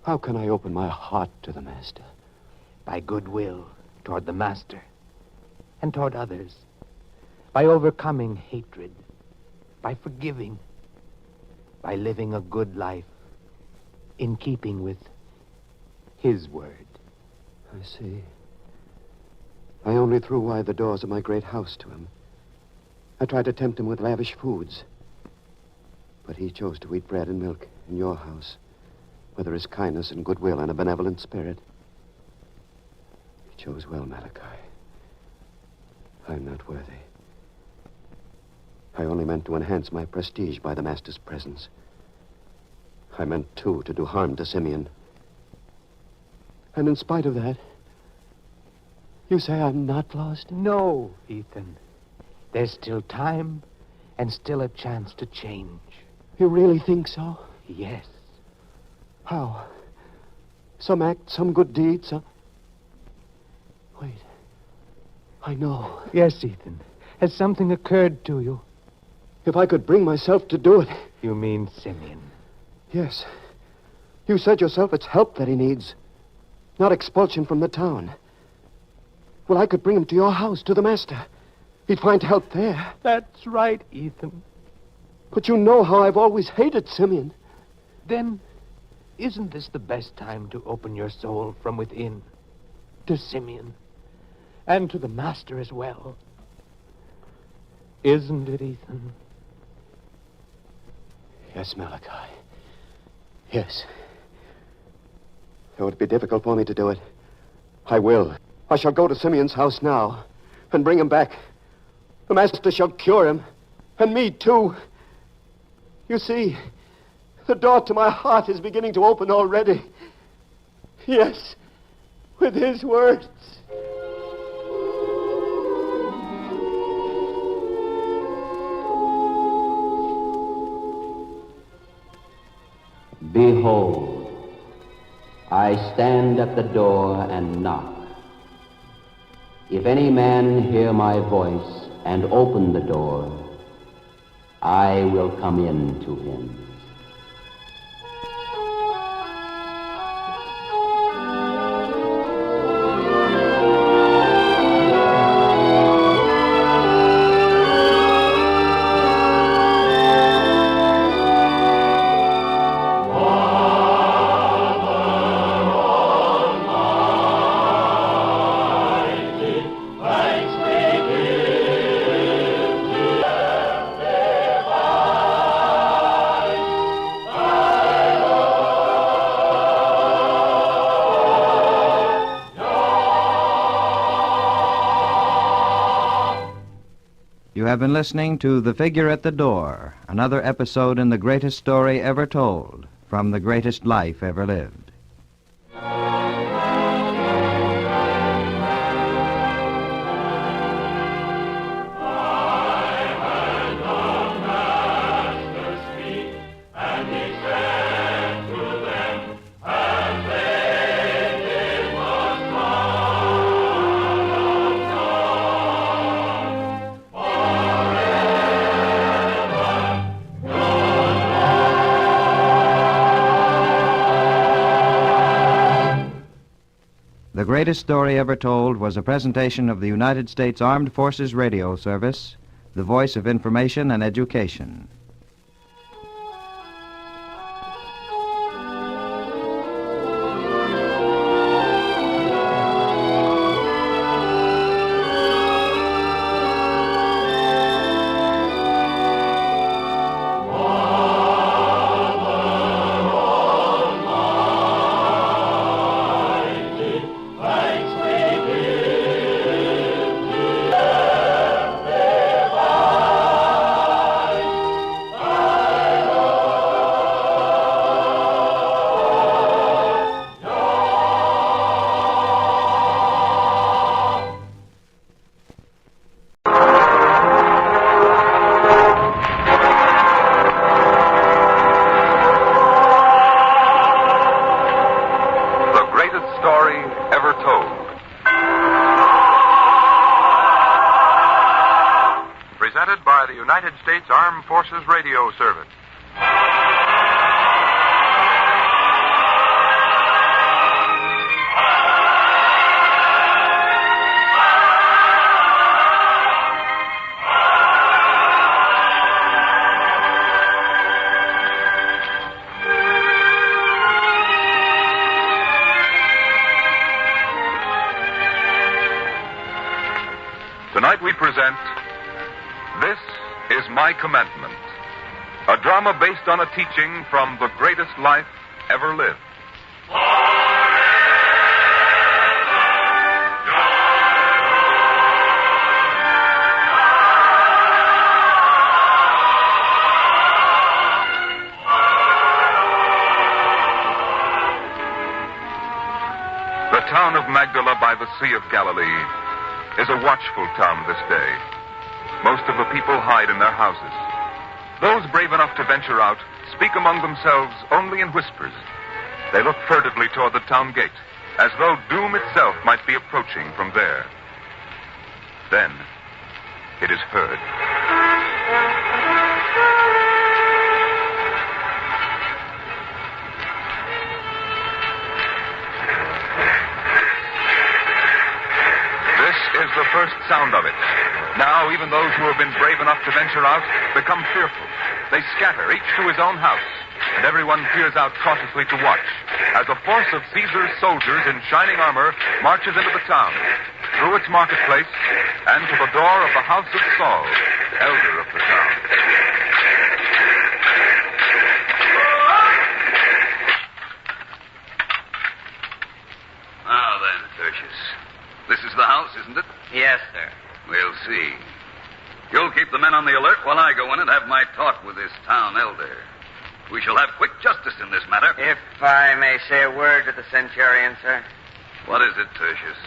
How can I open my heart to the Master? By goodwill toward the Master and toward others. By overcoming hatred. By forgiving. By living a good life in keeping with his word. I see. I only threw wide the doors of my great house to him. I tried to tempt him with lavish foods. But he chose to eat bread and milk in your house, where there is kindness and goodwill and a benevolent spirit. He chose well, Malachi. I'm not worthy. I only meant to enhance my prestige by the Master's presence. I meant, too, to do harm to Simeon. And in spite of that, you say I'm not lost? No, Ethan. There's still time and still a chance to change. You really think so? Yes. How? Some act, some good deed, some... Wait. I know. Yes, Ethan. Has something occurred to you? If I could bring myself to do it... You mean Simeon? Yes. You said yourself it's help that he needs, not expulsion from the town. Well, I could bring him to your house, to the Master. He'd find help there. That's right, Ethan. But you know how I've always hated Simeon. Then, isn't this the best time to open your soul from within to Simeon and to the Master as well? Isn't it, Ethan? Yes, Malachi. Yes. Though it'd be difficult for me to do it, I will. I shall go to Simeon's house now and bring him back. The Master shall cure him, and me, too. You see, the door to my heart is beginning to open already. Yes, with his words. Behold, I stand at the door and knock. If any man hear my voice and open the door, I will come in to him. You have been listening to The Figure at the Door, another episode in the greatest story ever told, from the greatest life ever lived. The Greatest Story Ever Told was a presentation of the United States Armed Forces Radio Service, the voice of information and education. Armed Forces Radio Service. Tonight we present This Is My Commandment, a drama based on a teaching from the greatest life ever lived. The town of Magdala by the Sea of Galilee is a watchful town this day. Most of the people hide in their houses. Those brave enough to venture out speak among themselves only in whispers. They look furtively toward the town gate, as though doom itself might be approaching from there. Then it is heard. Is the first sound of it. Now, even those who have been brave enough to venture out become fearful. They scatter, each to his own house, and everyone peers out cautiously to watch as a force of Caesar's soldiers in shining armor marches into the town, through its marketplace, and to the door of the house of Saul, elder of the town. Now then, Tertius. This is the house, isn't it? Yes, sir. We'll see. You'll keep the men on the alert while I go in and have my talk with this town elder. We shall have quick justice in this matter. If I may say a word to the centurion, sir. What is it, Tertius?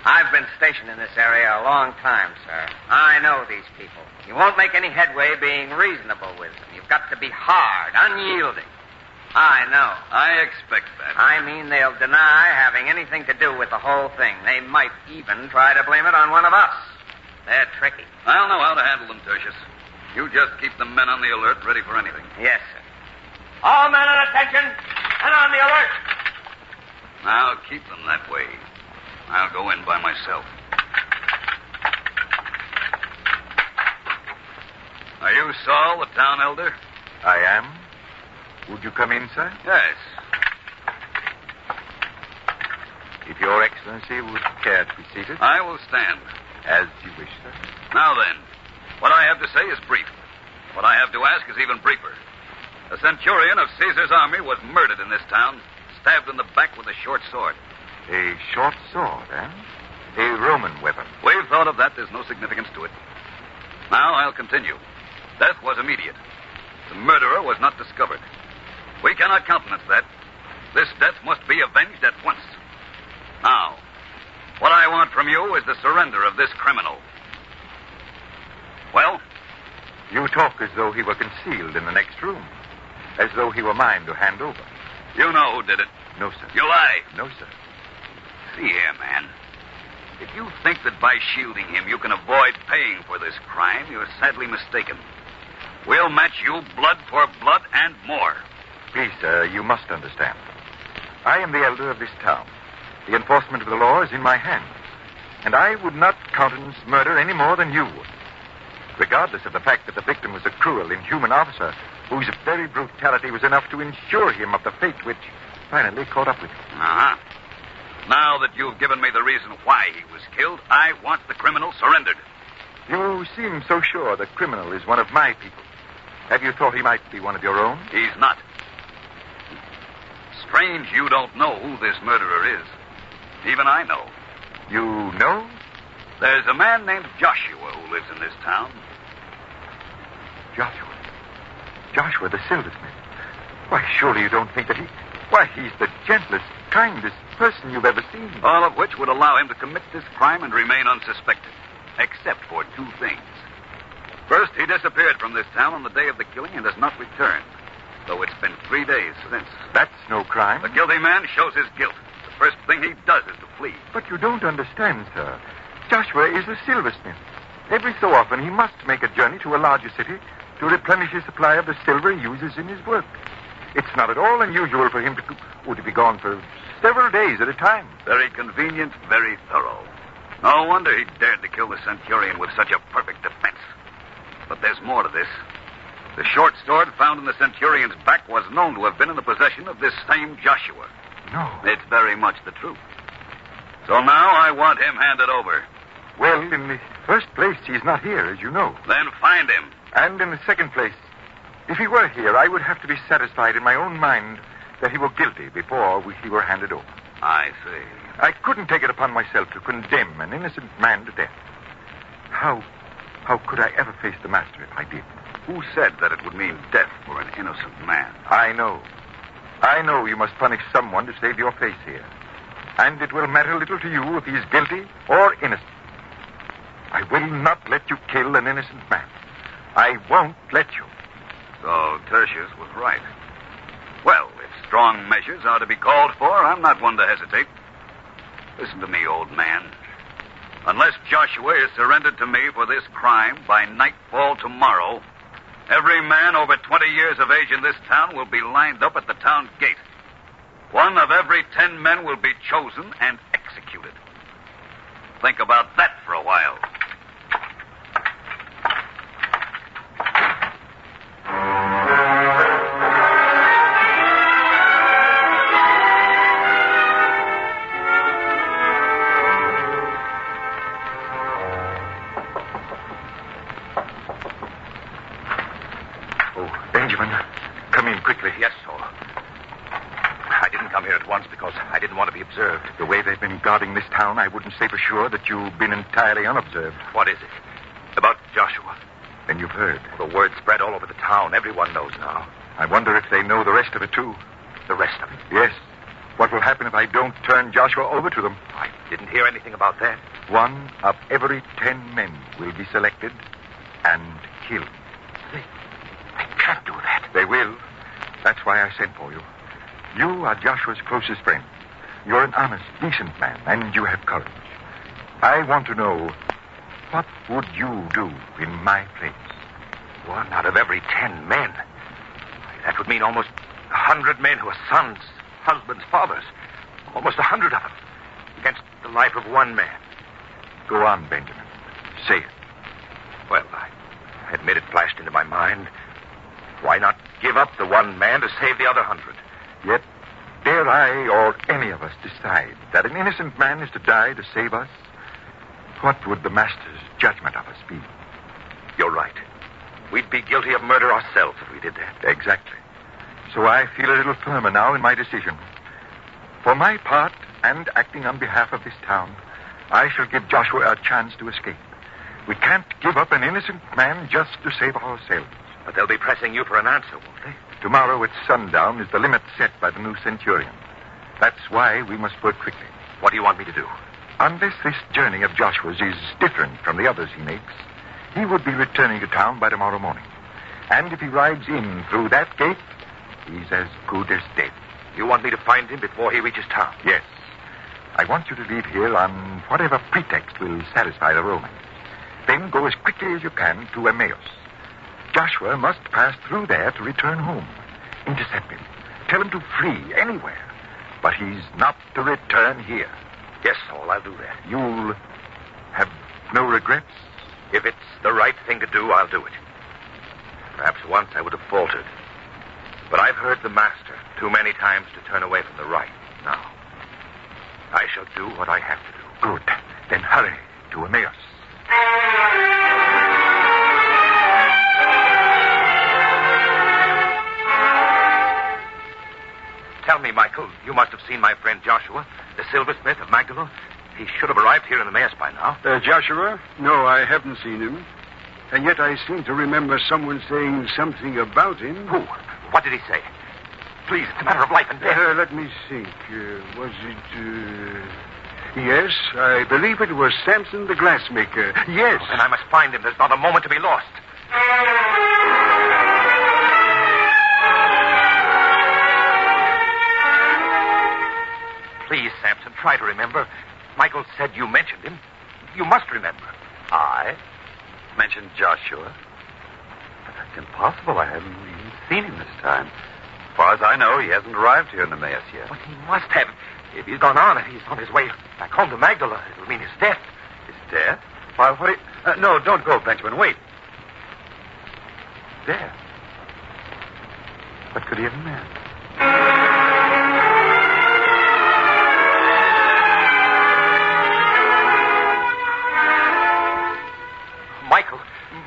I've been stationed in this area a long time, sir. I know these people. You won't make any headway being reasonable with them. You've got to be hard, unyielding. I know. I expect that. I mean, they'll deny having anything to do with the whole thing. They might even try to blame it on one of us. They're tricky. I'll know how to handle them, Tertius. You just keep the men on the alert, ready for anything. Yes, sir. All men at attention and on the alert. Now, keep them that way. I'll go in by myself. Are you Saul, the town elder? I am. Would you come in, sir? Yes. If Your Excellency would care to be seated. I will stand. As you wish, sir. Now then, what I have to say is brief. What I have to ask is even briefer. A centurion of Caesar's army was murdered in this town, stabbed in the back with a short sword. A short sword, eh? A Roman weapon. We've thought of that. There's no significance to it. Now I'll continue. Death was immediate. The murderer was not discovered. We cannot countenance that. This death must be avenged at once. Now, what I want from you is the surrender of this criminal. Well? You talk as though he were concealed in the next room. As though he were mine to hand over. You know who did it? No, sir. You lie. No, sir. See here, man. If you think that by shielding him you can avoid paying for this crime, you're sadly mistaken. We'll match you blood for blood and more. Please, sir, you must understand. I am the elder of this town. The enforcement of the law is in my hands. And I would not countenance murder any more than you would. Regardless of the fact that the victim was a cruel, inhuman officer whose very brutality was enough to insure him of the fate which finally caught up with him. Uh-huh. Now that you've given me the reason why he was killed, I want the criminal surrendered. You seem so sure the criminal is one of my people. Have you thought he might be one of your own? He's not. Strange you don't know who this murderer is. Even I know. You know? There's a man named Joshua who lives in this town. Joshua? Joshua the silversmith? Why, surely you don't think that Why, he's the gentlest, kindest person you've ever seen. All of which would allow him to commit this crime and remain unsuspected. Except for two things. First, he disappeared from this town on the day of the killing and has not returned. Though it's been 3 days since. That's no crime. The guilty man shows his guilt. The first thing he does is to flee. But you don't understand, sir. Joshua is a silversmith. Every so often he must make a journey to a larger city to replenish his supply of the silver he uses in his work. It's not at all unusual for him to be gone for several days at a time. Very convenient, very thorough. No wonder he dared to kill the centurion with such a perfect defense. But there's more to this. The short sword found in the centurion's back was known to have been in the possession of this same Joshua. No. It's very much the truth. So now I want him handed over. Well, in the first place, he's not here, as you know. Then find him. And in the second place, if he were here, I would have to be satisfied in my own mind that he were guilty before he were handed over. I see. I couldn't take it upon myself to condemn an innocent man to death. How could I ever face the master if I did? Who said that it would mean death for an innocent man? I know. I know you must punish someone to save your face here. And it will matter little to you if he is guilty or innocent. I will not let you kill an innocent man. I won't let you. So Tertius was right. Well, if strong measures are to be called for, I'm not one to hesitate. Listen to me, old man. Unless Joshua is surrendered to me for this crime by nightfall tomorrow, every man over 20 years of age in this town will be lined up at the town gate. One of every 10 men will be chosen and executed. Think about that for a while. Observed. The way they've been guarding this town, I wouldn't say for sure that you've been entirely unobserved. What is it? About Joshua. Then you've heard. The word spread all over the town. Everyone knows now. I wonder if they know the rest of it, too. The rest of it? Yes. What will happen if I don't turn Joshua over to them? I didn't hear anything about that. One of every 10 men will be selected and killed. They can't do that. They will. That's why I sent for you. You are Joshua's closest friend. You're an honest, decent man, and you have courage. I want to know, what would you do in my place? One out of every 10 men. That would mean almost 100 men who are sons, husbands, fathers. Almost 100 of them. Against the life of one man. Go on, Benjamin. Say it. Well, I admit it flashed into my mind. Why not give up the one man to save the other 100? Yet, dare I or any of us decide that an innocent man is to die to save us? What would the master's judgment of us be? You're right. We'd be guilty of murder ourselves if we did that. Exactly. So I feel a little firmer now in my decision. For my part, and acting on behalf of this town, I shall give Joshua a chance to escape. We can't give up an innocent man just to save ourselves. But they'll be pressing you for an answer, won't they? Tomorrow at sundown is the limit set by the new centurion. That's why we must work quickly. What do you want me to do? Unless this journey of Joshua's is different from the others he makes, he would be returning to town by tomorrow morning. And if he rides in through that gate, he's as good as dead. You want me to find him before he reaches town? Yes. I want you to leave here on whatever pretext will satisfy the Romans. Then go as quickly as you can to Emmaus. Joshua must pass through there to return home. Intercept him. Tell him to flee anywhere. But he's not to return here. Yes, Saul, I'll do that. You'll have no regrets? If it's the right thing to do, I'll do it. Perhaps once I would have faltered. But I've heard the master too many times to turn away from the right. Now, I shall do what I have to do. Good. Then hurry to Emmaus. Tell me, Michael, you must have seen my friend Joshua, the silversmith of Magdala. He should have arrived here in Emmaus by now. Joshua? No, I haven't seen him. And yet I seem to remember someone saying something about him. Who? What did he say? Please, it's a matter of life and death. Let me think. Was it... Yes, I believe it was Samson the glassmaker. Yes. And I must find him. There's not a moment to be lost. Please, Samson, try to remember. Michael said you mentioned him. You must remember. I mentioned Joshua. It's impossible. I haven't even seen him this time. As far as I know, he hasn't arrived here in Emmaus yet. But he must have. If he's gone on, if he's on his way back home to Magdala, it'll mean his death. His death? Why, what? No, don't go, Benjamin. Wait. Death? What could he have meant?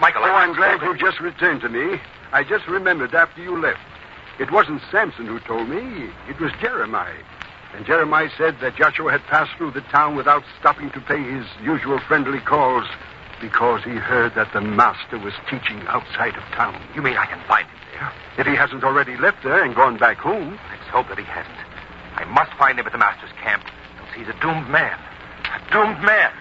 Michael, I'm glad you just returned to me. I just remembered after you left. It wasn't Samson who told me. It was Jeremiah. And Jeremiah said that Joshua had passed through the town without stopping to pay his usual friendly calls because he heard that the master was teaching outside of town. You mean I can find him there? If he hasn't already left there and gone back home. Let's hope that he hasn't. I must find him at the master's camp, else he's a doomed man. A doomed man.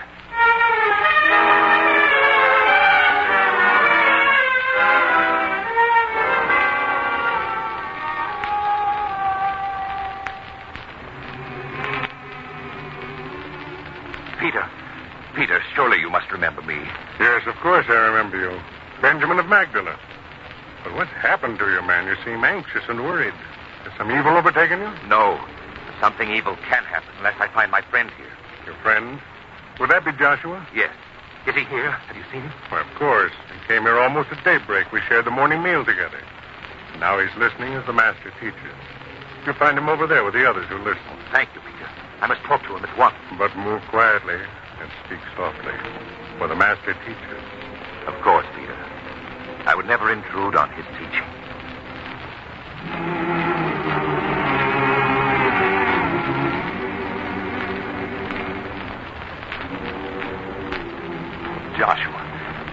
Peter, surely you must remember me. Yes, of course I remember you. Benjamin of Magdala. But what's happened to you, man? You seem anxious and worried. Has some evil overtaken you? No. Something evil can happen unless I find my friend here. Your friend? Would that be Joshua? Yes. Is he here? Have you seen him? Why, of course. He came here almost at daybreak. We shared the morning meal together. Now he's listening as the master teaches. You'll find him over there with the others who listen. Thank you, Peter. I must talk to him at once. But move quietly and speak softly, for the master teaches. Of course, Peter. I would never intrude on his teaching.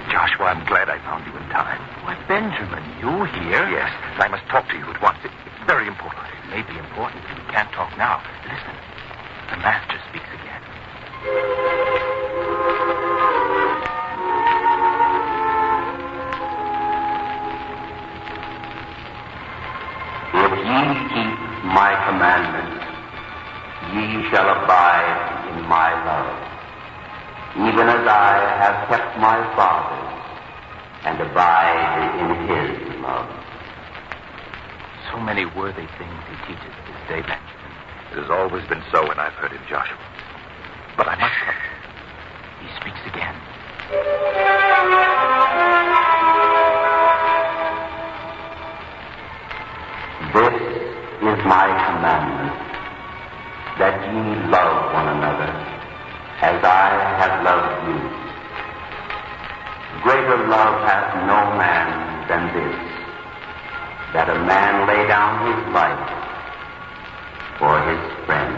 Joshua, I'm glad I found you in time. Why, Benjamin, you here? Yes, and I must talk to you at once. It's very important. It may be important. We can't talk now. Listen. The master speaks again. If ye keep my commandments, ye shall abide in my love, even as I have kept my Father's and abide in his love. So many worthy things he teaches this day, Benjamin. It has always been so when I've heard him, Joshua. But I must come. He speaks again. This is my commandment, that ye love one another as I have loved you. Greater love hath no man than this, that a man lay down his life for his friend.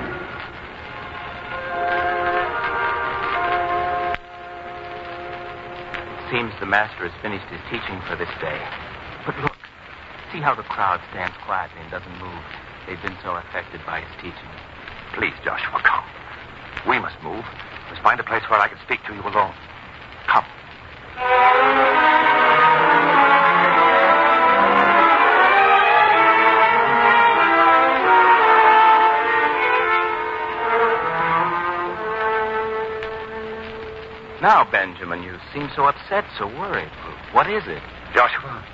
It seems the master has finished his teaching for this day. But look, see how the crowd stands quietly and doesn't move. They've been so affected by his teaching. Please, Joshua, come. We must move. Let's find a place where I can speak to you alone. Come. Now, Benjamin, you seem so upset, so worried. What is it? Joshua,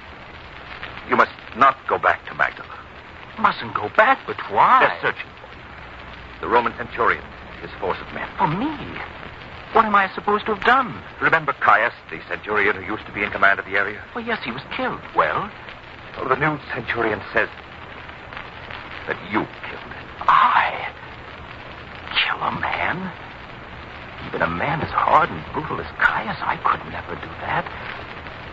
you must not go back to Magdala. Mustn't go back, but why? They're searching for you. The Roman centurion, his force of men. For me? What am I supposed to have done? Remember Caius, the centurion who used to be in command of the area? Well, yes, he was killed. Well? Well, the new centurion says that you killed him. I? Kill a man? Even a man as hard and brutal as Caius, I could never do that.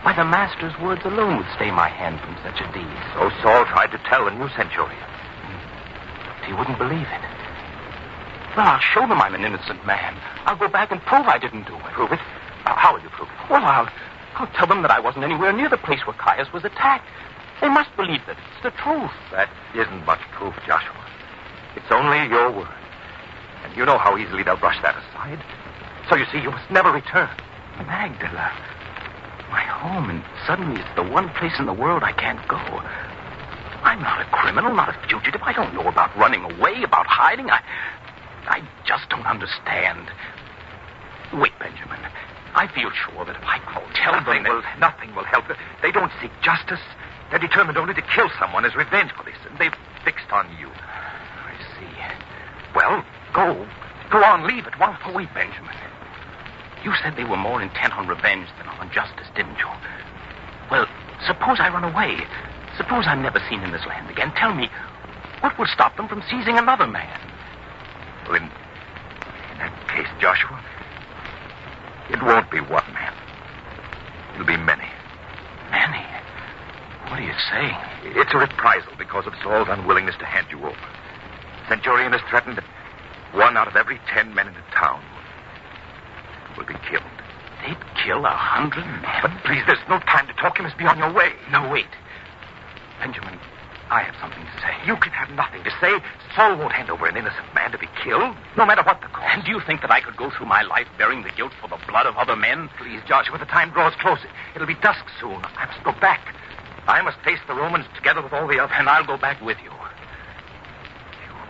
Why, the master's words alone would stay my hand from such a deed. So Saul tried to tell the new centurion. But he wouldn't believe it. Well, I'll show them I'm an innocent man. I'll go back and prove I didn't do it. Prove it? How will you prove it? Well, I'll tell them that I wasn't anywhere near the place where Caius was attacked. They must believe that it's the truth. That isn't much proof, Joshua. It's only your word. And you know how easily they'll brush that aside. So you see, you must never return. Magdala. My home, and suddenly it's the one place in the world I can't go. I'm not a criminal, not a fugitive. I don't know about running away, about hiding. I just don't understand. Wait, Benjamin. I feel sure that if I go tell them that... Nothing will help. They don't seek justice. They're determined only to kill someone as revenge for this. And they've fixed on you. I see. Well, go. Go on, leave at once. Oh, wait, Benjamin. You said they were more intent on revenge than on justice, didn't you? Well, suppose I run away. Suppose I'm never seen in this land again. Tell me, what will stop them from seizing another man? Well, in that case, Joshua, it won't be one man. It'll be many. Many? What are you saying? It's a reprisal because of Saul's unwillingness to hand you over. Centurion has threatened that 1 out of every 10 men in the town will be killed. They'd kill 100 men? But please, there's no time to talk. You must be on your way. No, wait. Benjamin, I have something to say. You can have nothing to say. Saul won't hand over an innocent man to be killed, no matter what the cost. And do you think that I could go through my life bearing the guilt for the blood of other men? Please, Joshua, the time draws close. It'll be dusk soon. I must go back. I must face the Romans together with all the others. And I'll go back with you.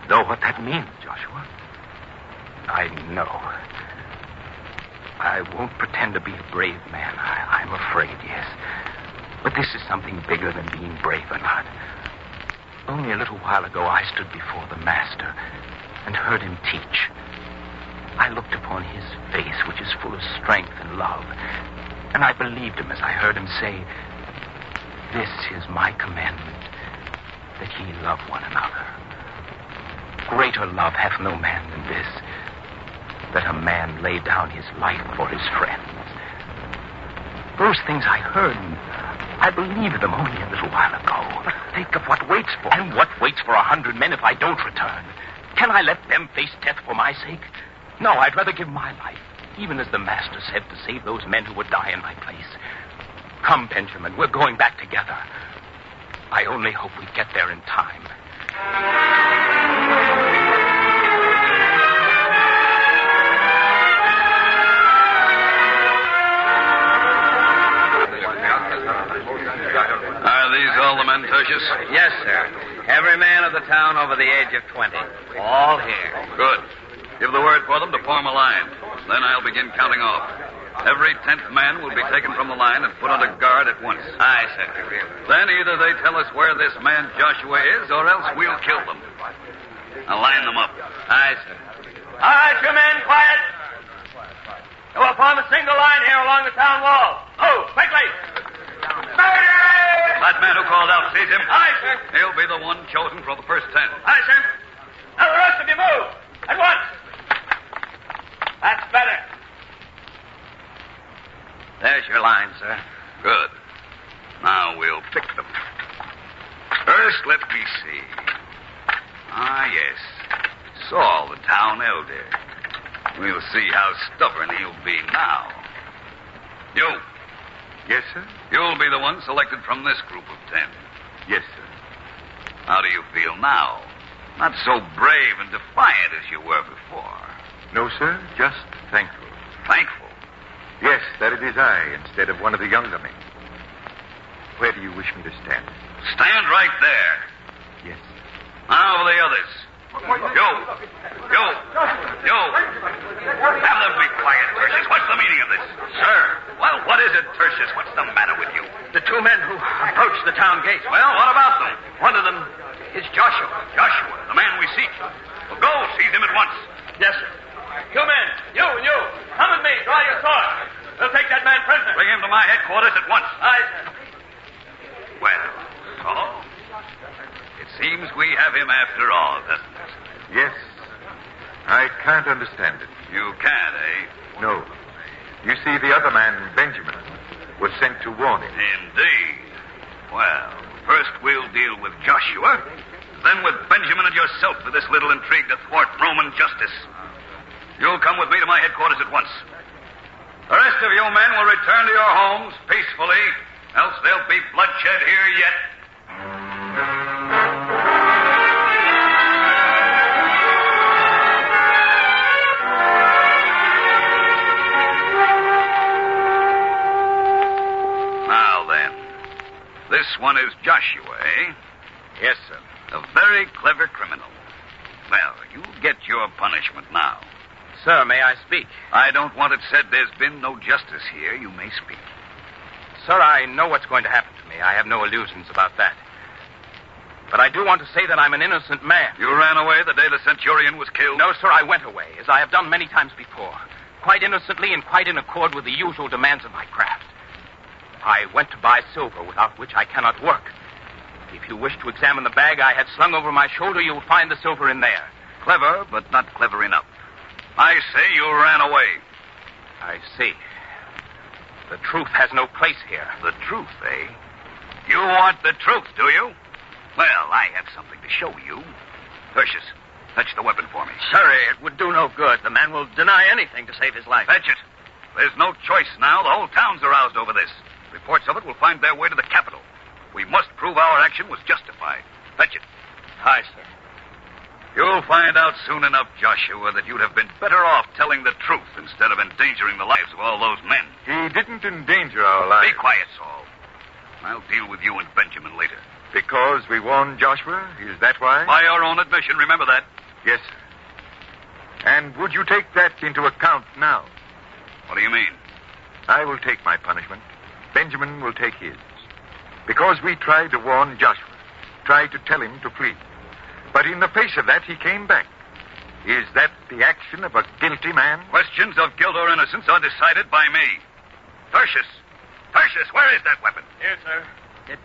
You know what that means, Joshua? I know. I won't pretend to be a brave man. I'm afraid, yes. But this is something bigger than being brave or not. Only a little while ago, I stood before the Master and heard him teach. I looked upon his face, which is full of strength and love, and I believed him as I heard him say, "This is my commandment, that ye love one another. Greater love hath no man than this, that a man lay down his life for his friends." Those things I heard, and I believed them only a little while ago. But think of what waits for And what waits for 100 men if I don't return? Can I let them face death for my sake? No, I'd rather give my life, even as the Master said, to save those men who would die in my place. Come, Benjamin, we're going back together. I only hope we get there in time. Are these all the men, Tertius? Yes, sir. Every man of the town over the age of 20. All here. Good. Give the word for them to form a line. Then I'll begin counting off. Every 10th man will be taken from the line and put under guard at once. Aye, sir. Then either they tell us where this man Joshua is, or else we'll kill them. Now line them up. Aye, sir. All right, you men, quiet. You will form a single line here along the town wall. Move, quickly. Murder! That man who called out, seize him. Aye, sir. He'll be the one chosen for the first 10. Aye, sir. Now the rest of you move. At once. That's better. There's your line, sir. Good. Now we'll pick them. First, let me see. Ah, yes. Saul, the town elder. We'll see how stubborn he'll be now. You. Yes, sir? You'll be the one selected from this group of 10. Yes, sir. How do you feel now? Not so brave and defiant as you were before. No, sir. Just thankful. Thankful? Yes, that it is I instead of one of the younger men. Where do you wish me to stand? Stand right there. Yes. Now for the others. You. Have them be quiet, Tertius. What's the meaning of this? Sir. Well, what is it, Tertius? What's the matter with you? The 2 men who approached the town gate. Well, what about them? One of them is Joshua. Joshua, the man we seek. Well, go, seize him at once. Yes, sir. You men, you and you, come with me. Draw your sword. We'll take that man prisoner. Bring him to my headquarters at once. Aye, sir. Well, so it seems we have him after all, doesn't it? Yes. I can't understand it. You can't, eh? No. You see, the other man, Benjamin, was sent to warn him. Indeed. Well, first we'll deal with Joshua, then with Benjamin and yourself for this little intrigue to thwart Roman justice. You'll come with me to my headquarters at once. The rest of you men will return to your homes peacefully, else there'll be bloodshed here yet. Now then, this one is Joshua, eh? Yes, sir. A very clever criminal. Well, you get your punishment now. Sir, may I speak? I don't want it said there's been no justice here. You may speak. Sir, I know what's going to happen to me. I have no illusions about that. But I do want to say that I'm an innocent man. You ran away the day the Centurion was killed? No, sir, I went away, as I have done many times before. Quite innocently and quite in accord with the usual demands of my craft. I went to buy silver, without which I cannot work. If you wish to examine the bag I had slung over my shoulder, you'll find the silver in there. Clever, but not clever enough. I say you ran away. I see. The truth has no place here. The truth, eh? You want the truth, do you? Well, I have something to show you. Tertius, fetch the weapon for me. Sir, it would do no good. The man will deny anything to save his life. Fetch it. There's no choice now. The whole town's aroused over this. Reports of it will find their way to the capital. We must prove our action was justified. Fetch it. Aye, sir. You'll find out soon enough, Joshua, that you'd have been better off telling the truth instead of endangering the lives of all those men. He didn't endanger our lives. Be quiet, Saul. I'll deal with you and Benjamin later. Because we warned Joshua? Is that why? By your own admission, remember that. Yes, sir. And would you take that into account now? What do you mean? I will take my punishment. Benjamin will take his. Because we tried to warn Joshua, tried to tell him to flee. But in the face of that, he came back. Is that the action of a guilty man? Questions of guilt or innocence are decided by me. Tertius! Tertius, where is that weapon? Here, sir. It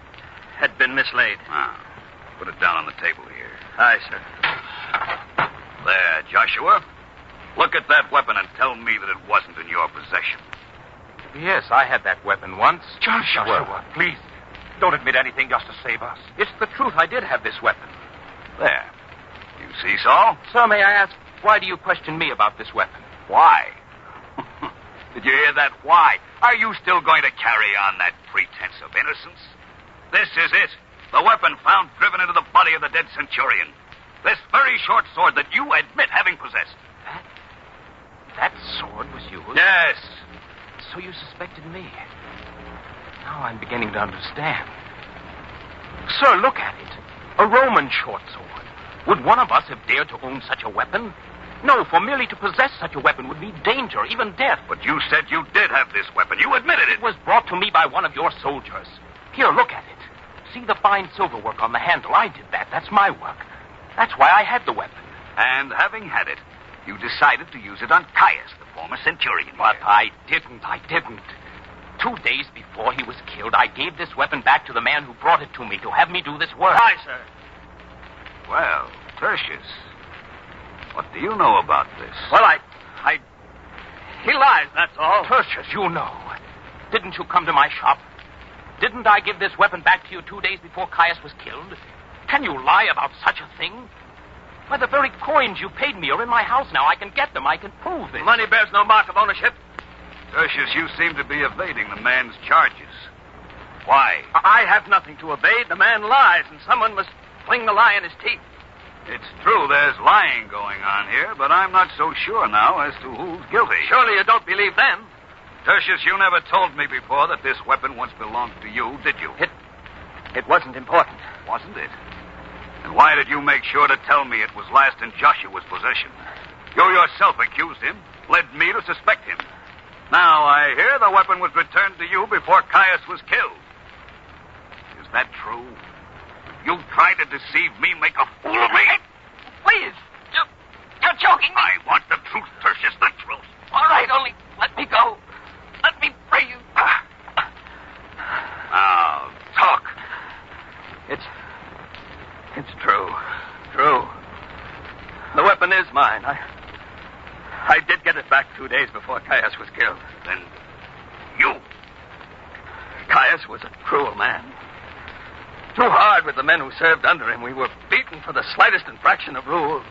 had been mislaid. Ah, put it down on the table here. Aye, sir. There, Joshua. Look at that weapon and tell me that it wasn't in your possession. Yes, I had that weapon once. Joshua, please. Don't admit anything just to save us. It's the truth. I did have this weapon. There. You see, Saul? Sir, may I ask, why do you question me about this weapon? Why? Did you hear that? Why? Are you still going to carry on that pretense of innocence? This is it. The weapon found driven into the body of the dead Centurion. This very short sword that you admit having possessed. That sword was yours? Yes. So you suspected me. Now I'm beginning to understand. Sir, look at it. A Roman short sword. Would one of us have dared to own such a weapon? No, for merely to possess such a weapon would be danger, even death. But you said you did have this weapon. You admitted it. It was brought to me by one of your soldiers. Here, look at it. See the fine silver work on the handle? I did that. That's my work. That's why I had the weapon. And having had it, you decided to use it on Caius, the former centurion. But I didn't. 2 days before he was killed, I gave this weapon back to the man who brought it to me to have me do this work. Aye, sir. Well, Tertius, what do you know about this? Well, he lies, that's all. Tertius, you know. Didn't you come to my shop? Didn't I give this weapon back to you 2 days before Caius was killed? Can you lie about such a thing? Why, the very coins you paid me are in my house now. I can get them. I can prove this. Money bears no mark of ownership. Tertius, you seem to be evading the man's charges. Why? I have nothing to evade. The man lies, and someone must fling the lie in his teeth. It's true there's lying going on here, but I'm not so sure now as to who's guilty. Surely you don't believe them. Tertius, you never told me before that this weapon once belonged to you, did you? It wasn't important. Wasn't it? And why did you make sure to tell me it was last in Joshua's possession? You yourself accused him, led me to suspect him. Now I hear the weapon was returned to you before Caius was killed. Is that true? You tried to deceive me, make a fool of me? Please, you're joking me. I want the truth, Tertius, the truth. All right, only let me go. Let me pray you. Now, talk. It's true. True. The weapon is mine. I did get it back 2 days before Caius was killed. Then you... Caius was a cruel man. Too hard with the men who served under him. We were beaten for the slightest infraction of rules.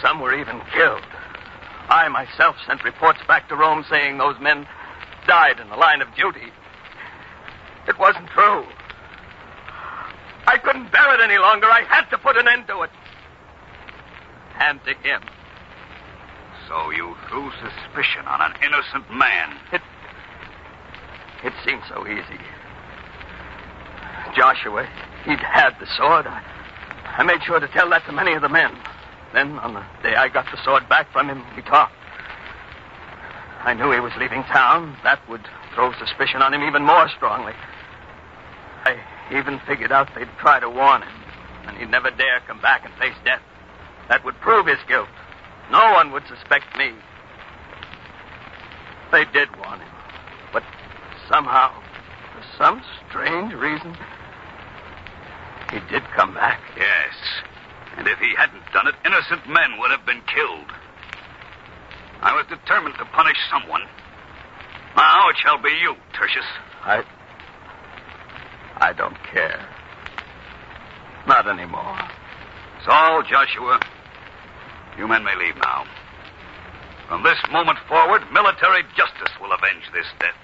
Some were even killed. I myself sent reports back to Rome saying those men died in the line of duty. It wasn't true. I couldn't bear it any longer. I had to put an end to it. And to him. So you threw suspicion on an innocent man. It seemed so easy. Joshua, he'd had the sword. I made sure to tell that to many of the men. Then, on the day I got the sword back from him, we talked. I knew he was leaving town. That would throw suspicion on him even more strongly. I even figured out they'd try to warn him, and he'd never dare come back and face death. That would prove his guilt. No one would suspect me. They did warn him. But somehow, for some strange reason, he did come back. Yes. And if he hadn't done it, innocent men would have been killed. I was determined to punish someone. Now it shall be you, Tertius. I don't care. Not anymore. So, Joshua, you men may leave now. From this moment forward, military justice will avenge this death.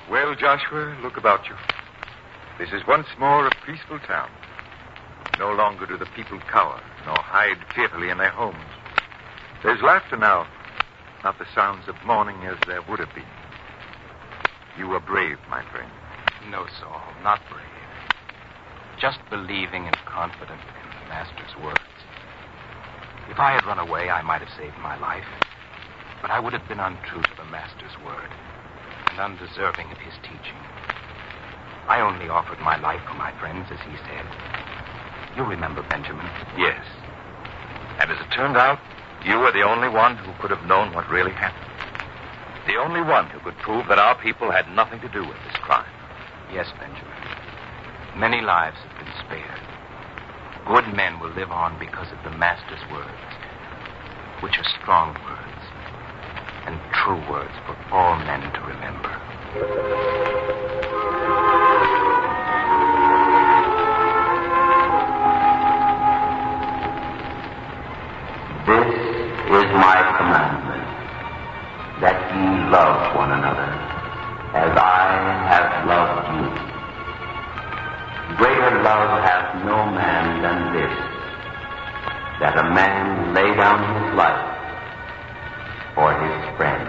Well, Joshua, look about you. This is once more a peaceful town. No longer do the people cower, nor hide fearfully in their homes. There's laughter now, not the sounds of mourning as there would have been. You were brave, my friend. No, Saul, not brave. Just believing and confident in the Master's words. If I had run away, I might have saved my life. But I would have been untrue to the Master's word and undeserving of his teaching. I only offered my life for my friends, as he said. You remember, Benjamin? Yes. And as it turned out, you were the only one who could have known what really happened. The only one who could prove that our people had nothing to do with this crime. Yes, Benjamin. Many lives have been spared. Good men will live on because of the Master's words, which are strong words and true words for all men to remember. This is my commandment, that ye love one another, as I have loved you. Greater love hath no man than this, that a man lay down his life for his friend.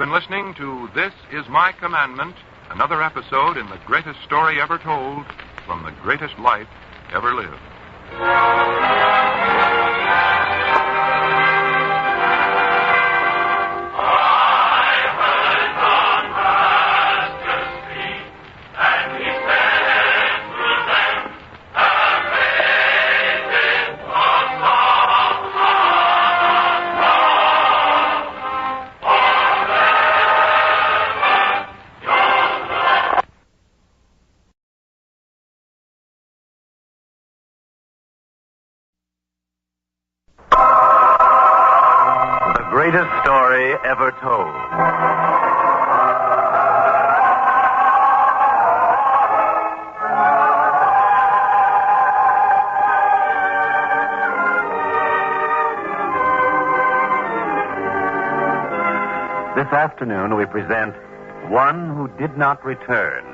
Listening to This Is My Commandment, another episode in the greatest story ever told from the greatest life ever lived. Greatest story ever told. This afternoon we present One Who Did Not Return,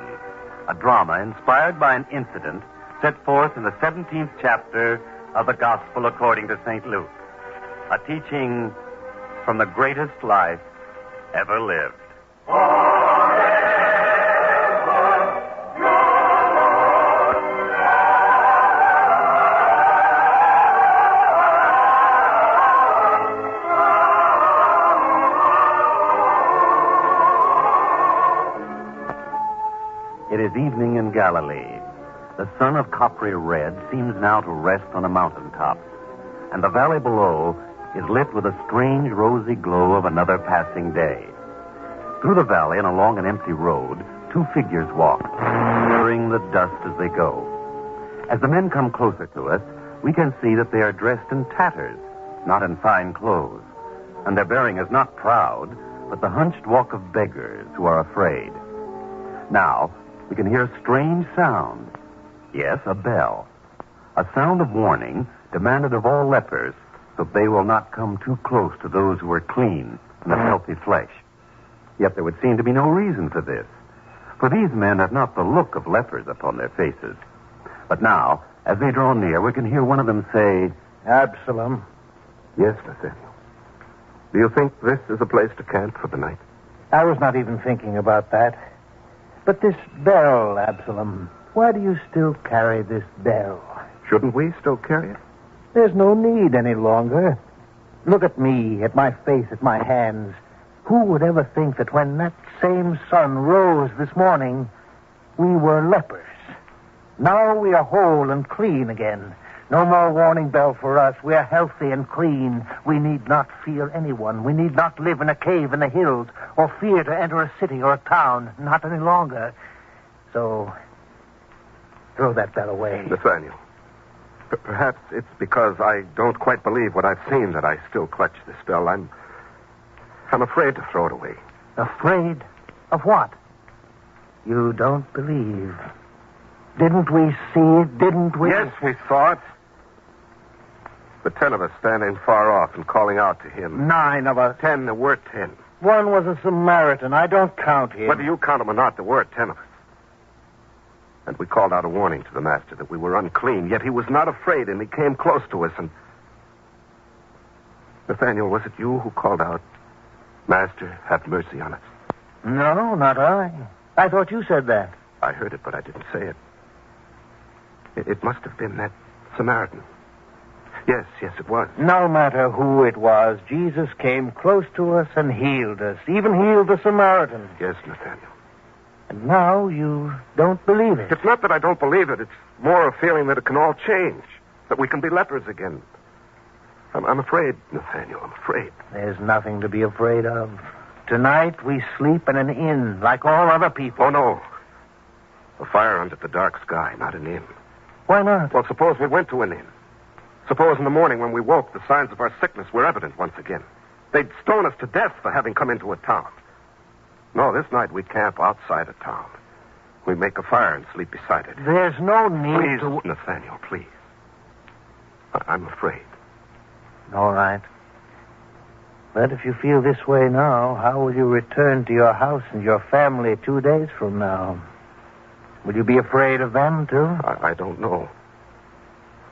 a drama inspired by an incident set forth in the 17th chapter of the Gospel according to St. Luke, a teaching from the greatest life ever lived. is evening in Galilee. The sun of coppery red seems now to rest on a mountaintop, and the valley below is lit with a strange rosy glow of another passing day. Through the valley and along an empty road, two figures walk, stirring the dust as they go. As the men come closer to us, we can see that they are dressed in tatters, not in fine clothes. And their bearing is not proud, but the hunched walk of beggars who are afraid. Now, we can hear a strange sound. Yes, a bell. A sound of warning demanded of all lepers so they will not come too close to those who are clean and of healthy flesh. Yet there would seem to be no reason for this, for these men have not the look of lepers upon their faces. But now, as they draw near, we can hear one of them say, Absalom. Yes, Nathaniel. Do you think this is a place to camp for the night? I was not even thinking about that. But this bell, Absalom, why do you still carry this bell? Shouldn't we still carry it? There's no need any longer. Look at me, at my face, at my hands. Who would ever think that when that same sun rose this morning, we were lepers? Now we are whole and clean again. No more warning bell for us. We are healthy and clean. We need not fear anyone. We need not live in a cave in the hills or fear to enter a city or a town. Not any longer. So, throw that bell away. Nathaniel, perhaps it's because I don't quite believe what I've seen that I still clutch this bell. I'm afraid to throw it away. Afraid? Of what? You don't believe. Didn't we see it? Didn't we? Yes, we saw it. The 10 of us standing far off and calling out to him. 9 of us. 10, there were 10. One was a Samaritan. I don't count him. Whether you count him or not, there were 10 of us. And we called out a warning to the master that we were unclean, yet he was not afraid, and he came close to us, and... Nathaniel, was it you who called out, Master, have mercy on us? No, not I. I thought you said that. I heard it, but I didn't say it. It must have been that Samaritan. Yes, it was. No matter who it was, Jesus came close to us and healed us, even healed the Samaritan. Yes, Nathaniel. And now you don't believe it. It's not that I don't believe it. It's more a feeling that it can all change, that we can be lepers again. I'm afraid, Nathaniel, I'm afraid. There's nothing to be afraid of. Tonight we sleep in an inn like all other people. Oh, no. A fire under the dark sky, not an inn. Why not? Well, suppose we went to an inn. Suppose in the morning when we woke, the signs of our sickness were evident once again. They'd stone us to death for having come into a town. No, this night we camp outside a town. We make a fire and sleep beside it. There's no need to... Nathaniel, please. I'm afraid. All right. But if you feel this way now, how will you return to your house and your family 2 days from now? Will you be afraid of them, too? I don't know.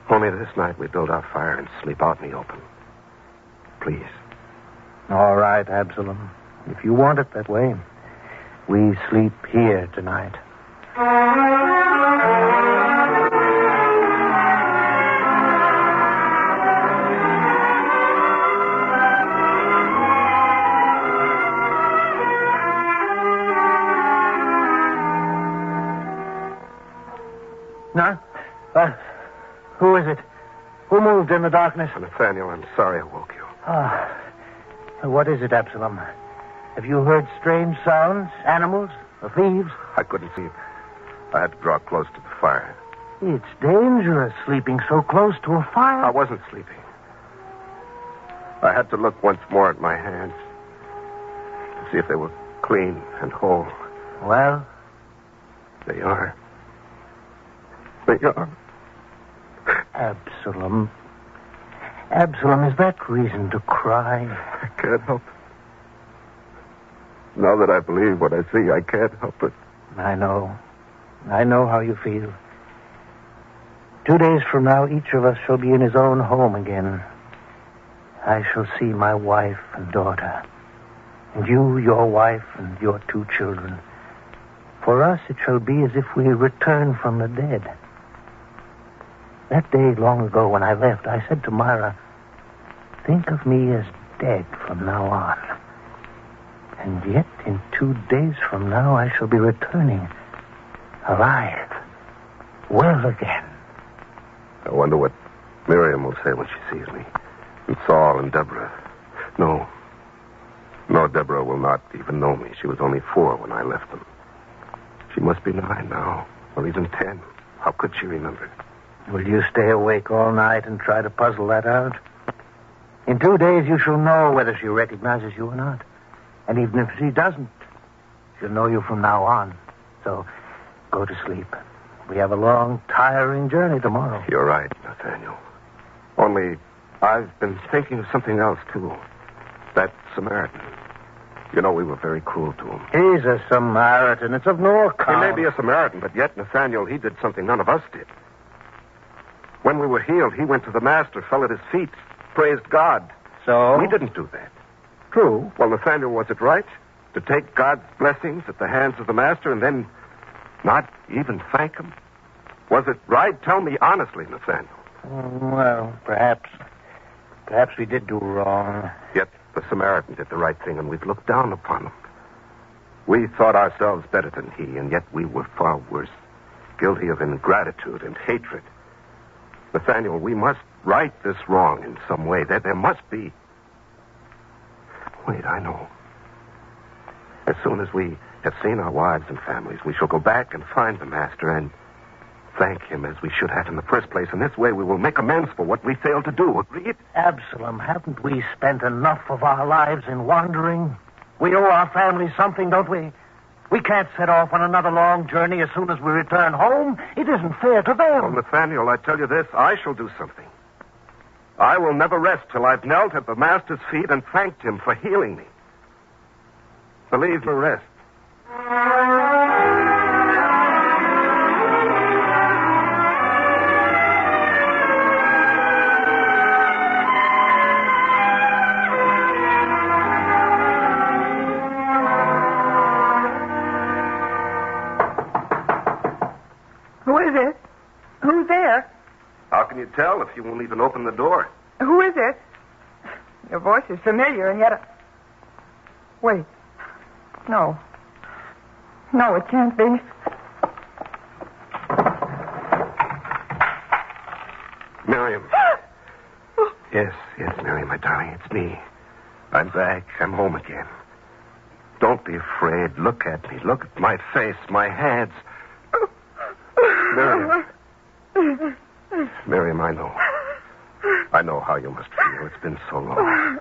Only this night we build our fire and sleep out in the open. Please. All right, Absalom. If you want it that way, we sleep here tonight. Huh? Who is it? Who moved in the darkness? Nathaniel, I'm sorry I woke you. What is it, Absalom? Have you heard strange sounds? Animals? Or thieves? I couldn't see it. I had to draw close to the fire. It's dangerous sleeping so close to a fire. I wasn't sleeping. I had to look once more at my hands to see if they were clean and whole. Well? They are. They are. Absalom. Absalom, is that reason to cry? I can't help it. Now that I believe what I see, I can't help it. I know. I know how you feel. 2 days from now, each of us shall be in his own home again. I shall see my wife and daughter. And you, your wife, and your 2 children. For us, it shall be as if we return from the dead. That day long ago when I left, I said to Myra, think of me as dead from now on. And yet, in 2 days from now, I shall be returning. Alive. Well again. I wonder what Miriam will say when she sees me. And Saul and Deborah. No, Deborah will not even know me. She was only 4 when I left them. She must be 9 now, or even 10. How could she remember? Will you stay awake all night and try to puzzle that out? In 2 days, you shall know whether she recognizes you or not. And even if she doesn't, she'll know you from now on. So, go to sleep. We have a long, tiring journey tomorrow. You're right, Nathaniel. Only, I've been thinking of something else, too. That Samaritan. You know, we were very cruel to him. He's a Samaritan. It's of no account. He may be a Samaritan, but yet, Nathaniel, he did something none of us did. When we were healed, he went to the Master, fell at his feet, praised God. So? We didn't do that. True. Well, Nathaniel, was it right to take God's blessings at the hands of the Master and then not even thank him? Was it right? Tell me honestly, Nathaniel. Well, perhaps we did do wrong. Yet the Samaritan did the right thing, and we've looked down upon him. We thought ourselves better than he, and yet we were far worse, guilty of ingratitude and hatred. Nathaniel, we must right this wrong in some way. There must be. Wait, I know. As soon as we have seen our wives and families, we shall go back and find the Master and thank him as we should have in the first place. And this way we will make amends for what we failed to do. Agreed? Absalom, haven't we spent enough of our lives in wandering? We owe our families something, don't we? We can't set off on another long journey as soon as we return home. It isn't fair to them. Well, Nathaniel, I tell you this, I shall do something. I will never rest till I've knelt at the Master's feet and thanked him for healing me. Believe me, rest. Who is it? Who's there? How can you tell if you won't even open the door? Who is it? Your voice is familiar, and yet... Wait. No. No, it can't be. Miriam. Yes, Miriam, my darling, it's me. I'm back. I'm home again. Don't be afraid. Look at me. Look at my face, my hands. Miriam, I know. I know how you must feel. It's been so long.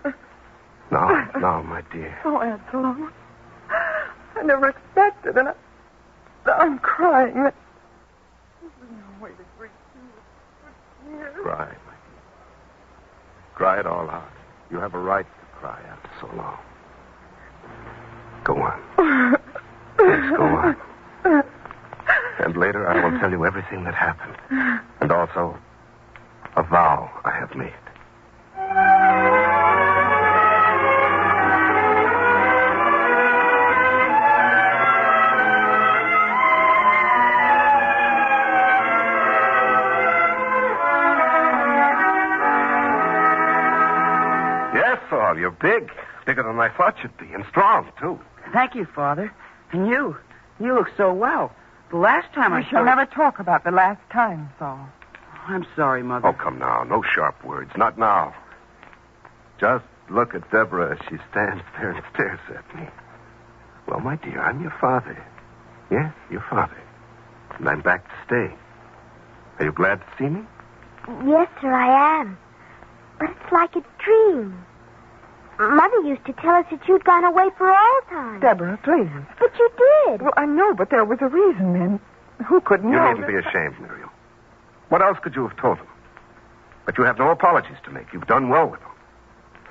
Now, my dear. Oh, Absalom. I never expected, and I'm crying. There's no way to greet you. Cry, my dear. Cry it all out. You have a right to cry after so long. Go on. Yes, go on. And later I will tell you everything that happened. And also a vow I have made. Yes, Saul, you're big. Bigger than I thought you'd be. And strong, too. Thank you, Father. And you look so well. The last time We shall never talk about the last time, Saul. I'm sorry, Mother. Oh, come now. No sharp words. Not now. Just look at Deborah as she stands there and stares at me. Well, my dear, I'm your father. Yes, your father. And I'm back to stay. Are you glad to see me? Yes, sir, I am. But it's like a dream. Mother used to tell us that you'd gone away for all time. Deborah, please. But you did. Well, I know, but there was a reason, and who could know? You needn't be ashamed, Muriel. What else could you have told them? But you have no apologies to make. You've done well with them.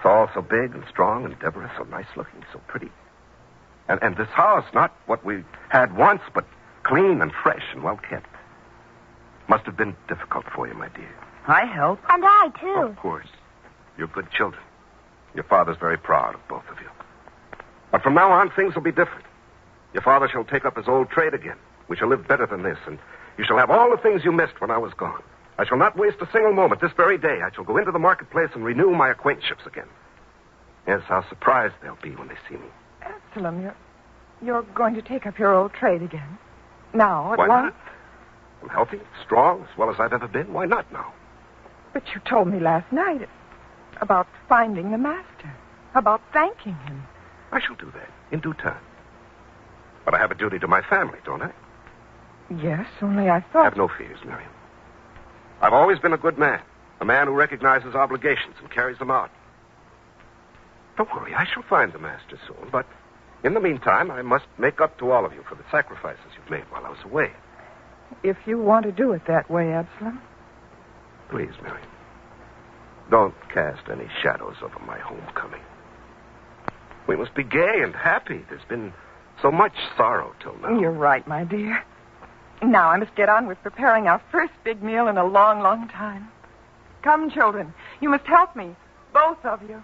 Saul so big and strong, and Deborah so nice-looking, so pretty. And this house, not what we had once, but clean and fresh and well-kept. Must have been difficult for you, my dear. I helped. And I, too. Of course. You're good children. Your father's very proud of both of you. But from now on, things will be different. Your father shall take up his old trade again. We shall live better than this, and you shall have all the things you missed when I was gone. I shall not waste a single moment. This very day, I shall go into the marketplace and renew my acquaintanceships again. Yes, how surprised they'll be when they see me. Absalom, you're going to take up your old trade again? Now, at Why once? not? I'm healthy, strong, as well as I've ever been. Why not now? But you told me last night about finding the master, about thanking him. I shall do that in due time. But I have a duty to my family, don't I? Yes, only I thought... Have no fears, Miriam. I've always been a good man, a man who recognizes obligations and carries them out. Don't worry, I shall find the master soon, but in the meantime, I must make up to all of you for the sacrifices you've made while I was away. If you want to do it that way, Absalom. Please, Miriam, don't cast any shadows over my homecoming. We must be gay and happy. There's been so much sorrow till now. You're right, my dear. Now I must get on with preparing our first big meal in a long, long time. Come, children. You must help me. Both of you.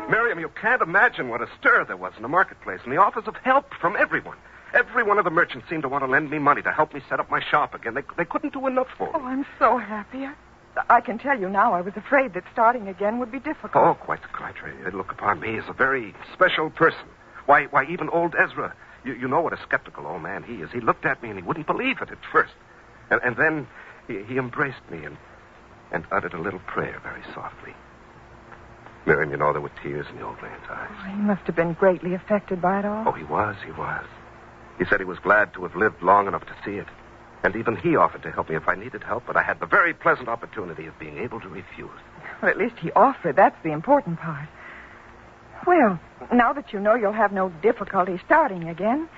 Miriam, you can't imagine what a stir there was in the marketplace and the offers of help from everyone. Every one of the merchants seemed to want to lend me money to help me set up my shop again. They couldn't do enough for me. Oh, I'm so happy. I can tell you now I was afraid that starting again would be difficult. Oh, quite the contrary. They look upon me as a very special person. Why, even old Ezra, you know what a skeptical old man he is. He looked at me and he wouldn't believe it at first. And then he embraced me and uttered a little prayer very softly. Miriam, you know there were tears in the old man's eyes. Oh, he must have been greatly affected by it all. Oh, he was. He said he was glad to have lived long enough to see it. And even he offered to help me if I needed help, but I had the very pleasant opportunity of being able to refuse. Well, at least he offered. That's the important part. Well, now that you know you'll have no difficulty starting again,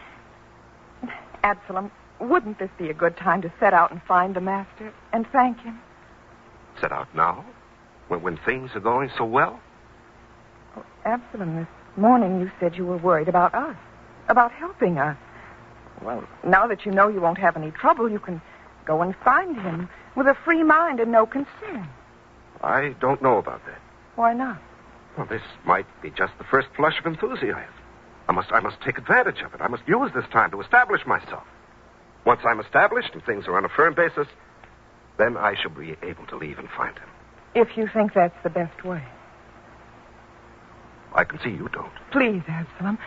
Absalom, wouldn't this be a good time to set out and find the master and thank him? Set out now? When things are going so well? Oh, Absalom, this morning you said you were worried about us, about helping us. Well, now that you know you won't have any trouble, you can go and find him with a free mind and no concern. I don't know about that. Why not? Well, this might be just the first flush of enthusiasm. I must take advantage of it. I must use this time to establish myself. Once I'm established and things are on a firm basis, then I shall be able to leave and find him. If you think that's the best way. I can see you don't. Please, Absalom,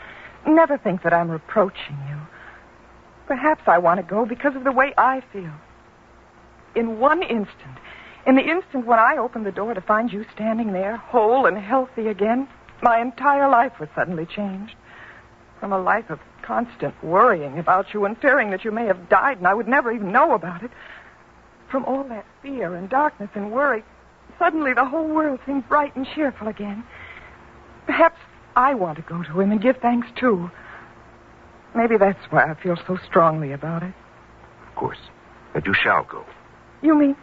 never think that I'm reproaching you. Perhaps I want to go because of the way I feel. In one instant, in the instant when I opened the door to find you standing there, whole and healthy again, my entire life was suddenly changed. From a life of constant worrying about you and fearing that you may have died and I would never even know about it. From all that fear and darkness and worry, suddenly the whole world seemed bright and cheerful again. Perhaps I want to go to him and give thanks, too. Maybe that's why I feel so strongly about it. Of course. And you shall go. You mean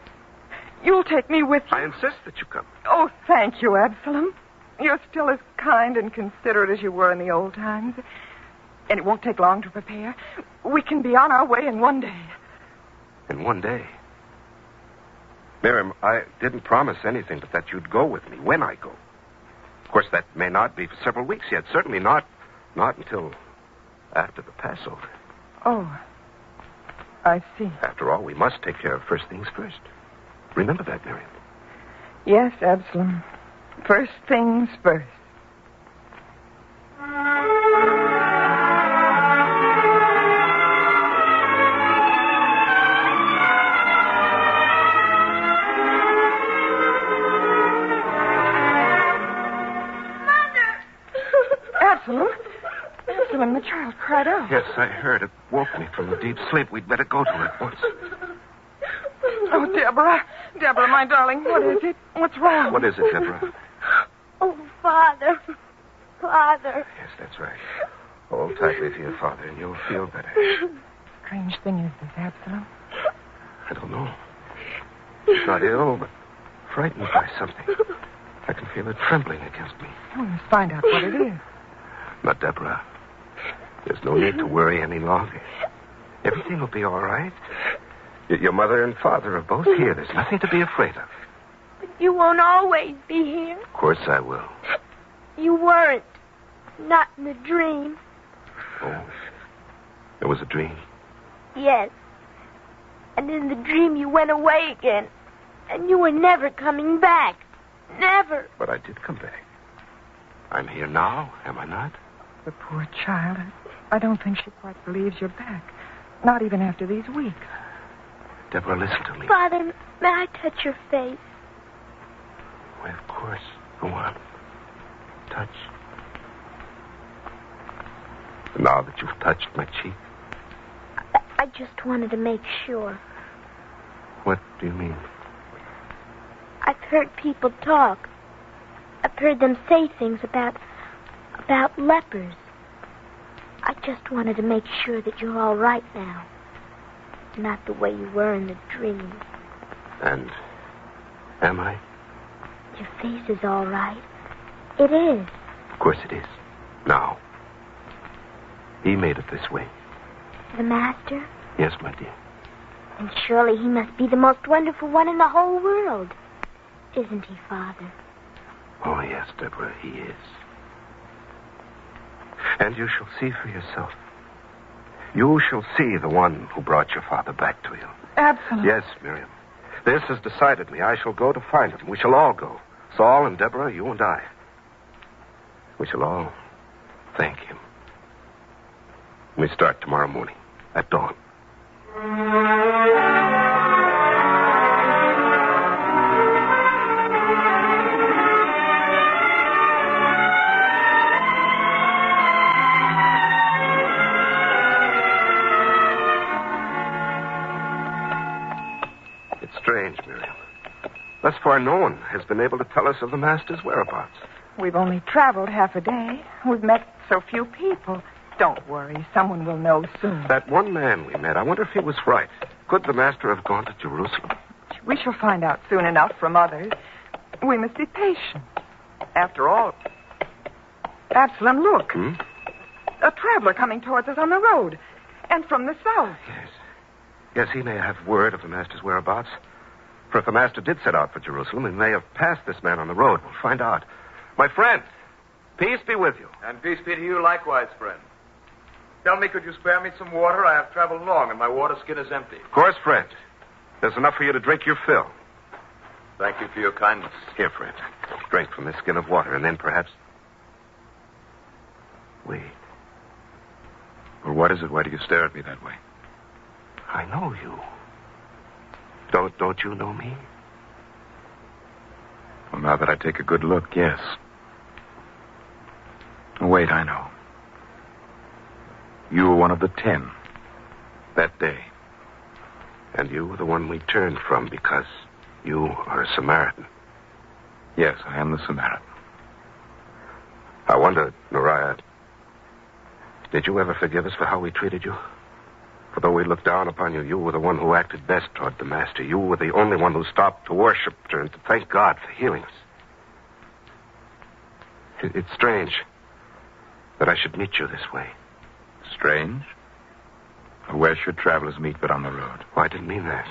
you'll take me with you? I insist that you come. Oh, thank you, Absalom. You're still as kind and considerate as you were in the old times. And it won't take long to prepare. We can be on our way in one day. In one day? Miriam, I didn't promise anything but that you'd go with me when I go. Of course, that may not be for several weeks yet. Certainly not until after the Passover. Oh, I see. After all, we must take care of first things first. Remember that, Miriam. Yes, Absalom. First things first. Absalom, the child cried out. Yes, I heard. It woke me from a deep sleep. We'd better go to it at once. Oh, Deborah, my darling, what is it? What's wrong? What is it, Deborah? Oh, Father. Yes, that's right. Hold tightly to your father, and you'll feel better. Strange thing is this, Absalom. I don't know. He's not ill, but frightened by something. I can feel it trembling against me. Oh, we must find out what it is. Now, Deborah, there's no need to worry any longer. Everything will be all right. Your mother and father are both here. There's nothing to be afraid of. But you won't always be here. Of course I will. You weren't. Not in the dream. Oh, there was a dream? Yes. And in the dream you went away again. And you were never coming back. Never. But I did come back. I'm here now, am I not? The poor child. I don't think she quite believes you're back. Not even after these weeks. Deborah, listen to me. Father, may I touch your face? Why, of course. Go on. Touch. And now that you've touched my cheek. I just wanted to make sure. What do you mean? I've heard people talk. I've heard them say things about lepers. I just wanted to make sure that you're all right now. Not the way you were in the dream. And am I? Your face is all right. It is. Of course it is. Now. He made it this way. The master? Yes, my dear. And surely he must be the most wonderful one in the whole world. Isn't he, Father? Oh, yes, Deborah, he is. And you shall see for yourself. You shall see the one who brought your father back to you. Absolutely. Yes, Miriam. This has decided me. I shall go to find him. We shall all go. Saul and Deborah, you and I. We shall all thank him. We start tomorrow morning at dawn. It's strange, Miriam. Thus far, no one has been able to tell us of the master's whereabouts. We've only traveled half a day. We've met so few people. Don't worry. Someone will know soon. That one man we met, I wonder if he was right. Could the master have gone to Jerusalem? We shall find out soon enough from others. We must be patient. After all, Absalom, look. A traveler coming towards us on the road. And from the south. Yes. Yes, he may have word of the master's whereabouts. For if the master did set out for Jerusalem, he may have passed this man on the road. We'll find out. My friend, peace be with you. And peace be to you likewise, friend. Tell me, could you spare me some water? I have traveled long, and my water skin is empty. Of course, friend. There's enough for you to drink your fill. Thank you for your kindness. Here, friend. Drink from this skin of water, and then perhaps... Wait. Well, what is it? Why do you stare at me that way? I know you. Don't you know me? Well, now that I take a good look, yes. Wait, I know. You were one of the 10 that day. And you were the one we turned from because you are a Samaritan. Yes, I am the Samaritan. I wonder, Noriah, did you ever forgive us for how we treated you? For though we looked down upon you, you were the one who acted best toward the master. You were the only one who stopped to worship her and to thank God for healing us. It's strange that I should meet you this way. Strange? Where should travelers meet but on the road? Oh, I didn't mean that.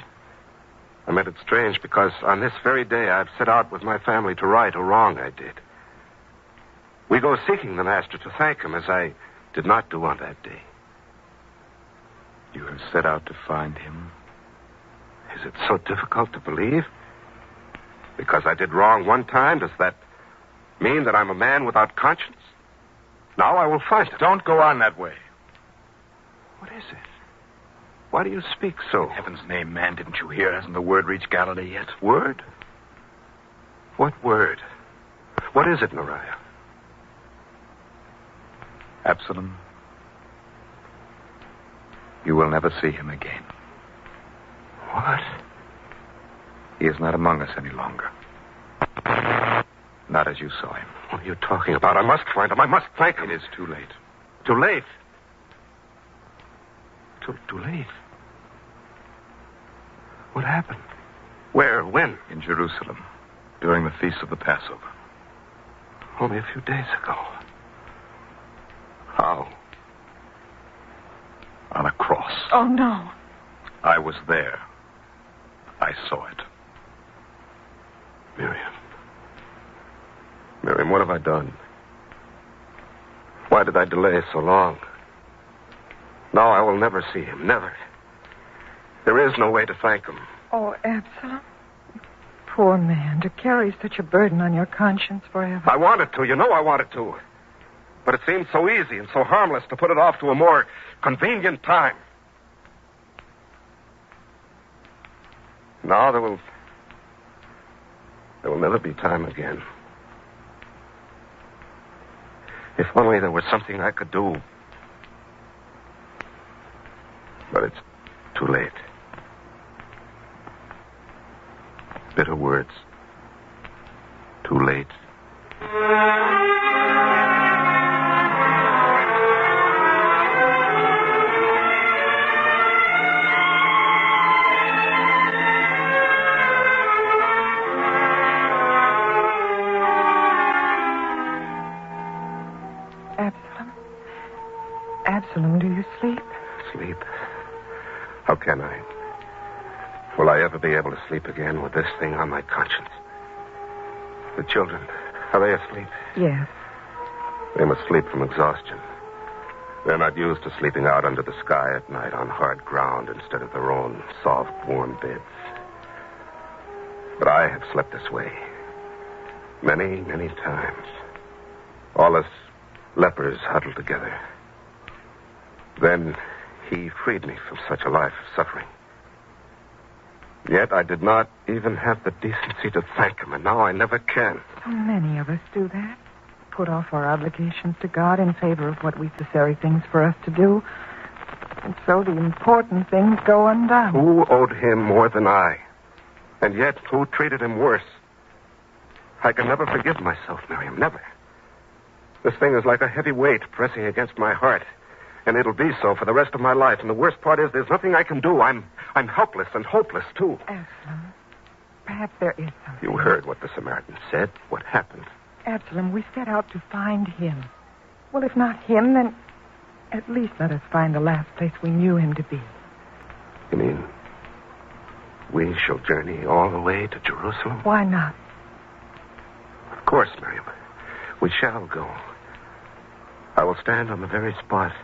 I meant it strange because on this very day I've set out with my family to right a wrong I did. We go seeking the master to thank him as I did not do on that day. You have set out to find him? Is it so difficult to believe? Because I did wrong one time, does that mean that I'm a man without conscience? Now I will find him. Don't go on that way. What is it? Why do you speak so? In heaven's name, man, didn't you hear? Hasn't the word reached Galilee yet? Word? What word? What is it, Noriah? Absalom, you will never see him again. What? He is not among us any longer. Not as you saw him. What are you talking about? I must find him. I must thank him. It is too late. Too late? Too late? What happened? Where? When? In Jerusalem, during the feast of the Passover. Only a few days ago. How? On a cross. Oh, no. I was there. I saw it. Miriam. Miriam, what have I done? Why did I delay so long? Now I will never see him. Never. There is no way to thank him. Oh, Absalom. Poor man, to carry such a burden on your conscience forever. I wanted to. You know I wanted to. But it seemed so easy and so harmless to put it off to a more convenient time. Now there will never be time again. If only there was something I could do. But it's too late. Bitter words. Too late. Absalom, do you sleep? Sleep? How can I? Will I ever be able to sleep again with this thing on my conscience? The children, are they asleep? Yes. They must sleep from exhaustion. They're not used to sleeping out under the sky at night on hard ground instead of their own soft, warm beds. But I have slept this way many, many times. All us lepers huddled together. Then he freed me from such a life of suffering. Yet I did not even have the decency to thank him, and now I never can. So many of us do that. Put off our obligations to God in favor of what necessary things for us to do. And so the important things go undone. Who owed him more than I? And yet, who treated him worse? I can never forgive myself, Miriam, never. This thing is like a heavy weight pressing against my heart. And it'll be so for the rest of my life. And the worst part is there's nothing I can do. I'm helpless and hopeless, too. Absalom, perhaps there is something. You heard what the Samaritan said. What happened? Absalom, we set out to find him. Well, if not him, then at least let us find the last place we knew him to be. You mean we shall journey all the way to Jerusalem? Why not? Of course, Miriam. We shall go. I will stand on the very spot.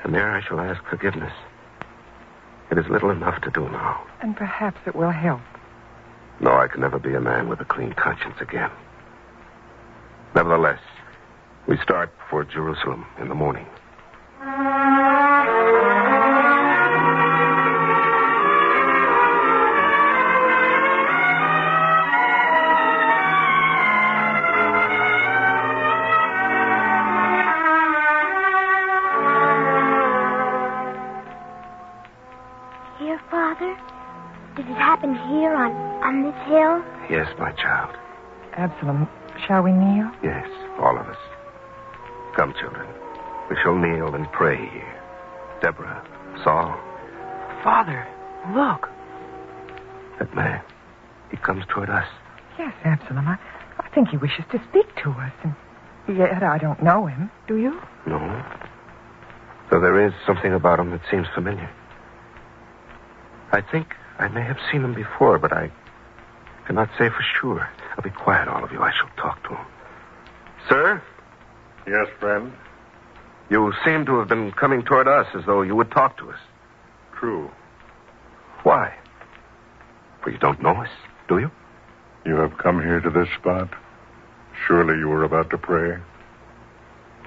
And there I shall ask forgiveness. It is little enough to do now. And perhaps it will help. No, I can never be a man with a clean conscience again. Nevertheless, we start for Jerusalem in the morning. Here on this hill? Yes, my child. Absalom, shall we kneel? Yes, all of us. Come, children. We shall kneel and pray here. Deborah, Saul. Father, look. That man, he comes toward us. Yes, Absalom. I think he wishes to speak to us. And yet I don't know him. Do you? No. Though there is something about him that seems familiar. I think I may have seen him before, but I cannot say for sure. Now, be quiet, all of you. I shall talk to him. Sir? Yes, friend? You seem to have been coming toward us as though you would talk to us. True. Why? For you don't know us, do you? You have come here to this spot. Surely you were about to pray.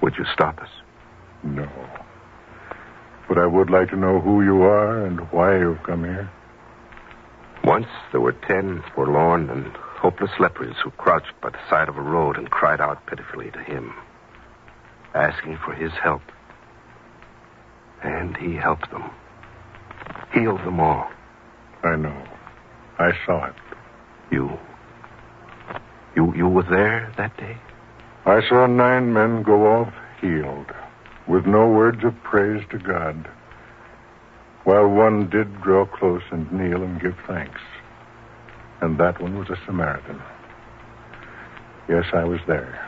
Would you stop us? No. But I would like to know who you are and why you've come here. Once there were 10 forlorn and hopeless lepers who crouched by the side of a road and cried out pitifully to him, asking for his help. And he helped them. Healed them all. I know. I saw it. You were there that day? I saw 9 men go off healed, with no words of praise to God, while one did draw close and kneel and give thanks. And that one was a Samaritan. Yes, I was there.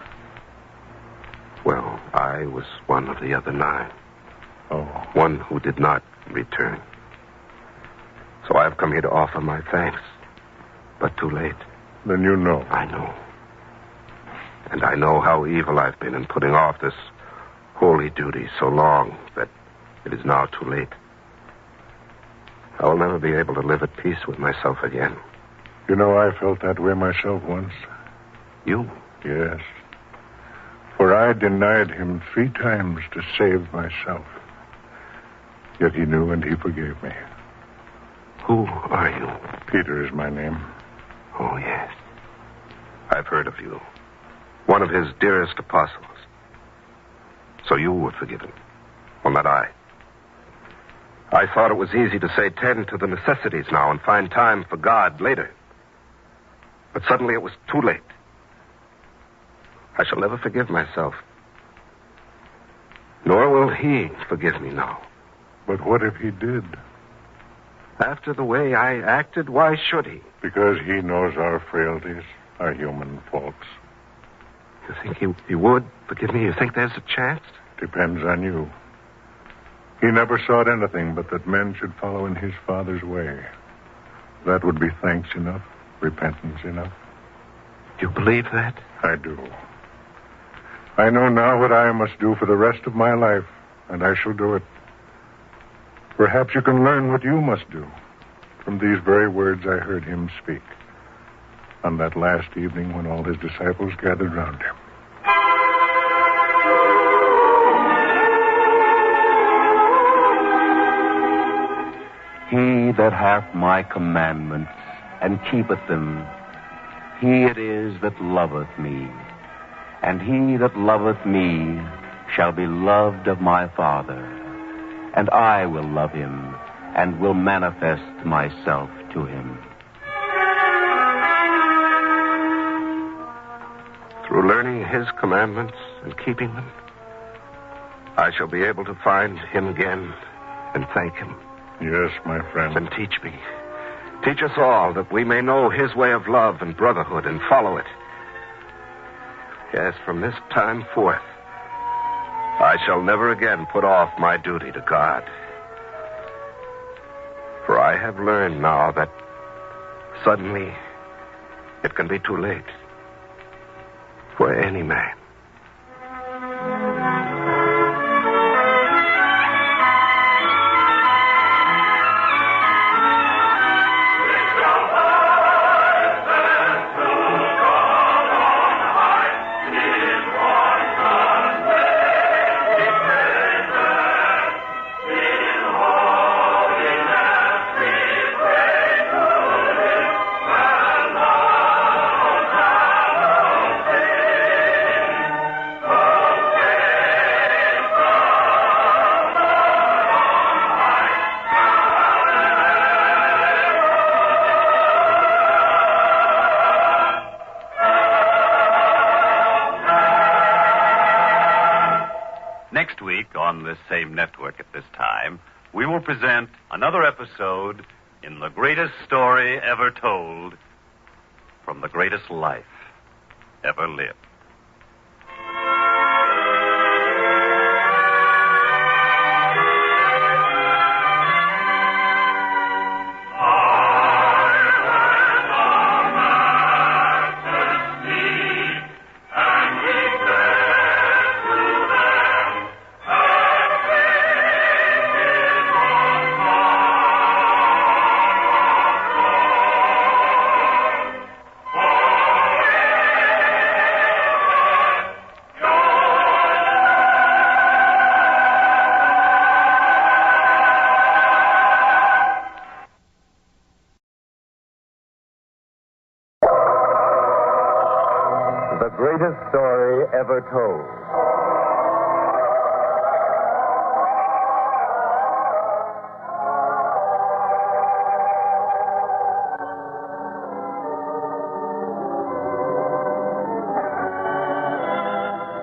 Well, I was one of the other 9. Oh. One who did not return. So I've come here to offer my thanks. But too late. Then you know. I know. And I know how evil I've been in putting off this holy duty so long that it is now too late. I will never be able to live at peace with myself again. You know, I felt that way myself once. You? Yes. For I denied him 3 times to save myself. Yet he knew and he forgave me. Who are you? Peter is my name. Oh, yes. I've heard of you. One of his dearest apostles. So you were forgiven. Well, not I. I thought it was easy to say 10 to the necessities now and find time for God later. But suddenly it was too late. I shall never forgive myself. Nor will he forgive me now. But what if he did? After the way I acted, why should he? Because he knows our frailties, our human faults. You think he would forgive me? You think there's a chance? Depends on you. He never sought anything but that men should follow in his Father's way. That would be thanks enough, repentance enough. You believe that? I do. I know now what I must do for the rest of my life, and I shall do it. Perhaps you can learn what you must do from these very words I heard him speak on that last evening when all his disciples gathered round him. He that hath my commandments and keepeth them, he it is that loveth me. And he that loveth me shall be loved of my Father. And I will love him and will manifest myself to him. Through learning his commandments and keeping them, I shall be able to find him again and thank him. Yes, my friend. Then teach me. Teach us all that we may know his way of love and brotherhood and follow it. Yes, from this time forth, I shall never again put off my duty to God. For I have learned now that suddenly it can be too late for any man. Next week, on this same network at this time, we will present another episode in the greatest story ever told from the greatest life ever lived. The greatest story ever told.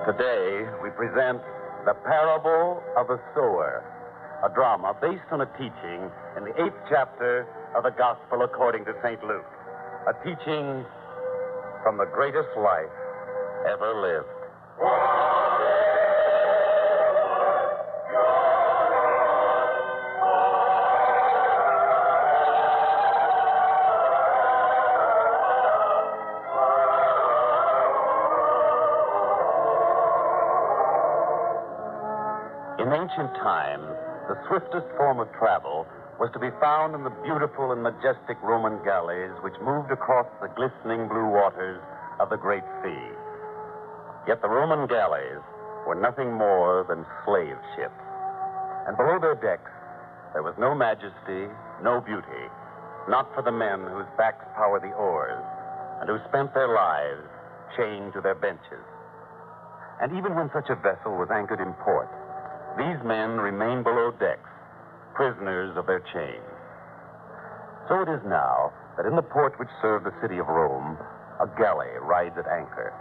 Today, we present The Parable of the Sower, a drama based on a teaching in the 8th chapter of the Gospel according to St. Luke, a teaching from the greatest life ever lived. In ancient times, the swiftest form of travel was to be found in the beautiful and majestic Roman galleys which moved across the glistening blue waters of the great sea. Yet the Roman galleys were nothing more than slave ships. And below their decks, there was no majesty, no beauty, not for the men whose backs power the oars and who spent their lives chained to their benches. And even when such a vessel was anchored in port, these men remained below decks, prisoners of their chains. So it is now that in the port which served the city of Rome, a galley rides at anchor.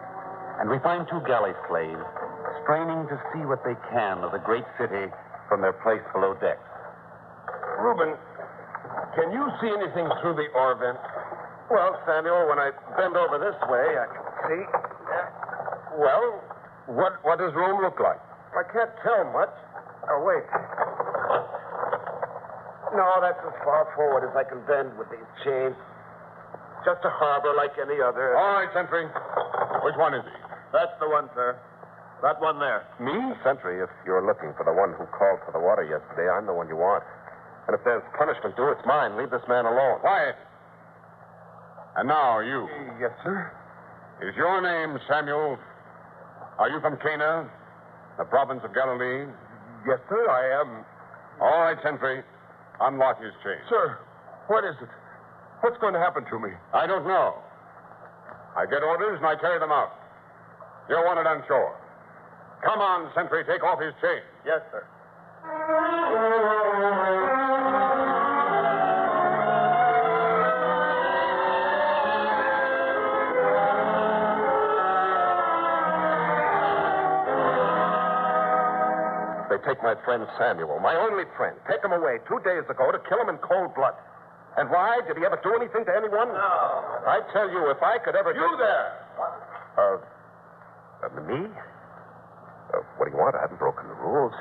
And we find two galley slaves straining to see what they can of the great city from their place below decks. Reuben, can you see anything through the oar vent? Well, Samuel, when I bend over this way, I can see. Well, what does Rome look like? I can't tell much. Oh, wait. No, that's as far forward as I can bend with these chains. Just a harbor like any other. All right, Sentry. Which one is he? That's the one, sir. That one there. Me? Sentry, if you're looking for the one who called for the water yesterday, I'm the one you want. And if there's punishment due, it's mine. Leave this man alone. Quiet. And now, you. Yes, sir. Is your name Samuel? Are you from Cana, the province of Galilee? Yes, sir, I am. All right, Sentry. Unlock his chain. Sir, what is it? What's going to happen to me? I don't know. I get orders and I carry them out. You're wanted on shore. Come on, Sentry, take off his chain. Yes, sir. They take my friend Samuel, my only friend. Take him away 2 days ago to kill him in cold blood. And why? Did he ever do anything to anyone? No. I tell you, if I could ever... You there! Me? What do you want? I haven't broken the rules.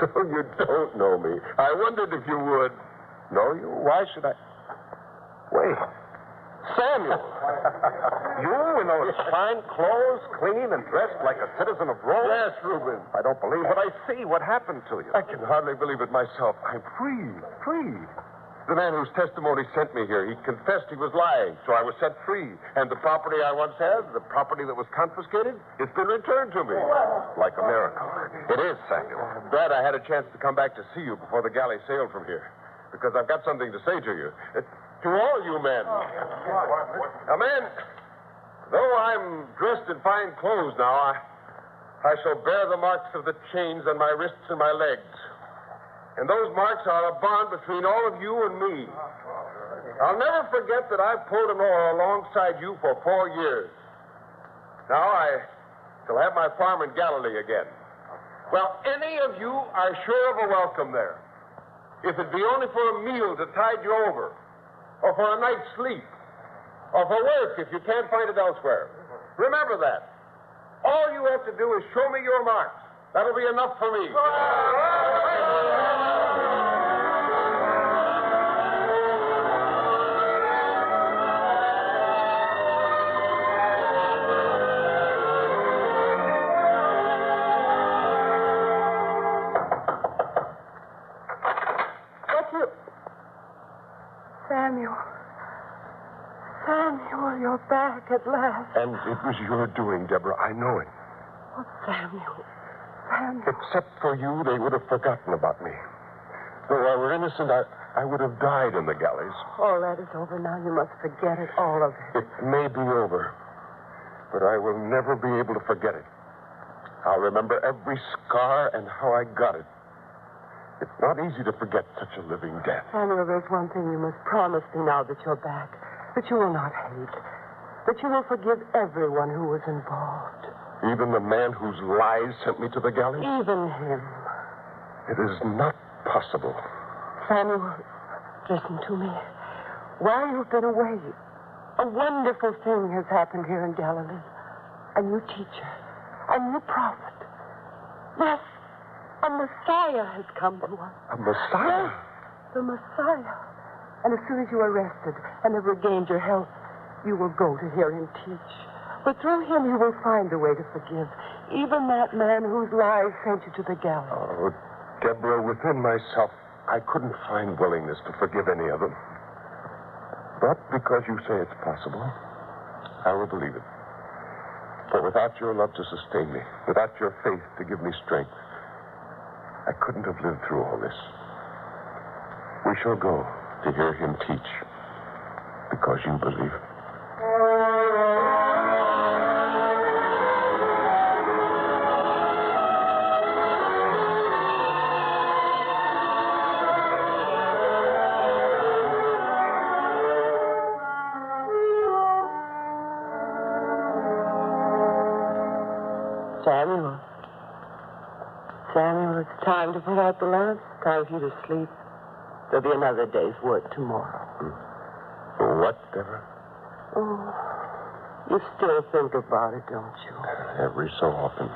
So you don't know me. I wondered if you would. Know you? Why should I... Wait. Samuel! You in those fine clothes, clean and dressed like a citizen of Rome? Yes, Reuben. I don't believe what I see. What happened to you? I can hardly believe it myself. I'm free. Free. The man whose testimony sent me here, he confessed he was lying, so I was set free. And the property I once had, the property that was confiscated, it's been returned to me. Like a miracle. It is, Samuel. I'm glad I had a chance to come back to see you before the galley sailed from here, because I've got something to say to you. To all you men. Now, men, though I'm dressed in fine clothes now, I shall bear the marks of the chains on my wrists and my legs. And those marks are a bond between all of you and me. I'll never forget that I've pulled an oar alongside you for 4 years. Now I shall have my farm in Galilee again. Well, any of you are sure of a welcome there. If it be only for a meal to tide you over, or for a night's sleep, or for work if you can't find it elsewhere. Remember that. All you have to do is show me your marks. That'll be enough for me. Samuel, you're back at last. And it was your doing, Deborah. I know it. Oh, Samuel. Except for you, they would have forgotten about me. Though I were innocent, I would have died in the galleys. All that is over now. You must forget it, all of it. It may be over, but I will never be able to forget it. I'll remember every scar and how I got it. It's not easy to forget such a living death. Samuel, there's one thing you must promise me now that you're back. That you will not hate. That you will forgive everyone who was involved. Even the man whose lies sent me to the galleys? Even him. It is not possible. Samuel, listen to me. While you've been away, a wonderful thing has happened here in Galilee. A new teacher. A new prophet. Yes, a Messiah has come to us. A Messiah? Yes, the Messiah. And as soon as you are rested and have regained your health, you will go to hear him teach. But through him you will find a way to forgive even that man whose lies sent you to the gallows. Oh, Deborah, within myself, I couldn't find willingness to forgive any of them. But because you say it's possible, I will believe it. For without your love to sustain me, without your faith to give me strength, I couldn't have lived through all this. We shall go to hear him teach, because you believe. Samuel. Samuel, it's time to put out the lamp. Time for you to sleep. There'll be another day's work tomorrow. What, Deborah? Oh, you still think about it, don't you? Every so often.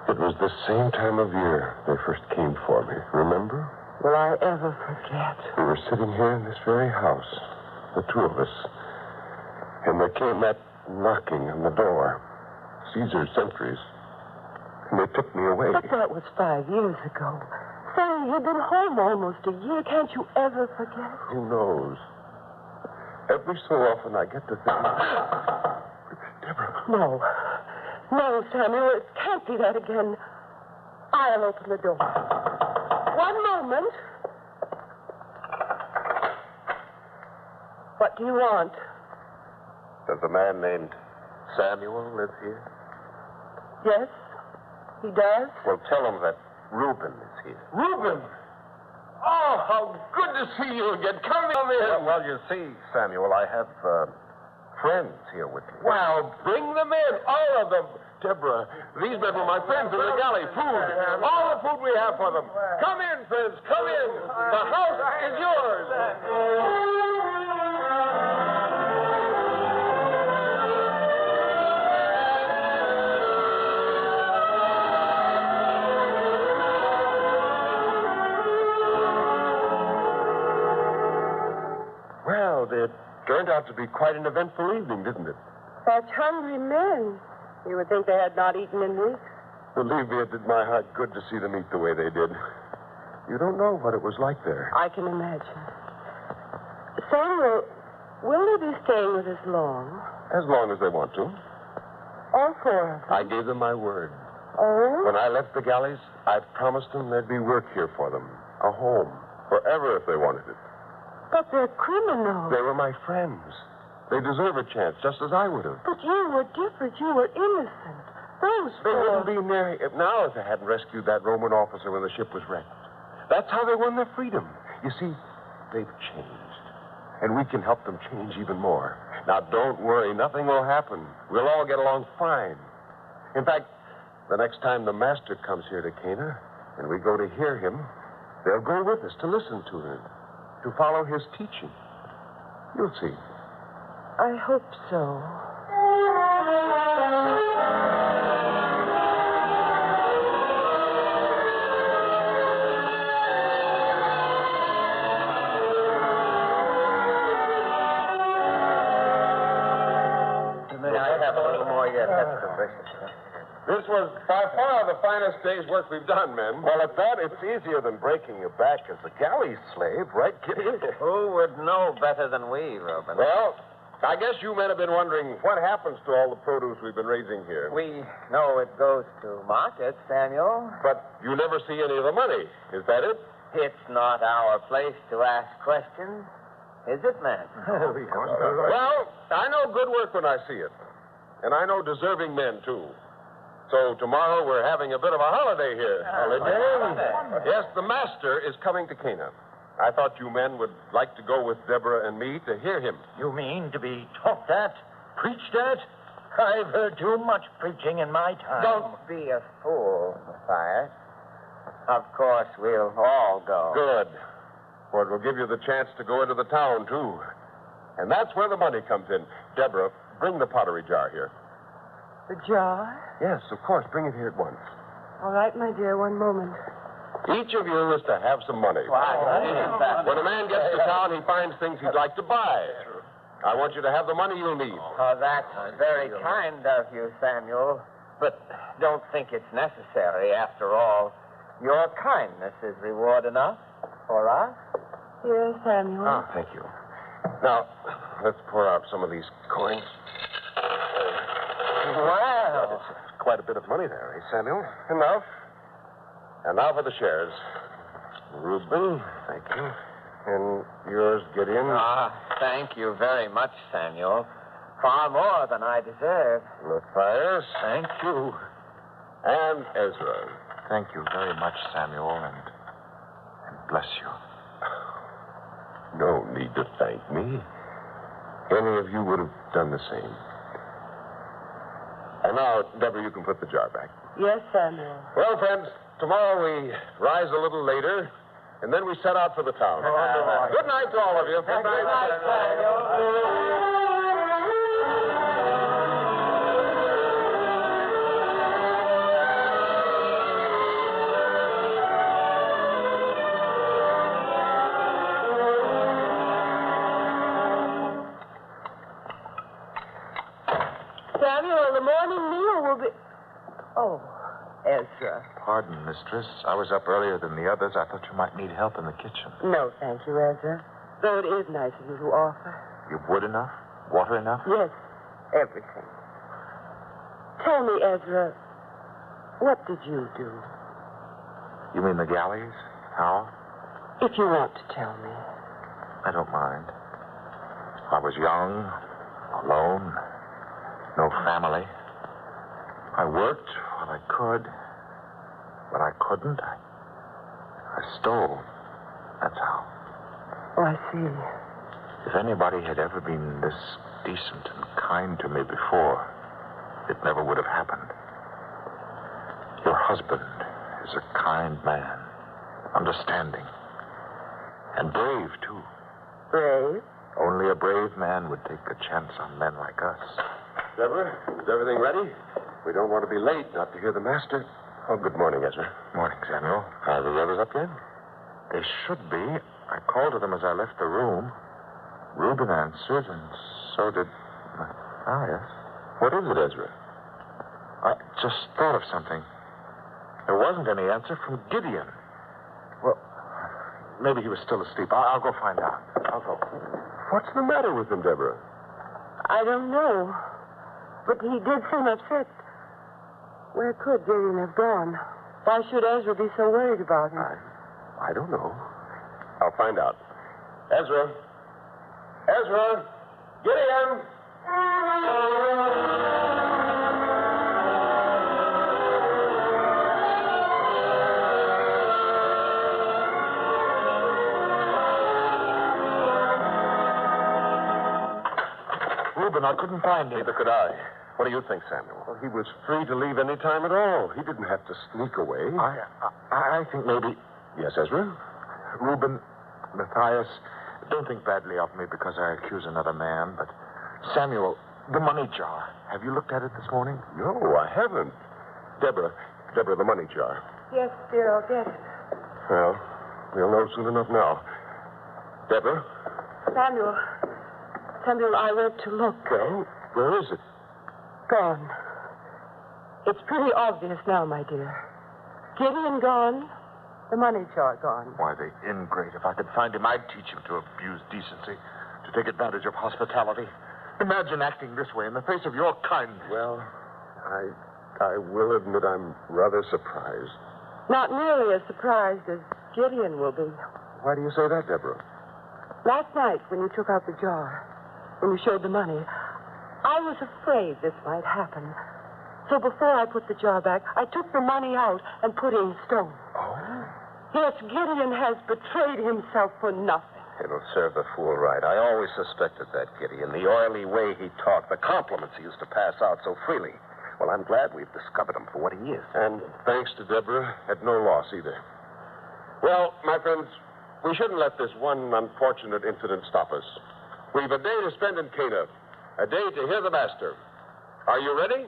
It was the same time of year they first came for me, remember? Will I ever forget? We were sitting here in this very house, the two of us. And there came that knocking on the door. Caesar's sentries. And they took me away. But that was 5 years ago. Sam, you've been home almost a year. Can't you ever forget? Who knows? Every so often I get to think... Deborah. No. No, Samuel, it can't be that again. I'll open the door. One moment. What do you want? Does a man named Samuel live here? Yes, he does. Well, tell him that Reuben is here. Reuben! Oh, how good to see you again. Come in. Well, you see, Samuel, I have friends here with me. Well, bring them in, all of them. Deborah, these men were my friends in the galley. Food. All the food we have for them. Come in, friends. Come in. The house is yours. Well, it turned out to be quite an eventful evening, didn't it? Such hungry men. You would think they had not eaten in weeks. Believe me, it did my heart good to see them eat the way they did. You don't know what it was like there. I can imagine. Samuel, will they be staying with us long? As long as they want to. All four of them? I gave them my word. Oh? When I left the galleys, I promised them there'd be work here for them. A home. Forever if they wanted it. But they're criminals. They were my friends. They deserve a chance, just as I would have. But you were different. You were innocent. They wouldn't be near it now if they hadn't rescued that Roman officer when the ship was wrecked. That's how they won their freedom. You see, they've changed. And we can help them change even more. Now, don't worry. Nothing will happen. We'll all get along fine. In fact, the next time the master comes here to Cana and we go to hear him, they'll go with us to listen to him, to follow his teaching. You'll see. I hope so. May I have a little more yet? That's delicious. This was by far the finest day's work we've done, men. Well, at that, it's easier than breaking your back as a galley slave, right, Kitty? Who would know better than we, Reuben? Well, I guess you men have been wondering what happens to all the produce we've been raising here. We know it goes to market, Samuel. But you never see any of the money. Is that it? It's not our place to ask questions, is it, man? Well, I know good work when I see it. And I know deserving men, too. So tomorrow we're having a bit of a holiday here. Holiday? Yes, the master is coming to Cana. I thought you men would like to go with Deborah and me to hear him. You mean to be talked at, preached at? I've heard too much preaching in my time. Don't be a fool, Matthias. Of course, we'll all go. Good. For it will give you the chance to go into the town, too. And that's where the money comes in. Deborah, bring the pottery jar here. The jar? Yes, of course. Bring it here at once. All right, my dear, one moment. Each of you is to have some money. When a man gets to town, he finds things he'd like to buy. I want you to have the money you'll need. Oh, that's very kind of you, Samuel. But don't think it's necessary, after all. Your kindness is reward enough for us. Yes, Samuel. Ah, thank you. Now, let's pour out some of these coins. Well. That's quite a bit of money there, eh, Samuel? Enough. And now for the shares. Reuben, thank you. And yours, Gideon. Ah, thank you very much, Samuel. Far more than I deserve. Matthias. Thank you. And Ezra. Thank you very much, Samuel, and bless you. No need to thank me. Any of you would have done the same. And now, Deborah, you can put the jar back. Yes, Samuel. Well, friends, tomorrow we rise a little later, and then we set out for the town. Good night to all of you. Good night, Samuel. Samuel, the morning meal will be... Oh, Ezra. Pardon, mistress. I was up earlier than the others. I thought you might need help in the kitchen. No, thank you, Ezra. Though it is nice of you to offer. You've wood enough? Water enough? Yes, everything. Tell me, Ezra, what did you do? You mean the galleys? How? If you want to tell me. I don't mind. I was young, alone, no family. I worked when I could. When I couldn't, I stole. That's how. Oh, I see. If anybody had ever been this decent and kind to me before, it never would have happened. Your husband is a kind man, understanding, and brave, too. Brave? Only a brave man would take a chance on men like us. Deborah, is everything ready? We don't want to be late, not to hear the master. Oh, good morning, Ezra. Morning, Samuel. Are the others up yet? They should be. I called to them as I left the room. Reuben answered, and so did Matthias. What is it, Ezra? I just thought of something. There wasn't any answer from Gideon. Well, maybe he was still asleep. I'll go find out. I'll go. What's the matter with him, Deborah? I don't know. But he did seem upset. Where could Gideon have gone? Why should Ezra be so worried about him? I don't know. I'll find out. Ezra! Ezra! Gideon! Reuben, I couldn't find him. Neither could I. What do you think, Samuel? Well, he was free to leave any time at all. He didn't have to sneak away. I think maybe... Yes, Ezra? Reuben, Matthias, don't think badly of me because I accuse another man, but Samuel, the money jar. Have you looked at it this morning? No, I haven't. Deborah, the money jar. Yes, dear, I'll get it. Well, we'll know soon enough now. Deborah? Samuel, I went to look. Well, where is it? Gone. It's pretty obvious now, my dear. Gideon gone, the money jar gone. Why, the ingrate. If I could find him, I'd teach him to abuse decency, to take advantage of hospitality. Imagine acting this way in the face of your kindness. Well, I will admit I'm rather surprised. Not nearly as surprised as Gideon will be. Why do you say that, Deborah? Last night, when you took out the jar, when you showed the money, I was afraid this might happen. So before I put the jar back, I took the money out and put in stone. Oh? Yes, Gideon has betrayed himself for nothing. It'll serve the fool right. I always suspected that, Gideon. The oily way he talked, the compliments he used to pass out so freely. Well, I'm glad we've discovered him for what he is. And thanks to Deborah, at no loss either. Well, my friends, we shouldn't let this one unfortunate incident stop us. We've a day to spend in Cana, a day to hear the master. Are you ready?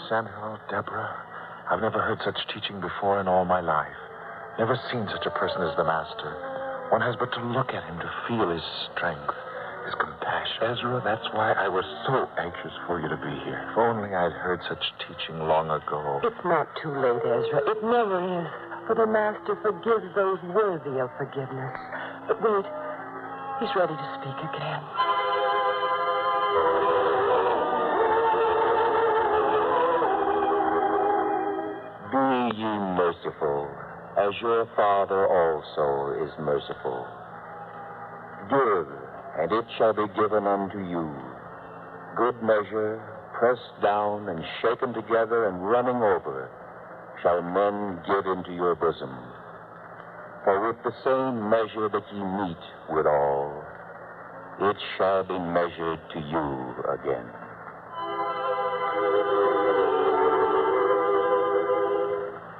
Samuel, Deborah, I've never heard such teaching before in all my life. Never seen such a person as the master. One has but to look at him to feel his strength, his compassion. Ezra, that's why I was so anxious for you to be here. If only I'd heard such teaching long ago. It's not too late, Ezra. It never is. For the master forgives those worthy of forgiveness. But wait. He's ready to speak again. Be ye merciful, as your Father also is merciful. Give, and it shall be given unto you. Good measure, pressed down and shaken together and running over, shall men give into your bosom. For with the same measure that ye meet withal, it shall be measured to you again.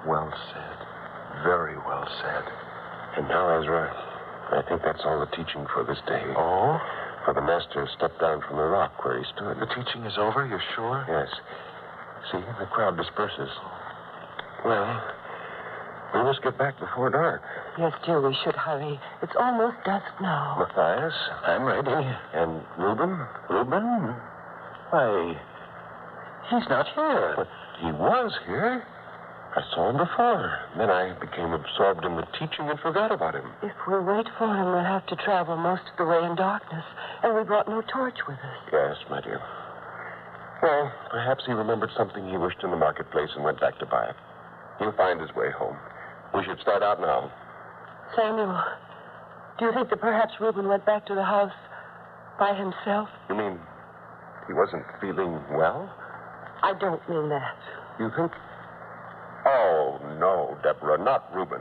Well said. Very well said. And now, Ezra, I think that's all the teaching for this day. Oh? For the master stepped down from the rock where he stood. The teaching is over, you're sure? Yes. See, the crowd disperses. Well, we must get back before dark. Yes, dear, we should hurry. It's almost dusk now. Matthias, I'm ready. And Reuben? Reuben? Why, he's not here. But he was here. I saw him before. Then I became absorbed in the teaching and forgot about him. If we wait for him, we'll have to travel most of the way in darkness. And we brought no torch with us. Yes, my dear. Well, perhaps he remembered something he wished in the marketplace and went back to buy it. He'll find his way home. We should start out now. Samuel, do you think that perhaps Reuben went back to the house by himself? You mean he wasn't feeling well? I don't mean that. You think? Oh, no, Deborah, not Reuben.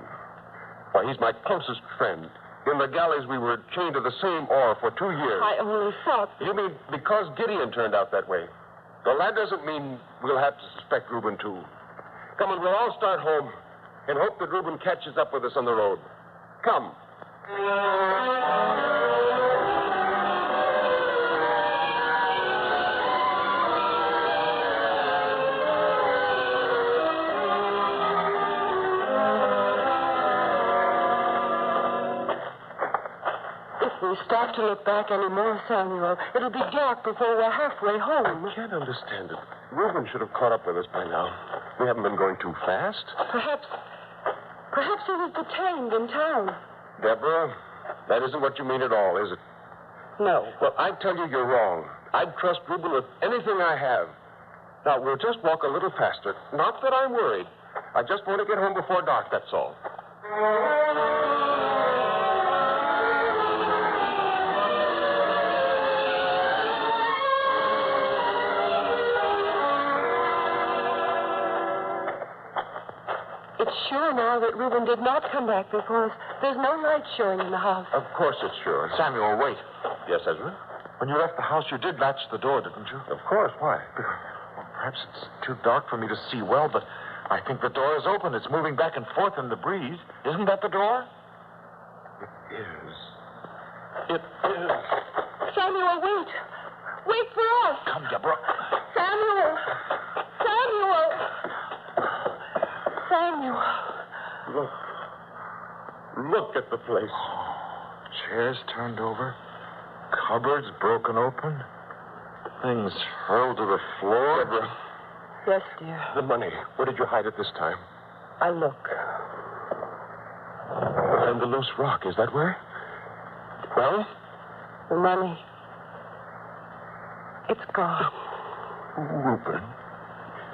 Why, he's my closest friend. In the galleys, we were chained to the same oar for 2 years. I only thought... You mean because Gideon turned out that way? Well, that doesn't mean we'll have to suspect Reuben, too. Come on, we'll all start home and hope that Reuben catches up with us on the road. Come. If we stop to look back anymore, Samuel, it'll be dark before we're halfway home. I can't understand it. Reuben should have caught up with us by now. We haven't been going too fast. Perhaps he was detained in town. Deborah, that isn't what you mean at all, is it? No. Well, I tell you you're wrong. I'd trust Reuben with anything I have. Now, we'll just walk a little faster. Not that I'm worried. I just want to get home before dark, that's all. It's sure now that Reuben did not come back before us. There's no light showing in the house. Of course it's sure. Samuel, wait. Yes, Ezra? When you left the house, you did latch the door, didn't you? Of course. Why? Well, perhaps it's too dark for me to see well, but I think the door is open. It's moving back and forth in the breeze. Isn't that the door? It is. It is. Samuel, wait. Wait for us. Come, Deborah. Samuel. Samuel. Samuel. Look at the place. Chairs turned over. Cupboards broken open. Things hurled to the floor. Deborah. Yes, dear. The money. Where did you hide it this time? I look. Behind the loose rock. Is that where? Well? The money. It's gone. Reuben.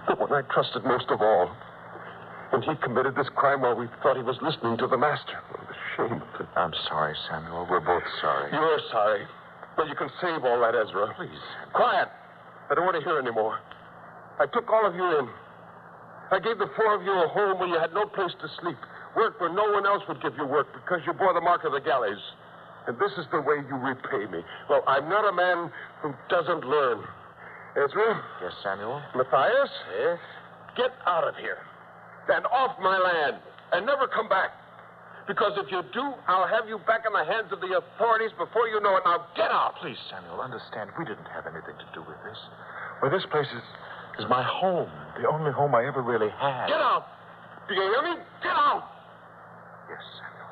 The one I trusted most of all. And he committed this crime while we thought he was listening to the master. Oh, the shame of it. I'm sorry, Samuel. We're both sorry. You're sorry. But you can save all that, Ezra. Please. Quiet. I don't want to hear anymore. I took all of you in. I gave the 4 of you a home where you had no place to sleep. Work where no one else would give you work because you bore the mark of the galleys. And this is the way you repay me. Well, I'm not a man who doesn't learn. Ezra? Yes, Samuel? Matthias? Yes? Get out of here. And off my land. And never come back. Because if you do, I'll have you back in the hands of the authorities before you know it. Now, get out. Please, Samuel, understand, we didn't have anything to do with this. Well, this place is is my home, the only home I ever really had. Get out! Do you hear me? Get out! Yes, Samuel.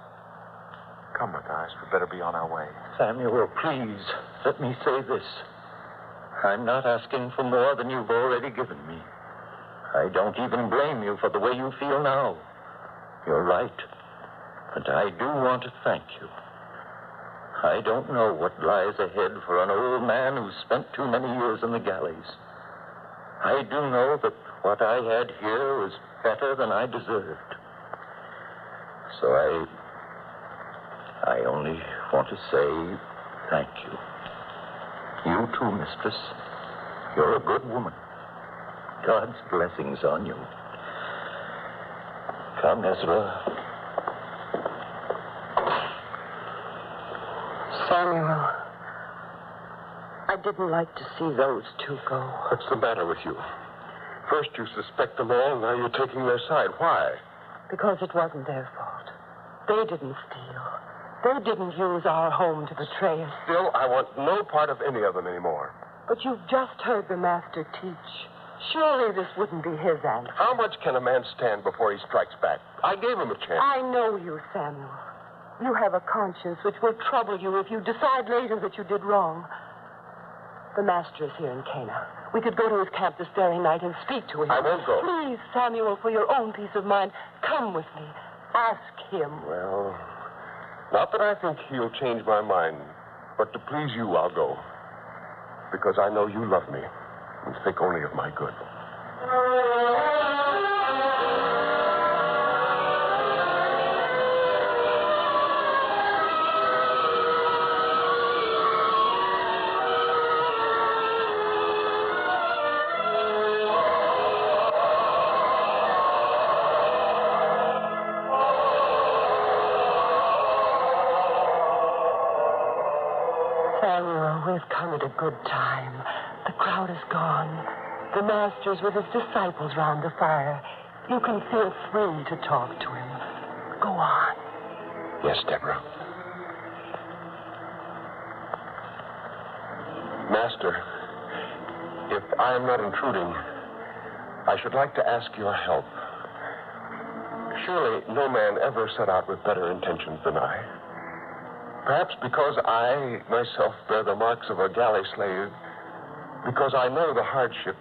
Come with us. We'd better be on our way. Samuel, please, let me say this. I'm not asking for more than you've already given me. I don't even blame you for the way you feel now. You're right. But I do want to thank you. I don't know what lies ahead for an old man who's spent too many years in the galleys. I do know that what I had here was better than I deserved. So I only want to say thank you. You too, mistress. You're a good woman. God's blessings on you. Come, Ezra. Samuel, I didn't like to see those two go. What's the matter with you? First you suspect them all, now you're taking their side. Why? Because it wasn't their fault. They didn't steal. They didn't use our home to betray us. Still, I want no part of any of them anymore. But you've just heard the master teach. Surely this wouldn't be his answer. How much can a man stand before he strikes back? I gave him a chance. I know you, Samuel. You have a conscience which will trouble you if you decide later that you did wrong. The master is here in Cana. We could go to his camp this very night and speak to him. I won't go. Please, Samuel, for your own peace of mind, come with me. Ask him. Well, not that I think he'll change my mind, but to please you, I'll go. Because I know you love me and think only of my good. Samuel, we've come at a good time. The crowd is gone. The master's with his disciples round the fire. You can feel free to talk to him. Go on. Yes, Deborah. Master, if I am not intruding, I should like to ask your help. Surely no man ever set out with better intentions than I. Perhaps because I myself bear the marks of a galley slave, because I know the hardship,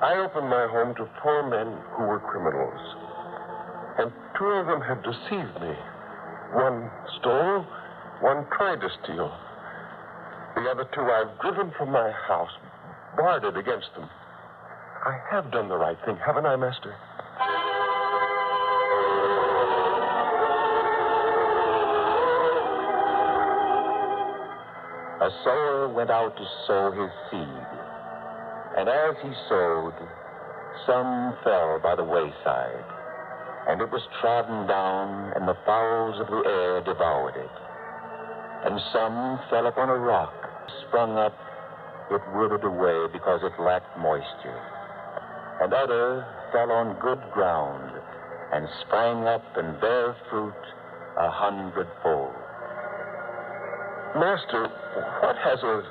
I opened my home to 4 men who were criminals. And 2 of them have deceived me. One stole, one tried to steal. The other 2 I've driven from my house, barred it against them. I have done the right thing, haven't I, Master? A sower went out to sow his seed, and as he sowed, some fell by the wayside, and it was trodden down, and the fowls of the air devoured it. And some fell upon a rock, sprung up, it withered away because it lacked moisture. And other fell on good ground, and sprang up and bare fruit 100-fold. Master, what has a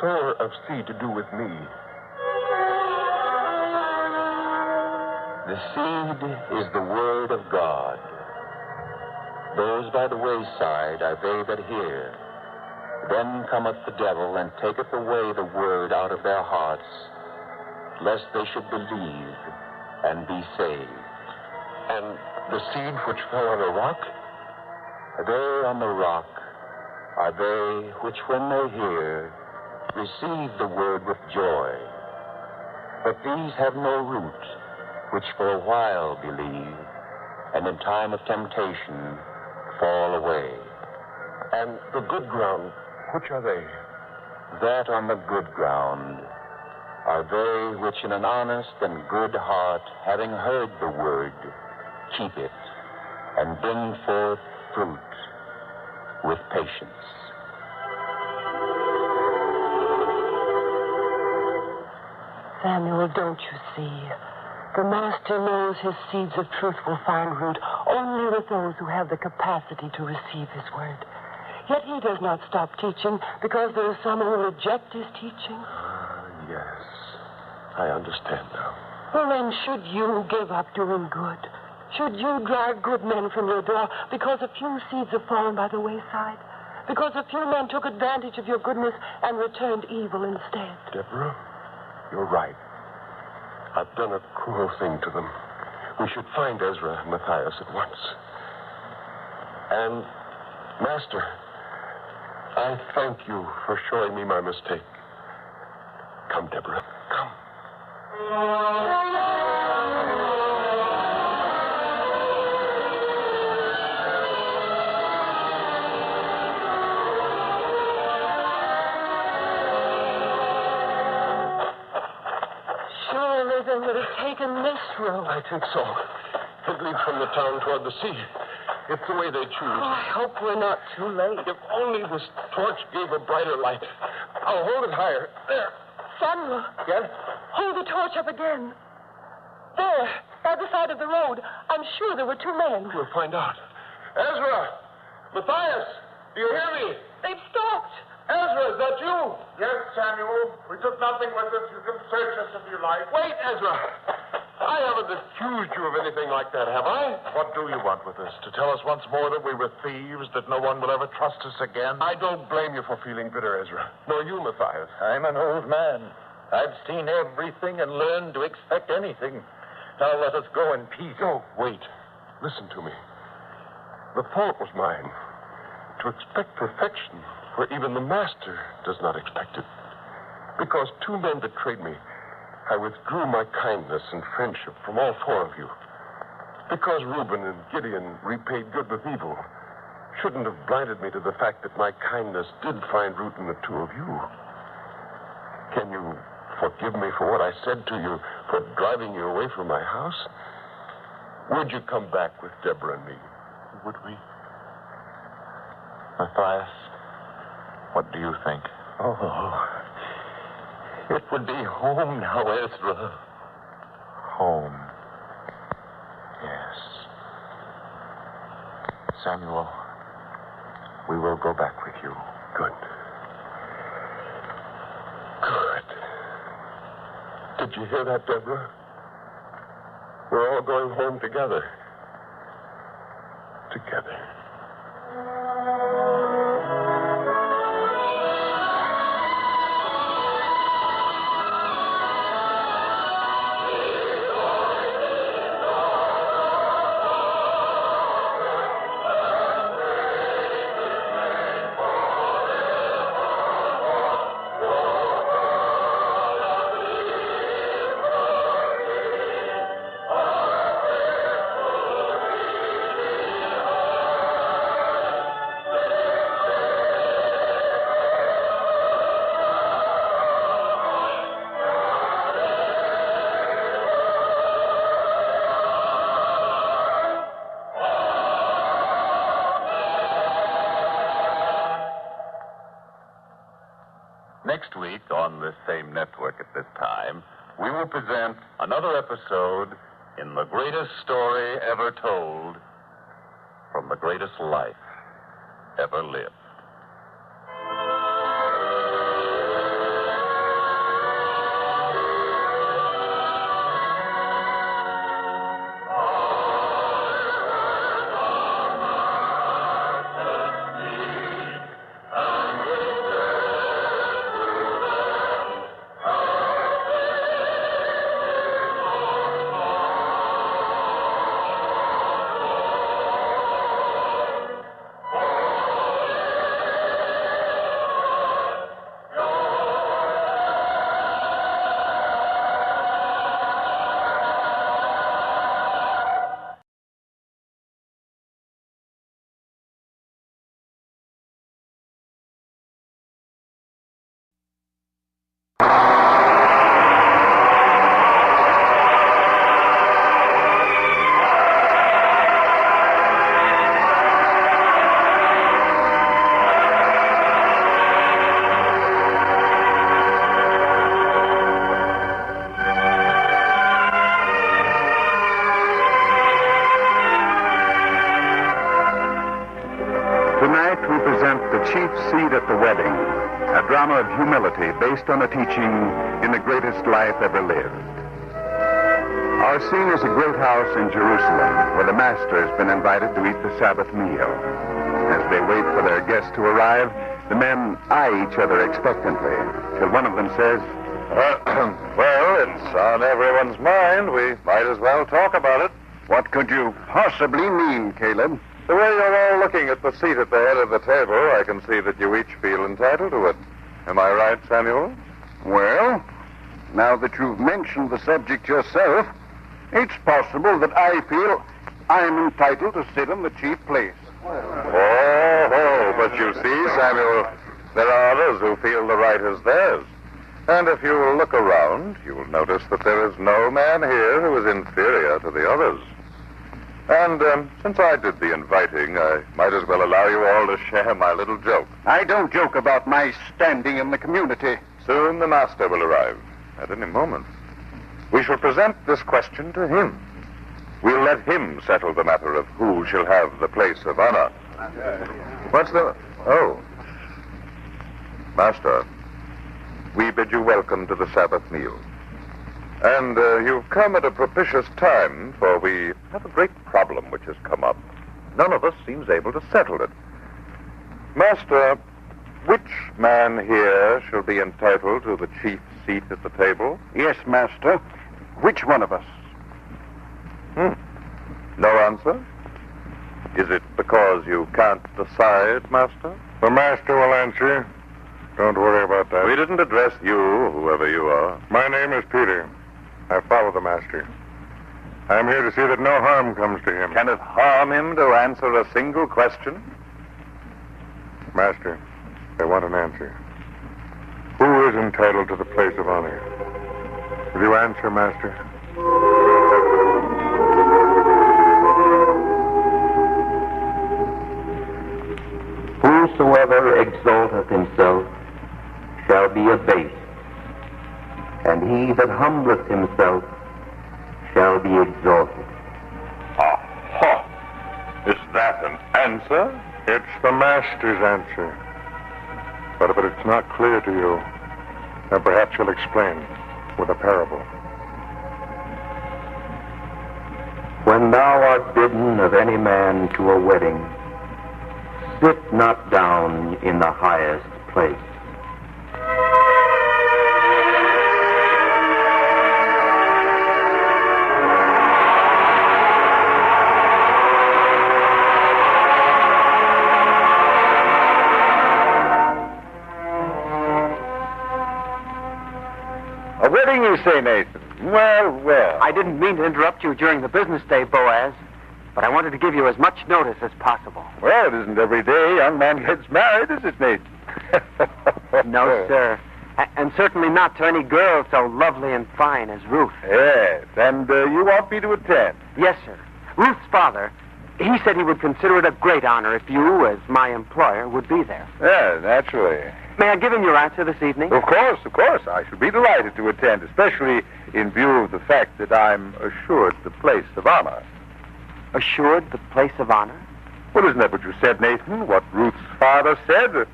sower of seed to do with me? The seed is the word of God. Those by the wayside are they that hear. Then cometh the devil and taketh away the word out of their hearts, lest they should believe and be saved. And the seed which fell on a rock? They on the rock are they which, when they hear, receive the word with joy. But these have no root, which for a while believe, and in time of temptation fall away. And the good ground, which are they? That on the good ground are they which in an honest and good heart, having heard the word, keep it, and bring forth fruit with patience. Samuel, don't you see? The master knows his seeds of truth will find root only with those who have the capacity to receive his word. Yet he does not stop teaching because there are some who reject his teaching. Yes. I understand now. Well, then, should you give up doing good? Should you drive good men from your door because a few seeds have fallen by the wayside? Because a few men took advantage of your goodness and returned evil instead? Deborah, you're right. I've done a cruel thing to them. We should find Ezra and Matthias at once. And, Master, I thank you for showing me my mistake. Come, Deborah, come. Surely they would have taken this road. I think so. It leads from the town toward the sea. It's the way they choose. Oh, I hope we're not too late. If only this torch gave a brighter light. I'll hold it higher. There. Samuel. Yes? Hold the torch up again. There, by the side of the road. I'm sure there were two men. We'll find out. Ezra! Matthias! Do you hear me? They've stopped. Ezra, is that you? Yes, Samuel. We took nothing with us. You can search us if you like. Wait, Ezra. I haven't accused you of anything like that, have I? What do you want with us? To tell us once more that we were thieves, that no one will ever trust us again? I don't blame you for feeling bitter, Ezra. Nor you, Matthias. I'm an old man. I've seen everything and learned to expect anything. Now let us go in peace. No, wait. Listen to me. The fault was mine. To expect perfection where even the master does not expect it. Because two men betrayed me, I withdrew my kindness and friendship from all four of you. Because Reuben and Gideon repaid good with evil, shouldn't have blinded me to the fact that my kindness did find root in the two of you. Can you forgive me for what I said to you, for driving you away from my house? Would you come back with Deborah and me? Would we? Matthias, what do you think? Oh, it would be home now, Ezra. Home. Yes. Samuel, we will go back with you. Good. Good. Did you hear that, Deborah? We're all going home together. Together. Next week, on this same network at this time, we will present another episode in the greatest story ever told from the greatest life ever lived. Tonight we present The Chief Seat at the Wedding, a drama drama of humility based on a teaching in the greatest life ever lived. Our scene is a great house in Jerusalem where the master has been invited to eat the Sabbath meal. As they wait for their guests to arrive, the men eye each other expectantly till one of them says, Well, it's on everyone's mind. We might as well talk about it. What could you possibly mean, Caleb? The way you're all looking at the seat at the head of the table, I can see that you each feel entitled to it. Am I right, Samuel? Well, now that you've mentioned the subject yourself, it's possible that I feel I'm entitled to sit in the chief place. Oh, but you see, Samuel, there are others who feel the right is theirs. And if you will look around, you will notice that there is no man here who is inferior to the others. And since I did the inviting, I might as well allow you all to share my little joke. I don't joke about my standing in the community. Soon the master will arrive, at any moment. We shall present this question to him. We'll let him settle the matter of who shall have the place of honor. What's the... Oh. Master, we bid you welcome to the Sabbath meal. And you've come at a propitious time, for we have a great problem which has come up. None of us seems able to settle it. Master, which man here shall be entitled to the chief seat at the table? Yes, master. Which one of us? No answer? Is it because you can't decide, Master? The master will answer. Don't worry about that. We didn't address you, whoever you are. My name is Peter. I follow the master. I'm here to see that no harm comes to him. Can it harm him to answer a single question? Master, I want an answer. Who is entitled to the place of honor? Will you answer, Master? Whosoever exalteth himself shall be abased, and he that humbleth himself shall be exalted. Aha! Is that an answer? It's the master's answer. But if it's not clear to you, then perhaps you'll explain with a parable. When thou art bidden of any man to a wedding, sit not down in the highest place. A wedding, you say, Nathan? Well, well. I didn't mean to interrupt you during the business day, Boaz, but I wanted to give you as much notice as possible. Well, it isn't every day a young man gets married, is it, Nathan? No, sir. And certainly not to any girl so lovely and fine as Ruth. Yes, and you want me to attend? Yes, sir. Ruth's father, he said he would consider it a great honor if you, as my employer, would be there. Yeah, naturally. May I give him your answer this evening? Of course, of course. I should be delighted to attend, especially in view of the fact that I'm assured the place of honor. Assured the place of honor? Well, isn't that what you said, Nathan? What Ruth's father said? Or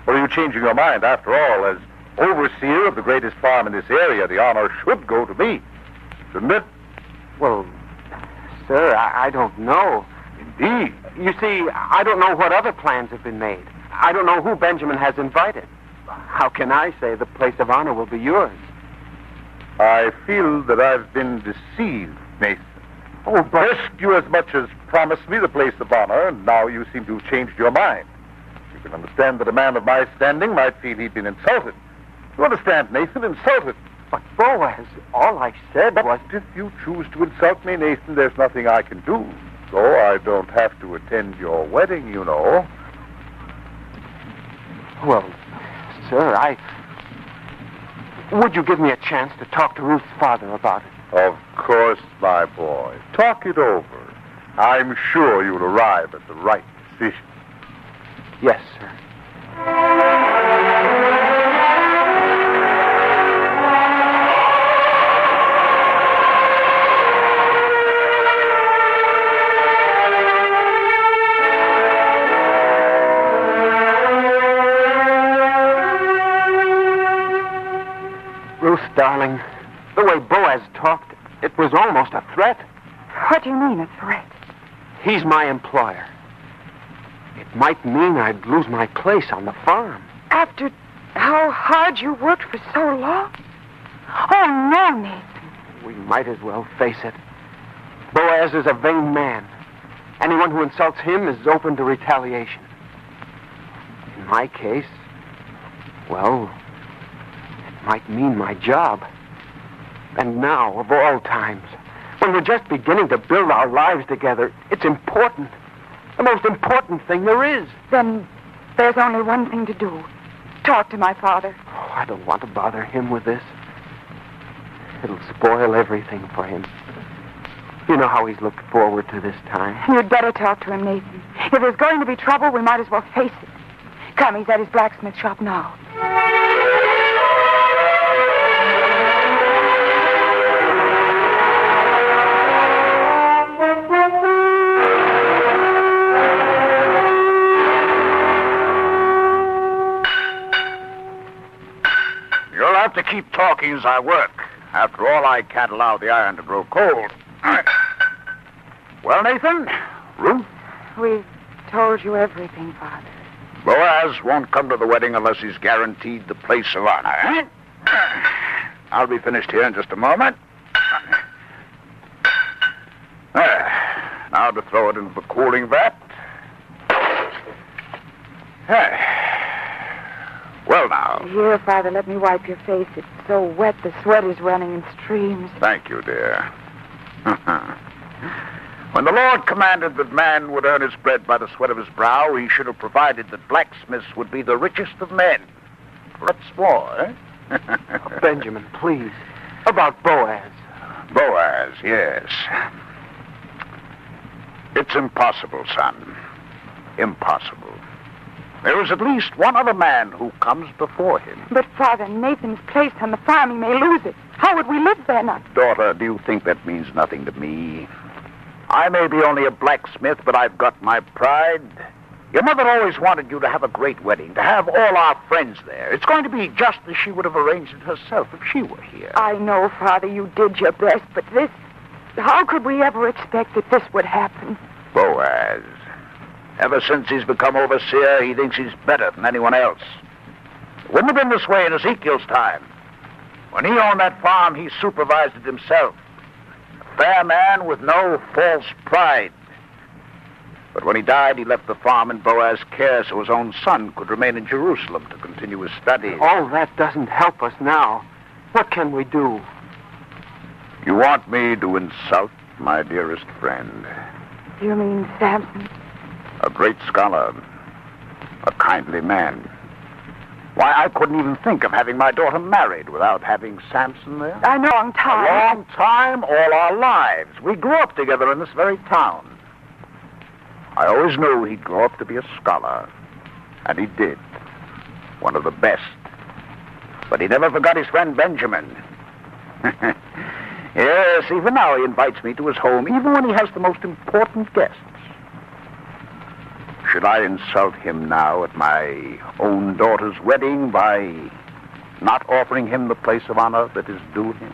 are you changing your mind? After all, as overseer of the greatest farm in this area, the honor should go to me, shouldn't it? Well, sir, I don't know. Indeed. You see, I don't know what other plans have been made. I don't know who Benjamin has invited. How can I say the place of honor will be yours? I feel that I've been deceived, Nathan. Oh, but... First, you as much as promised me the place of honor, and now you seem to have changed your mind. You can understand that a man of my standing might feel he'd been insulted. You understand, Nathan? Insulted. But, Boaz, all I said was... But if you choose to insult me, Nathan, there's nothing I can do. So I don't have to attend your wedding, you know. Well, sir, would you give me a chance to talk to Ruth's father about it? Of course, my boy. Talk it over. I'm sure you'll arrive at the right decision. Yes, sir. darling. The way Boaz talked, it was almost a threat. What do you mean, a threat? He's my employer. It might mean I'd lose my place on the farm. After how hard you worked for so long? Oh, no, Nathan. We might as well face it. Boaz is a vain man. Anyone who insults him is open to retaliation. In my case, well, it might mean my job. And now, of all times, when we're just beginning to build our lives together, it's important. The most important thing there is. Then there's only one thing to do. Talk to my father. Oh, I don't want to bother him with this. It'll spoil everything for him. You know how he's looked forward to this time. You'd better talk to him, Nathan. If there's going to be trouble, we might as well face it. Come, he's at his blacksmith shop now. You'll have to keep talking as I work. After all, I can't allow the iron to grow cold. Well, Nathan? Ruth? We've told you everything, Father. Boaz won't come to the wedding unless he's guaranteed the place of honor. I'll be finished here in just a moment. Now to throw it into the cooling vat. Well, now. Here, Father, let me wipe your face. It's so wet, the sweat is running in streams. Thank you, dear. When the Lord commanded that man would earn his bread by the sweat of his brow, he should have provided that blacksmiths would be the richest of men. What's more, eh? Benjamin, please. About Boaz. Boaz, yes. It's impossible, son. Impossible. There is at least one other man who comes before him. But, Father, Nathan's place on the farm, he may lose it. How would we live there now? Daughter, do you think that means nothing to me? I may be only a blacksmith, but I've got my pride. Your mother always wanted you to have a great wedding, to have all our friends there. It's going to be just as she would have arranged it herself if she were here. I know, Father, you did your best, but this... How could we ever expect that this would happen? Boaz. Ever since he's become overseer, he thinks he's better than anyone else. It wouldn't have been this way in Ezekiel's time. When he owned that farm, he supervised it himself. A fair man with no false pride. But when he died, he left the farm in Boaz's care so his own son could remain in Jerusalem to continue his studies. All that doesn't help us now. What can we do? You want me to insult my dearest friend? You mean Samson? A great scholar. A kindly man. Why, I couldn't even think of having my daughter married without having Samson there. I know, a long time. A long time, all our lives. We grew up together in this very town. I always knew he'd grow up to be a scholar. And he did. One of the best. But he never forgot his friend Benjamin. Yes, even now he invites me to his home, even when he has the most important guests. Should I insult him now at my own daughter's wedding by not offering him the place of honor that is due him?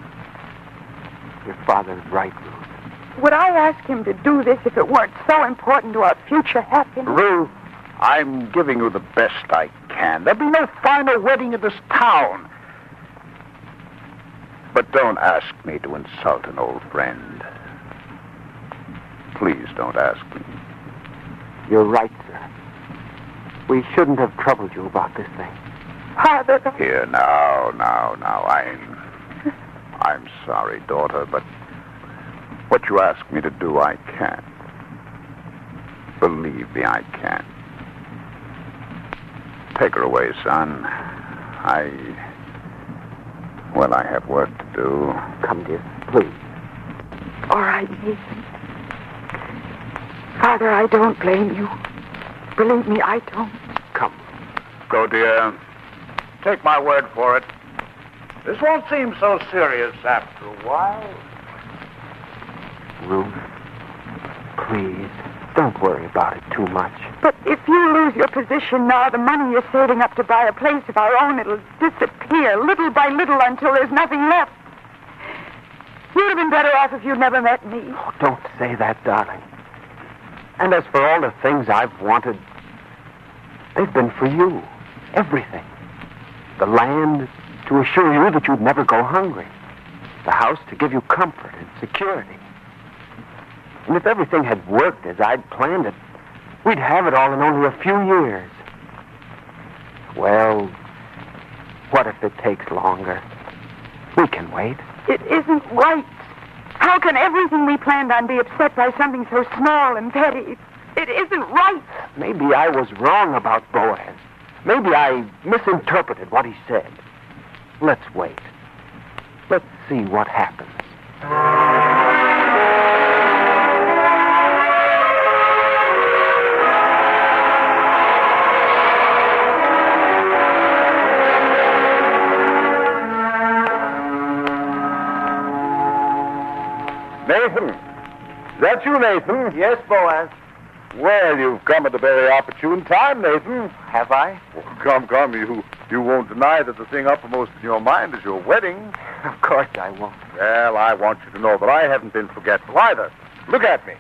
Your father's right, Ruth. Would I ask him to do this if it weren't so important to our future happiness? Ruth, I'm giving you the best I can. There'll be no finer wedding in this town. But don't ask me to insult an old friend. Please don't ask me. You're right, sir. We shouldn't have troubled you about this thing. Father. Here, now. I'm sorry, daughter, but what you ask me to do, I can't. Believe me, I can't. Take her away, son. I have work to do. Come, dear, please. All right, Nathan. Father, I don't blame you. Believe me, I don't. Come. Go, dear. Take my word for it. This won't seem so serious after a while. Ruth, please, Don't worry about it too much. But if you lose your position now, the money you're saving up to buy a place of our own, it'll disappear little by little until there's nothing left. You'd have been better off if you'd never met me. Oh, don't say that, darling. And as for all the things I've wanted, they've been for you. Everything. The land to assure you that you'd never go hungry. The house to give you comfort and security. And if everything had worked as I'd planned it, we'd have it all in only a few years. Well, what if it takes longer? We can wait. It isn't right. How can everything we planned on be upset by something so small and petty? It isn't right. Maybe I was wrong about Boaz. Maybe I misinterpreted what he said. Let's wait. Let's see what happens. Nathan. Is that you, Nathan? Yes, Boaz. Well, you've come at a very opportune time, Nathan. Have I? Well, come. You won't deny that the thing uppermost in your mind is your wedding. Of course I won't. Well, I want you to know that I haven't been forgetful either. Look at me.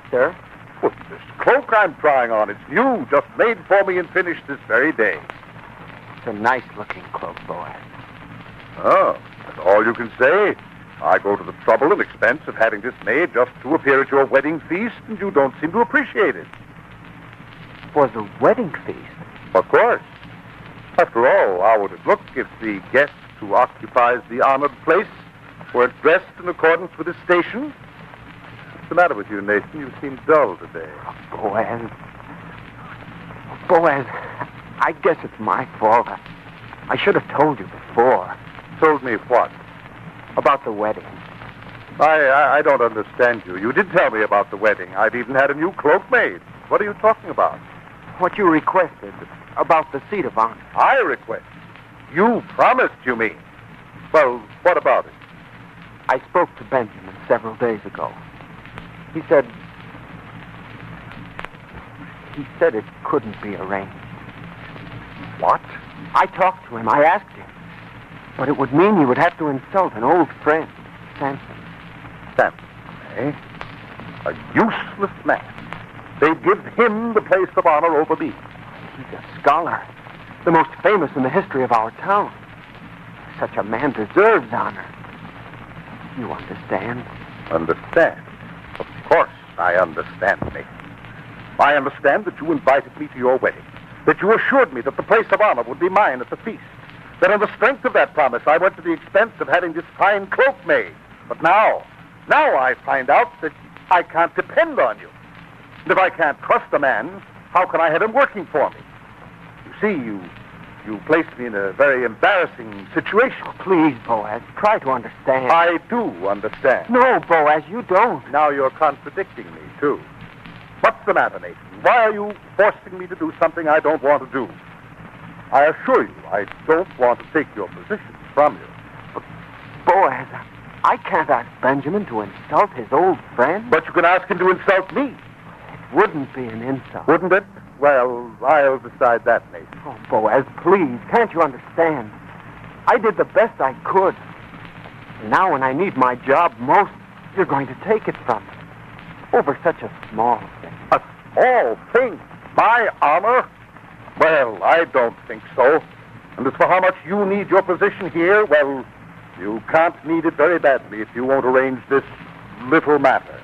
Sir? Well, this cloak I'm trying on, it's new, just made for me and finished this very day. It's a nice-looking cloak, Boaz. Oh, that's all you can say. I go to the trouble and expense of having this made just to appear at your wedding feast, and you don't seem to appreciate it. For the wedding feast? Of course. After all, how would it look if the guest who occupies the honored place weren't dressed in accordance with his station? What's the matter with you, Nathan? You seem dull today. Boaz, I guess it's my fault. I should have told you before. Told me what? About the wedding. I don't understand you. You did tell me about the wedding. I've even had a new cloak made. What are you talking about? What you requested about the seat of honor. I requested? You promised, you mean? Well, what about it? I spoke to Benjamin several days ago. He said it couldn't be arranged. What? I talked to him. I asked him. But it would mean he would have to insult an old friend, Samson. Samson, eh? A useless man. They'd give him the place of honor over me. He's a scholar, the most famous in the history of our town. Such a man deserves honor. You understand? Understand? Of course I understand, Nathan. I understand that you invited me to your wedding, that you assured me that the place of honor would be mine at the feast. That on the strength of that promise, I went to the expense of having this fine cloak made. But now I find out that I can't depend on you. And if I can't trust a man, how can I have him working for me? You see, you placed me in a very embarrassing situation. Oh, please, Boaz, try to understand. I do understand. No, Boaz, you don't. Now you're contradicting me, too. What's the matter, Nathan? Why are you forcing me to do something I don't want to do? I assure you, I don't want to take your position from you. But, Boaz, I can't ask Benjamin to insult his old friend. But you can ask him to insult me. It wouldn't be an insult. Wouldn't it? Well, I'll decide that, Nathan. Oh, Boaz, please, can't you understand? I did the best I could. And now when I need my job most, you're going to take it from me. Over such a small thing. A small thing? My honor? Well, I don't think so. And as for how much you need your position here, well, you can't need it very badly if you won't arrange this little matter.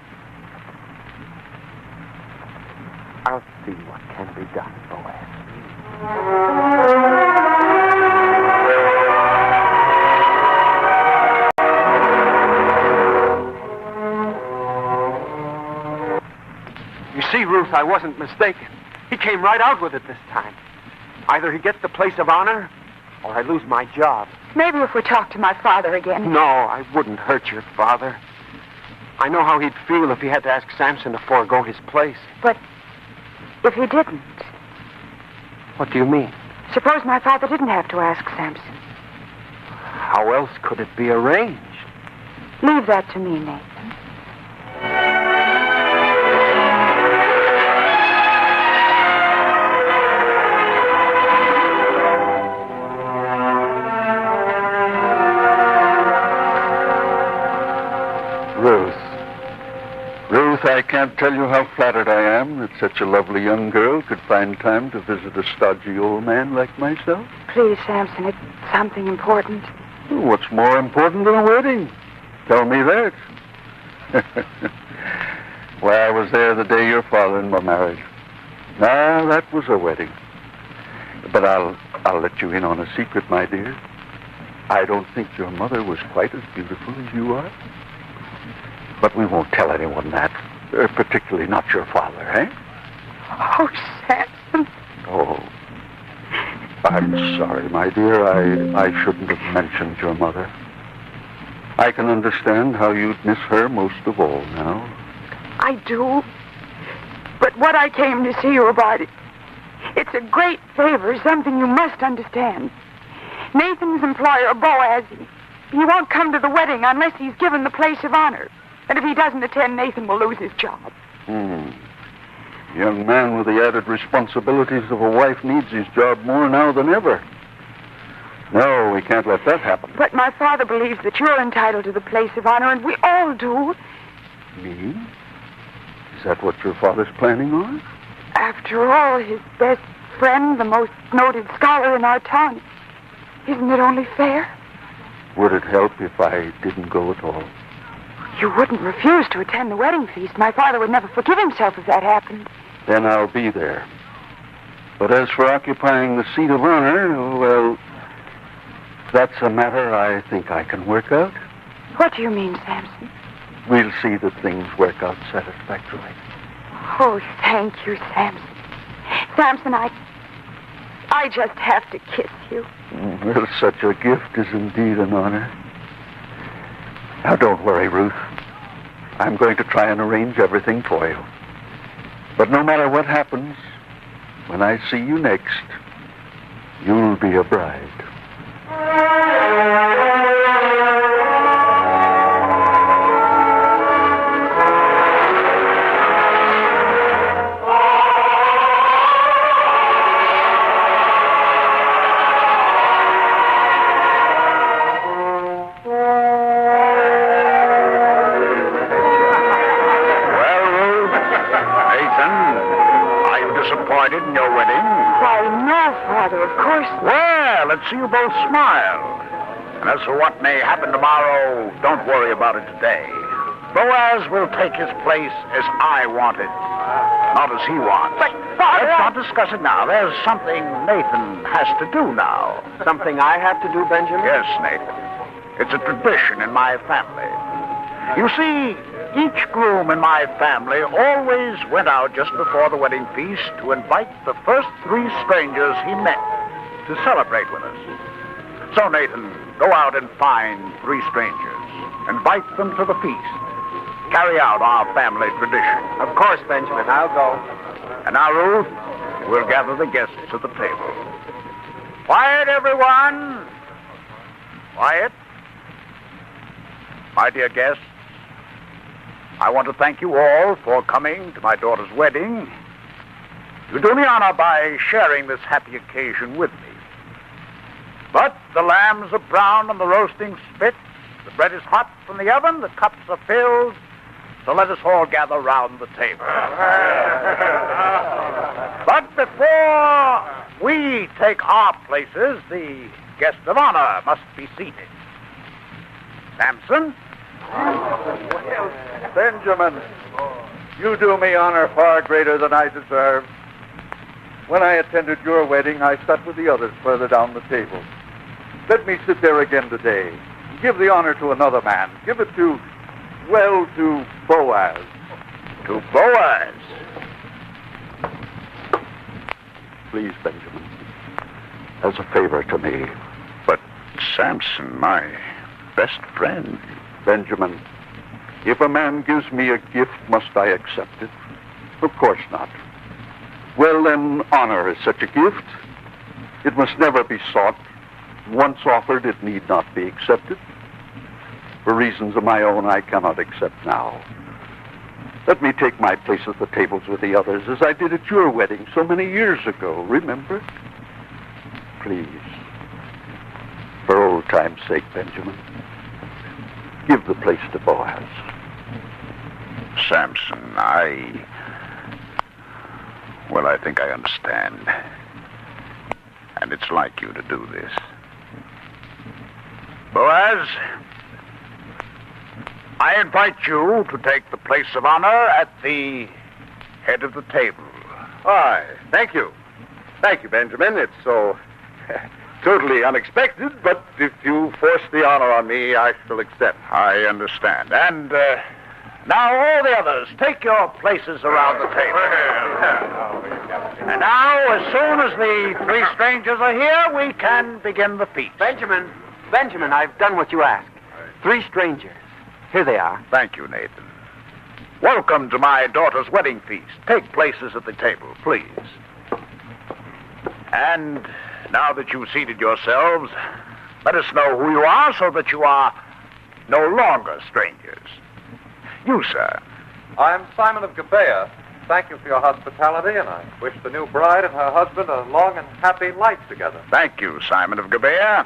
I'll see what can be done, Boaz. You see, Ruth, I wasn't mistaken. He came right out with it this time. Either he gets the place of honor, or I lose my job. Maybe if we talk to my father again. No, I wouldn't hurt your father. I know how he'd feel if he had to ask Samson to forego his place. But if he didn't? What do you mean? Suppose my father didn't have to ask Samson. How else could it be arranged? Leave that to me, Nathan. tell you how flattered I am that such a lovely young girl could find time to visit a stodgy old man like myself? Please, Samson, it's something important. What's more important than a wedding? Tell me that. Why, I was there the day your father and me married. Now, that was a wedding. But I'll let you in on a secret, my dear. I don't think your mother was quite as beautiful as you are. But we won't tell anyone that. Particularly not your father, eh? Oh, Samson. Oh. I'm sorry, my dear. I shouldn't have mentioned your mother. I can understand how you'd miss her most of all now. I do. But what I came to see you about, it's a great favor, something you must understand. Nathan's employer, Boaz, he won't come to the wedding unless he's given the place of honor. And if he doesn't attend, Nathan will lose his job. Young man with the added responsibilities of a wife needs his job more now than ever. No, we can't let that happen. But my father believes that you're entitled to the place of honor, and we all do. Me? Is that what your father's planning on? After all, his best friend, the most noted scholar in our town. Isn't it only fair? Would it help if I didn't go at all? You wouldn't refuse to attend the wedding feast. My father would never forgive himself if that happened. Then I'll be there. But as for occupying the seat of honor, well, that's a matter I think I can work out. What do you mean, Samson? We'll see that things work out satisfactorily. Oh, thank you, Samson. Samson, I just have to kiss you. Well, such a gift is indeed an honor. Now, don't worry, Ruth. I'm going to try and arrange everything for you. But no matter what happens, when I see you next, you'll be a bride. In your wedding? Why, no, Father, of course not. Well, let's see you both smile. And as for what may happen tomorrow, don't worry about it today. Boaz will take his place as I want it, not as he wants. But, Father... Let's not discuss it now. There's something Nathan has to do now. Something I have to do, Benjamin? Yes, Nathan. It's a tradition in my family. You see, each groom in my family always went out just before the wedding feast to invite the first 3 strangers he met to celebrate with us. So, Nathan, go out and find 3 strangers. Invite them to the feast. Carry out our family tradition. Of course, Benjamin, I'll go. And now, Ruth, we'll gather the guests at the table. Quiet, everyone. Quiet. My dear guests, I want to thank you all for coming to my daughter's wedding. You do me honor by sharing this happy occasion with me. But the lambs are brown on the roasting spit, the bread is hot from the oven, the cups are filled, so let us all gather round the table. But before we take our places, the guest of honor must be seated. Samson? Benjamin, you do me honor far greater than I deserve. When I attended your wedding, I sat with the others further down the table. Let me sit there again today. Give the honor to another man. Give it to Boaz. To Boaz? Please, Benjamin, as a favor to me. But Samson, my best friend. Benjamin, if a man gives me a gift, must I accept it? Of course not. Well, then, honor is such a gift. It must never be sought. Once offered, it need not be accepted. For reasons of my own, I cannot accept now. Let me take my place at the tables with the others, as I did at your wedding so many years ago, remember? Please, for old time's sake, Benjamin, give the place to Boaz. Samson, Well, I think I understand. And it's like you to do this. Boaz, I invite you to take the place of honor at the head of the table. Why, thank you. Thank you, Benjamin. It's so totally unexpected, but if you force the honor on me, I shall accept. I understand. And now, all the others, take your places around the table. And now, as soon as the three strangers are here, we can begin the feast. Benjamin, I've done what you asked. 3 strangers. Here they are. Thank you, Nathan. Welcome to my daughter's wedding feast. Take places at the table, please. And now that you've seated yourselves, let us know who you are so that you are no longer strangers. You, sir. I'm Simon of Gibeah. Thank you for your hospitality, and I wish the new bride and her husband a long and happy life together. Thank you, Simon of Gibeah.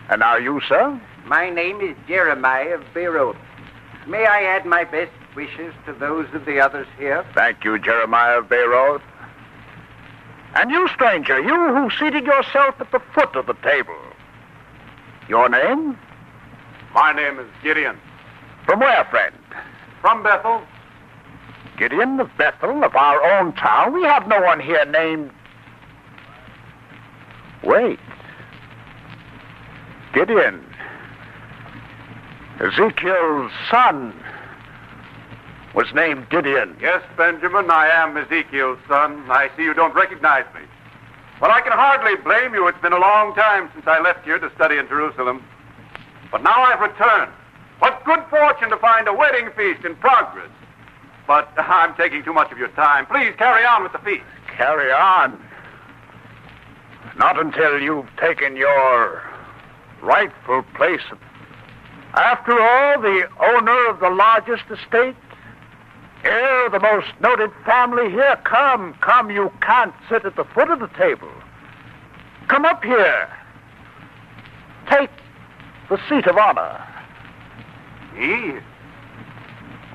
And now you, sir? My name is Jeremiah of Beirut. May I add my best wishes to those of the others here? Thank you, Jeremiah of Beirut. And you, stranger, you who seated yourself at the foot of the table. Your name? My name is Gideon. From where, friend? From Bethel. Gideon of Bethel, of our own town? We have no one here named... Wait. Gideon. Ezekiel's son was named Gideon. Yes, Benjamin, I am Ezekiel's son. I see you don't recognize me. Well, I can hardly blame you. It's been a long time since I left here to study in Jerusalem. But now I've returned. What good fortune to find a wedding feast in progress. But I'm taking too much of your time. Please carry on with the feast. Carry on? Not until you've taken your rightful place. After all, the owner of the largest estate, heir, the most noted family here. Come, you can't sit at the foot of the table. Come up here. Take the seat of honor. Me?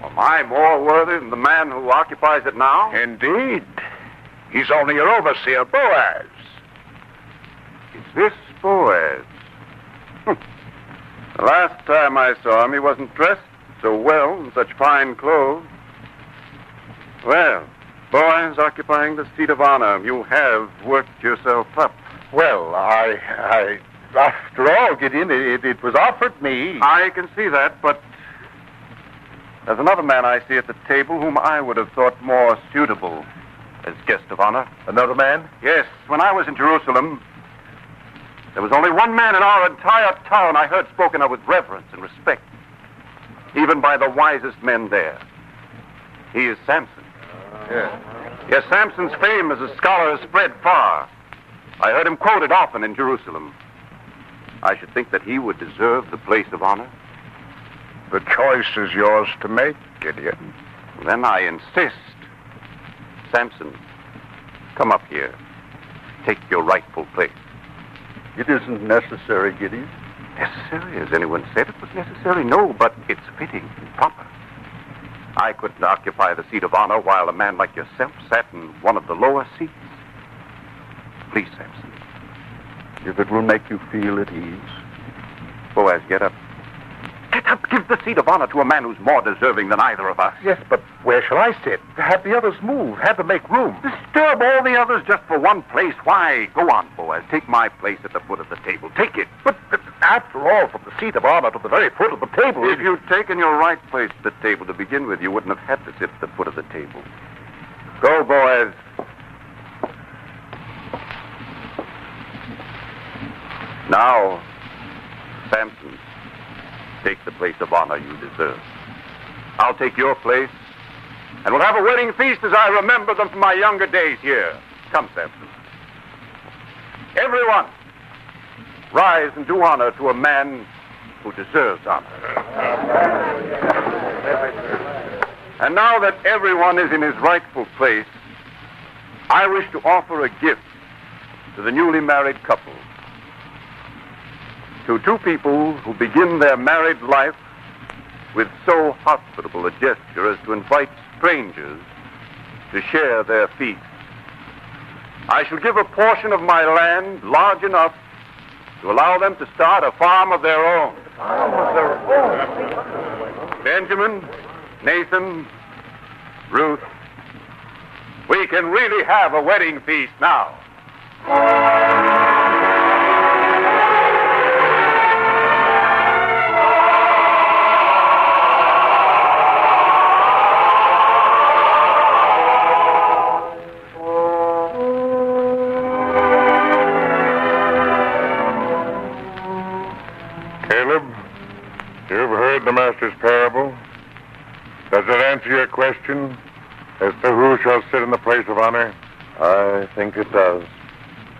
Am I more worthy than the man who occupies it now? Indeed. He's only your overseer, Boaz. Is this Boaz? The last time I saw him, he wasn't dressed so well in such fine clothes. Well, Boaz occupying the seat of honor, you have worked yourself up. Well, after all, Gideon, it was offered me. I can see that, but there's another man I see at the table whom I would have thought more suitable as guest of honor. Another man? Yes. When I was in Jerusalem, there was only one man in our entire town I heard spoken of with reverence and respect, even by the wisest men there. He is Samson. Yes, Samson's fame as a scholar has spread far. I heard him quoted often in Jerusalem. I should think that he would deserve the place of honor. The choice is yours to make, Gideon. Then I insist. Samson, come up here. Take your rightful place. It isn't necessary, Gideon. Necessary? Has anyone said it was necessary? No, but it's fitting and proper. I couldn't occupy the seat of honor while a man like yourself sat in one of the lower seats. Please, Samson. If it will make you feel at ease. Boaz, get up. Get up. Give the seat of honor to a man who's more deserving than either of us. Yes, but where shall I sit? Have the others move. Have them make room. Disturb all the others just for one place. Why? Go on, Boaz. Take my place at the foot of the table. Take it. But after all, from the seat of honor to the very foot of the table... If you'd taken your right place at the table to begin with, you wouldn't have had to sit at the foot of the table. Go, Boaz. Now, Samson, take the place of honor you deserve. I'll take your place, and we'll have a wedding feast as I remember them from my younger days here. Come, Samson. Everyone, rise and do honor to a man who deserves honor. And now that everyone is in his rightful place, I wish to offer a gift to the newly married couple. To two people who begin their married life with so hospitable a gesture as to invite strangers to share their feast. I shall give a portion of my land large enough to allow them to start a farm of their own. Benjamin, Nathan, Ruth, we can really have a wedding feast now. Caleb, you've heard the Master's parable. Does it answer your question as to who shall sit in the place of honor? I think it does.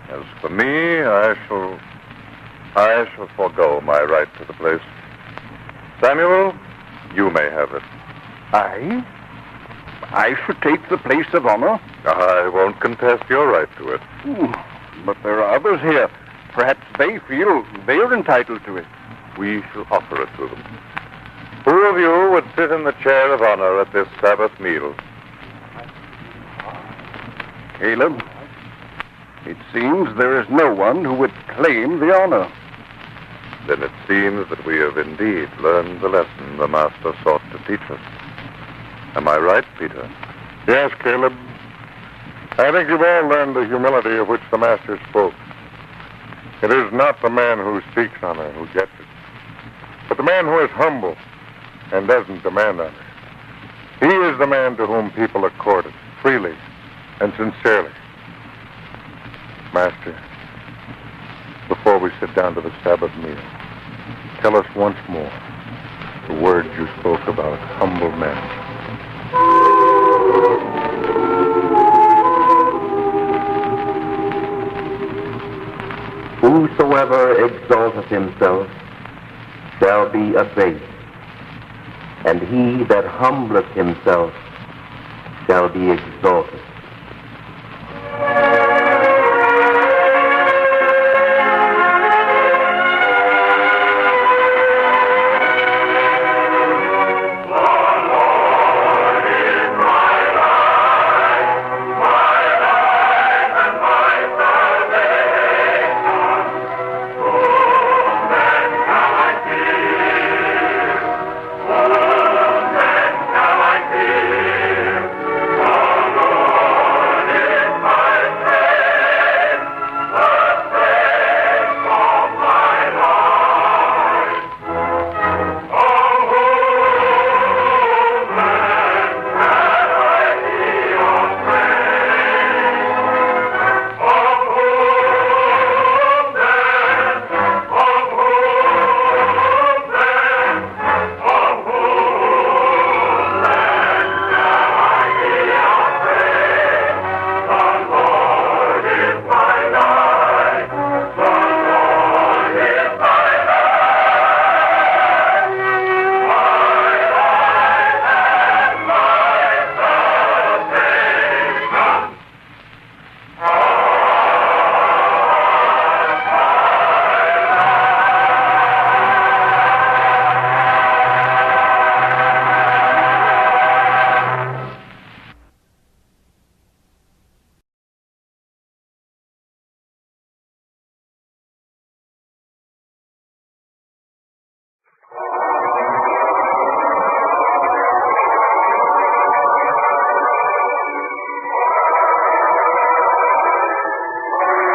As for me, I shall forego my right to the place. Samuel, you may have it. I should take the place of honor? I won't contest your right to it. But there are others here. Perhaps they feel they're entitled to it. We shall offer it to them. Who of you would sit in the chair of honor at this Sabbath meal? Caleb, it seems there is no one who would claim the honor. Then it seems that we have indeed learned the lesson the Master sought to teach us. Am I right, Peter? Yes, Caleb. I think you've all learned the humility of which the Master spoke. It is not the man who seeks honor who gets it, but the man who is humble and doesn't demand honor. He is the man to whom people accord it freely and sincerely. Master, before we sit down to the Sabbath meal, tell us once more the words you spoke about humble men. Whosoever exalteth himself shall be abased, and he that humbleth himself shall be exalted.